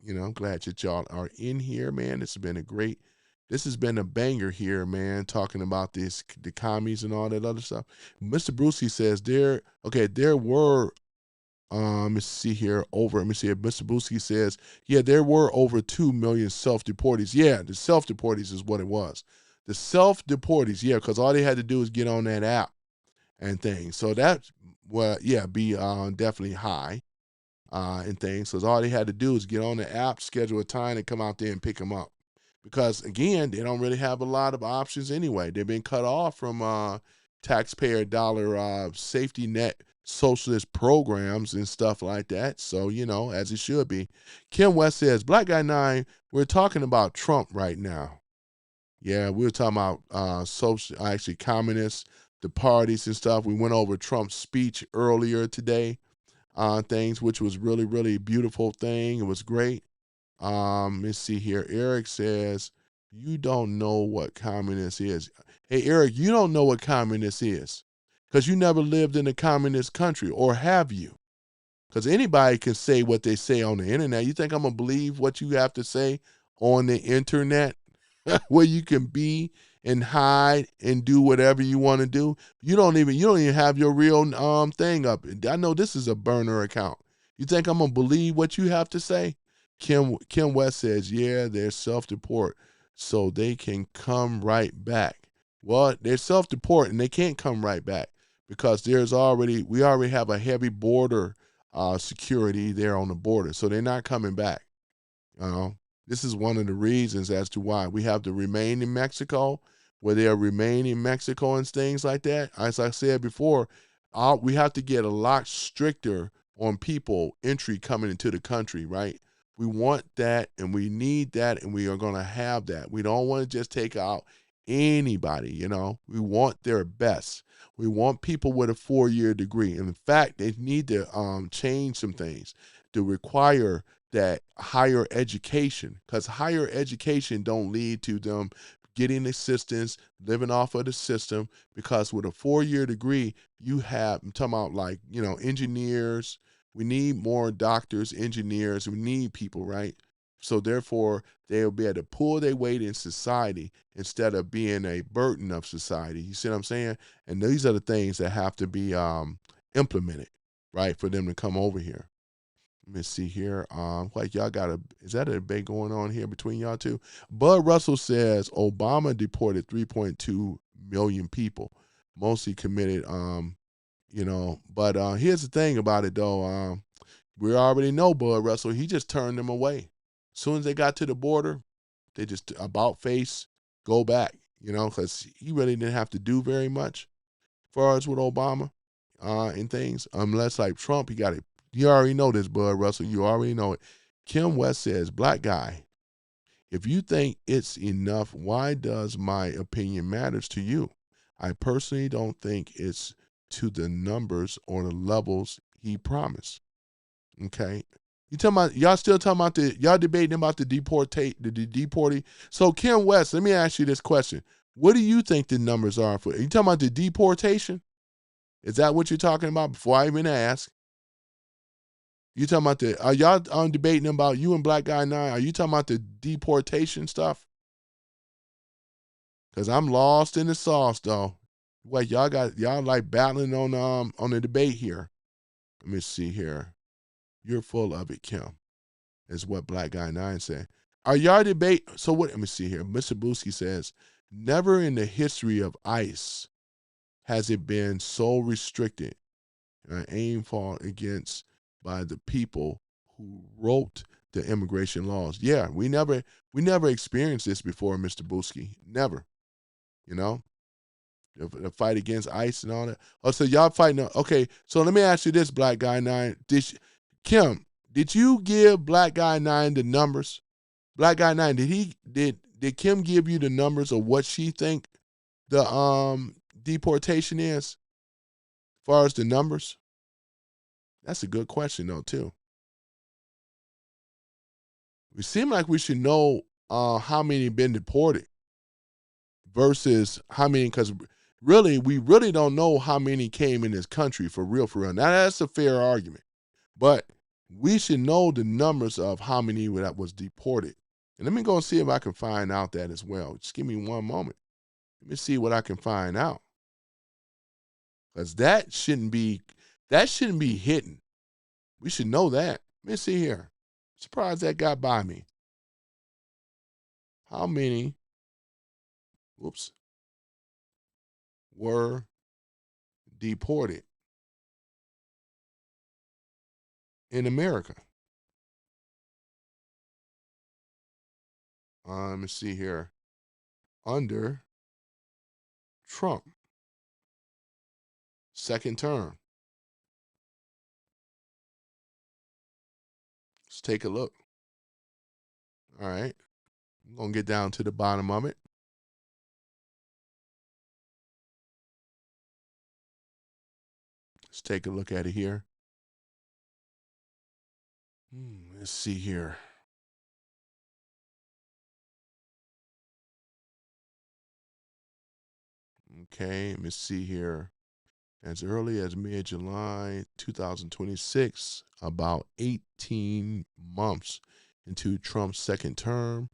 I'm glad that y'all are in here, man. This has been a banger here, man, talking about the commies and all that other stuff. Mr. Brucey says there were, let me see here, Mr. Brucey says, yeah, there were over 2 million self-deportees. Yeah, the self-deportees is what it was. The self-deportees, yeah, because all they had to do is get on that app and things. So that, well, yeah, be definitely high and things. So all they had to do is get on the app, schedule a time, and come out there and pick them up. Because, again, they don't really have a lot of options anyway. They've been cut off from taxpayer dollar safety net socialist programs and stuff like that. So, as it should be. Kim West says, Black Guy 9, we're talking about Trump right now. Yeah, we were talking about communists, the parties and stuff. We went over Trump's speech earlier today on things, which was really, really beautiful thing. It was great. Let's see here. Eric says, you don't know what communist is. Hey, Eric, you don't know what communist is because you never lived in a communist country, or have you? Because anybody can say what they say on the internet. You think I'm going to believe what you have to say on the internet where you can be and hide and do whatever you want to do? You don't even have your real thing up. I know this is a burner account. You think I'm going to believe what you have to say? Kim West says, yeah, they're self-deport, so they can come right back. Well, they're self-deport, and they can't come right back because we already have a heavy border security there on the border, so they're not coming back. This is one of the reasons as to why we have to remain in Mexico, where they'll remain in Mexico and things like that. As I said before, we have to get a lot stricter on people entry coming into the country, right? We want that, and we need that, and we are going to have that. We don't want to just take out anybody, We want their best. We want people with a 4-year degree. And in fact, they need to change some things to require that higher education, because higher education don't lead to them getting assistance, living off of the system, because with a 4-year degree, I'm talking about engineers. We need more doctors, engineers. We need people, right? So therefore, they'll be able to pull their weight in society instead of being a burden of society. You see what I'm saying? And these are the things that have to be implemented, right, for them to come over here. Let me see here. Like y'all is that a debate going on here between y'all two? Bud Russell says Obama deported 3.2 million people, mostly committed, but here's the thing about it though. We already know Bud Russell, he just turned them away. As soon as they got to the border, they just about face, go back, because he really didn't have to do very much as far as with Obama and things, unless like Trump, you already know this, Bud Russell, you already know it. Kim West says, black guy, if you think it's enough, why does my opinion matters to you? I personally don't think it's to the numbers or the levels he promised. Okay. Y'all still talking about y'all debating about the deporting. So Kim West, let me ask you this question. What do you think the numbers are for? Are you talking about the deportation? Is that what you're talking about before I even ask? You talking about are y'all debating about you and Black Guy 9? Are you talking about the deportation stuff? Because I'm lost in the sauce though. Wait, y'all like battling on the debate here. Let me see here. You're full of it, Kim, is what Black Guy 9 said. Are y'all debate? So what? Let me see here. Mr. Booski says, never in the history of ICE has it been so restricted and aimed fought against by the people who wrote the immigration laws. Yeah, we never experienced this before, Mr. Booski. Never. The fight against ICE and all that. Oh, so y'all fighting. Okay, so let me ask you this, Black Guy 9. Kim, did you give Black Guy 9 the numbers? Black Guy 9, did Kim give you the numbers of what she think the deportation is? As far as the numbers? That's a good question though, too. We seem like we should know how many been deported versus how many, because really, we really don't know how many came in this country for real. Now, that's a fair argument. But we should know the numbers of how many that was deported. And let me go and see if I can find out that as well. Just give me one moment. Let me see what I can find out. Because that shouldn't be hidden. We should know that. Let me see here. Surprised that got by me. How many, were deported in America? Let me see here. Under Trump, second term. Let's take a look. All right. I'm going to get down to the bottom of it. Let's take a look at it here. Let's see here. Okay, let me see here. As early as mid-July 2026, about 18 months into Trump's second term,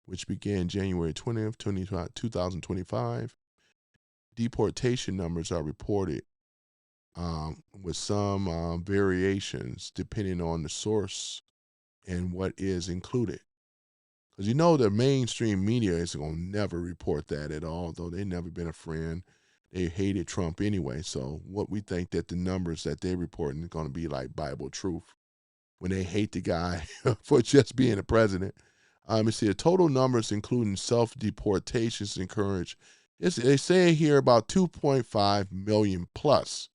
which began January 20th, 2025, deportation numbers are reported with some variations depending on the source and what is included. Because the mainstream media is going to never report that at all, though they've never been a friend. They hated Trump anyway. So what we think that the numbers that they're reporting are going to be like Bible truth when they hate the guy for just being a president. You see the total numbers, including self-deportations, encouraged. They say here about 2.5 million plus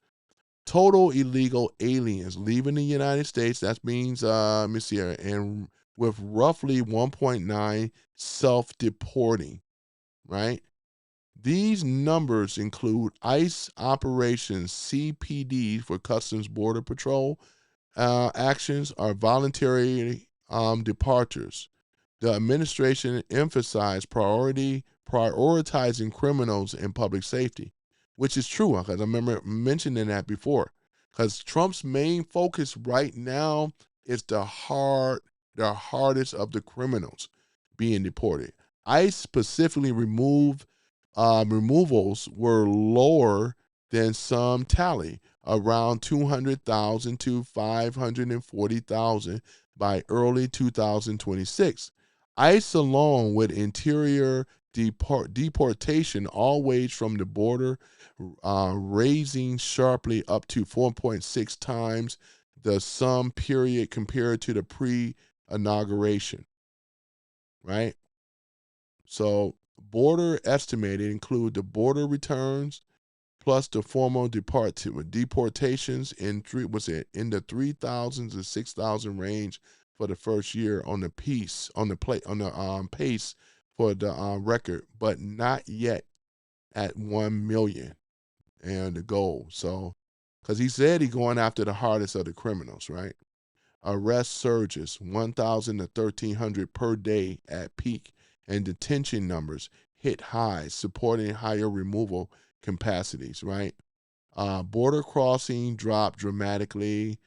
total illegal aliens leaving the United States. That means, let me see here, and with roughly 1.9 self-deporting, right? These numbers include ICE operations, CPD for Customs Border Patrol actions, are voluntary departures. The administration emphasized prioritizing criminals and public safety, which is true, because I remember mentioning that before. Because Trump's main focus right now is the hardest of the criminals being deported. ICE specifically removals were lower then some tally around 200,000 to 540,000 by early 2026. ICE alone with interior deportation all ways from the border, raising sharply up to 4.6 times the sum period compared to the pre-inauguration, right? So border estimated include the border returns plus the formal deportations in the 3,000s to 6,000 range for the first year on the pace for the record, but not yet at 1 million and the goal. So, because he said he's going after the hardest of the criminals, right? Arrest surges 1,000 to 1,300 per day at peak, and detention numbers hit highs, supporting higher removal capacities, right? Border crossing dropped dramatically.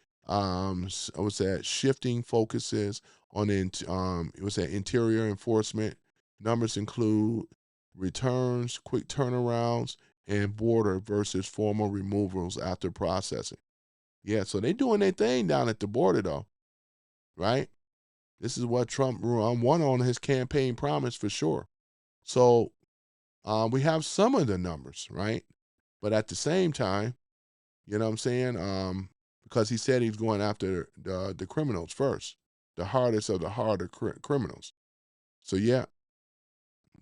Shifting focuses on interior enforcement. Numbers include returns, quick turnarounds, and border versus formal removals after processing. Yeah, so they doing their thing down at the border though, right? This is what Trump won on his campaign promise for sure. So we have some of the numbers, right? But at the same time, you know what I'm saying? Because he said he's going after the criminals first, the hardest of the harder criminals. So yeah,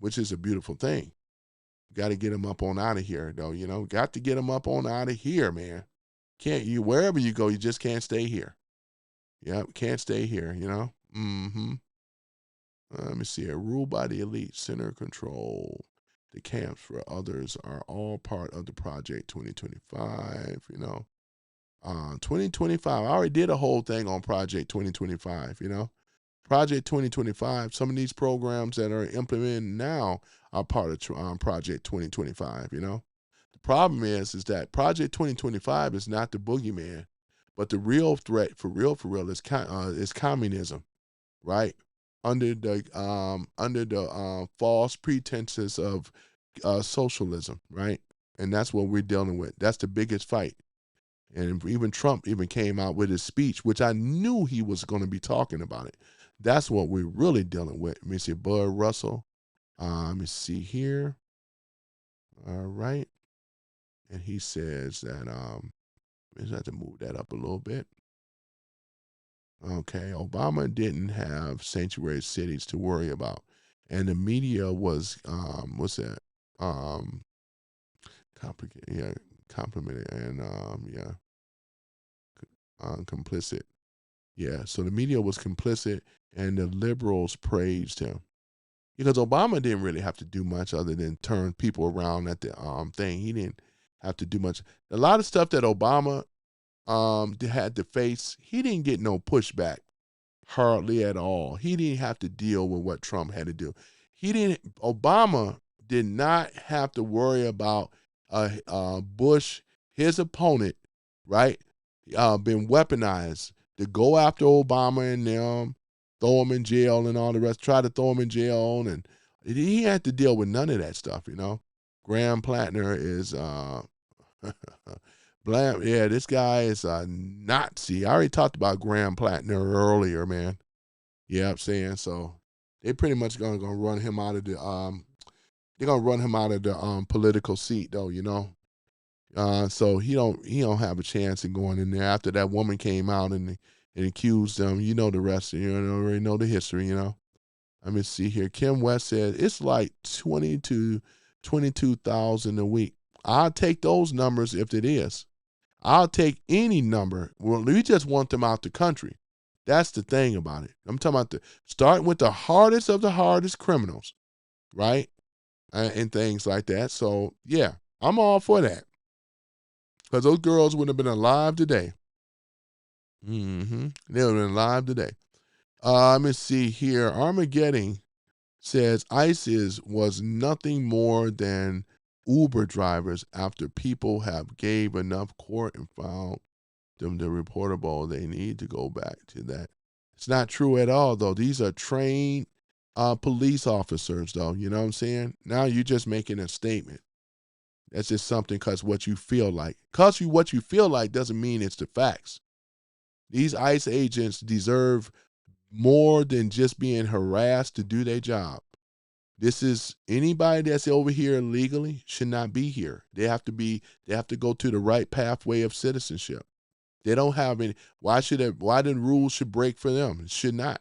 which is a beautiful thing. Got to get him up on out of here, though. Got to get him up on out of here, man. Wherever you go, you just can't stay here. Yeah, can't stay here. Mm-hmm. Let me see here. Ruled by the elite, center control. The camps for others are all part of the Project 2025. 2025. I already did a whole thing on Project 2025. Project 2025. Some of these programs that are implemented now are part of Project 2025. The problem is that Project 2025 is not the boogeyman, but the real threat for real is communism, right? Under the false pretenses of socialism, right? And that's what we're dealing with. That's the biggest fight. And even Trump even came out with his speech, which I knew he was going to be talking about it. That's what we're really dealing with. Let me see, Bud Russell. Let me see here. All right. And he says that, I just have to move that up a little bit. Okay, Obama didn't have sanctuary cities to worry about. And the media was, complicated, yeah, complimented and, complicit. Yeah, so the media was complicit and the liberals praised him. Because Obama didn't really have to do much other than turn people around at the thing. He didn't have to do much. A lot of stuff that Obama had to face, he didn't get no pushback hardly at all. He didn't have to deal with what Trump had to do. Obama did not have to worry about Bush, his opponent, right, been weaponized to go after Obama and them, throw him in jail and all the rest, try to throw him in jail, and he had to deal with none of that stuff, Graham Plattner is, this guy is a Nazi. I already talked about Graham Plattner earlier, man. Yeah, I'm saying, so they pretty much gonna run him out of the, they're gonna run him out of the political seat, though, so he don't have a chance in going in there after that woman came out and accused them. The rest. Already know the history. Let me see here. Kim West said it's like 20 to 22,000 a week. I'll take those numbers if it is. I'll take any number. Well, we just want them out the country. That's the thing about it. I'm talking about starting with the hardest of the hardest criminals, right? And things like that. So yeah, I'm all for that. Because those girls would have been alive today. They would have been alive today. Let me see here. Armageddon says ISIS was nothing more than Uber drivers after people have gave enough court and found them the reportable. They need to go back to that. It's not true at all, though. These are trained police officers, though. You know what I'm saying? Now you're just making a statement. That's just something because what you feel like. Because what you feel like doesn't mean it's the facts. These ICE agents deserve more than just being harassed to do their job. This is anybody that's over here illegally should not be here. They have to go to the right pathway of citizenship. They don't have any. Why the rules should break for them? It should not.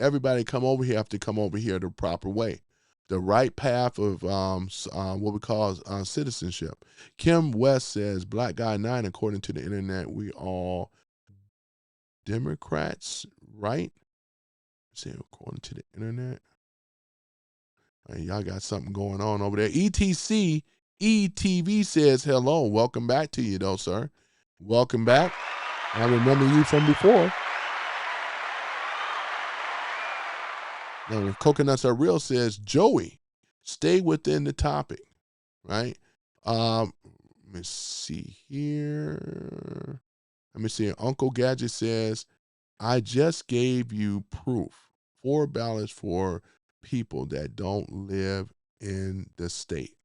Everybody come over here have to come over here the proper way. The right path of what we call citizenship. Kim West says, Black Guy 9, according to the internet, we all Democrats, right? Say according to the internet. Hey, y'all got something going on over there. ETC, ETV says, hello. Welcome back to you, though, sir. Welcome back. I remember you from before. Now, Coconuts Are Real says, Joey, stay within the topic, right? Let me see here. Let me see. Uncle Gadget says, I just gave you proof. 4 ballots for people that don't live in the state.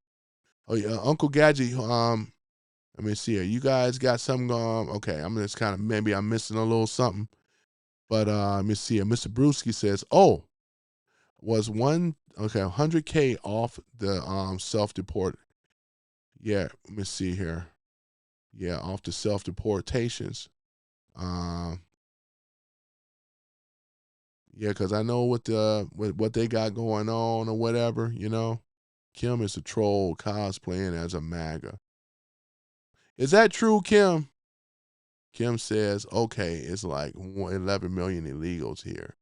Oh, yeah, Uncle Gadget, let me see here. You guys got something going on? Okay, I'm just kind of, maybe I'm missing a little something. But let me see here. Mr. Brewski says, was 100K off the self-deport. Yeah, let me see here. Yeah, off the self-deportations. Yeah, because I know what they got going on or whatever, you know. Kim is a troll cosplaying as a MAGA. Is that true, Kim? Kim says, okay, it's like 11 million illegals here.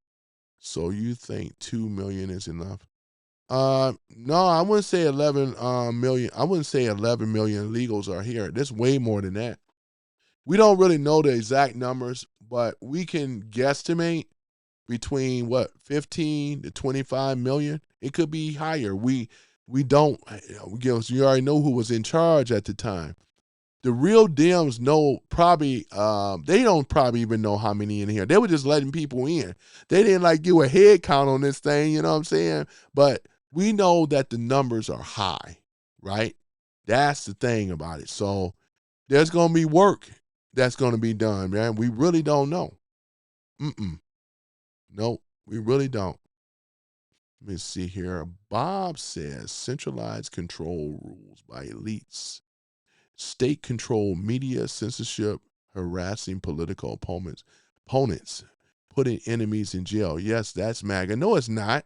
So you think 2 million is enough? No, I wouldn't say 11 million. I wouldn't say 11 million illegals are here. There's way more than that. We don't really know the exact numbers, but we can guesstimate between 15 to 25 million. It could be higher. We don't, you already know who was in charge at the time. The real Dems know probably, they don't probably even know how many in here. They were just letting people in. They didn't do a head count on this thing, you know what I'm saying? But we know that the numbers are high, right? That's the thing about it. So there's going to be work that's going to be done, man. We really don't know. No, we really don't. Let me see here. Bob says centralized control rules by elites. State-controlled media, censorship, harassing political opponents, putting enemies in jail. Yes, that's MAGA. No, it's not.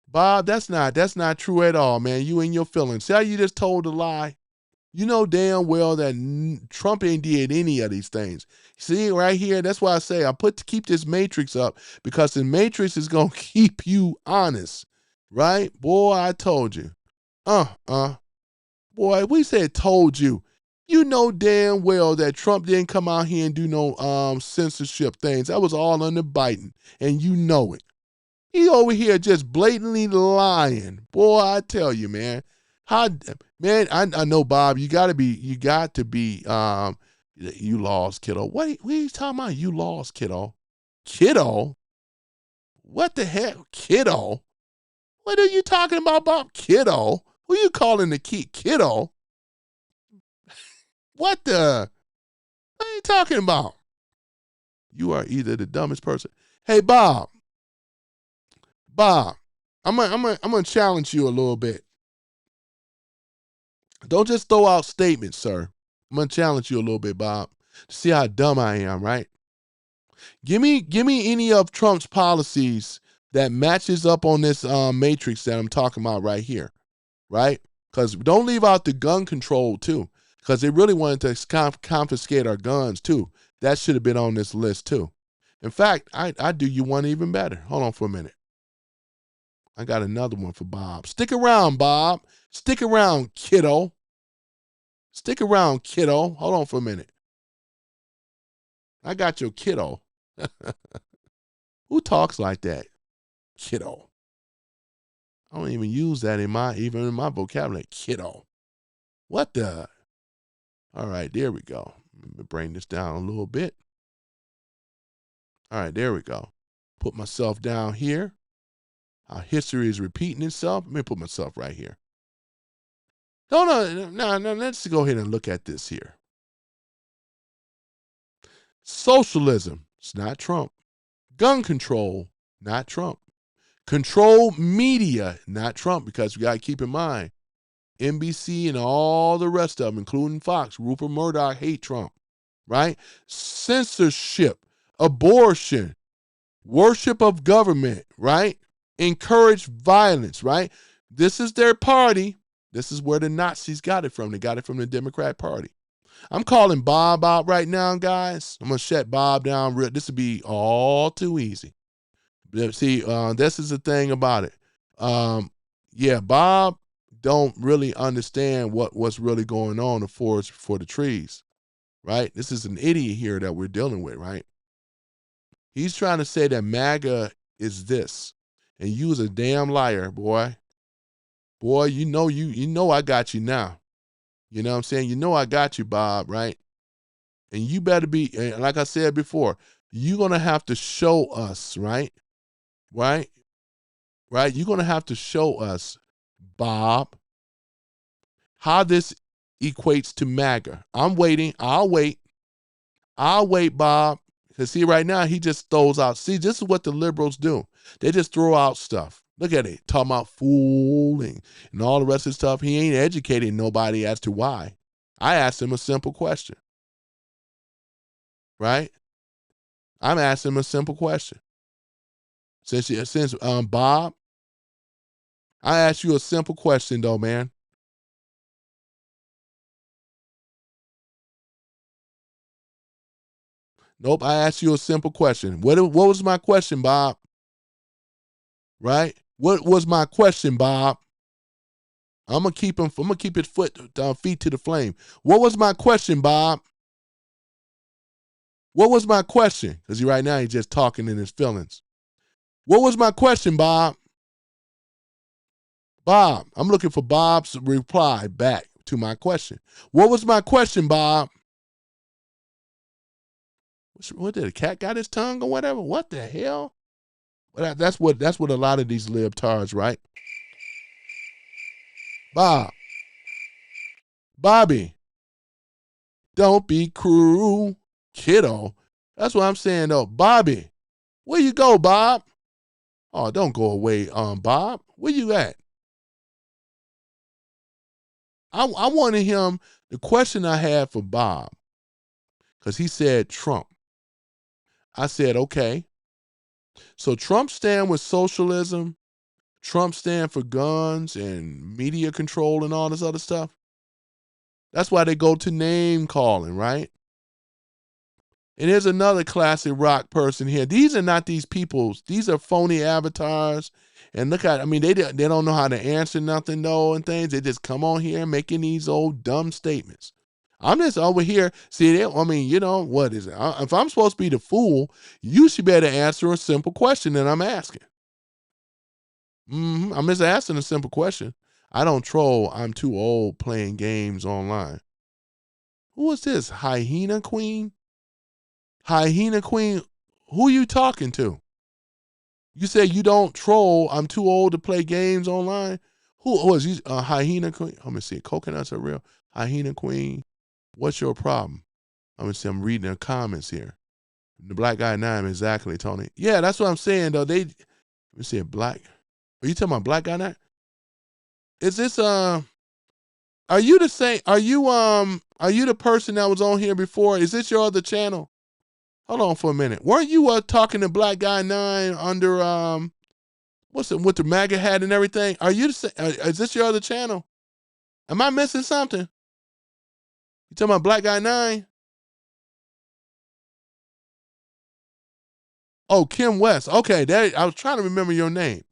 Bob, that's not true at all, man. You and your feelings. See how you just told a lie? You know damn well that Trump ain't did any of these things. See, right here, that's why I say keep this matrix up, because the matrix is going to keep you honest, right? Boy, I told you. Boy, we said told you. You know damn well that Trump didn't come out here and do no censorship things. That was all under Biden, and you know it. He over here just blatantly lying. Boy, I tell you, man. Man, I know, Bob, you got to be, you lost, kiddo. What are you talking about? You lost, kiddo. Kiddo? What the heck? Kiddo? What are you talking about, Bob? Kiddo? Who you calling the kiddo? What are you talking about? You are either the dumbest person. Hey, Bob, I'm gonna challenge you a little bit. Don't just throw out statements, sir. I'm gonna challenge you a little bit, Bob, to see how dumb I am, right? Give me any of Trump's policies that matches up on this matrix that I'm talking about right here, right? Because don't leave out the gun control too, because they really wanted to confiscate our guns too. That should have been on this list too. In fact, I do you one even better. Hold on for a minute. I got another one for Bob. Stick around, Bob. Stick around, kiddo. Stick around, kiddo. Hold on for a minute. I got your kiddo. Who talks like that? Kiddo. I don't even use that in my vocabulary. Kiddo. What the? All right, there we go. Let me bring this down a little bit. All right, there we go. Put myself down here. Our history is repeating itself. Let me put myself right here. No, let's go ahead and look at this here. Socialism, it's not Trump. Gun control, not Trump. Control media, not Trump, because we got to keep in mind, NBC and all the rest of them, including Fox, Rupert Murdoch, hate Trump, right? Censorship, abortion, worship of government, right? Encourage violence, right? This is their party. This is where the Nazis got it from. They got it from the Democrat Party. I'm calling Bob out right now, guys. I'm going to shut Bob down. This would be all too easy. See, this is the thing about it. Yeah, Bob don't really understand what's really going on in the forest for the trees, right? This is an idiot here that we're dealing with, right? He's trying to say that MAGA is this, and you was a damn liar, boy. Boy, you know I got you now. You know what I'm saying? You know I got you, Bob, right? And you better be, like I said before, you're going to have to show us, right? Right? Right? You're going to have to show us, Bob, how this equates to MAGA. I'm waiting. I'll wait, Bob. Because see, right now, he just throws out. See, this is what the liberals do. They just throw out stuff. Look at it, talking about fooling and all the rest of the stuff. He ain't educating nobody as to why. I asked him a simple question, right? I'm asking him a simple question. Since Bob, I asked you a simple question though, man. Nope, I asked you a simple question. What was my question, Bob? Right? What was my question, Bob? I'm gonna keep his feet to the flame. What was my question, Bob? What was my question? Because right now he's just talking in his feelings. What was my question, Bob? Bob, I'm looking for Bob's reply back to my question. What was my question, Bob? What did a cat got his tongue or whatever? What the hell? Well, that's what a lot of these libtards, right? Bobby, don't be cruel, kiddo. That's what I'm saying though. Bobby, where you go, Bob? Oh, don't go away, Bob. Where you at? I wanted him, the question I had for Bob, because he said Trump. I said, okay. So Trump stand with socialism, Trump stand for guns and media control and all this other stuff. That's why they go to name calling, right? And here's another classic rock person here. These are not these peoples. These are phony avatars. And look at, I mean, they don't know how to answer nothing though and things. They just come on here making these old dumb statements. I'm just over here. See, I mean, you know, what is it? If I'm supposed to be the fool, you should be able to answer a simple question that I'm asking. I'm just asking a simple question. I don't troll. I'm too old playing games online. Who is this? Hyena Queen? Hyena Queen, who you talking to? You say you don't troll. I'm too old to play games online. Who is he? Hyena Queen? Let me see. Coconuts are real. Hyena Queen. What's your problem? I'm reading the comments here. The black guy 9, exactly, Tony. Yeah, that's what I'm saying, though. Let me see, black. Are you talking about black guy 9? Is this, are you the same, are you the person that was on here before? Is this your other channel? Hold on for a minute. Weren't you talking to black guy 9 under, what's it, with the MAGA hat and everything? Are you the same, is this your other channel? Am I missing something? You talking about black guy 9? Oh, Kim West. Okay, I was trying to remember your name.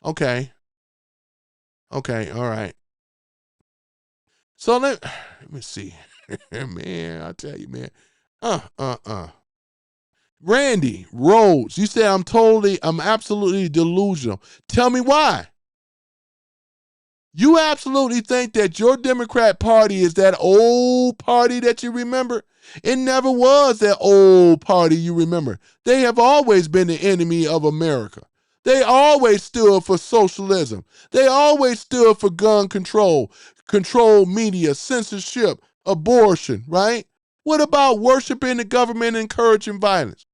Okay, all right. So let me see. Man, I tell you, man. Randy Rhodes, you say I'm absolutely delusional. Tell me why. You absolutely think that your Democrat Party is that old party that you remember? It never was that old party you remember. They have always been the enemy of America. They always stood for socialism. They always stood for gun control, control media, censorship, abortion, right? What about worshiping the government and encouraging violence?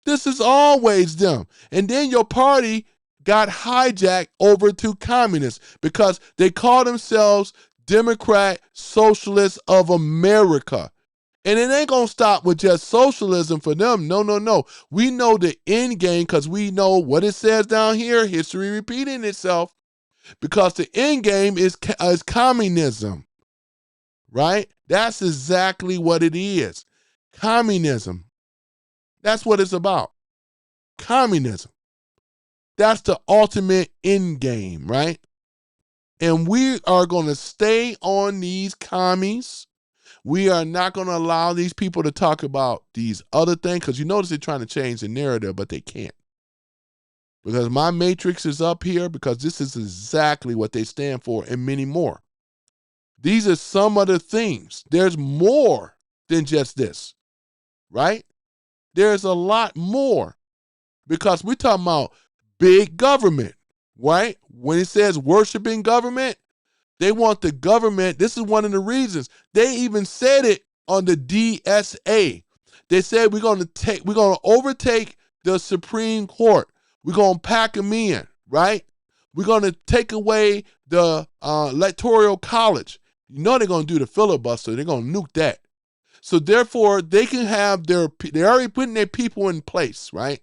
This is always them. And then your party got hijacked over to communists because they call themselves Democrat Socialists of America. And it ain't going to stop with just socialism for them. No. We know the end game because we know what it says down here, history repeating itself, because the end game is communism, right? That's exactly what it is. Communism. That's what it's about. Communism. That's the ultimate end game, right? And we are going to stay on these commies. We are not going to allow these people to talk about these other things, because you notice they're trying to change the narrative, but they can't. Because my matrix is up here, because this is exactly what they stand for and many more. These are some other things. There's more than just this, right? There's a lot more, because we're talking about big government, right? When it says worshiping government, they want the government. This is one of the reasons. They even said it on the DSA. They said we're going to overtake the Supreme Court. We're going to pack them in, right? We're going to take away the Electoral College. You know they're going to do the filibuster. They're going to nuke that. So therefore, they can have they're already putting their people in place, right?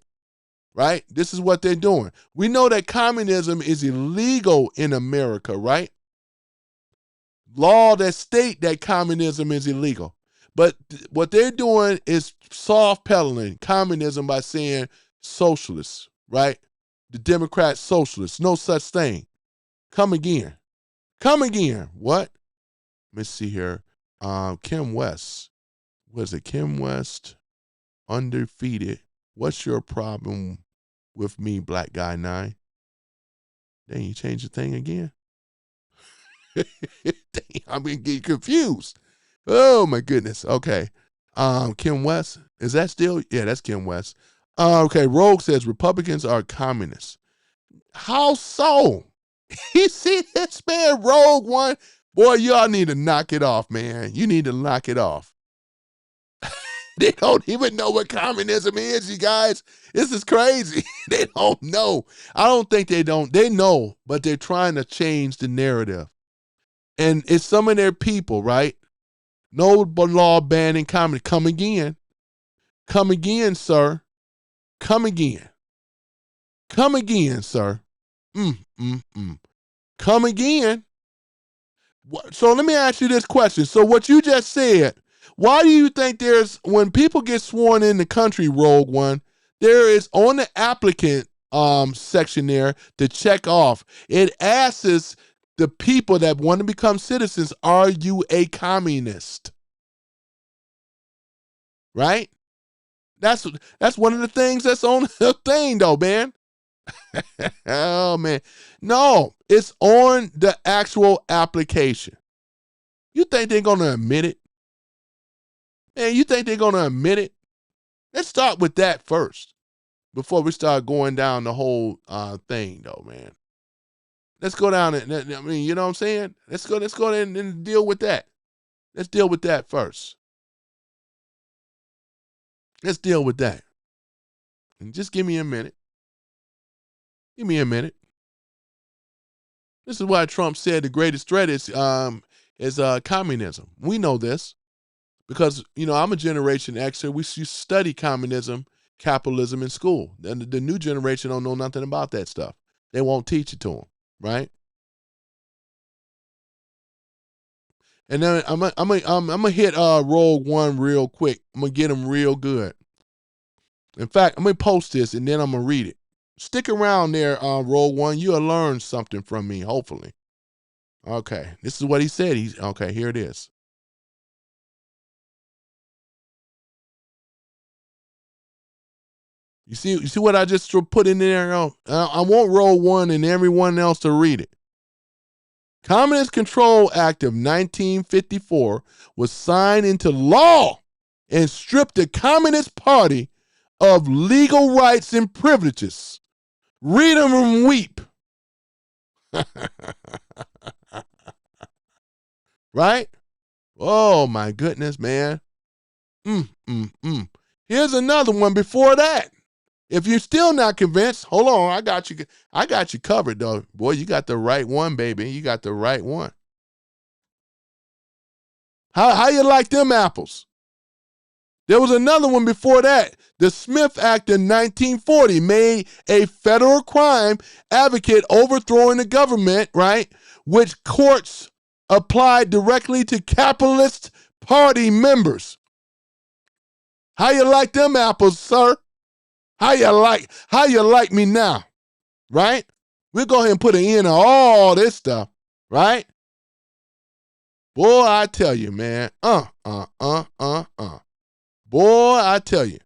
Right? This is what they're doing. We know that communism is illegal in America, right? Law that state that communism is illegal. But what they're doing is soft pedaling communism by saying socialists, right? The Democrat socialists, no such thing. Come again. What? Let me see here. Kim West. Was it Kim West? Undefeated. What's your problem with me, Black Guy 9? Dang, you changed the thing again? Dang, I'm going to get confused. Oh, my goodness. Okay. Kim West. Is that still? Yeah, that's Kim West. Okay, Rogue says Republicans are communists. How so? You see this, man? Rogue One. Boy, y'all need to knock it off, man. You need to knock it off. They don't even know what communism is, you guys. This is crazy. They don't know. I don't think they don't. They know, but they're trying to change the narrative. And it's some of their people, right? No law banning communism. Come again. Come again, sir. Come again. Come again, sir. Come again. So let me ask you this question. So what you just said, why do you think when people get sworn in the country, Rogue One, there is on the applicant section there to check off, it asks the people that want to become citizens, are you a communist? Right? That's one of the things that's on the thing, though, man. Oh, man. No, it's on the actual application. You think they're going to admit it? Man, you think they're going to admit it? Let's start with that first before we start going down the whole thing, though, man. Let's go down and, I mean, you know what I'm saying? Let's go and deal with that. Let's deal with that first. Let's deal with that. And just give me a minute. Give me a minute. This is why Trump said the greatest threat is communism. We know this because, you know, I'm a Generation Xer. We study communism, capitalism in school. And the new generation don't know nothing about that stuff. They won't teach it to them, right? And then I'm gonna hit Rogue One real quick. I'm gonna get him real good. In fact, I'm gonna post this and then I'm gonna read it. Stick around there, Rogue One. You'll learn something from me, hopefully. Okay, this is what he said. Okay, here it is. You see what I just put in there? I want Rogue One and everyone else to read it. Communist Control Act of 1954 was signed into law and stripped the Communist Party of legal rights and privileges, Read them and weep. Right? Oh, my goodness, man. Here's another one before that. If you're still not convinced, hold on. I got you covered, though. Boy, you got the right one, baby. You got the right one. How you like them apples? There was another one before that. The Smith Act in 1940 made a federal crime advocate overthrowing the government, right? Which courts applied directly to capitalist party members. How you like them apples, sir? How you like me now? Right? We'll go ahead and put an end to all this stuff, right? Boy, I tell you, man. Boy, I tell you.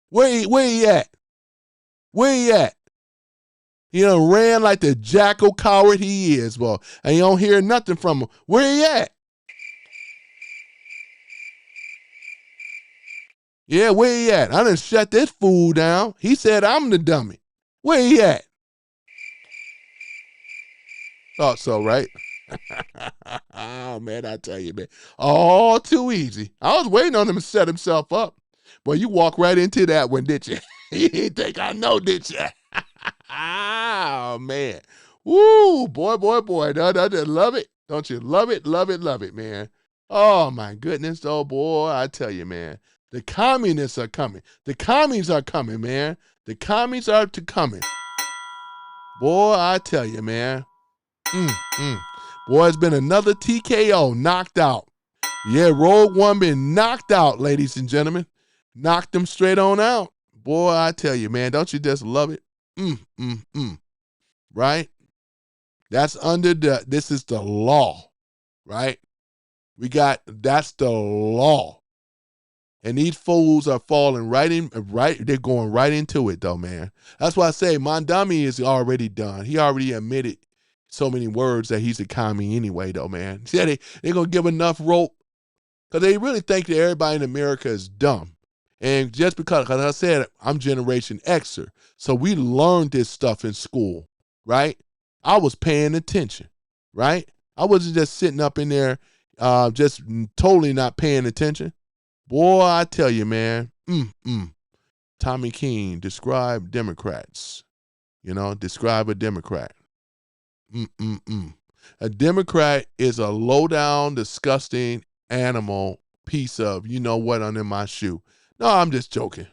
Where he at? Where he at? He done ran like the jackal coward he is, boy. And you don't hear nothing from him. Where he at? Yeah, where he at? I done shut this fool down. He said I'm the dummy. Where he at? Thought so, right? Oh, man, I tell you, man. All too easy. I was waiting on him to set himself up. Boy, you walked right into that one, did you? You didn't think I know, did you? Oh, man. Woo, boy. Don't you love it? Don't you love it, love it, man? Oh, my goodness. Oh, boy, I tell you, man. The communists are coming. The commies are coming, man. The commies are coming. Boy, I tell you, man. Boy, it's been another TKO knocked out. Yeah, Rogue One been knocked out, ladies and gentlemen. Knocked them straight on out. Boy, I tell you, man, don't you just love it? Right? That's this is the law, right? That's the law. And these fools are falling they're going right into it, though, man. That's why I say Mondami is already done. He already admitted so many words that he's a commie anyway, though, man. See, they're going to give enough rope because they really think that everybody in America is dumb. And just because I said, I'm Generation Xer, so we learned this stuff in school, right? I was paying attention, right? I wasn't just sitting up in there just totally not paying attention. Boy, I tell you, man. Tommy King, describe Democrats. Describe a Democrat. A Democrat is a low-down, disgusting animal piece of you-know-what under my shoe. No, I'm just joking.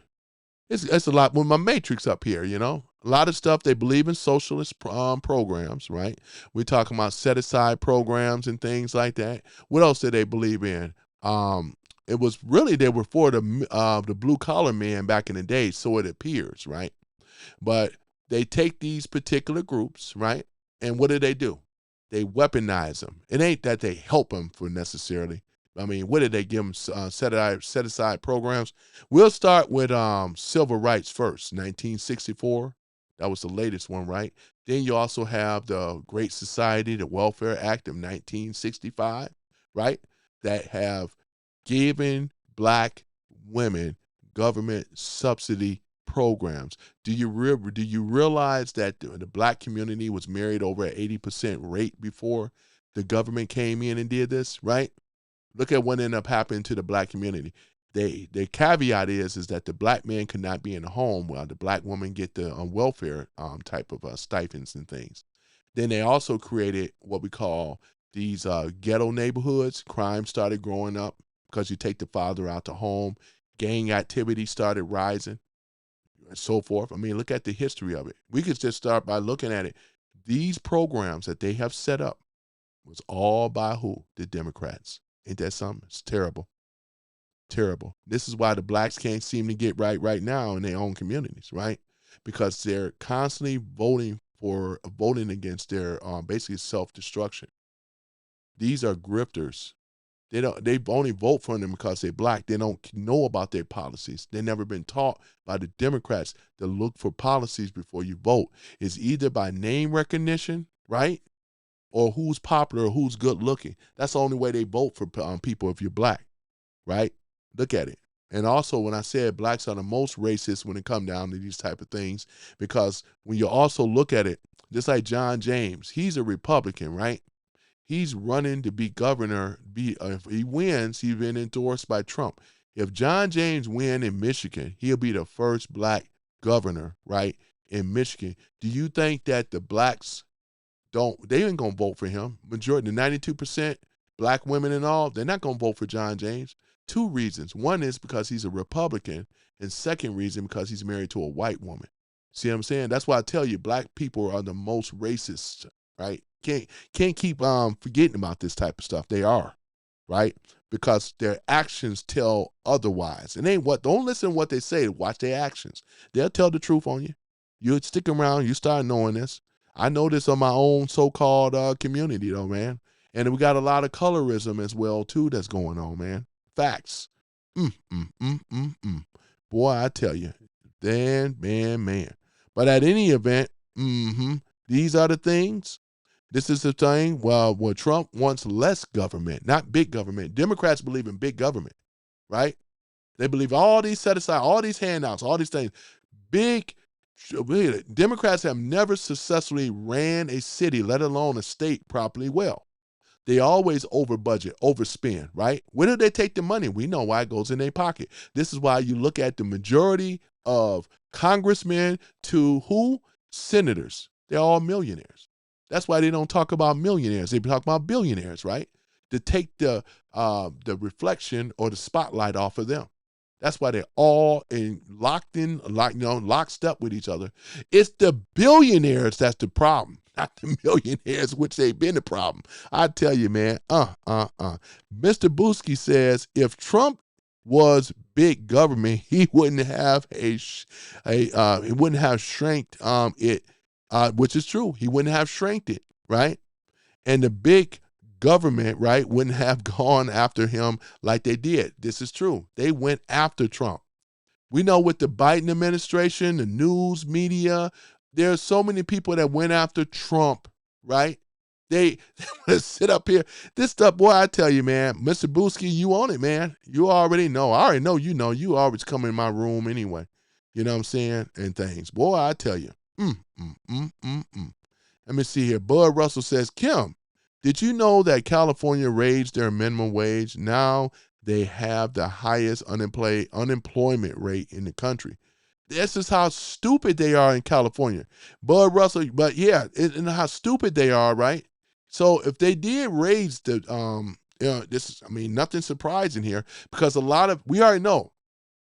It's a lot with my matrix up here, A lot of stuff, they believe in socialist programs, right? We're talking about set-aside programs and things like that. What else did they believe in? It was really, they were for the blue-collar man back in the day, so it appears, right? But they take these particular groups, right? And what do? They weaponize them. It ain't that they help them for necessarily. I mean, what did they give them? Set-aside programs? We'll start with civil rights first, 1964. That was the latest one, right? Then you also have the Great Society, the Welfare Act of 1965, right? That have given black women government subsidy programs. Do you realize that the black community was married over an 80% rate before the government came in and did this, right? Look at what ended up happening to the black community. The caveat is that the black man could not be in the home while the black woman get the welfare type of stipends and things. Then they also created what we call these ghetto neighborhoods. Crime started growing up because you take the father out the home. Gang activity started rising and so forth. I mean, look at the history of it. We could just start by looking at it. These programs that they have set up was all by who? The Democrats. Ain't that something? It's terrible. Terrible. This is why the blacks can't seem to get right now in their own communities, right? Because they're constantly voting against their basically self-destruction. These are grifters. They only vote for them because they're black. They don't know about their policies. They've never been taught by the Democrats to look for policies before you vote. It's either by name recognition, right? Or who's popular or who's good looking. That's the only way they vote for people if you're black, right? Look at it. And also, when I said blacks are the most racist when it come down to these type of things, because when you also look at it, just like John James, he's a Republican, right? He's running to be governor. If he wins, he's been endorsed by Trump. If John James win in Michigan, he'll be the first black governor, right, in Michigan. Do you think that the blacks they ain't going to vote for him? Majority, the 92% black women and all, they're not going to vote for John James. Two reasons. One is because he's a Republican, and second reason because he's married to a white woman. See what I'm saying? That's why I tell you, black people are the most racist, right? Can't keep forgetting about this type of stuff. They are, right? Because their actions tell otherwise. And don't listen to what they say, watch their actions. They'll tell the truth on you. You stick around, you start knowing this. I know this on my own so-called community though, man. And we got a lot of colorism as well too that's going on, man. Facts. Boy, I tell you, man. But at any event, these are the things. This is the thing. Well, Trump wants less government, not big government. Democrats believe in big government, right? They believe all these set aside, all these handouts, all these things. Democrats have never successfully ran a city, let alone a state, properly well. They always over budget, overspend, right? Where do they take the money? We know why it goes in their pocket. This is why you look at the majority of congressmen to who? Senators. They're all millionaires. That's why they don't talk about millionaires. They talk about billionaires, right? To take the reflection or the spotlight off of them. That's why they're all lockstep with each other. It's the billionaires that's the problem, not the millionaires, which they've been the problem. I tell you, man, Mr. Booski says if Trump was big government, he wouldn't have he wouldn't have shrinked it, which is true. He wouldn't have shrinked it, right? And the big government, right, wouldn't have gone after him like they did. This is true. They went after Trump. We know with the Biden administration, the news media, there's so many people that went after Trump, right? They want to sit up here. This stuff, boy, I tell you, man, Mr. Booski, you on it, man. You already know. I already know you know. You always come in my room anyway. You know what I'm saying? And things. Boy, I tell you. Let me see here. Bud Russell says, Kim, did you know that California raised their minimum wage? Now they have the highest unemployment rate in the country. This is how stupid they are in California. Bud Russell, but yeah, and how stupid they are, right? So if they did raise the, nothing surprising here because we already know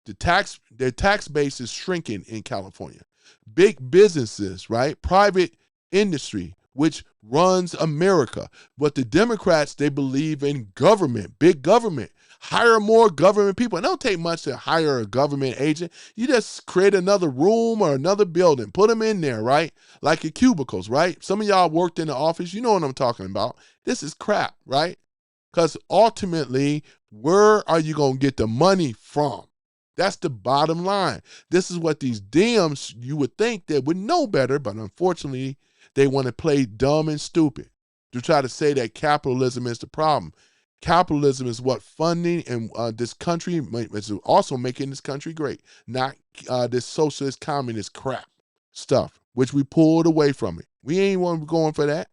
their tax base is shrinking in California. Big businesses, right? Private industry, which runs America. But the Democrats, they believe in government, big government. Hire more government people. It don't take much to hire a government agent. You just create another room or another building. Put them in there, right? Like your cubicles, right? Some of y'all worked in the office. You know what I'm talking about. This is crap, right? Because ultimately, where are you going to get the money from? That's the bottom line. This is what these Dems, you would think they would know better, but unfortunately, they want to play dumb and stupid to try to say that capitalism is the problem. Capitalism is what funding and this country is also making this country great, not this socialist communist crap stuff, which we pulled away from it. We ain't want to be going for that.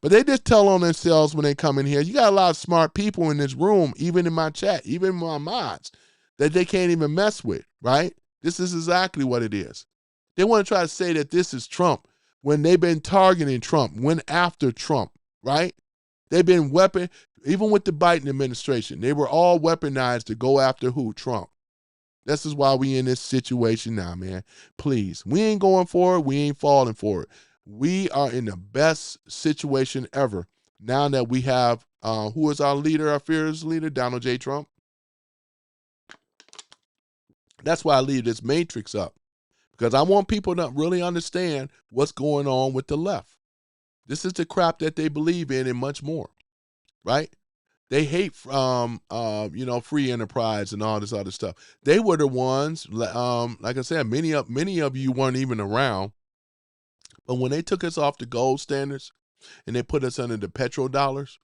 But they just tell on themselves when they come in here. You got a lot of smart people in this room, even in my chat, even in my mods, that they can't even mess with, right? This is exactly what it is. They want to try to say that this is Trump when they've been targeting Trump, went after Trump, right? They've been even with the Biden administration, they were all weaponized to go after who? Trump. This is why we in this situation now, man. Please, we ain't going for it. We ain't falling for it. We are in the best situation ever now that we have, who is our leader, our fearless leader, Donald J. Trump. That's why I leave this matrix up, because I want people to really understand what's going on with the left. This is the crap that they believe in and much more, right? They hate, free enterprise and all this other stuff. They were the ones, like I said, many of you weren't even around. But when they took us off the gold standards and they put us under the petrodollars,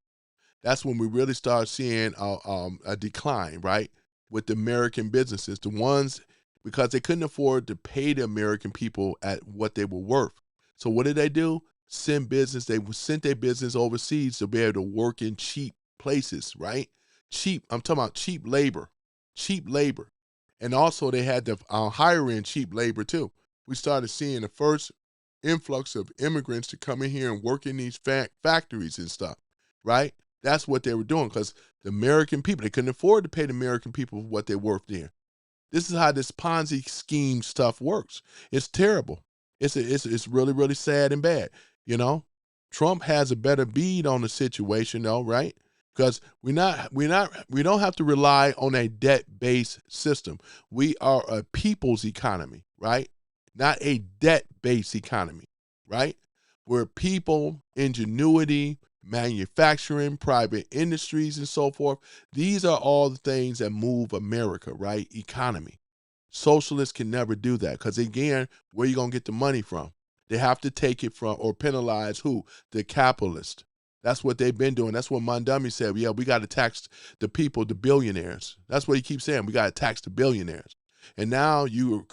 that's when we really started seeing a decline, right? with the American businesses, the ones because they couldn't afford to pay the American people at what they were worth. So what did they do? They sent their business overseas to be able to work in cheap places, right? I'm talking about cheap labor. And also they had to hire in cheap labor too. We started seeing the first influx of immigrants to come in here and work in these factories and stuff, right? That's what they were doing because the American people, they couldn't afford to pay the American people what they're worth there. This is how this Ponzi scheme stuff works. It's terrible. It's really, really sad and bad. You know, Trump has a better bead on the situation though, right? Because we don't have to rely on a debt-based system. We are a people's economy, right? Not a debt-based economy, right? Where people, ingenuity, manufacturing, private industries, and so forth, these are all the things that move America, right? Economy. Socialists can never do that because, again, where are you going to get the money from? They have to take it from or penalize who? The capitalist. That's what they've been doing. That's what Mondami said. Yeah, we got to tax the people, the billionaires. That's what he keeps saying. We got to tax the billionaires. And now you're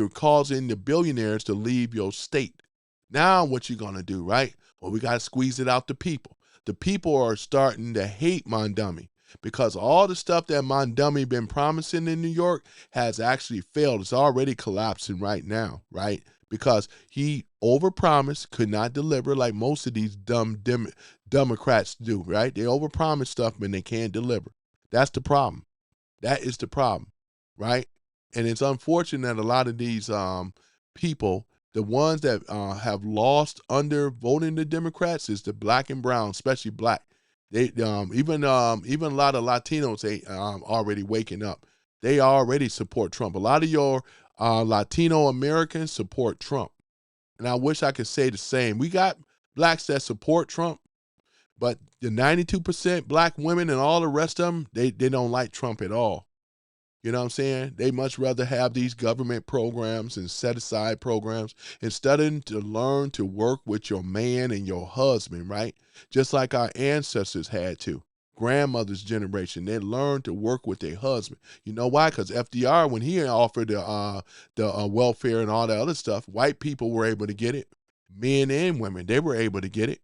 causing the billionaires to leave your state. Now what you going to do, right? Well, we got to squeeze it out the people. The people are starting to hate Mondami because all the stuff that Mondami been promising in New York has actually failed. It's already collapsing right now, right? Because he overpromised, could not deliver like most of these dumb Democrats do, right? They overpromise stuff, but they can't deliver. That's the problem. That is the problem, right? And it's unfortunate that a lot of these people, the ones that have lost under voting the Democrats is the black and brown, especially black. They even a lot of Latinos already waking up. They already support Trump. A lot of your Latino Americans support Trump. And I wish I could say the same. We got blacks that support Trump, but the 92% black women and all the rest of them, they don't like Trump at all. You know what I'm saying? They much rather have these government programs and set-aside programs instead of to learn to work with your man and your husband, right? Just like our ancestors had to. Grandmother's generation, they learned to work with their husband. You know why? Because FDR, when he offered the welfare and all that other stuff, white people were able to get it. Men and women, they were able to get it.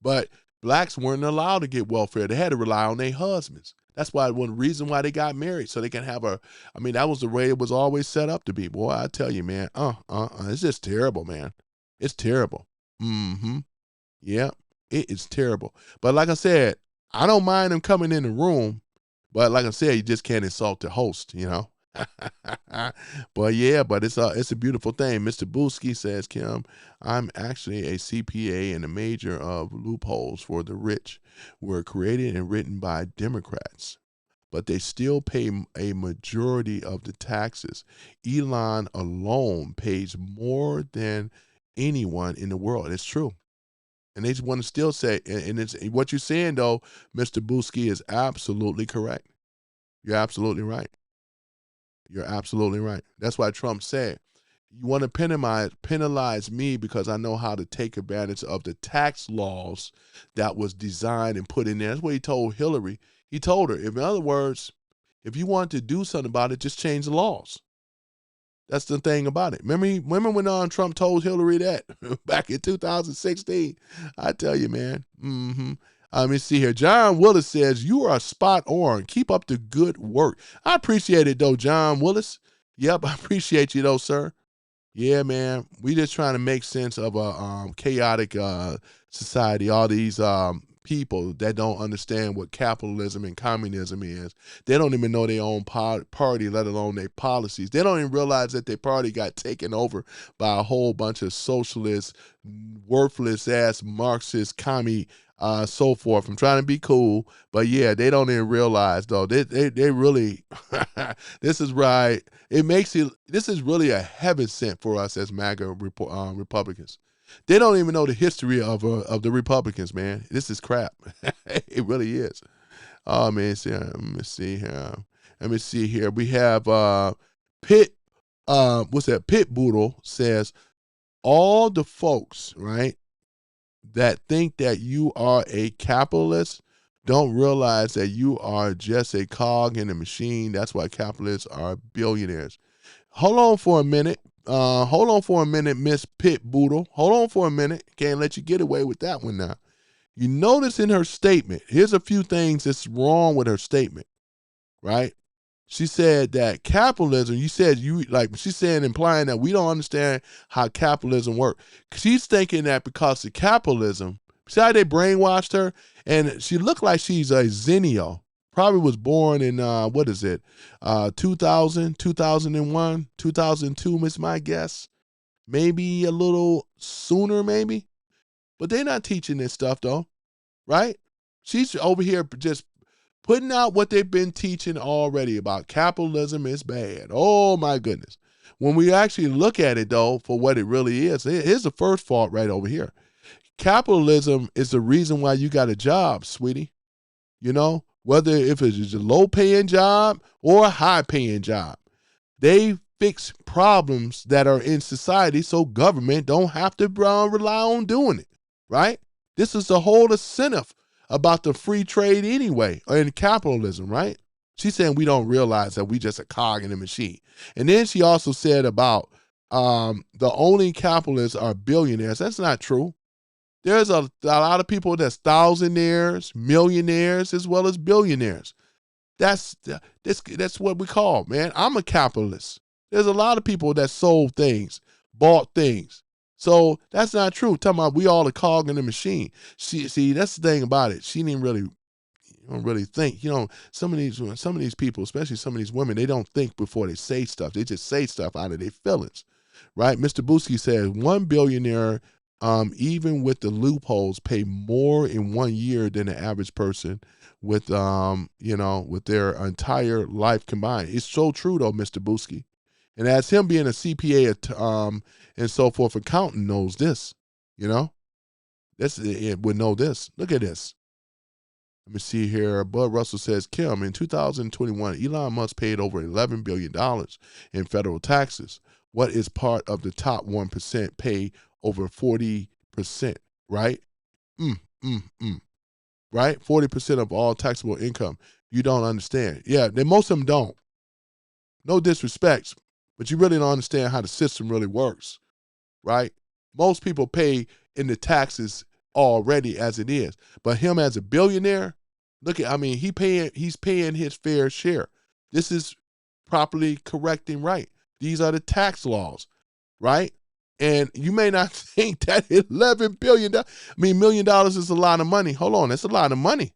But blacks weren't allowed to get welfare. They had to rely on their husbands. That's why one reason why they got married, so they can have that was the way it was always set up to be. Boy, I tell you, man, it's just terrible, man. It's terrible. Yeah, it is terrible. But like I said, I don't mind them coming in the room, but like I said, you just can't insult the host, you know. But it's a beautiful thing. Mr. Booski says, Kim, I'm actually a CPA, and a major of loopholes for the rich were created and written by Democrats, but they still pay a majority of the taxes. Elon alone pays more than anyone in the world. It's true. And they just want to still say, and it's what you're saying though, Mr. Booski, is absolutely correct. You're absolutely right. You're absolutely right. That's why Trump said, you want to penalize me because I know how to take advantage of the tax laws that was designed and put in there. That's what he told Hillary. He told her, in other words, if you want to do something about it, just change the laws. That's the thing about it. Remember when Trump told Hillary that back in 2016? I tell you, man. Let me see here. John Willis says, you are spot on. Keep up the good work. I appreciate it, though, John Willis. Yep, I appreciate you, though, sir. Yeah, man. We just trying to make sense of a chaotic society. All these people that don't understand what capitalism and communism is. They don't even know their own party, let alone their policies. They don't even realize that their party got taken over by a whole bunch of socialist, worthless-ass Marxist, commie, so forth. I'm trying to be cool, but yeah, they don't even realize though. They really, this is right. This is really a heaven sent for us as MAGA Republicans. They don't even know the history of the Republicans, man. This is crap. It really is. Oh man, let me see here. We have Pit Boodle says, all the folks, right, that think that you are a capitalist don't realize that you are just a cog in the machine. That's why capitalists are billionaires. Hold on for a minute. Miss Pit Boodle. Hold on for a minute. Can't let you get away with that one now. You notice in her statement, here's a few things that's wrong with her statement, right? She said that capitalism, she's saying, implying that we don't understand how capitalism works. She's thinking that because of capitalism, see how they brainwashed her? And she looked like she's a Zennial. Probably was born in, 2000, 2001, 2002 is my guess. Maybe a little sooner, maybe. But they're not teaching this stuff, though, right? She's over here just putting out what they've been teaching already about capitalism is bad. Oh, my goodness. When we actually look at it, though, for what it really is, here's the first fault right over here. Capitalism is the reason why you got a job, sweetie. You know, whether if it's a low-paying job or a high-paying job. They fix problems that are in society so government don't have to rely on doing it, right? This is the whole incentive about the free trade anyway, and capitalism, right? She's saying we don't realize that we just a cog in the machine. And then she also said about the only capitalists are billionaires. That's not true. There's a lot of people that's thousandaires, millionaires, as well as billionaires. That's what we call, man. I'm a capitalist. There's a lot of people that sold things, bought things. So that's not true. Talking about we all a cog in the machine. See, that's the thing about it. She didn't really think. You know, some of these people, especially some of these women, they don't think before they say stuff. They just say stuff out of their feelings, right? Mr. Booski says 1 billionaire, even with the loopholes, pay more in 1 year than the average person with with their entire life combined. It's so true though, Mr. Booski. And as him being a CPA and so forth, accountant knows this, you know, it would know this. Look at this. Let me see here. Bud Russell says, Kim, in 2021, Elon Musk paid over $11 billion in federal taxes. What is part of the top 1% pay over 40%, right? Right? 40% of all taxable income. You don't understand. Yeah, most of them don't. No disrespect, but you really don't understand how the system really works, right? Most people pay in the taxes already as it is. But him as a billionaire, he's paying his fair share. This is properly correcting right. These are the tax laws, right? And you may not think that $11 billion, $1 million is a lot of money. Hold on, that's a lot of money.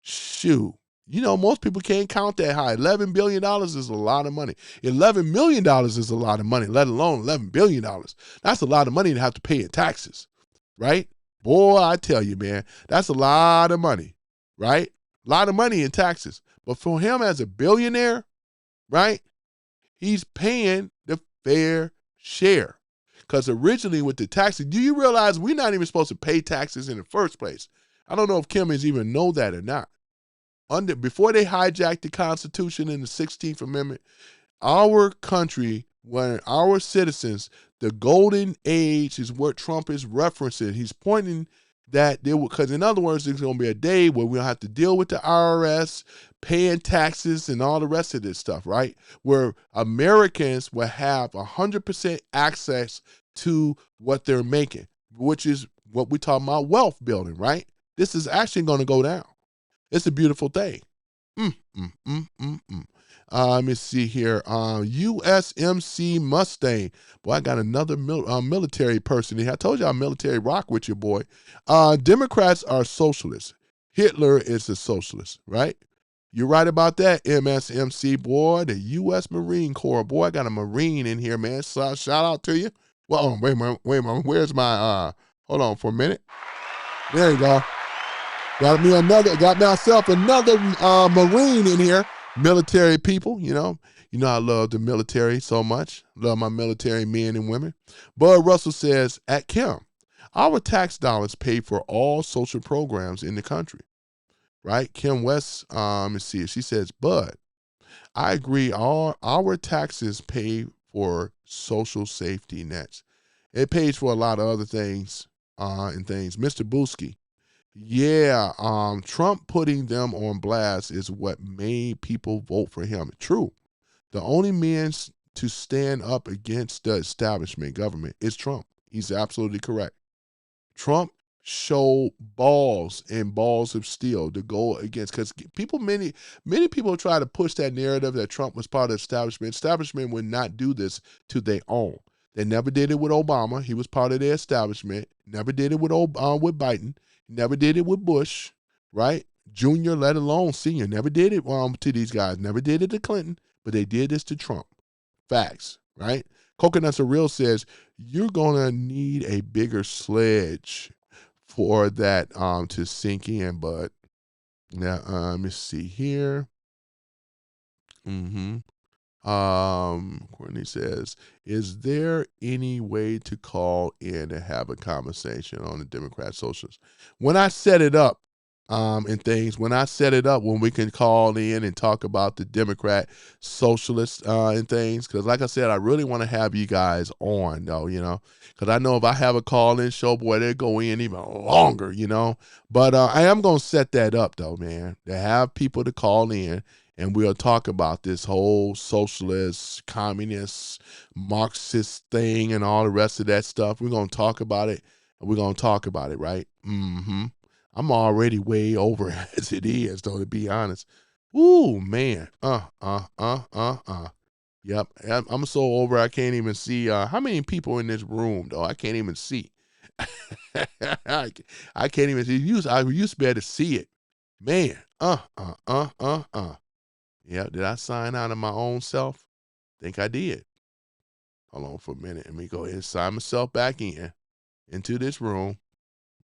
Shoot. You know, most people can't count that high. $11 billion is a lot of money. $11 million is a lot of money, let alone $11 billion. That's a lot of money to have to pay in taxes, right? Boy, I tell you, man, that's a lot of money, right? A lot of money in taxes. But for him as a billionaire, right, he's paying the fair share. Because originally with the taxes, do you realize we're not even supposed to pay taxes in the first place? I don't know if Kim has even know that or not. Before they hijacked the Constitution in the 16th Amendment, our country, when our citizens, the golden age is what Trump is referencing. He's pointing that because in other words, there's going to be a day where we'll have to deal with the IRS, paying taxes and all the rest of this stuff, right? Where Americans will have 100% access to what they're making, which is what we're talking about, wealth building, right? This is actually going to go down. It's a beautiful thing. Let me see here. USMC Mustang. Boy, I got another military person here. I told you I'm military rock with you, boy. Democrats are socialists. Hitler is a socialist, right? You're right about that, MSMC, boy. The U.S. Marine Corps. Boy, I got a Marine in here, man. So shout out to you. Well, wait a minute. Where's my, hold on for a minute. There you go. Got myself another Marine in here. Military people, you know I love the military so much. Love my military men and women. Bud Russell says, at Kim, our tax dollars pay for all social programs in the country, right? Kim West, let me see. She says, Bud, I agree. Our taxes pay for social safety nets. It pays for a lot of other things and things. Mr. Booski, Yeah, Trump putting them on blast is what made people vote for him. True. The only man to stand up against the establishment government is Trump. He's absolutely correct. Trump showed balls and balls of steel to go against, because many people try to push that narrative that Trump was part of the establishment. Establishment would not do this to their own. They never did it with Obama. He was part of their establishment. Never did it with Biden. Never did it with Bush, right? Junior, let alone senior. Never did it to these guys. Never did it to Clinton, but they did this to Trump. Facts, right? Coconuts Are Real says you're gonna need a bigger sledge for that to sink in, but now let me see here. Courtney says, is there any way to call in and have a conversation on the Democrat Socialists? When I set it up, when we can call in and talk about the Democrat Socialists and things, because like I said, I really want to have you guys on, though, because I know if I have a call-in show, boy, they'll go in even longer, But I am going to set that up, though, man, to have people to call in, and we'll talk about this whole socialist, communist, Marxist thing and all the rest of that stuff. We're going to talk about it, and we're going to talk about it, right? I'm already way over as it is, though, to be honest. Ooh, man. Yep. I'm so over I can't even see how many people in this room, though. I can't even see. I can't even see. I used to be able to see it. Man. Yeah, did I sign out of my own self? Think I did. Hold on for a minute. Let me go ahead and sign myself back into this room.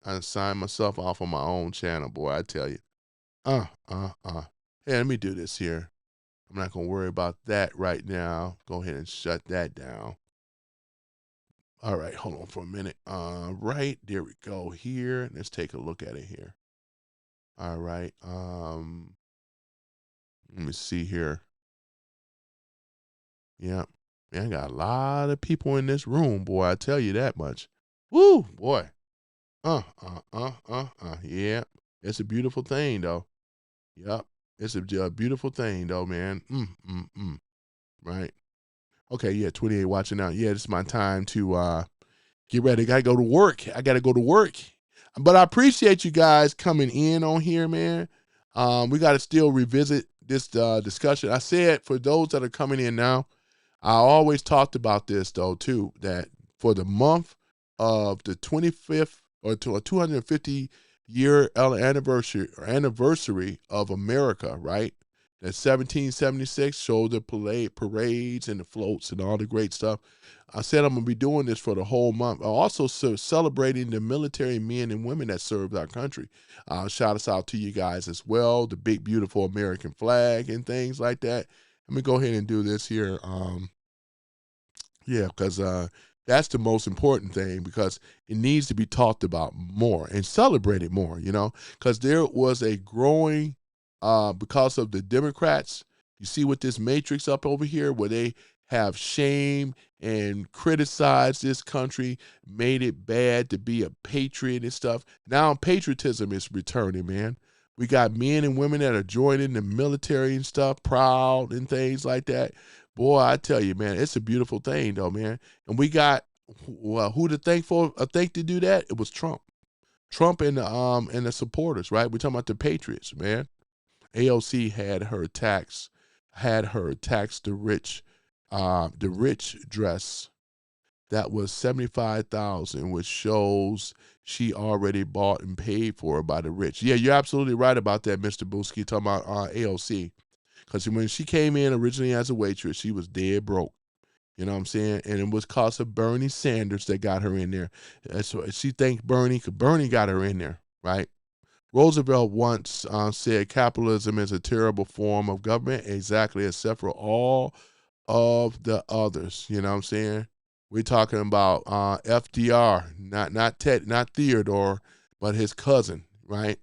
I signed myself off on my own channel, boy, I tell you. Hey, let me do this here. I'm not going to worry about that right now. Go ahead and shut that down. All right, hold on for a minute. Right, there we go here. Let's take a look at it here. All right. Let me see here. Yeah. Man, I got a lot of people in this room, boy, I tell you that much. Woo, boy. Yeah. It's a beautiful thing, though. Yep. It's a beautiful thing, though, man. Right. Okay, yeah, 28 watching now. Yeah, it's my time to get ready. I got to go to work. But I appreciate you guys coming in on here, man. We got to still revisit this discussion. I said, for those that are coming in now, I always talked about this, though, too, that for the month of the 25th or to a 250-year anniversary of America, right? That 1776 showed the parades and the floats and all the great stuff. I said I'm going to be doing this for the whole month. Also celebrating the military men and women that served our country. Shout us out to you guys as well, the big, beautiful American flag and things like that. Let me go ahead and do this here. Yeah, because that's the most important thing, because it needs to be talked about more and celebrated more, because there was a growing, because of the Democrats, you see with this matrix up over here where they have shame and criticized this country, made it bad to be a patriot and stuff. Now patriotism is returning, man. We got men and women that are joining the military and stuff, proud and things like that. Boy, I tell you, man, it's a beautiful thing, though, man. And we got who to thank for? I think to do that, it was Trump. Trump and the supporters, right? We're talking about the patriots, man. AOC had her tax the rich dress that was $75,000, which shows she already bought and paid for by the rich. Yeah, you're absolutely right about that, Mr. Booski, talking about AOC. Because when she came in originally as a waitress, she was dead broke. You know what I'm saying? And it was because of Bernie Sanders that got her in there. So she thanked Bernie because Bernie got her in there, right? Roosevelt once said capitalism is a terrible form of government, exactly, except for all of the others. You know what I'm saying? We're talking about FDR, not Theodore, but his cousin, right?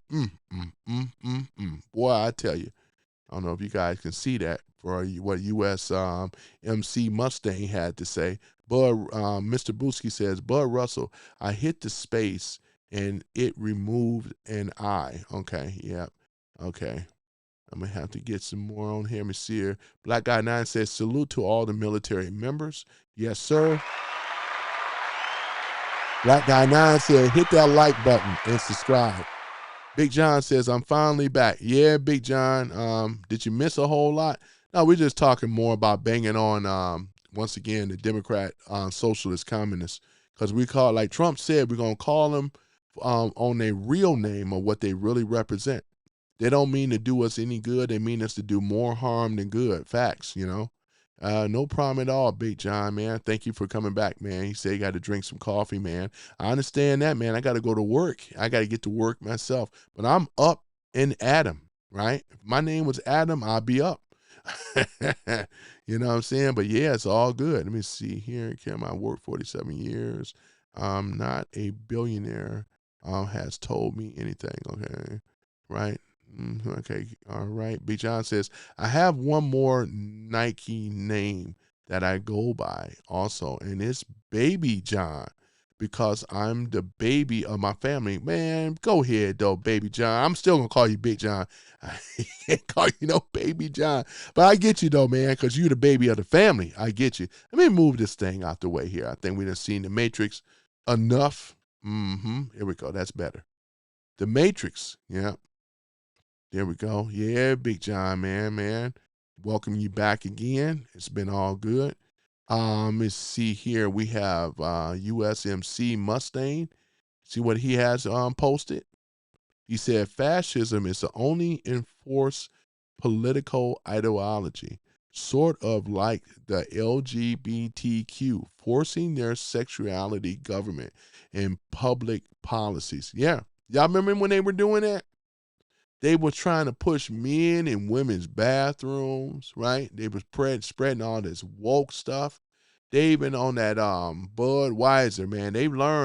Boy, I tell you, I don't know if you guys can see that for what U.S. MC Mustang had to say. But Mr. Booski says, Bud Russell, I hit the space and it removed an eye. Okay, yep. Okay. I'm going to have to get some more on here. Let me see here. Black Guy 9 says, salute to all the military members. Yes, sir. Black Guy 9 said, hit that like button and subscribe. Big John says, I'm finally back. Yeah, Big John. Did you miss a whole lot? No, we're just talking more about banging on, once again, the Democrat socialist communists. Because we call, like Trump said, we're going to call them on their real name or what they really represent. They don't mean to do us any good. They mean us to do more harm than good. Facts, you know. No problem at all, Big John, man. Thank you for coming back, man. He said you got to drink some coffee, man. I understand that, man. I got to go to work. I got to get to work myself. But I'm up in Adam, right? If my name was Adam, I'd be up. You know what I'm saying? But yeah, it's all good. Let me see here. Kim, I worked 47 years. I'm not a billionaire. Has told me anything. Okay, right? Okay, all right. B. John says, I have one more Nike name that I go by also, and it's Baby John because I'm the baby of my family. Man, go ahead, though, Baby John. I'm still going to call you Big John. I can't call you no Baby John. But I get you, though, man, because you're the baby of the family. I get you. Let me move this thing out the way here. I think we done seen the Matrix enough. Here we go. That's better. The Matrix, yeah. There we go. Yeah, Big John, man. Welcome you back again. It's been all good. Let's see here. We have USMC Mustang. See what he has posted? He said, fascism is the only enforced political ideology, sort of like the LGBTQ, forcing their sexuality government and public policies. Yeah. Y'all remember when they were doing that? They were trying to push men in women's bathrooms, right? They was spreading all this woke stuff. They even on that Budweiser, man.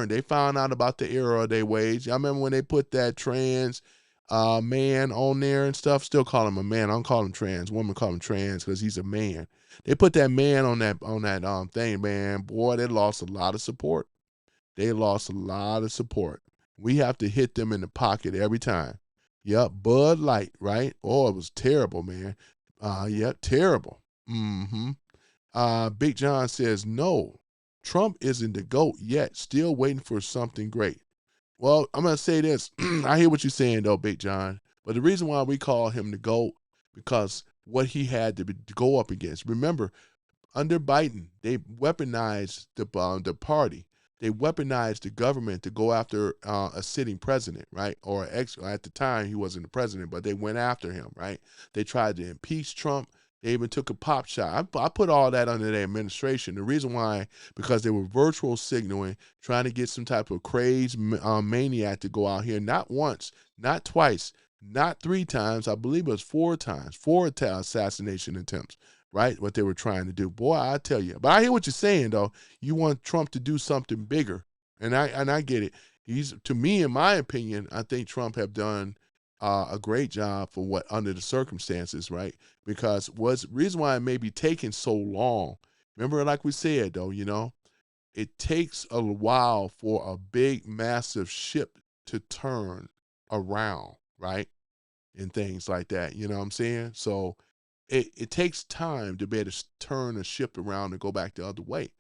They found out about the error of their ways. Y'all remember when they put that trans man on there and stuff? Still call him a man. I don't call him trans. Women call him trans because he's a man. They put that man on that thing, man. Boy, they lost a lot of support. They lost a lot of support. We have to hit them in the pocket every time. Yep, Bud Light, right? Oh, it was terrible, man. Yep, terrible. Big John says, no, Trump isn't the GOAT yet. Still waiting for something great. Well, I'm going to say this. I hear what you're saying, though, Big John. But the reason why we call him the GOAT, because what he had to go up against. Remember, under Biden, they weaponized the party. They weaponized the government to go after a sitting president, right? Or at the time, he wasn't the president, but they went after him, right? They tried to impeach Trump. They even took a pop shot. I put all that under their administration. The reason why, because they were virtual signaling, trying to get some type of crazed maniac to go out here, not once, not twice, not 3 times. I believe it was 4 times, 4 assassination attempts. Right, what they were trying to do. Boy, I tell you. But I hear what you're saying, though. You want Trump to do something bigger, and I get it. To me, in my opinion, I think Trump have done a great job for what under the circumstances, right? Because reason why it may be taking so long. Remember, like we said, though, you know, it takes a while for a big, massive ship to turn around, right, and things like that. You know what I'm saying? So. It takes time to be able to turn a ship around and go back the other way.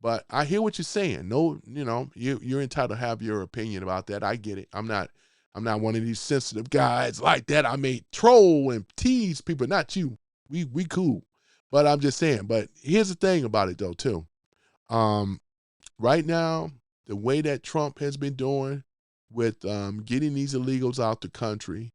But I hear what you're saying. No, you know, you're entitled to have your opinion about that. I get it. I'm not one of these sensitive guys like that. I may troll and tease people, not you. We cool. But I'm just saying. But here's the thing about it, though, too. Right now, the way that Trump has been doing with getting these illegals out the country,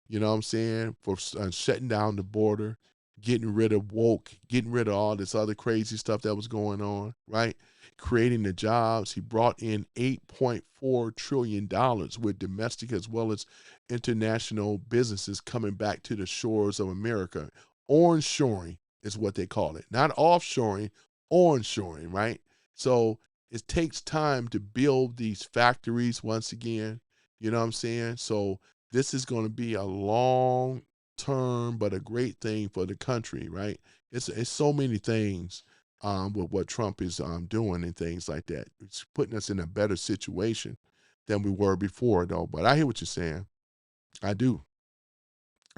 you know what I'm saying, for shutting down the border, getting rid of woke, getting rid of all this other crazy stuff that was going on, right? Creating the jobs. He brought in $8.4 trillion with domestic as well as international businesses coming back to the shores of America. Onshoring is what they call it. Not offshoring, onshoring, right? So it takes time to build these factories once again. You know what I'm saying? So this is going to be a long term, but a great thing for the country, right? It's so many things with what Trump is doing and things like that. It's putting us in a better situation. than we were before, though. But I hear what you're saying. I do.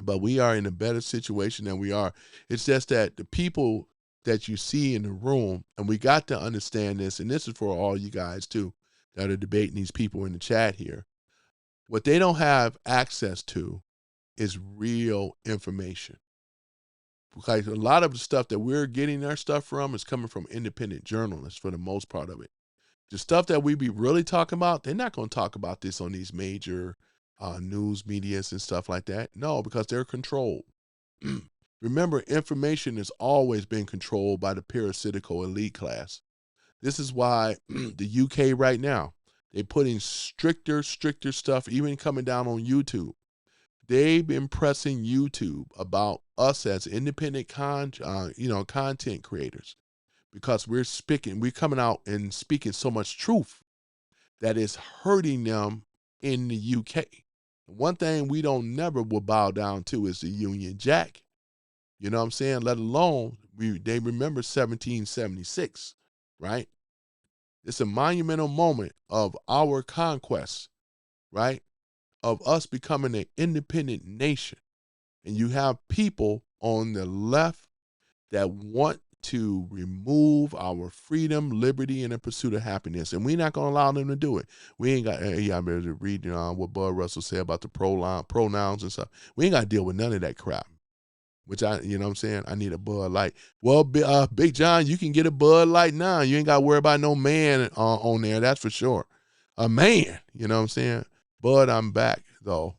But we are in a better situation than we are. It's just that the people that you see in the room, and we got to understand this, and this is for all you guys too that are debating these people in the chat here. What they don't have access to is real information. Because a lot of the stuff that we're getting our stuff from is coming from independent journalists for the most part of it. The stuff that we be really talking about, they're not going to talk about this on these major news medias and stuff like that. No, because they're controlled. Remember, information has always been controlled by the parasitical elite class. This is why the UK right now, they put in stricter stuff, even coming down on YouTube. They've been pressing YouTube about us as independent content creators, because we're coming out and speaking so much truth that is hurting them in the UK. One thing we don't never will bow down to is the Union Jack. You know what I'm saying? Let alone they remember 1776, right? It's a monumental moment of our conquest, right? Of us becoming an independent nation. And you have people on the left that want to remove our freedom, liberty, and the pursuit of happiness. And we're not going to allow them to do it. We ain't got, I'm ready to read what Bud Russell said about the pronouns and stuff. We ain't got to deal with none of that crap. Which you know what I'm saying? I need a Bud Light. Well, Big John, you can get a Bud Light now. You ain't got to worry about no man on there, that's for sure. A man, you know what I'm saying? Bud, I'm back, though.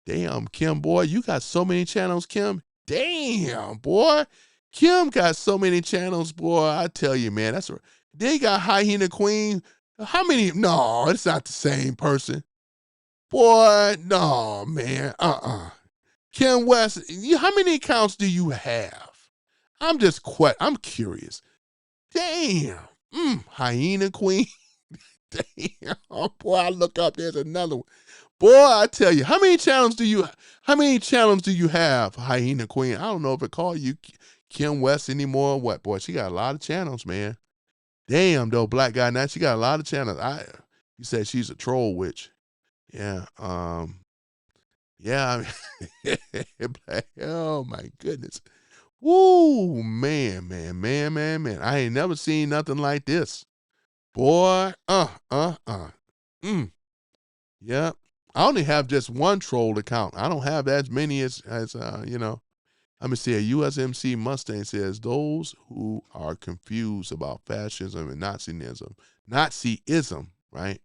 Damn, Kim, boy, you got so many channels, Kim. Damn, boy. Kim got so many channels, boy. I tell you, man, they got Hyena Queen. How many? No, it's not the same person. Boy, no, man. Kim West, how many accounts do you have? I'm curious. Damn. Hyena Queen. Damn. Boy, I look up, there's another one. Boy, I tell you, how many channels do you have, Hyena Queen? I don't know if it called you Kim West anymore or what. Boy, she got a lot of channels, man. Damn, though, Black Guy Now, she got a lot of channels. You said she's a troll witch. Yeah, yeah, I mean, oh my goodness. Woo, man. I ain't never seen nothing like this. Boy, yeah. I only have just one troll account. I don't have as many as you know. Let me see, a USMC Mustang says, those who are confused about fascism and Nazism, right?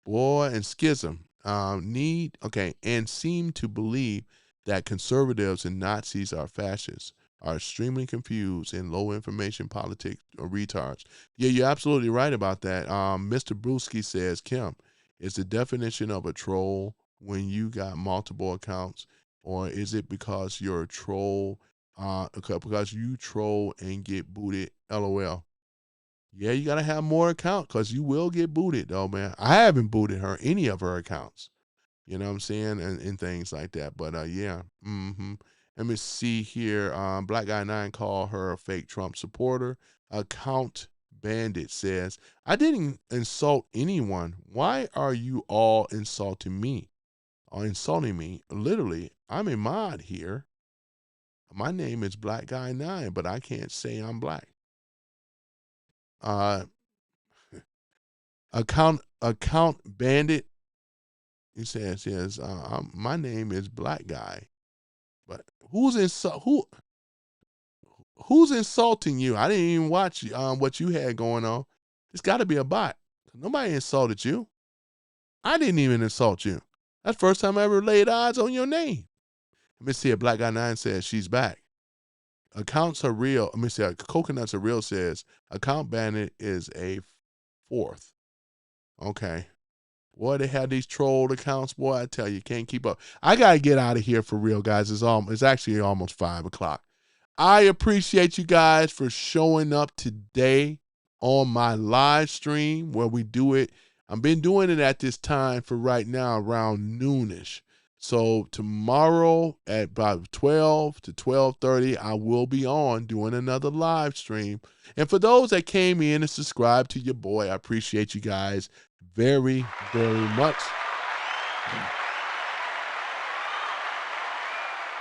Boy, and schism, and seem to believe that conservatives and Nazis are fascists, are extremely confused and low information politics or retards. Yeah, you're absolutely right about that. Mr. Brewski says, Kim, is the definition of a troll when you got multiple accounts, or is it because you're a troll, because you troll and get booted, LOL? Yeah, you got to have more accounts because you will get booted, though, man. I haven't booted any of her accounts. You know what I'm saying? And things like that. But, yeah. Let me see here. Black Guy 9 called her a fake Trump supporter. Account Bandit says, I didn't insult anyone. Why are you all insulting me? Literally, I'm a mod here. My name is Black Guy 9, but I can't say I'm black. Account Bandit, he says, my name is Black Guy, but who's insulting you? I didn't even watch what you had going on. It's got to be a bot. Nobody insulted you. I didn't even insult you. That's the first time I ever laid eyes on your name. Let me see if Black Guy 9 says she's back. Accounts are real. Let me see. Coconuts are real says Account Bandit is a fourth. Okay. Boy, they have these trolled accounts. Boy, I tell you, can't keep up. I got to get out of here for real, guys. It's actually almost 5 o'clock. I appreciate you guys for showing up today on my live stream where we do it. I've been doing it at this time for right now around noonish. So tomorrow at about 12 to 12:30, I will be on doing another live stream. And for those that came in and subscribed to your boy, I appreciate you guys very, very much.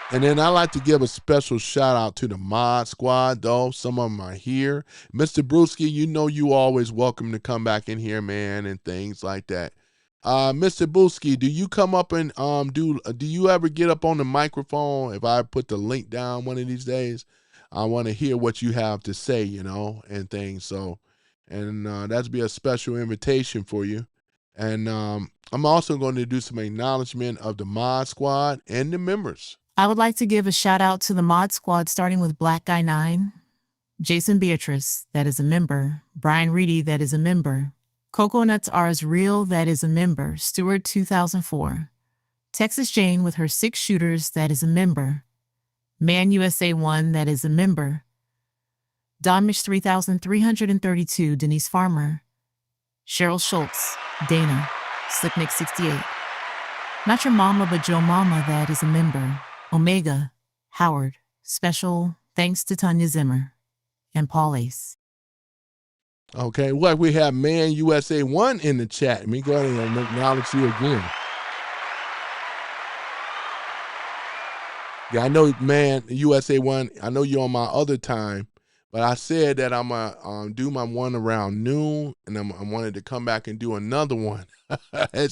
And then I like to give a special shout out to the Mod Squad, though. Some of them are here. Mr. Brewski, you know you always welcome to come back in here, man, and things like that. Mr. Brewski, do you come up and do you ever get up on the microphone if I put the link down one of these days? I want to hear what you have to say, you know, and things. So, and that'd be a special invitation for you. And I'm also going to do some acknowledgement of the Mod Squad and the members. I would like to give a shout out to the Mod Squad, starting with Black Guy 9, Jason Beatrice, that is a member, Brian Reedy, that is a member, Coconuts Are As Real, that is a member, Stewart 2004, Texas Jane with her 6 shooters, that is a member, Man USA 1, that is a member, Domish 3332, Denise Farmer, Cheryl Schultz, Dana, Slicknick 68, Not Your Mama But Joe Mama, that is a member, Omega, Howard, special thanks to Tanya Zimmer, and Paul Ace. Okay, well, we have Man USA 1 in the chat. Let me go ahead and acknowledge you again. Yeah, I know, Man USA 1, I know you're on my other time, but I said that I'm going to do my one around noon, and I wanted to come back and do another one at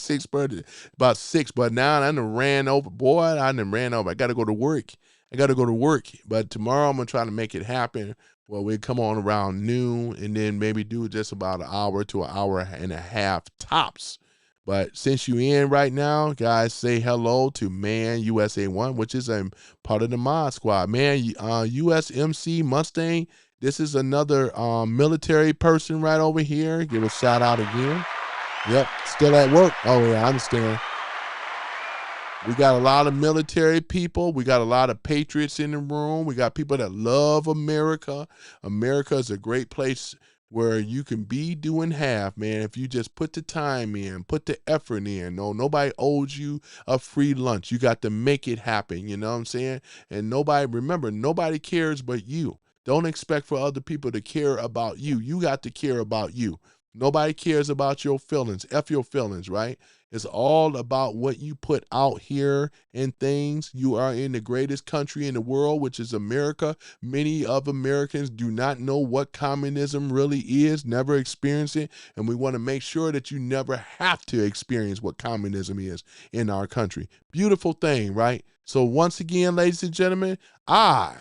about 6, but now I done ran over. Boy, I done ran over. I got to go to work. But tomorrow I'm going to try to make it happen. Well, we come on around noon and then maybe do just about an hour to an hour and a half tops. But since you're in right now, guys, say hello to Man USA 1, which is a part of the Mod Squad. Man, USMC Mustang, this is another military person right over here. Give a shout out again. Yep, still at work. Oh, yeah, I understand. We got a lot of military people. We got a lot of patriots in the room. We got people that love America. America is a great place where you can be doing half, man, if you just put the time in, put the effort in. No, nobody owes you a free lunch. You got to make it happen, you know what I'm saying? And remember, nobody cares but you. Don't expect for other people to care about you. You got to care about you. Nobody cares about your feelings. F your feelings, right? It's all about what you put out here and things. You are in the greatest country in the world, which is America. Many of Americans do not know what communism really is, never experience it, and we want to make sure that you never have to experience what communism is in our country. Beautiful thing, right? So once again, ladies and gentlemen, I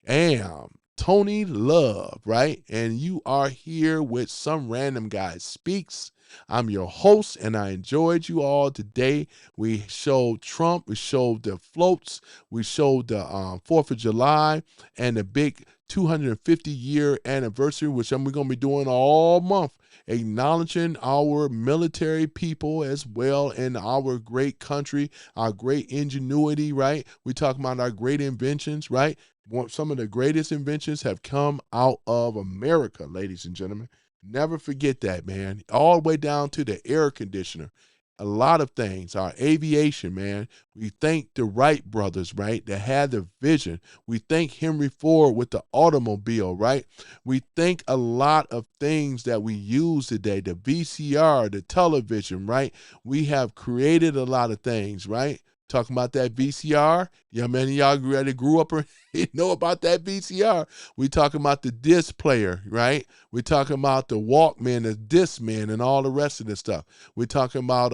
am Tony Love, right? And you are here with Some Random Guy Speaks. I'm your host, and I enjoyed you all today. We showed Trump, we showed the floats, we showed the 4th of July, and the big 250-year anniversary, which we're going to be doing all month, acknowledging our military people as well in our great country, our great ingenuity, right? We talk about our great inventions, right? Some of the greatest inventions have come out of America, ladies and gentlemen. Never forget that, man. All the way down to the air conditioner. A lot of things. Our aviation, man. We thank the Wright brothers, right, that had the vision. We thank Henry Ford with the automobile, right? We thank a lot of things that we use today. The VCR, the television, right? We have created a lot of things, right? Talking about that VCR. Yeah, man, y'all grew up and know about that VCR. We talking about the disc player, right? We talking about the Walkman, the Discman, and all the rest of the stuff. We talking about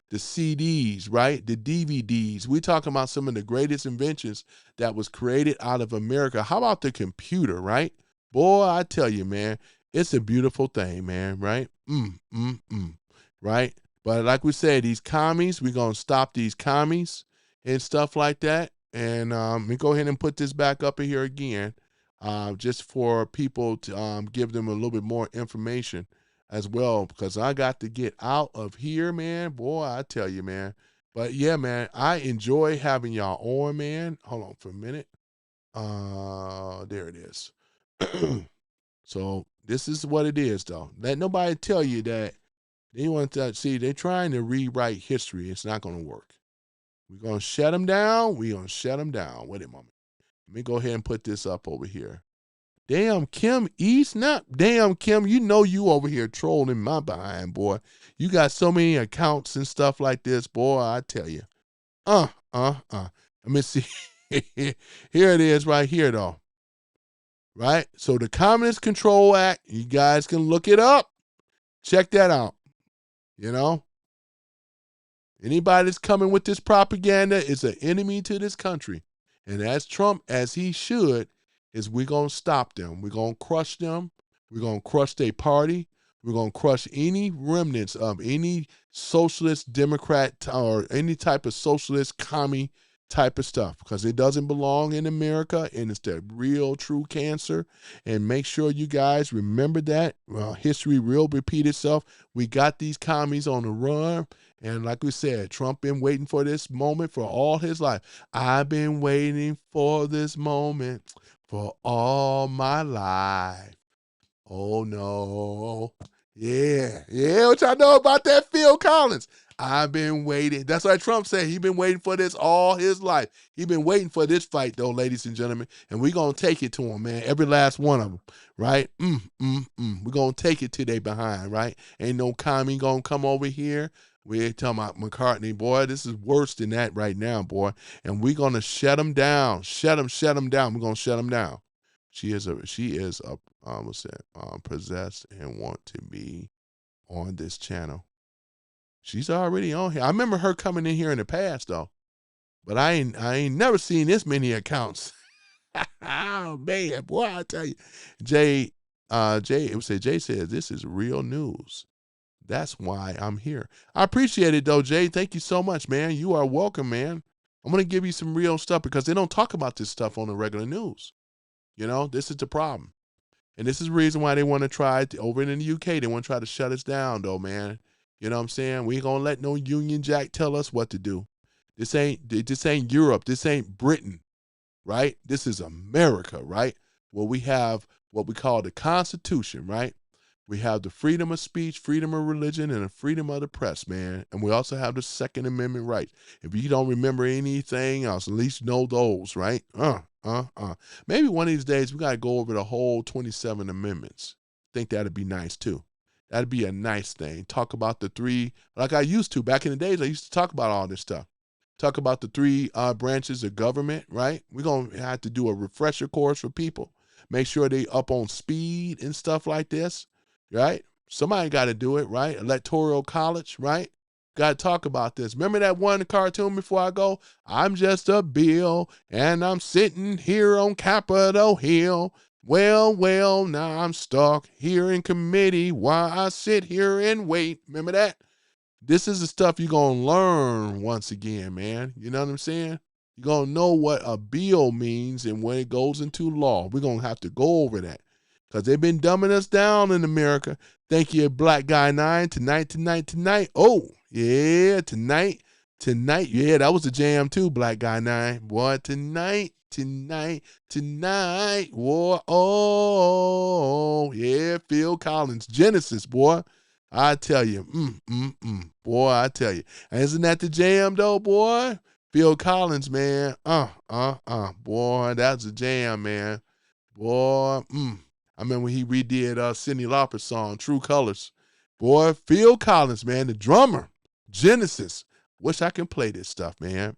the CDs, right? The DVDs. We talking about some of the greatest inventions that was created out of America. How about the computer, right? Boy, I tell you, man, it's a beautiful thing, man, right? Right? But like we said, these commies, we're going to stop these commies and stuff like that. And let me go ahead and put this back up in here again, just for people to give them a little bit more information as well, because I got to get out of here, man. Boy, I tell you, man. But yeah, man, I enjoy having y'all on, man. Hold on for a minute. There it is. So this is what it is, though. Let nobody tell you that. They want to see, they're trying to rewrite history. It's not going to work. We're going to shut them down. We're going to shut them down. Wait a moment. Let me go ahead and put this up over here. Damn Kim East. Now, damn Kim, you know you over here trolling my behind, boy. You got so many accounts and stuff like this, boy, I tell you. Let me see. Here it is right here, though. Right? So the Communist Control Act, you guys can look it up. Check that out. You know? Anybody that's coming with this propaganda is an enemy to this country. And as Trump, as he should, is we're going to stop them. We're going to crush them. We're going to crush their party. We're going to crush any remnants of any socialist Democrat or any type of socialist commie type of stuff, because it doesn't belong in America, and it's the real true cancer. And make sure you guys remember that. History will repeat itself. We got these commies on the run. And like we said, Trump been waiting for this moment for all his life. I've been waiting for this moment for all my life. Oh, no. Yeah. What y'all know about that Phil Collins? I've been waiting. That's why Trump said he been waiting for this all his life. He been waiting for this fight, though, ladies and gentlemen. And we're going to take it to him, man. Every last one of them, right? We're going to take it to they behind, right? Ain't no commie going to come over here. We're talking about McCartney, boy. This is worse than that right now, boy. And we're going to shut him down. Shut him down. We're going to shut him down. She is possessed and want to be on this channel. She's already on here. I remember her coming in here in the past, though. But I ain't never seen this many accounts. Oh, man, boy, I tell you. Jay says, this is real news. That's why I'm here. I appreciate it, though, Jay. Thank you so much, man. You are welcome, man. I'm going to give you some real stuff because they don't talk about this stuff on the regular news. You know, this is the problem. And this is the reason why they want to try it over in the UK. They want to try to shut us down, though, man. You know what I'm saying? We ain't going to let no Union Jack tell us what to do. This ain't Europe. This ain't Britain, right? This is America, right? Where we have what we call the Constitution, right? We have the freedom of speech, freedom of religion, and the freedom of the press, man. And we also have the Second Amendment rights. If you don't remember anything else, at least know those, right? Maybe one of these days we got to go over the whole 27 amendments. Think that'd be nice, too. That'd be a nice thing. Talk about the three, like I used to. Back in the days, I used to talk about all this stuff. Talk about the three branches of government, right? We're going to have to do a refresher course for people. Make sure they up on speed and stuff like this, right? Somebody got to do it, right? Electoral college, right? Got to talk about this. Remember that one cartoon before I go? I'm just a bill, and I'm sitting here on Capitol Hill. Well, now I'm stuck here in committee while I sit here and wait. Remember that? This is the stuff you're going to learn once again, man. You know what I'm saying? You're going to know what a bill means and when it goes into law. We're going to have to go over that because they've been dumbing us down in America. Thank you, Black Guy 9. Tonight. Oh, yeah, tonight. Yeah, that was a jam too, Black Guy 9. Boy, tonight. Whoa, oh, yeah, Phil Collins, Genesis, boy. I tell you, boy, I tell you. And isn't that the jam, though, boy? Phil Collins, man, boy, that's a jam, man. Boy, I remember when he redid Cyndi Lauper's song, True Colors. Boy, Phil Collins, man, the drummer, Genesis. Wish I can play this stuff, man.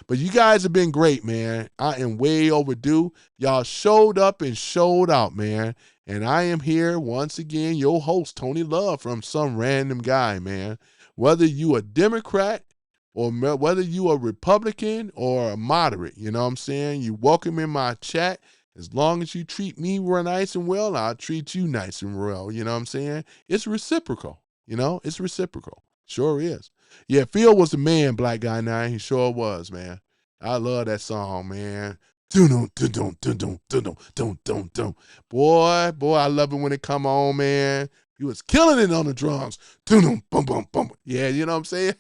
But you guys have been great, man. I am way overdue. Y'all showed up and showed out, man. And I am here once again, your host, Tony Love, from Some Random Guy, man. Whether you a Democrat or whether you a Republican or a moderate, you know what I'm saying? You welcome in my chat. As long as you treat me nice and well, I'll treat you nice and well. You know what I'm saying? It's reciprocal. You know, it's reciprocal. Sure is. Yeah, Phil was the man, Black Guy 9. He sure was, man. I love that song, man. Boy, I love it when it come on, man. He was killing it on the drums. Yeah, you know what I'm saying?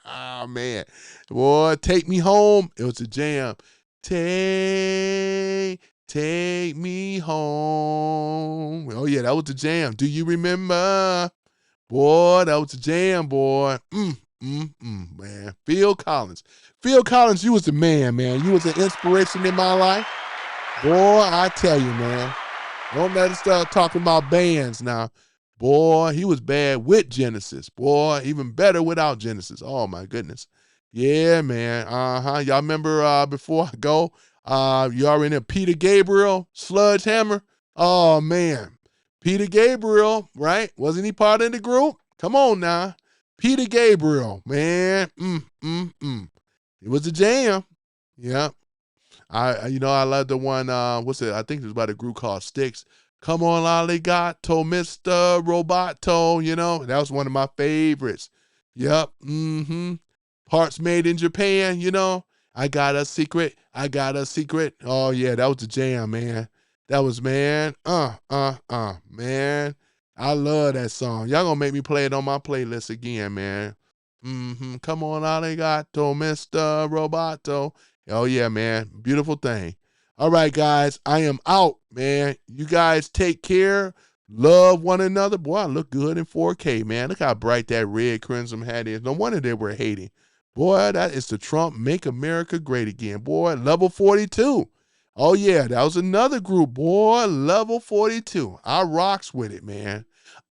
Oh, man. Boy, Take Me Home. It was a jam. Take me home. Oh, yeah, that was the jam. Do you remember? Boy, that was a jam, boy. Man. Phil Collins. Phil Collins, you was the man, man. You was an inspiration in my life. Boy, I tell you, man. Don't let us start talking about bands now. Boy, he was bad with Genesis. Boy, even better without Genesis. Oh, my goodness. Yeah, man. Y'all remember before I go, you already know Peter Gabriel, Sledgehammer? Oh, man. Peter Gabriel, right? Wasn't he part of the group? Come on now. Peter Gabriel, man. It was a jam. Yeah. I love the one, what's it? I think it was about a group called Styx. Come on, Lolligato, Mr. Roboto, that was one of my favorites. Yep. Parts made in Japan, I got a secret. Oh, yeah, that was the jam, man. That was, man. Man. I love that song. Y'all gonna make me play it on my playlist again, man. Come on, Arigato, Mr. Roboto. Oh, yeah, man. Beautiful thing. All right, guys. I am out, man. You guys take care. Love one another. Boy, I look good in 4K, man. Look how bright that red crimson hat is. No wonder they were hating. Boy, that is the Trump Make America Great Again. Boy, Level 42. Oh, yeah, that was another group. Boy, Level 42. I rocks with it, man.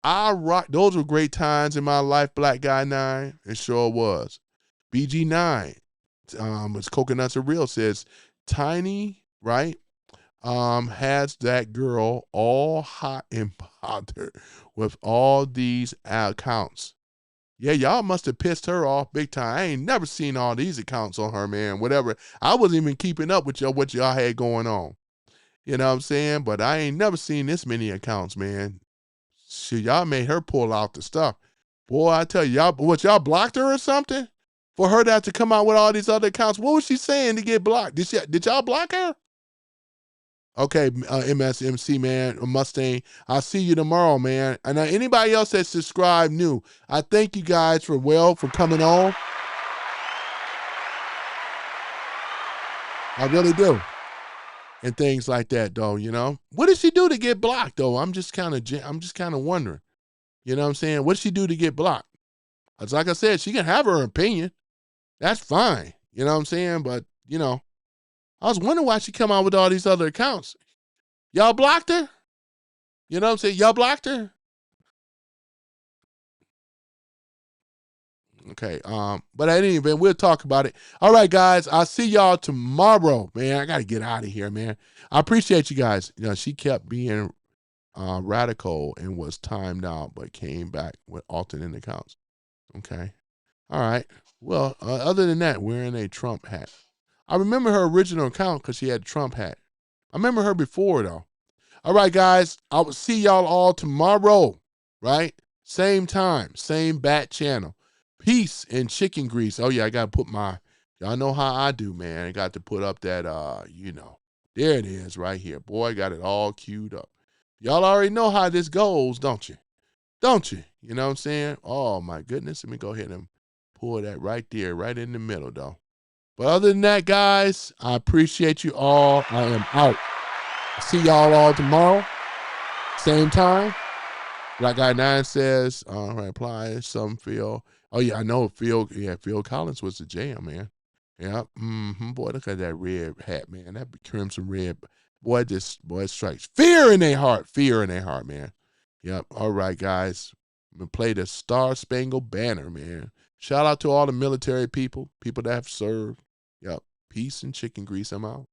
Those were great times in my life, Black Guy 9. It sure was. BG9. As Coconuts Are Real says, Tiny, right, has that girl all hot and bothered with all these accounts. Yeah, y'all must have pissed her off big time. I ain't never seen all these accounts on her, man. Whatever. I wasn't even keeping up with what y'all had going on. You know what I'm saying? But I ain't never seen this many accounts, man. Shit, y'all made her pull out the stuff. Boy, I tell you, y'all blocked her or something? For her to have to come out with all these other accounts, what was she saying to get blocked? Did y'all block her? Okay, MSMC, man, Mustang, I'll see you tomorrow, man. And anybody else that subscribed new, I thank you guys for coming on. I really do. And things like that, though, What did she do to get blocked, though? I'm just kind of wondering. You know what I'm saying? What did she do to get blocked? It's like I said, she can have her opinion. That's fine. You know what I'm saying? But, I was wondering why she come out with all these other accounts. Y'all blocked her? You know what I'm saying? Y'all blocked her? Okay. But at any event, we'll talk about it. All right, guys. I'll see y'all tomorrow, man. I got to get out of here, man. I appreciate you guys. She kept being radical and was timed out, but came back with alternate accounts. Okay. All right. Well, other than that, wearing a Trump hat. I remember her original account because she had a Trump hat. I remember her before, though. All right, guys. I will see y'all all tomorrow, right? Same time, same bat channel. Peace and chicken grease. Oh, yeah, I got to put y'all know how I do, man. I got to put up that, there it is right here. Boy, I got it all queued up. Y'all already know how this goes, don't you? Don't you? You know what I'm saying? Oh, my goodness. Let me go ahead and pull that right there, right in the middle, though. But other than that, guys, I appreciate you all. I am out. See y'all all tomorrow. Same time. Black Guy 9 says, reply, some feel. Oh, yeah, I know Phil Collins was the jam, man. Yeah. Boy, look at that red hat, man. That crimson red. Boy, it strikes fear in their heart. Fear in their heart, man. Yep. All right, guys. I'm going to play the Star Spangled Banner, man. Shout out to all the military people that have served. Yep. Peace and chicken grease. I'm out.